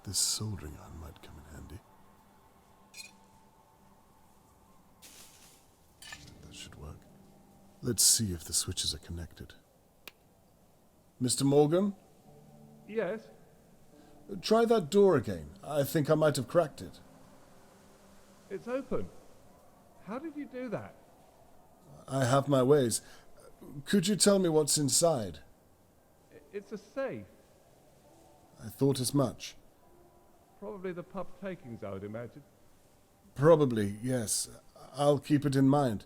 Speaker 3: This soldering iron might come in handy. That should work. Let's see if the switches are connected.
Speaker 13: Mr. Morgan?
Speaker 9: Yes?
Speaker 13: Try that door again. I think I might have cracked it.
Speaker 9: It's open. How did you do that?
Speaker 13: I have my ways. Could you tell me what's inside?
Speaker 9: It's a safe.
Speaker 13: I thought as much.
Speaker 9: Probably the pub takings, I would imagine.
Speaker 13: Probably, yes. I'll keep it in mind.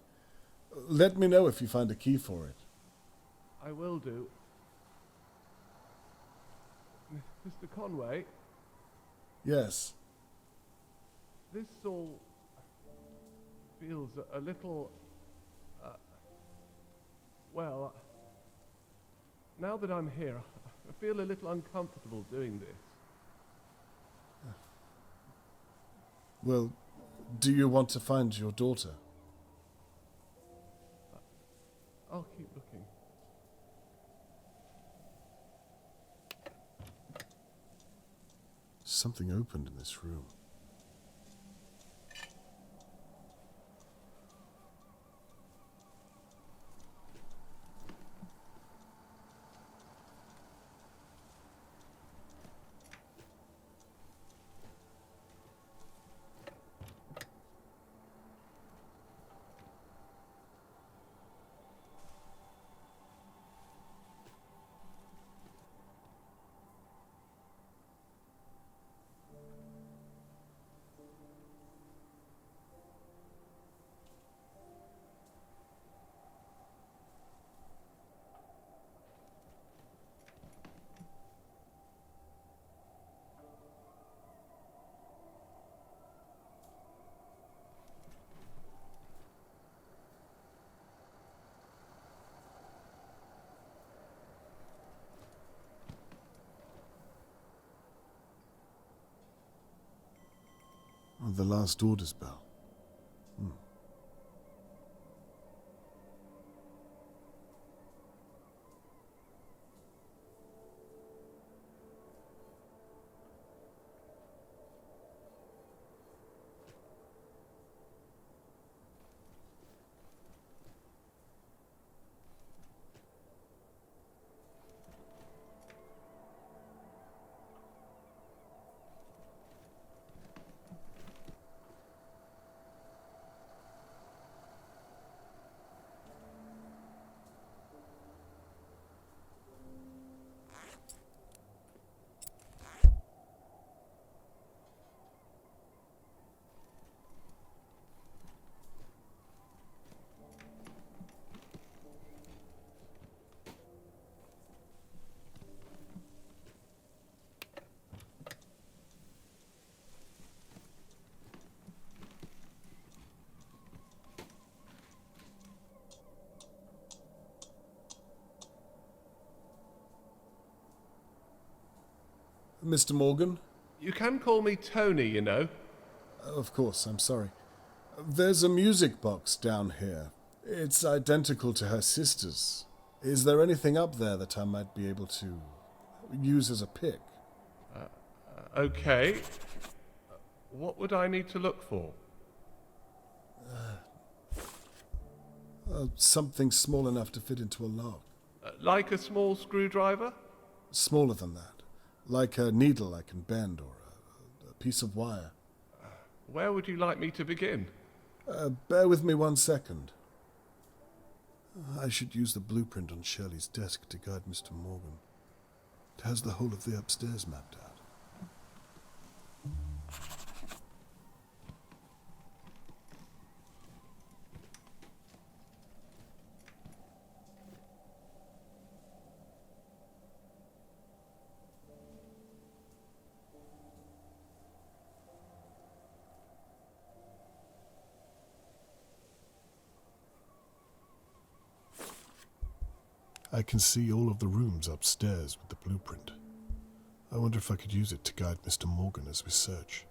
Speaker 13: Let me know if you find a key for it.
Speaker 9: I will do. Mr. Conway?
Speaker 13: Yes.
Speaker 9: This all feels a little... well, now that I'm here, I feel a little uncomfortable doing this.
Speaker 13: Well, do you want to find your daughter?
Speaker 9: I'll keep looking.
Speaker 3: Something opened in this room. Oh, the last orders bell. Mr. Morgan?
Speaker 9: You can call me Tony, you know.
Speaker 13: Of course, I'm sorry. There's a music box down here. It's identical to her sister's. Is there anything up there that I might be able to use as a pick?
Speaker 9: Okay. What would I need to look for?
Speaker 13: Something small enough to fit into a lock.
Speaker 9: Like a small screwdriver?
Speaker 13: Smaller than that. Like a needle I can bend or a piece of wire.
Speaker 9: Where would you like me to begin?
Speaker 13: Bear with me 1 second. I should use the blueprint on Shirley's desk to guide Mr. Morgan. It has the whole of the upstairs mapped out. I can see all of the rooms upstairs with the blueprint. I wonder if I could use it to guide Mr. Morgan as we search.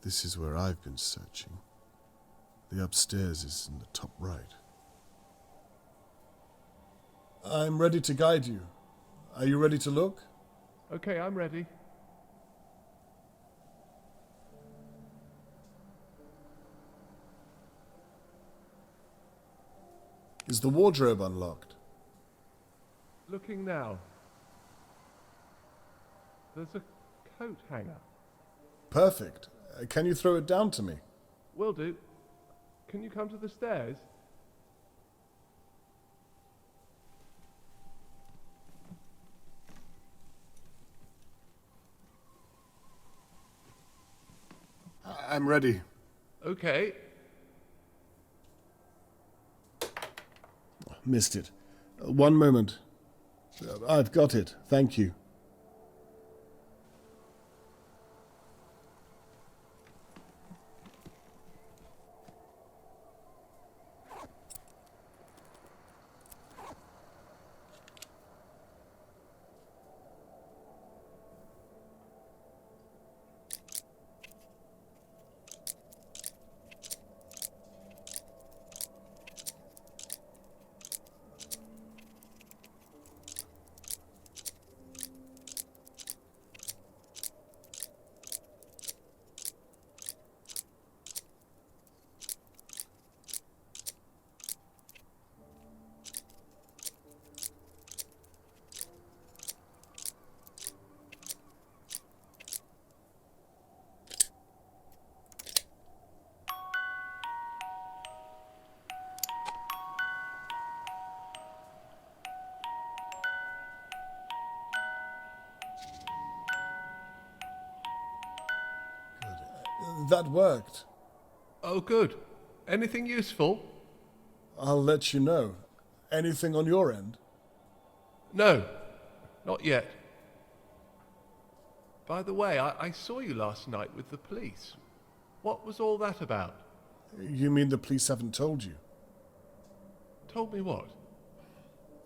Speaker 13: This is where I've been searching. The upstairs is in the top right. I'm ready to guide you. Are you ready to look?
Speaker 9: Okay, I'm ready.
Speaker 13: Is the wardrobe unlocked?
Speaker 9: Looking now. There's a coat hanger.
Speaker 13: Perfect. Can you throw it down to me?
Speaker 9: Will do. Can you come to the stairs?
Speaker 13: I'm ready.
Speaker 15: Okay.
Speaker 13: Missed it. One moment. I've got it. Thank you. That worked.
Speaker 15: Oh, good. Anything useful?
Speaker 13: I'll let you know. Anything on your end?
Speaker 15: No, not yet. By the way, I saw you last night with the police. What was all that about?
Speaker 13: You mean the police haven't told you?
Speaker 15: Told me what?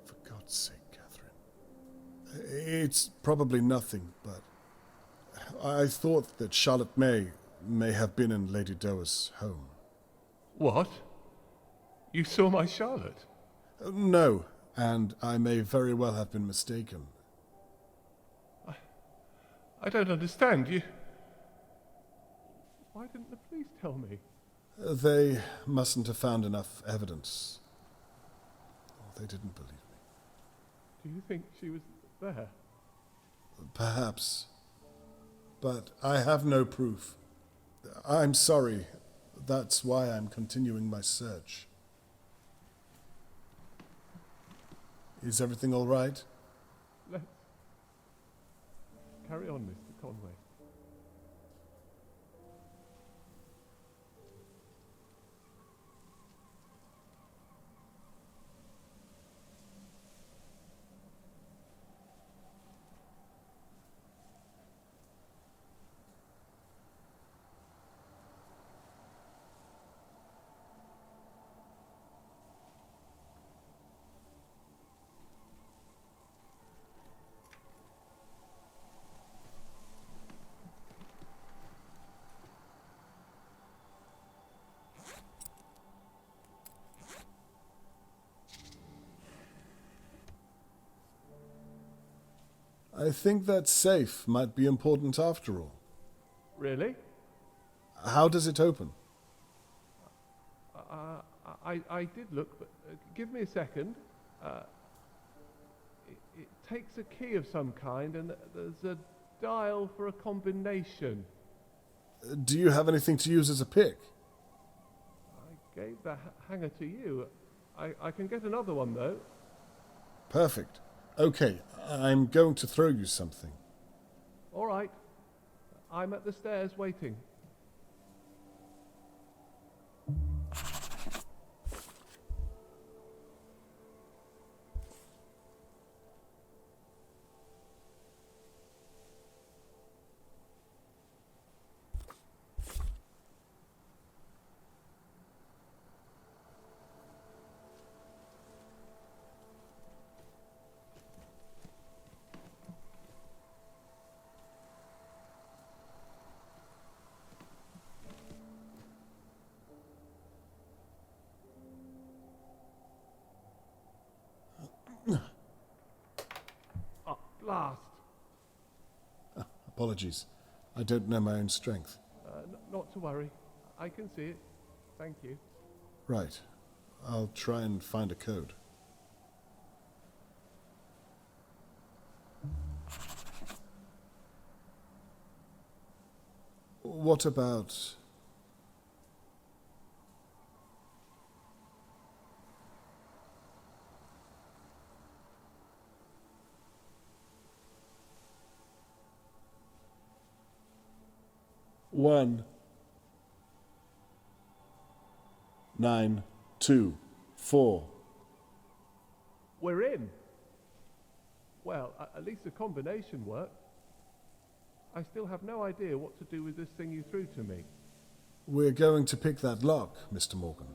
Speaker 13: For God's sake, Catherine. It's probably nothing, but I thought that Charlotte may have been in Lady Doa's home.
Speaker 15: What? You saw my Charlotte?
Speaker 13: No, and I may very well have been mistaken.
Speaker 15: I don't understand. Why didn't the police tell me?
Speaker 13: They mustn't have found enough evidence. They didn't believe me.
Speaker 15: Do you think she was there?
Speaker 13: Perhaps. But I have no proof. I'm sorry. That's why I'm continuing my search. Is everything all right?
Speaker 15: Let's carry on, Mr. Conway.
Speaker 13: I think that safe might be important after all.
Speaker 15: Really?
Speaker 13: How does it open?
Speaker 15: I did look, but give me a second. It takes a key of some kind, and there's a dial for a combination.
Speaker 13: Do you have anything to use as a pick?
Speaker 15: I gave the hanger to you. I can get another one, though.
Speaker 13: Perfect. Okay, I'm going to throw you something.
Speaker 15: All right. I'm at the stairs waiting. Last.
Speaker 13: Apologies. I don't know my own strength.
Speaker 15: Not to worry. I can see it. Thank you.
Speaker 13: Right. I'll try and find a code. What about... One, 9, 2, 4.
Speaker 15: We're in. Well, at least the combination worked. I still have no idea what to do with this thing you threw to me.
Speaker 13: We're going to pick that lock, Mr. Morgan.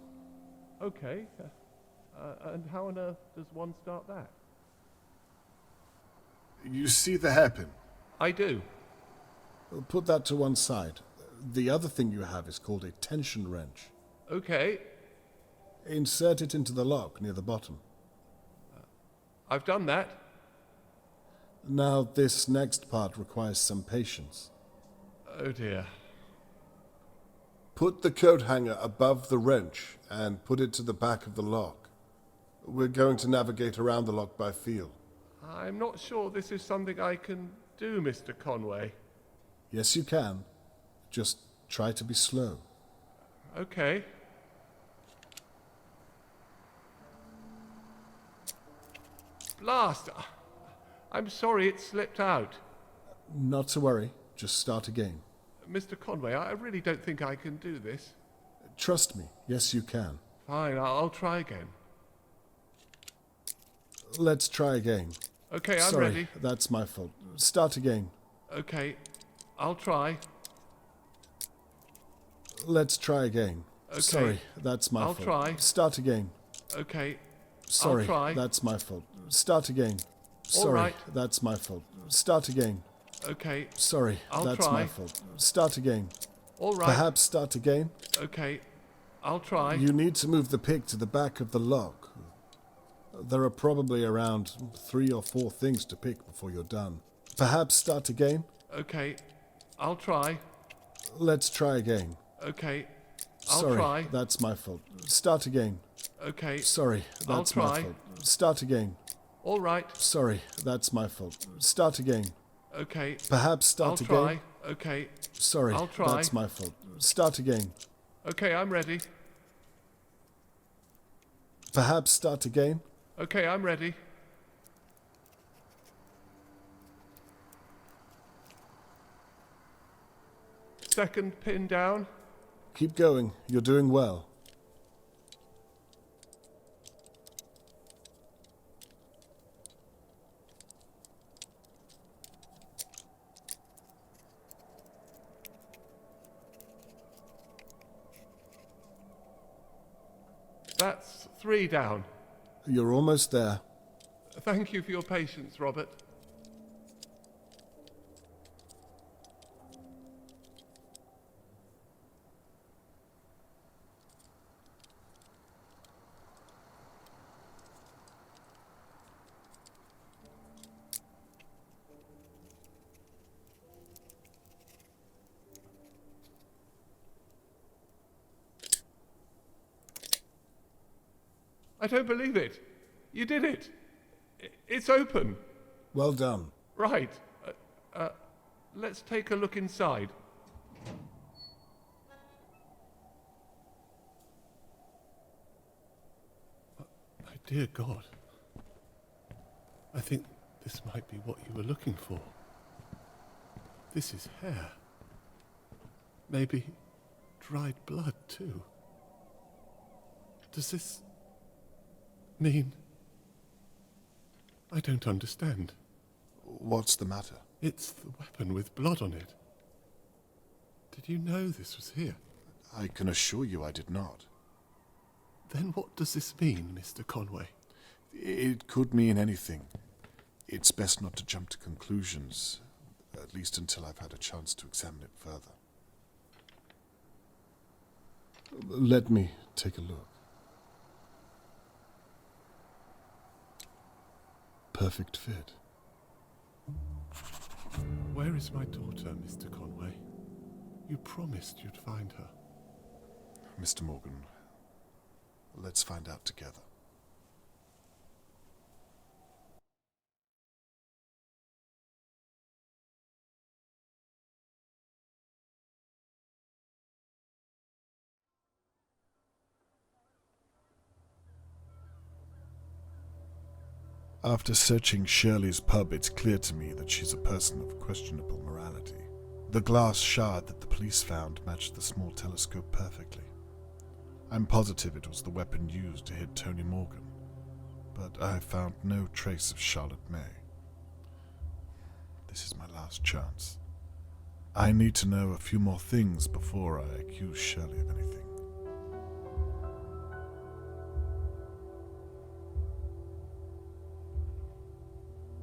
Speaker 15: Okay. And how on earth does one start that?
Speaker 13: You see the hairpin?
Speaker 15: I do.
Speaker 13: Put that to one side. The other thing you have is called a tension wrench.
Speaker 15: Okay.
Speaker 13: Insert it into the lock near the bottom.
Speaker 15: I've done that.
Speaker 13: Now, this next part requires some patience.
Speaker 15: Oh dear.
Speaker 13: Put the coat hanger above the wrench and put it to the back of the lock. We're going to navigate around the lock by feel.
Speaker 15: I'm not sure this is something I can do, Mr. Conway.
Speaker 13: Yes, you can. Just try to be slow.
Speaker 15: Okay. Blast! I'm sorry it slipped out.
Speaker 13: Not to worry. Just start again.
Speaker 15: Mr. Conway, I really don't think I can do this.
Speaker 13: Trust me. Yes, you can.
Speaker 15: Fine, I'll try again.
Speaker 13: Let's try again.
Speaker 15: Okay, I'm
Speaker 13: Sorry,
Speaker 15: ready.
Speaker 13: That's my fault. Start again.
Speaker 15: Okay, I'll try.
Speaker 13: Let's try again.
Speaker 15: Okay.
Speaker 13: Sorry, that's my
Speaker 15: I'll
Speaker 13: fault.
Speaker 15: try.
Speaker 13: Start again.
Speaker 15: Okay,
Speaker 13: Sorry,
Speaker 15: I'll try.
Speaker 13: that's my fault. Start again. Sorry,
Speaker 15: right.
Speaker 13: that's my fault. Start again.
Speaker 15: Okay.
Speaker 13: Sorry,
Speaker 15: I'll
Speaker 13: that's
Speaker 15: try.
Speaker 13: my fault. Start again.
Speaker 15: All right.
Speaker 13: Perhaps start again.
Speaker 15: Okay, I'll try.
Speaker 13: You need to move the pick to the back of the lock. There are probably around 3 or 4 things to pick before you're done. Perhaps start again.
Speaker 15: Okay, I'll try.
Speaker 13: Let's try again.
Speaker 15: Okay, I'll
Speaker 13: Sorry,
Speaker 15: try.
Speaker 13: that's my fault. Start again.
Speaker 15: Okay.
Speaker 13: Sorry,
Speaker 15: I'll
Speaker 13: that's
Speaker 15: try.
Speaker 13: my fault. Start again.
Speaker 15: All right.
Speaker 13: Sorry, that's my fault. Start again.
Speaker 15: Okay.
Speaker 13: Perhaps start
Speaker 15: I'll
Speaker 13: again.
Speaker 15: try. Okay.
Speaker 13: Sorry,
Speaker 15: I'll try.
Speaker 13: that's my fault. Start again.
Speaker 15: Okay, I'm ready.
Speaker 13: Perhaps start again.
Speaker 15: Okay, I'm ready. Second pin down.
Speaker 13: Keep going. You're doing well.
Speaker 15: That's 3 down.
Speaker 13: You're almost there.
Speaker 15: Thank you for your patience, Robert. I don't believe it. You did it. It's open.
Speaker 13: Well done.
Speaker 15: Right. Let's take a look inside.
Speaker 9: My dear God. I think this might be what you were looking for. This is hair. Maybe dried blood, too. Does this mean... I don't understand.
Speaker 3: What's the matter?
Speaker 9: It's the weapon with blood on it. Did you know this was here?
Speaker 3: I can assure you I did not.
Speaker 9: Then what does this mean, Mr. Conway?
Speaker 3: It could mean anything. It's best not to jump to conclusions, at least until I've had a chance to examine it further.
Speaker 13: Let me take a look. Perfect fit.
Speaker 9: Where is my daughter, Mr. Conway? You promised you'd find her.
Speaker 3: Mr. Morgan, let's find out together. After searching Shirley's pub, it's clear to me that she's a person of questionable morality. The glass shard that the police found matched the small telescope perfectly. I'm positive it was the weapon used to hit Tony Morgan, but I found no trace of Charlotte May. This is my last chance. I need to know a few more things before I accuse Shirley of anything.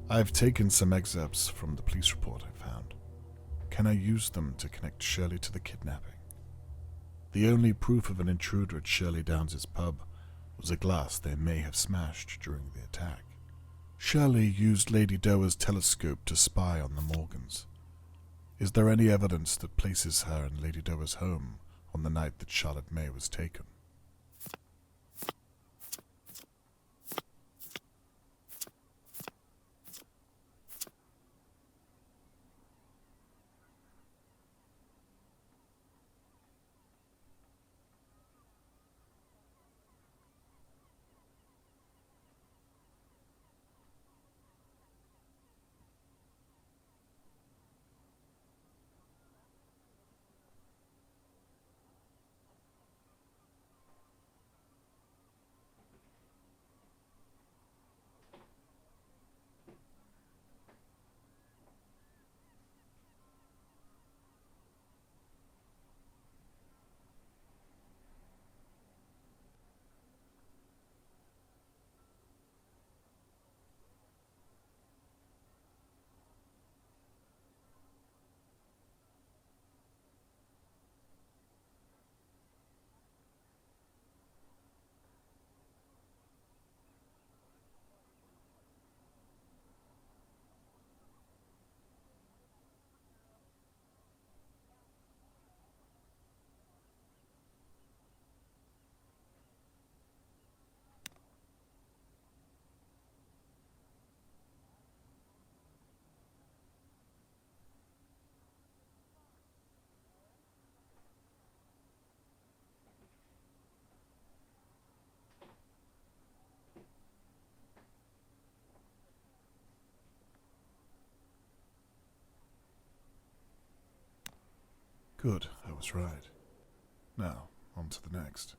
Speaker 3: I've taken some excerpts from the police report I found. Can I use them to connect Shirley to the kidnapping? The only proof of an intruder at Shirley Downs' pub was a glass they may have smashed during the attack. Shirley used Lady Doer's telescope to spy on the Morgans. Is there any evidence that places her in Lady Doer's home on the night that Charlotte May was taken? Good, I was right. Now, on to the next.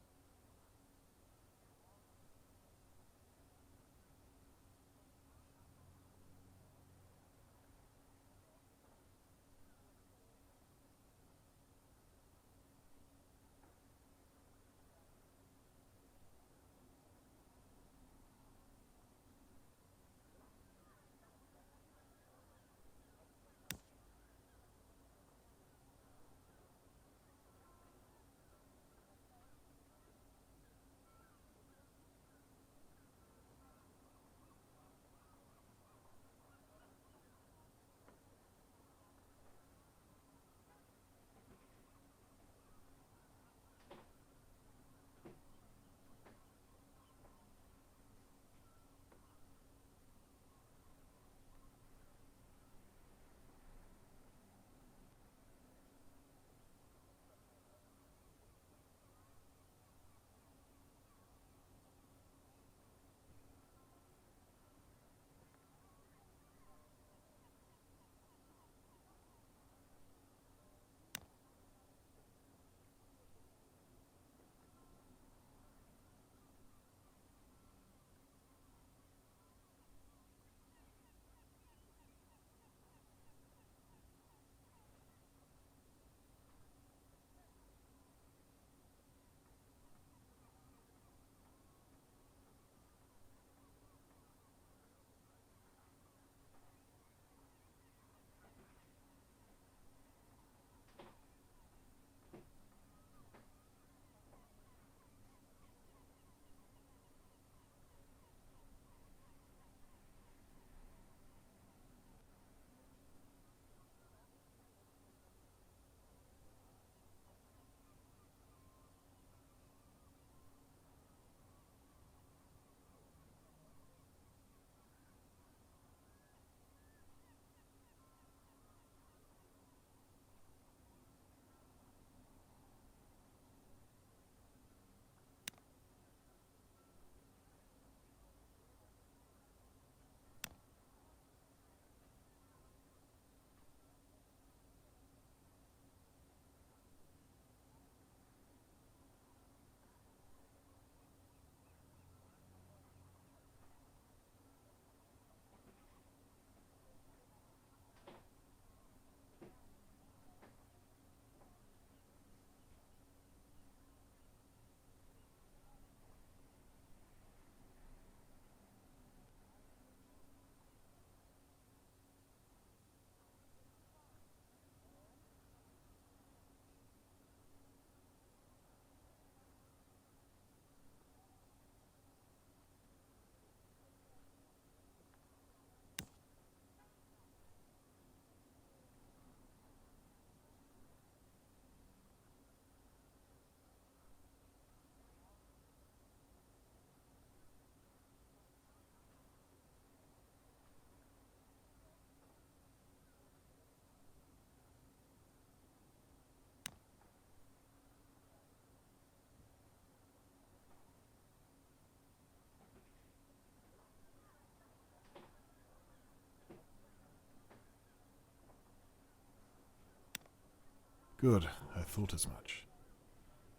Speaker 3: Good, I thought as much.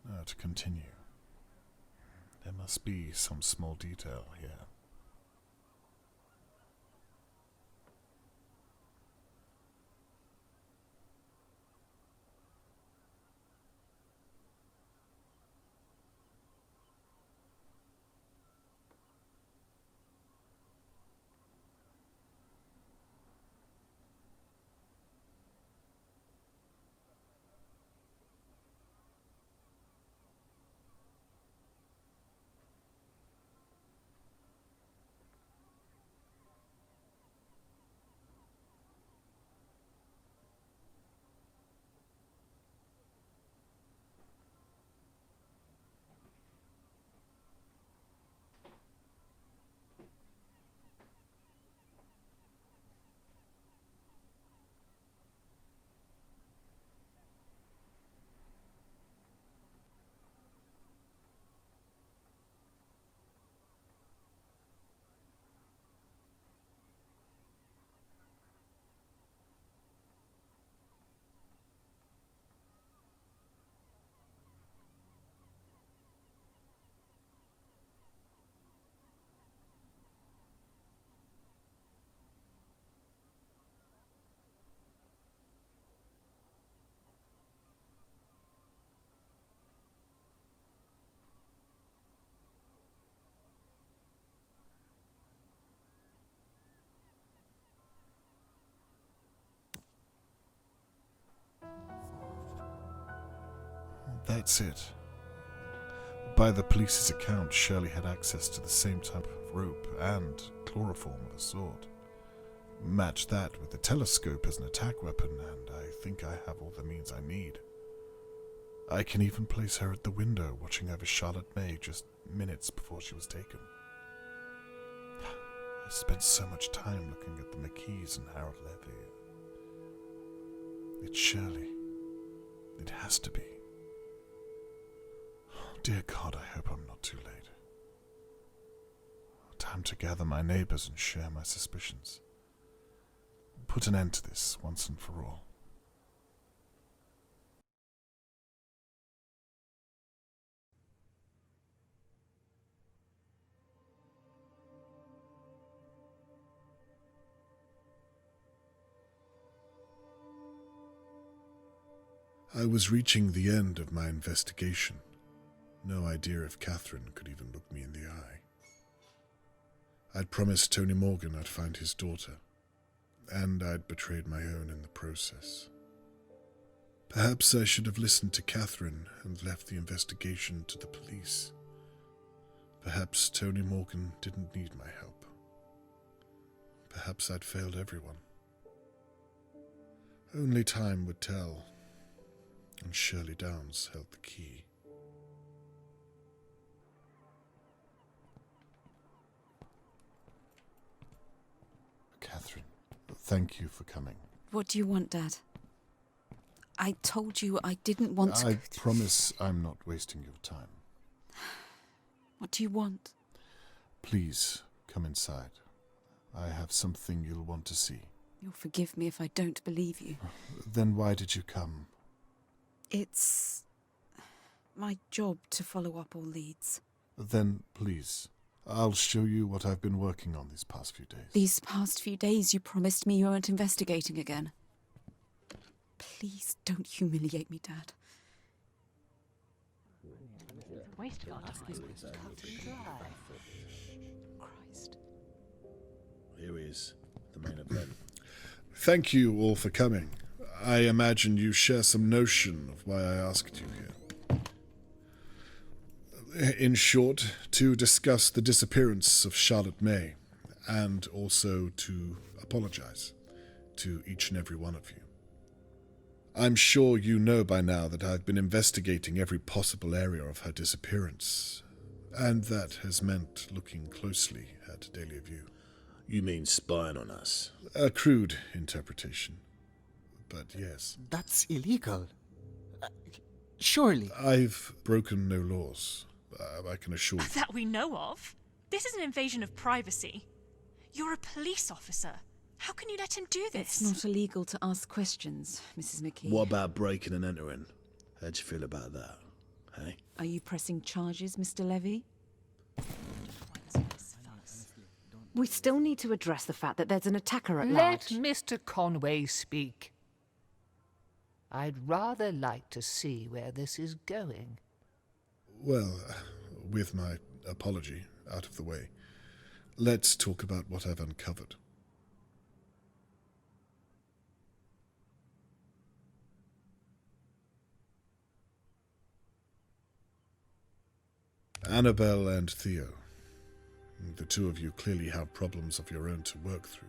Speaker 3: Now to continue. There must be some small detail here. That's it. By the police's account, Shirley had access to the same type of rope and chloroform of a sort. Match that with the telescope as an attack weapon, and I think I have all the means I need. I can even place her at the window watching over Charlotte May just minutes before she was taken. I spent so much time looking at the McKees and Harold Levy. It's Shirley. It has to be. Dear God, I hope I'm not too late. Time to gather my neighbors and share my suspicions. Put an end to this once and for all. I was reaching the end of my investigation. No idea if Catherine could even look me in the eye. I'd promised Tony Morgan I'd find his daughter, and I'd betrayed my own in the process. Perhaps I should have listened to Catherine and left the investigation to the police. Perhaps Tony Morgan didn't need my help. Perhaps I'd failed everyone. Only time would tell, and Shirley Downs held the key. Catherine, thank you for coming.
Speaker 7: What do you want, Dad? I told you I didn't want to...
Speaker 3: I promise I'm not wasting your time.
Speaker 7: What do you want?
Speaker 3: Please, come inside. I have something you'll want to see.
Speaker 7: You'll forgive me if I don't believe you.
Speaker 3: Then why did you come?
Speaker 7: It's my job to follow up all leads.
Speaker 3: Then, please, I'll show you what I've been working on these past few days.
Speaker 7: These past few days you promised me you weren't investigating again. Please don't humiliate me, Dad.
Speaker 6: Waste of our time.
Speaker 7: Christ.
Speaker 8: Here is the main event.
Speaker 3: Thank you all for coming. I imagine you share some notion of why I asked you here. In short, to discuss the disappearance of Charlotte May, and also to apologize to each and every one of you. I'm sure you know by now that I've been investigating every possible area of her disappearance, and that has meant looking closely at Dahlia View.
Speaker 8: You mean spying on us?
Speaker 3: A crude interpretation, but yes.
Speaker 16: That's illegal. Surely.
Speaker 3: I've broken no laws, I can assure you.
Speaker 10: That we know of. This is an invasion of privacy. You're a police officer. How can you let him do this?
Speaker 7: It's not illegal to ask questions, Mrs. McKee.
Speaker 8: What about breaking and entering? How'd you feel about that? Hey?
Speaker 7: Are you pressing charges, Mr. Levy?
Speaker 12: We still need to address the fact that there's an attacker at
Speaker 6: Let
Speaker 12: large.
Speaker 6: Mr. Conway speak. I'd rather like to see where this is going.
Speaker 3: Well, with my apology out of the way, let's talk about what I've uncovered. Annabelle and Theo. The two of you clearly have problems of your own to work through.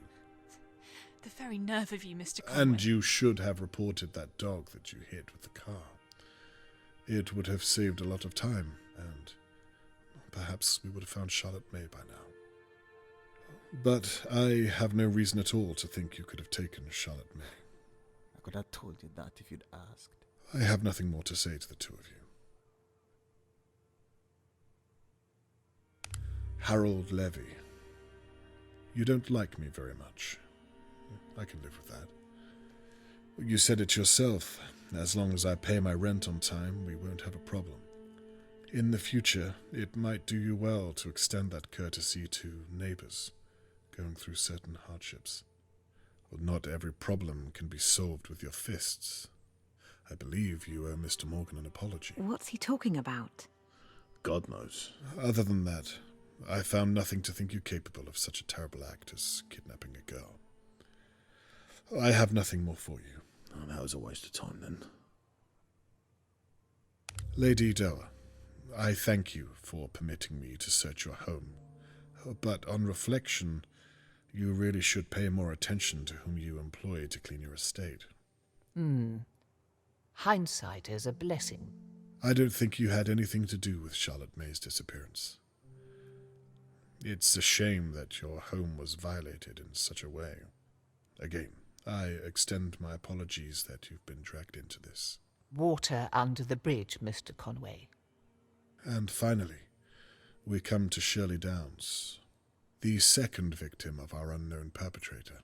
Speaker 10: The very nerve of you, Mr. Conway.
Speaker 3: And you should have reported that dog that you hit with the car. It would have saved a lot of time, and perhaps we would have found Charlotte May by now. But I have no reason at all to think you could have taken Charlotte May.
Speaker 4: I could have told you that if you'd asked.
Speaker 3: I have nothing more to say to the two of you. Harold Levy. You don't like me very much. I can live with that. You said it yourself. As long as I pay my rent on time, we won't have a problem. In the future, it might do you well to extend that courtesy to neighbors going through certain hardships. Well, not every problem can be solved with your fists. I believe you owe Mr. Morgan an apology.
Speaker 12: What's he talking about?
Speaker 8: God knows.
Speaker 3: Other than that, I found nothing to think you capable of such a terrible act as kidnapping a girl. I have nothing more for you.
Speaker 8: Oh, that was a waste of time then.
Speaker 3: Lady Doa, I thank you for permitting me to search your home. But on reflection, you really should pay more attention to whom you employ to clean your estate.
Speaker 6: Hindsight is a blessing.
Speaker 3: I don't think you had anything to do with Charlotte May's disappearance. It's a shame that your home was violated in such a way. Again, I extend my apologies that you've been dragged into this.
Speaker 6: Water under the bridge, Mr. Conway.
Speaker 3: And finally, we come to Shirley Downs, the second victim of our unknown perpetrator.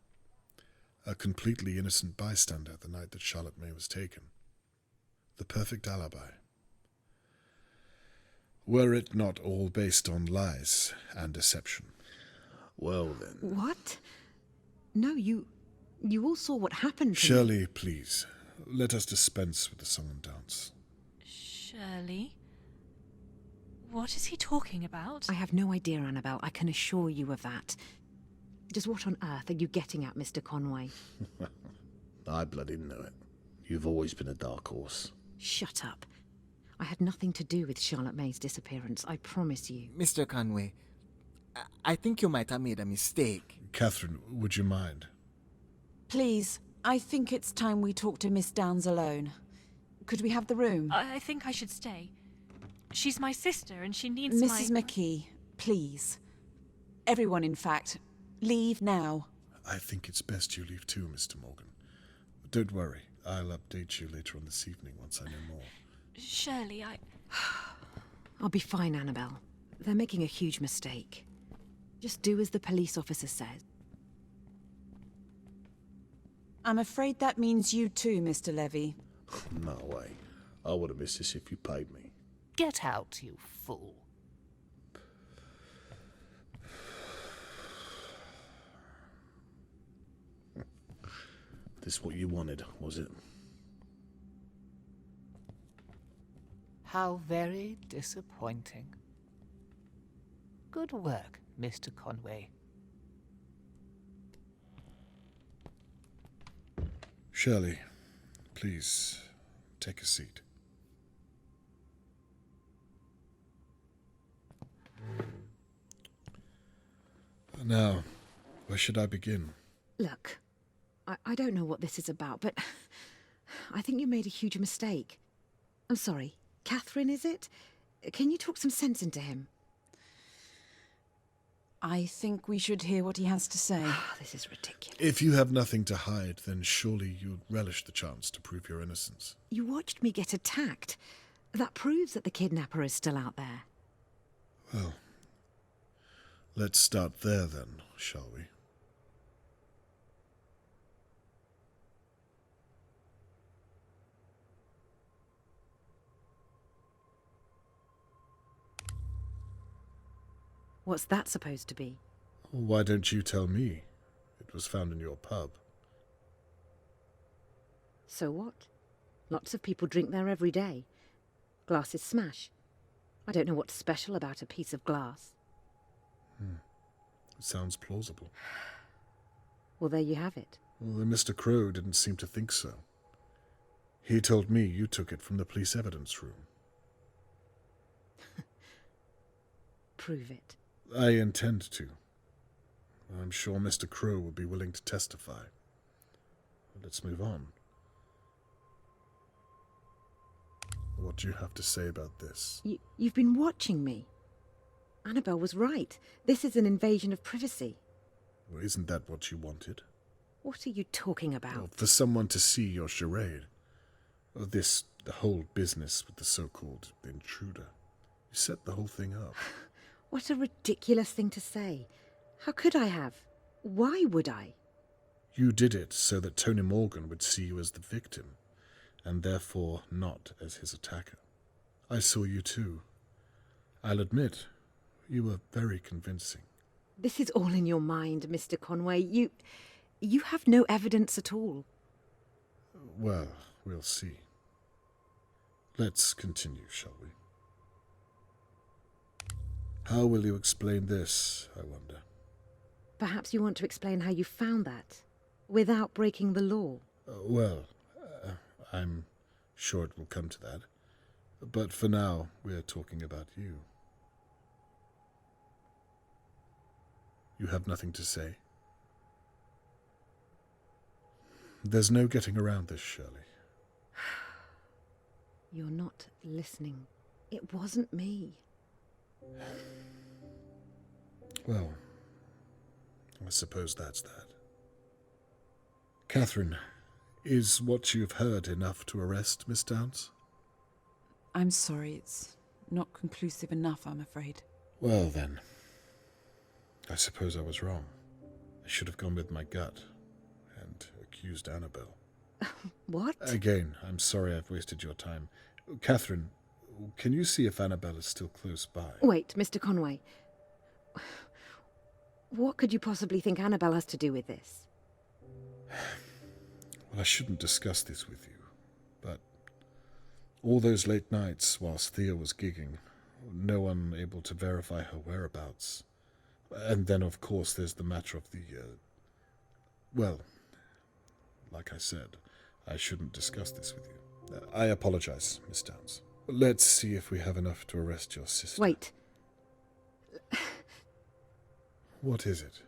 Speaker 3: A completely innocent bystander the night that Charlotte May was taken. The perfect alibi. Were it not all based on lies and deception?
Speaker 8: Well then.
Speaker 12: What? No, you all saw what happened to
Speaker 3: Shirley,
Speaker 12: me.
Speaker 3: please, let us dispense with the song and dance.
Speaker 10: Shirley? What is he talking about?
Speaker 12: I have no idea, Annabelle. I can assure you of that. Just what on earth are you getting at, Mr. Conway?
Speaker 8: I bloody know it. You've always been a dark horse.
Speaker 12: Shut up. I had nothing to do with Charlotte May's disappearance, I promise you.
Speaker 4: Mr. Conway, I think you might have made a mistake.
Speaker 3: Catherine, would you mind?
Speaker 7: Please, I think it's time we talk to Miss Downs alone. Could we have the room?
Speaker 10: I think I should stay. She's my sister and she needs
Speaker 7: Mrs. McKee, please. Everyone, in fact. Leave now.
Speaker 3: I think it's best you leave too, Mr. Morgan. Don't worry, I'll update you later on this evening once I know more.
Speaker 10: Shirley,
Speaker 12: I'll be fine, Annabelle. They're making a huge mistake. Just do as the police officer says.
Speaker 7: I'm afraid that means you too, Mr. Levy.
Speaker 8: No way. I would have missed this if you paid me.
Speaker 6: Get out, you fool.
Speaker 8: This what you wanted, was it?
Speaker 6: How very disappointing. Good work, Mr. Conway.
Speaker 3: Shirley, please, take a seat. Now, where should I begin?
Speaker 12: Look, I don't know what this is about, but I think you made a huge mistake. I'm sorry, Catherine, is it? Can you talk some sense into him?
Speaker 7: I think we should hear what he has to say.
Speaker 12: This is ridiculous.
Speaker 3: If you have nothing to hide, then surely you'd relish the chance to prove your innocence.
Speaker 12: You watched me get attacked. That proves that the kidnapper is still out there.
Speaker 3: Well, let's start there then, shall we?
Speaker 12: What's that supposed to be?
Speaker 3: Why don't you tell me? It was found in your pub.
Speaker 12: So what? Lots of people drink there every day. Glasses smash. I don't know what's special about a piece of glass.
Speaker 3: It sounds plausible.
Speaker 12: Well, there you have it.
Speaker 3: Well, Mr. Crow didn't seem to think so. He told me you took it from the police evidence room.
Speaker 12: Prove it.
Speaker 3: I intend to. I'm sure Mr. Crow will be willing to testify. Let's move on. What do you have to say about this?
Speaker 12: You've been watching me. Annabelle was right. This is an invasion of privacy.
Speaker 3: Well, isn't that what you wanted?
Speaker 12: What are you talking about?
Speaker 3: Well, for someone to see your charade. The whole business with the so-called intruder. You set the whole thing up.
Speaker 12: What a ridiculous thing to say. How could I have? Why would I?
Speaker 3: You did it so that Tony Morgan would see you as the victim, and therefore not as his attacker. I saw you too. I'll admit, you were very convincing.
Speaker 12: This is all in your mind, Mr. Conway. You have no evidence at all.
Speaker 3: Well, we'll see. Let's continue, shall we? How will you explain this, I wonder?
Speaker 12: Perhaps you want to explain how you found that, without breaking the law.
Speaker 3: I'm sure it will come to that. But for now, we're talking about you. You have nothing to say? There's no getting around this, Shirley.
Speaker 12: You're not listening. It wasn't me.
Speaker 3: Well, I suppose that's that. Catherine, is what you've heard enough to arrest Miss Downs?
Speaker 7: I'm sorry, it's not conclusive enough, I'm afraid.
Speaker 3: Well then, I suppose I was wrong. I should have gone with my gut and accused Annabelle.
Speaker 12: What?
Speaker 3: Again, I'm sorry I've wasted your time. Catherine, can you see if Annabelle is still close by?
Speaker 12: Wait, Mr. Conway. What could you possibly think Annabelle has to do with this?
Speaker 3: Well, I shouldn't discuss this with you, but all those late nights whilst Thea was gigging, no one able to verify her whereabouts. And then, of course, there's the matter of the, well, like I said, I shouldn't discuss this with you. I apologize, Miss Downs. Let's see if we have enough to arrest your sister.
Speaker 12: Wait.
Speaker 3: What is it?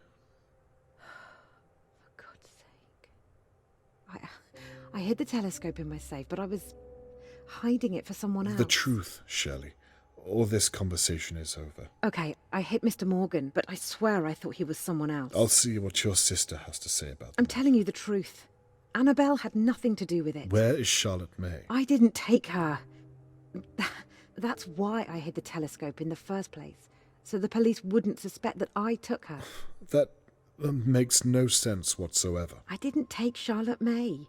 Speaker 12: For God's sake. I hid the telescope in my safe, but I was hiding it for someone else.
Speaker 3: The truth, Shirley, or this conversation is over.
Speaker 12: Okay, I hit Mr. Morgan, but I swear I thought he was someone else.
Speaker 3: I'll see what your sister has to say about
Speaker 12: I'm
Speaker 3: that.
Speaker 12: telling you the truth. Annabelle had nothing to do with it.
Speaker 3: Where is Charlotte May?
Speaker 12: I didn't take her. That's why I hid the telescope in the first place, so the police wouldn't suspect that I took her.
Speaker 3: That makes no sense whatsoever.
Speaker 12: I didn't take Charlotte May.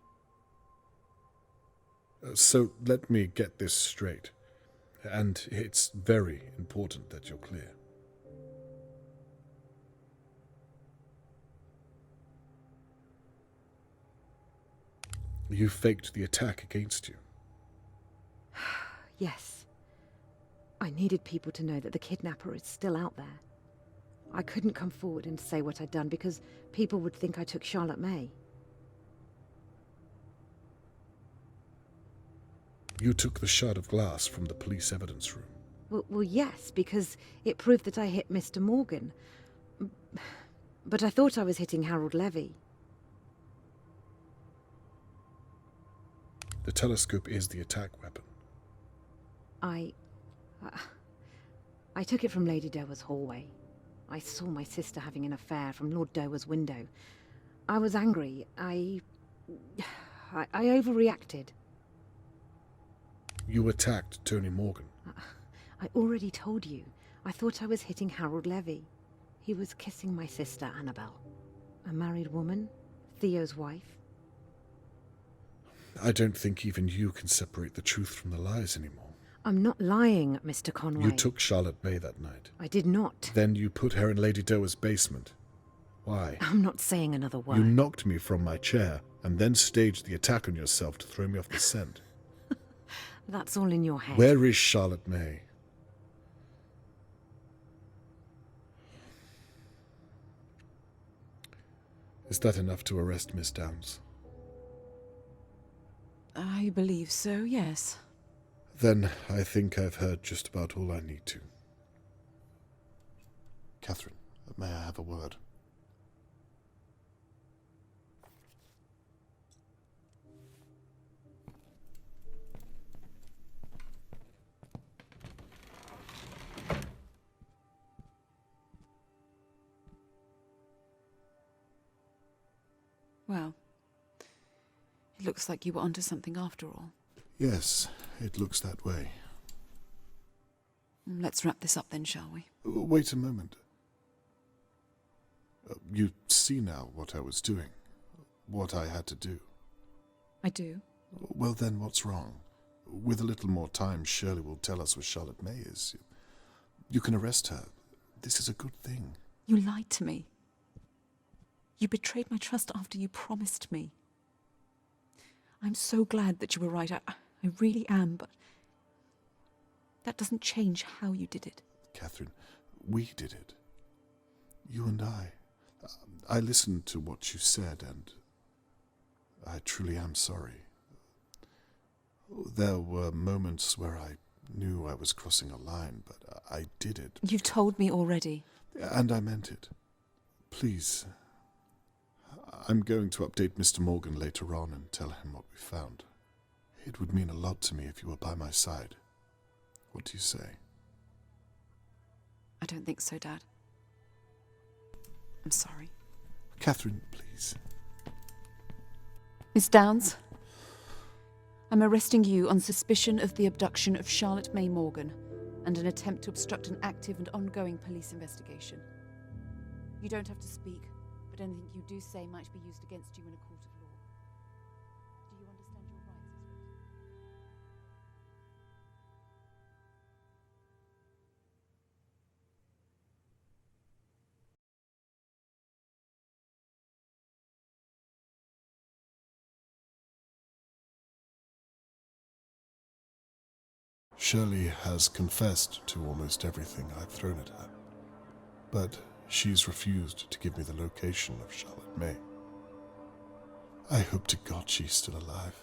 Speaker 3: So let me get this straight. And it's very important that you're clear. You faked the attack against you.
Speaker 12: Yes. I needed people to know that the kidnapper is still out there. I couldn't come forward and say what I'd done because people would think I took Charlotte May.
Speaker 3: You took the shard of glass from the police evidence room.
Speaker 12: Well, yes, because it proved that I hit Mr. Morgan. But I thought I was hitting Harold Levy.
Speaker 3: The telescope is the attack weapon.
Speaker 12: I took it from Lady Dowa's hallway. I saw my sister having an affair from Lord Dowa's window. I was angry. I overreacted.
Speaker 3: You attacked Tony Morgan.
Speaker 12: I already told you. I thought I was hitting Harold Levy. He was kissing my sister, Annabelle. A married woman, Theo's wife.
Speaker 3: I don't think even you can separate the truth from the lies anymore.
Speaker 12: I'm not lying, Mr. Conway.
Speaker 3: You took Charlotte May that night.
Speaker 12: I did not.
Speaker 3: Then you put her in Lady Doer's basement. Why?
Speaker 12: I'm not saying another word.
Speaker 3: You knocked me from my chair and then staged the attack on yourself to throw me off the scent.
Speaker 12: That's all in your head.
Speaker 3: Where is Charlotte May? Is that enough to arrest Miss Downs?
Speaker 7: I believe so, yes.
Speaker 3: Then I think I've heard just about all I need to. Catherine, may I have a word?
Speaker 7: Well, it looks like you were onto something after all.
Speaker 3: Yes, it looks that way.
Speaker 7: Let's wrap this up then, shall we?
Speaker 3: Wait a moment. You see now what I was doing, what I had to do.
Speaker 7: I do.
Speaker 3: Well then, what's wrong? With a little more time, Shirley will tell us where Charlotte May is. You can arrest her. This is a good thing.
Speaker 7: You lied to me. You betrayed my trust after you promised me. I'm so glad that you were right. I really am, but that doesn't change how you did it.
Speaker 3: Catherine, we did it. You and I. I listened to what you said, and I truly am sorry. There were moments where I knew I was crossing a line, but I did it.
Speaker 7: You've told me already.
Speaker 3: And I meant it. Please. I'm going to update Mr. Morgan later on and tell him what we found. It would mean a lot to me if you were by my side. What do you say?
Speaker 7: I don't think so, Dad. I'm sorry.
Speaker 3: Catherine, please.
Speaker 7: Miss Downs, I'm arresting you on suspicion of the abduction of Charlotte May Morgan and an attempt to obstruct an active and ongoing police investigation. You don't have to speak, but anything you do say might be used against you in a court of law. Do you understand your rights as well?
Speaker 3: Shirley has confessed to almost everything I've thrown at her, but she's refused to give me the location of Charlotte May. I hope to God she's still alive.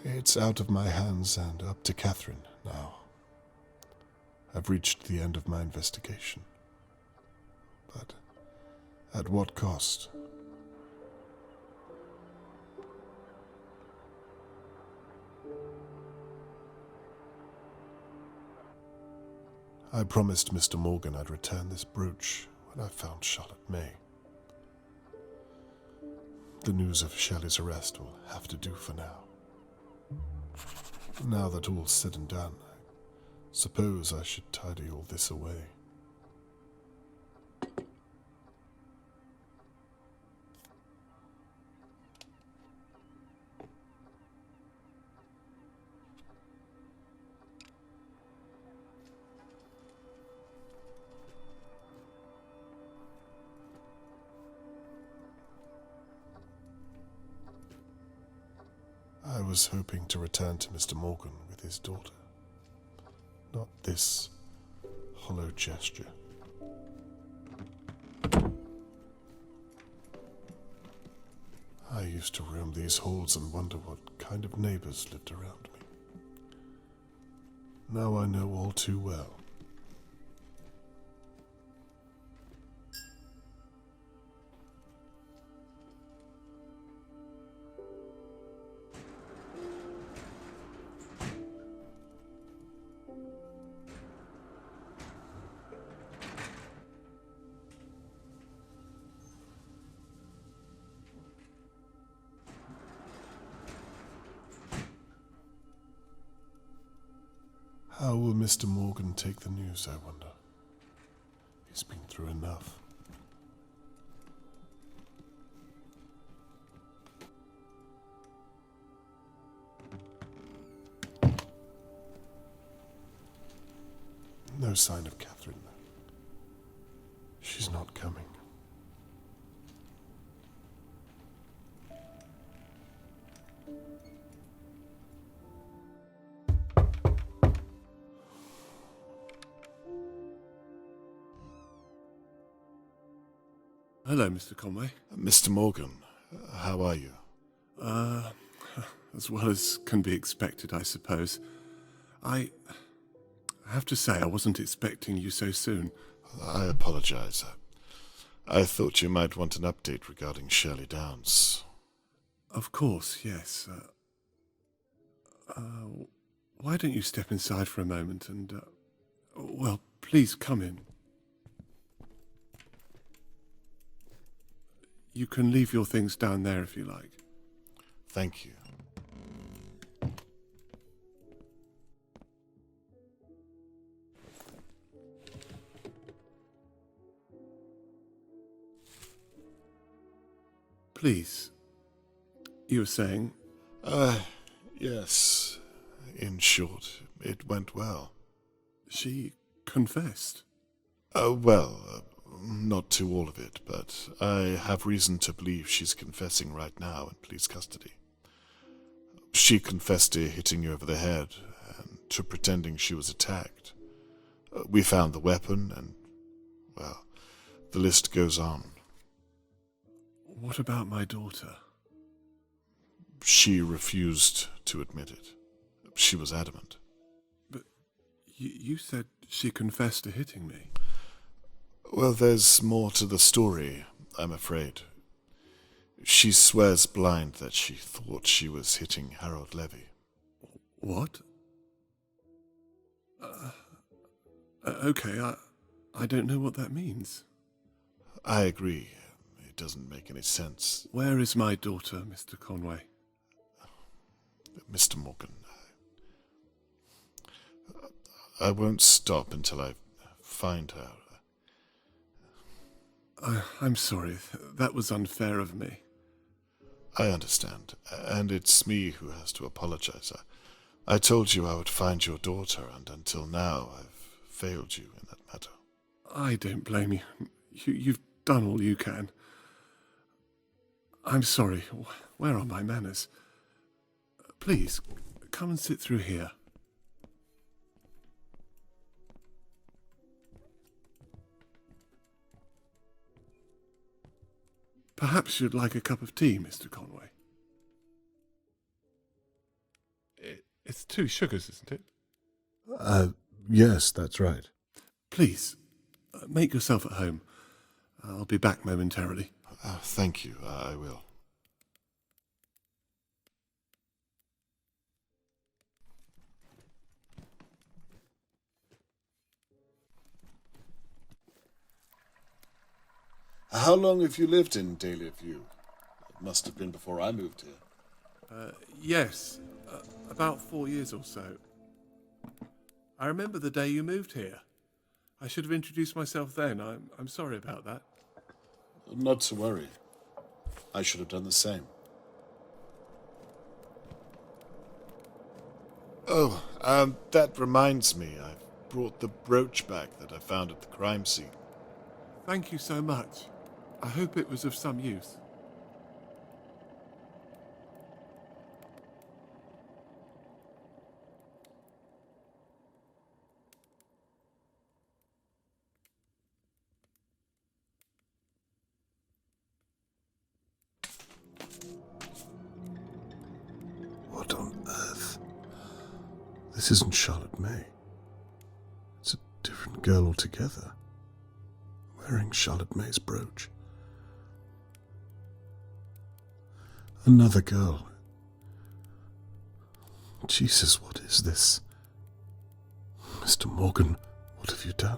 Speaker 3: It's out of my hands and up to Catherine now. I've reached the end of my investigation. But at what cost? I promised Mr. Morgan I'd return this brooch when I found Charlotte May. The news of Shelley's arrest will have to do for now. Now that all's said and done, I suppose I should tidy all this away. I was hoping to return to Mr. Morgan with his daughter, not this hollow gesture. I used to roam these halls and wonder what kind of neighbors lived around me. Now I know all too well. How will Mr. Morgan take the news, I wonder? He's been through enough.
Speaker 13: No sign of Catherine. She's not coming.
Speaker 9: Hello, Mr. Conway.
Speaker 3: Mr. Morgan, how are you?
Speaker 9: As well as can be expected, I suppose. I have to say, I wasn't expecting you so soon.
Speaker 3: I apologize. I thought you might want an update regarding Shirley Downs.
Speaker 9: Of course, yes. Why don't you step inside for a moment and, well, please come in. You can leave your things down there if you like.
Speaker 3: Thank you.
Speaker 9: Please. You were saying?
Speaker 3: Yes. In short, it went well.
Speaker 9: She confessed?
Speaker 3: Not to all of it, but I have reason to believe she's confessing right now in police custody. She confessed to hitting you over the head and to pretending she was attacked. We found the weapon and, well, the list goes on.
Speaker 9: What about my daughter?
Speaker 3: She refused to admit it. She was adamant.
Speaker 9: But you said she confessed to hitting me.
Speaker 3: Well, there's more to the story, I'm afraid. She swears blind that she thought she was hitting Harold Levy.
Speaker 9: What? Okay, I don't know what that means.
Speaker 3: I agree. It doesn't make any sense.
Speaker 9: Where is my daughter, Mr. Conway?
Speaker 3: Mr. Morgan, I won't stop until I find her.
Speaker 9: I'm sorry. That was unfair of me.
Speaker 3: I understand, and it's me who has to apologize. I told you I would find your daughter, and until now I've failed you in that matter.
Speaker 9: I don't blame you. You've done all you can. I'm sorry. Where are my manners? Please, come and sit through here. Perhaps you'd like a cup of tea, Mr. Conway. It's 2 sugars, isn't it?
Speaker 13: Yes, that's right.
Speaker 9: Please, make yourself at home. I'll be back momentarily.
Speaker 3: Thank you, I will. How long have you lived in Dahlia View? It must have been before I moved here.
Speaker 9: Yes, about 4 years or so. I remember the day you moved here. I should have introduced myself then. I'm sorry about that.
Speaker 3: Not to worry. I should have done the same. Oh, that reminds me. I've brought the brooch back that I found at the crime scene.
Speaker 9: Thank you so much. I hope it was of some use.
Speaker 13: What on earth? This isn't Charlotte May. It's a different girl altogether. Wearing Charlotte May's brooch. Another girl. Jesus, what is this? Mr. Morgan, what have you done?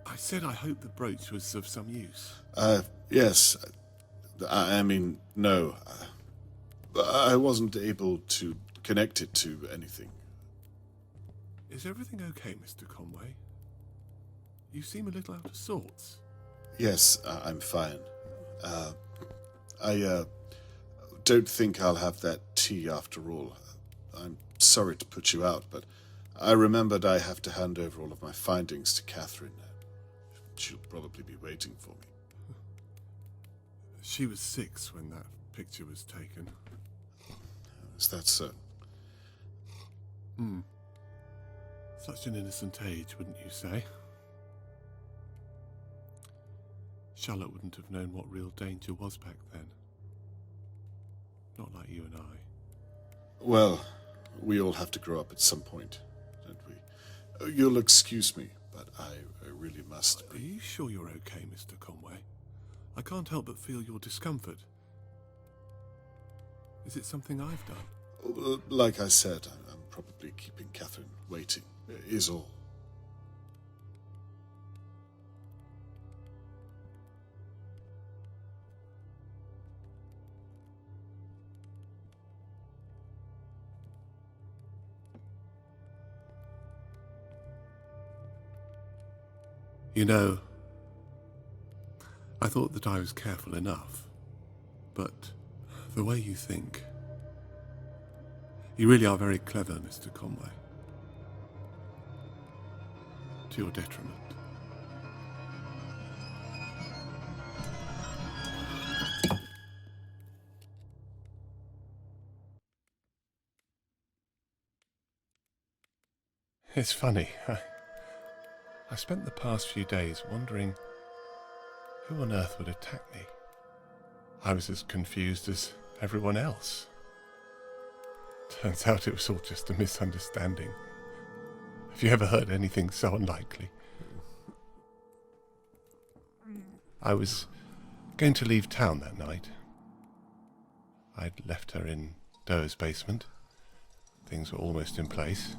Speaker 9: I said I hope the brooch was of some use.
Speaker 3: Yes. I mean, no. I wasn't able to connect it to anything.
Speaker 9: Is everything okay, Mr. Conway? You seem a little out of sorts.
Speaker 3: Yes, I'm fine. I don't think I'll have that tea after all. I'm sorry to put you out, but I remembered I have to hand over all of my findings to Catherine. She'll probably be waiting for me.
Speaker 9: She was 6 when that picture was taken.
Speaker 3: Is that so?
Speaker 9: Such an innocent age, wouldn't you say? Charlotte wouldn't have known what real danger was back then. Not like you and I.
Speaker 3: Well, we all have to grow up at some point, don't we? You'll excuse me, but I really must.
Speaker 9: Are you sure you're okay, Mr. Conway? I can't help but feel your discomfort. Is it something I've done?
Speaker 3: Like I said, I'm probably keeping Catherine waiting, is all.
Speaker 9: You know, I thought that I was careful enough, but the way you think, you really are very clever, Mr. Conway. To your detriment. It's funny. I spent the past few days wondering who on earth would attack me. I was as confused as everyone else. Turns out it was all just a misunderstanding. Have you ever heard anything so unlikely? I was going to leave town that night. I'd left her in Doe's basement. Things were almost in place.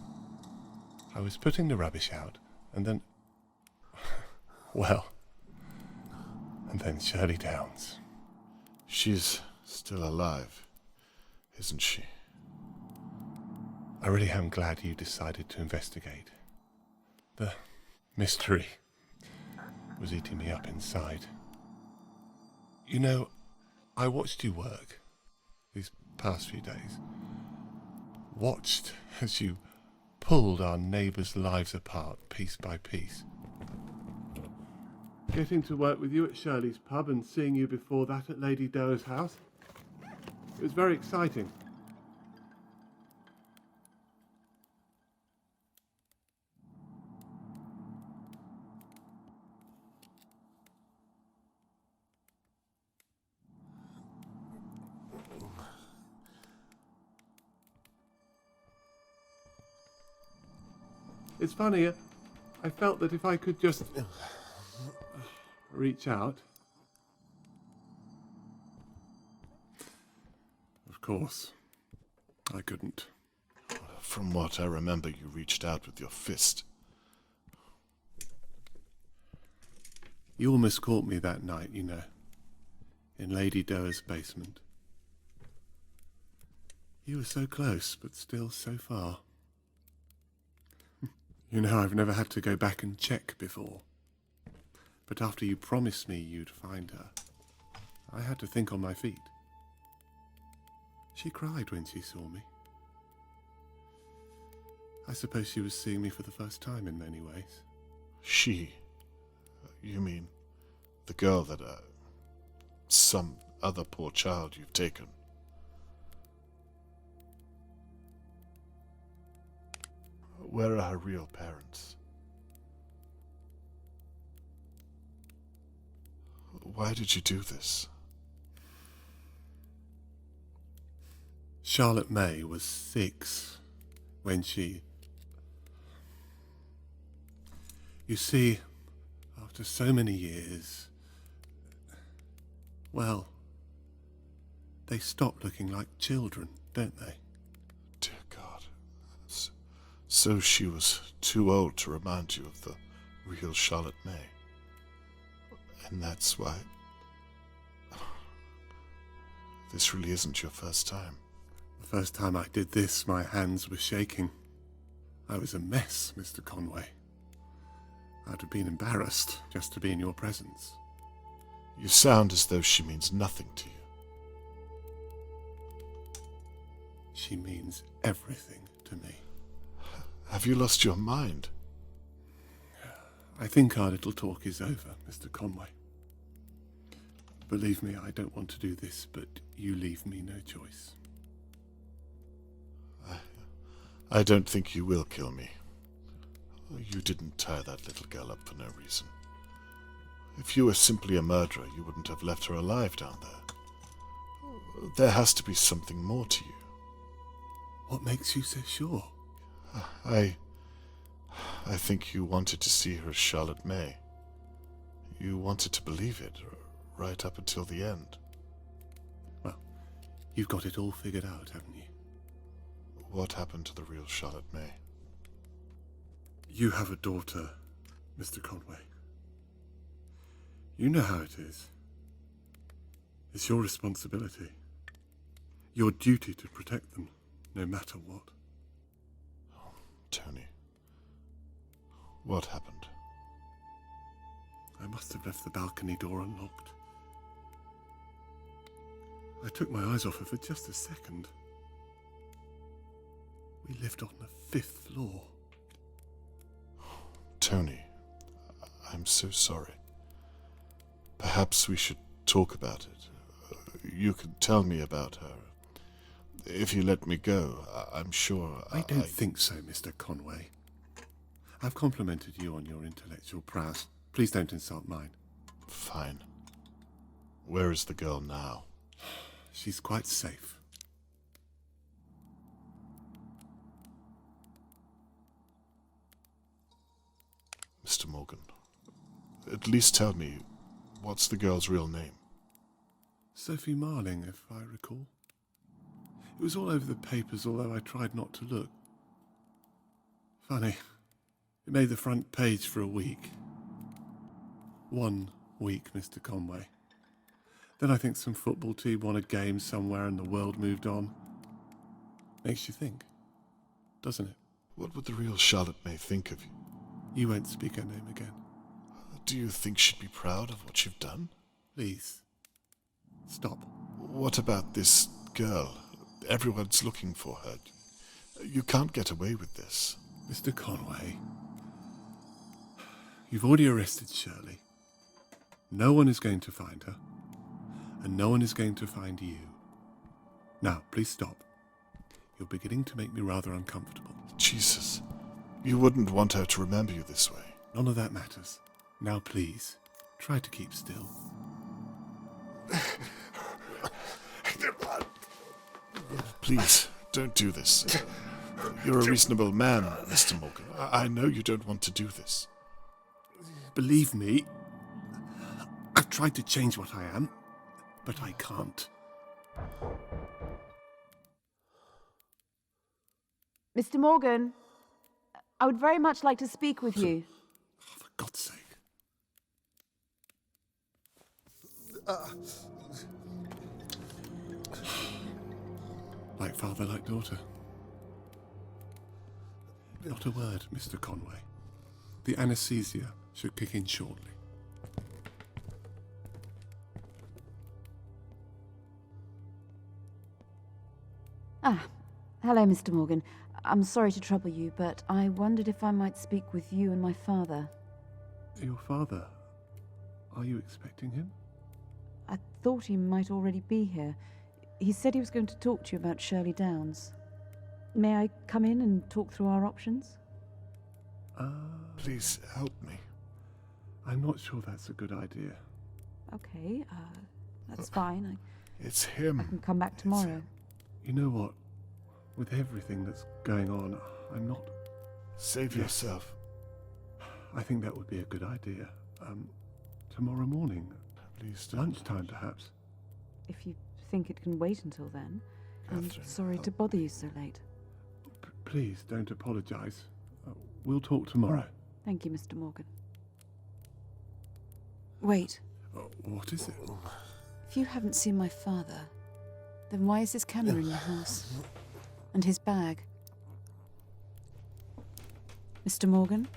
Speaker 9: I was putting the rubbish out, and then... well... and then Shirley Downs.
Speaker 3: She's still alive, isn't she?
Speaker 9: I really am glad you decided to investigate. The mystery was eating me up inside. You know, I watched you work these past few days. Watched as you pulled our neighbours' lives apart piece by piece. Getting to work with you at Shirley's pub and seeing you before that at Lady Doe's house, it was very exciting. It's funny, I felt that if I could just reach out. Of course, I couldn't.
Speaker 3: From what I remember, you reached out with your fist.
Speaker 9: You almost caught me that night, you know, in Lady Doe's basement. You were so close, but still so far. You know, I've never had to go back and check before. But after you promised me you'd find her, I had to think on my feet. She cried when she saw me. I suppose she was seeing me for the first time in many ways.
Speaker 3: She? You mean the girl that, some other poor child you've taken? Where are her real parents? Why did you do this?
Speaker 9: Charlotte May was 6 when she... You see, after so many years, well, they stop looking like children, don't they?
Speaker 3: Dear God. So she was too old to remind you of the real Charlotte May. And that's why... This really isn't your first time.
Speaker 9: The first time I did this, my hands were shaking. I was a mess, Mr. Conway. I'd have been embarrassed just to be in your presence.
Speaker 3: You sound as though she means nothing to you.
Speaker 9: She means everything to me.
Speaker 3: Have you lost your mind?
Speaker 9: I think our little talk is over, Mr. Conway. Believe me, I don't want to do this, but you leave me no choice.
Speaker 3: I don't think you will kill me. You didn't tie that little girl up for no reason. If you were simply a murderer, you wouldn't have left her alive down there. There has to be something more to you.
Speaker 9: What makes you so sure?
Speaker 3: I think you wanted to see her as Charlotte May. You wanted to believe it, right up until the end.
Speaker 9: Well, you've got it all figured out, haven't you?
Speaker 3: What happened to the real Charlotte May?
Speaker 9: You have a daughter, Mr. Conway. You know how it is. It's your responsibility. Your duty to protect them, no matter what.
Speaker 3: Oh, Tony. What happened?
Speaker 9: I must have left the balcony door unlocked. I took my eyes off her for just a second. We lived on the 5th floor.
Speaker 3: Tony, I'm so sorry. Perhaps we should talk about it. You could tell me about her. If you let me go, I'm sure
Speaker 9: I don't think so, Mr. Conway. I've complimented you on your intellectual prowess. Please don't insult mine.
Speaker 3: Fine. Where is the girl now?
Speaker 9: She's quite safe.
Speaker 3: Mr. Morgan, at least tell me, what's the girl's real name?
Speaker 9: Sophie Marling, if I recall. It was all over the papers, although I tried not to look. Funny. It made the front page for a week. 1 week, Mr. Conway. Then I think some football team won a game somewhere and the world moved on. Makes you think, doesn't it?
Speaker 3: What would the real Charlotte May think of you?
Speaker 9: You won't speak her name again.
Speaker 3: Do you think she'd be proud of what you've done?
Speaker 9: Please, stop.
Speaker 3: What about this girl? Everyone's looking for her. You can't get away with this.
Speaker 9: Mr. Conway, you've already arrested Shirley. No one is going to find her, and no one is going to find you. Now, please stop. You're beginning to make me rather uncomfortable.
Speaker 3: Jesus, you wouldn't want her to remember you this way.
Speaker 9: None of that matters. Now, please, try to keep still.
Speaker 3: Please, don't do this. You're a reasonable man, Mr. Morgan. I know you don't want to do this.
Speaker 9: Believe me, I've tried to change what I am, but I can't.
Speaker 12: Mr. Morgan, I would very much like to speak with you.
Speaker 9: For God's sake. Like father, like daughter. Not a word, Mr. Conway. The anesthesia should kick in shortly.
Speaker 12: Hello, Mr. Morgan. I'm sorry to trouble you, but I wondered if I might speak with you and my father.
Speaker 9: Your father? Are you expecting him?
Speaker 12: I thought he might already be here. He said he was going to talk to you about Shirley Downs. May I come in and talk through our options?
Speaker 3: Please help me.
Speaker 9: I'm not sure that's a good idea.
Speaker 12: Okay, that's fine.
Speaker 3: It's him.
Speaker 12: I can come back tomorrow.
Speaker 9: You know what? With everything that's going on, I'm not...
Speaker 3: Save yourself.
Speaker 9: I think that would be a good idea. Tomorrow morning.
Speaker 3: Please don't.
Speaker 9: Lunchtime, perhaps.
Speaker 12: If you think it can wait until then.
Speaker 3: Catherine,
Speaker 12: I'm sorry to bother you so late.
Speaker 9: Please, don't apologise. We'll talk tomorrow.
Speaker 12: Thank you, Mr. Morgan. Wait.
Speaker 9: What is it?
Speaker 12: If you haven't seen my father, then why is his camera in your house? And his bag? Mr. Morgan?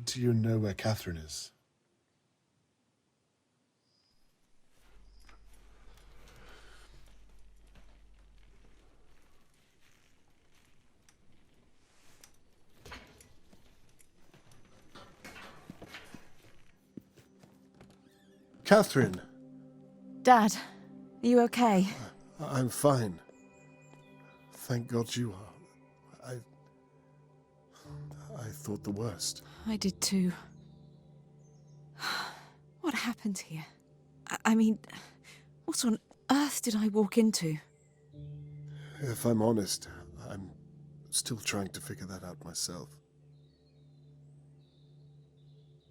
Speaker 13: Do you know where Catherine is? Catherine!
Speaker 12: Dad, are you okay?
Speaker 13: I'm fine. Thank God you are. I thought the worst.
Speaker 7: I did too. What happened here? I mean, what on earth did I walk into?
Speaker 13: If I'm honest, I'm still trying to figure that out myself.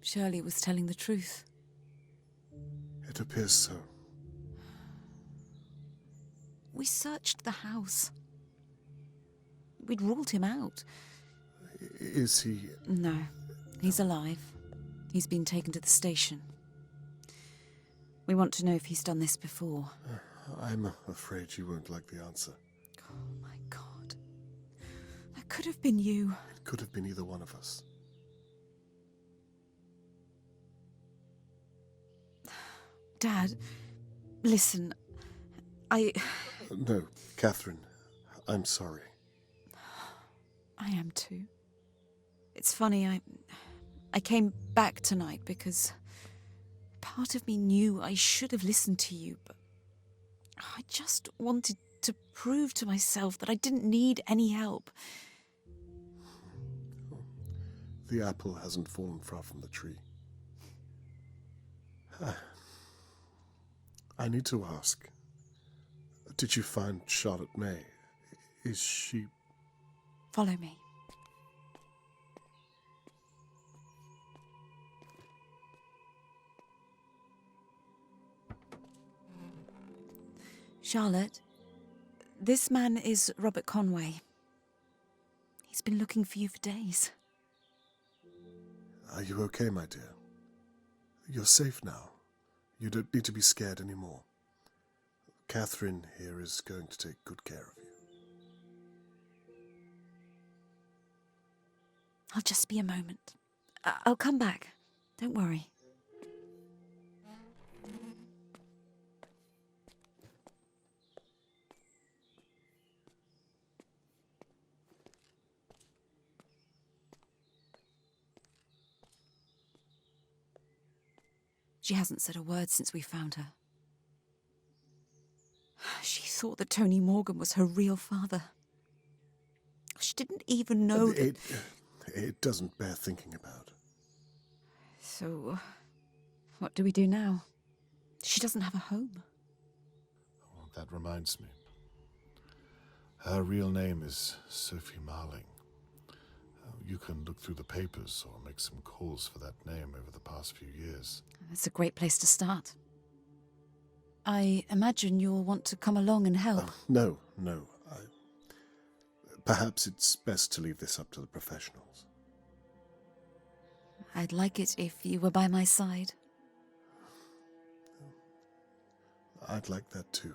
Speaker 7: Shirley was telling the truth.
Speaker 13: It appears so.
Speaker 7: We searched the house. We'd ruled him out.
Speaker 13: Is he...
Speaker 7: No, he's alive. He's been taken to the station. We want to know if he's done this before.
Speaker 13: I'm afraid you won't like the answer.
Speaker 7: Oh my God. That could have been you.
Speaker 13: It could have been either one of us.
Speaker 7: Dad, listen,
Speaker 13: No, Catherine, I'm sorry.
Speaker 7: I am too. It's funny, I came back tonight because part of me knew I should have listened to you, but I just wanted to prove to myself that I didn't need any help.
Speaker 13: The apple hasn't fallen far from the tree. I need to ask, did you find Charlotte May? Is she...
Speaker 7: Follow me. Charlotte, this man is Robert Conway. He's been looking for you for days.
Speaker 13: Are you okay, my dear? You're safe now. You don't need to be scared anymore. Catherine here is going to take good care of you.
Speaker 7: I'll just be a moment. I'll come back. Don't worry. She hasn't said a word since we found her. She thought that Tony Morgan was her real father. She didn't even know that...
Speaker 13: It doesn't bear thinking about.
Speaker 7: So, what do we do now? She doesn't have a home.
Speaker 13: Oh, that reminds me. Her real name is Sophie Marling. You can look through the papers or make some calls for that name over the past few years.
Speaker 7: That's a great place to start. I imagine you'll want to come along and help.
Speaker 13: No. Perhaps it's best to leave this up to the professionals.
Speaker 7: I'd like it if you were by my side.
Speaker 3: I'd like that too.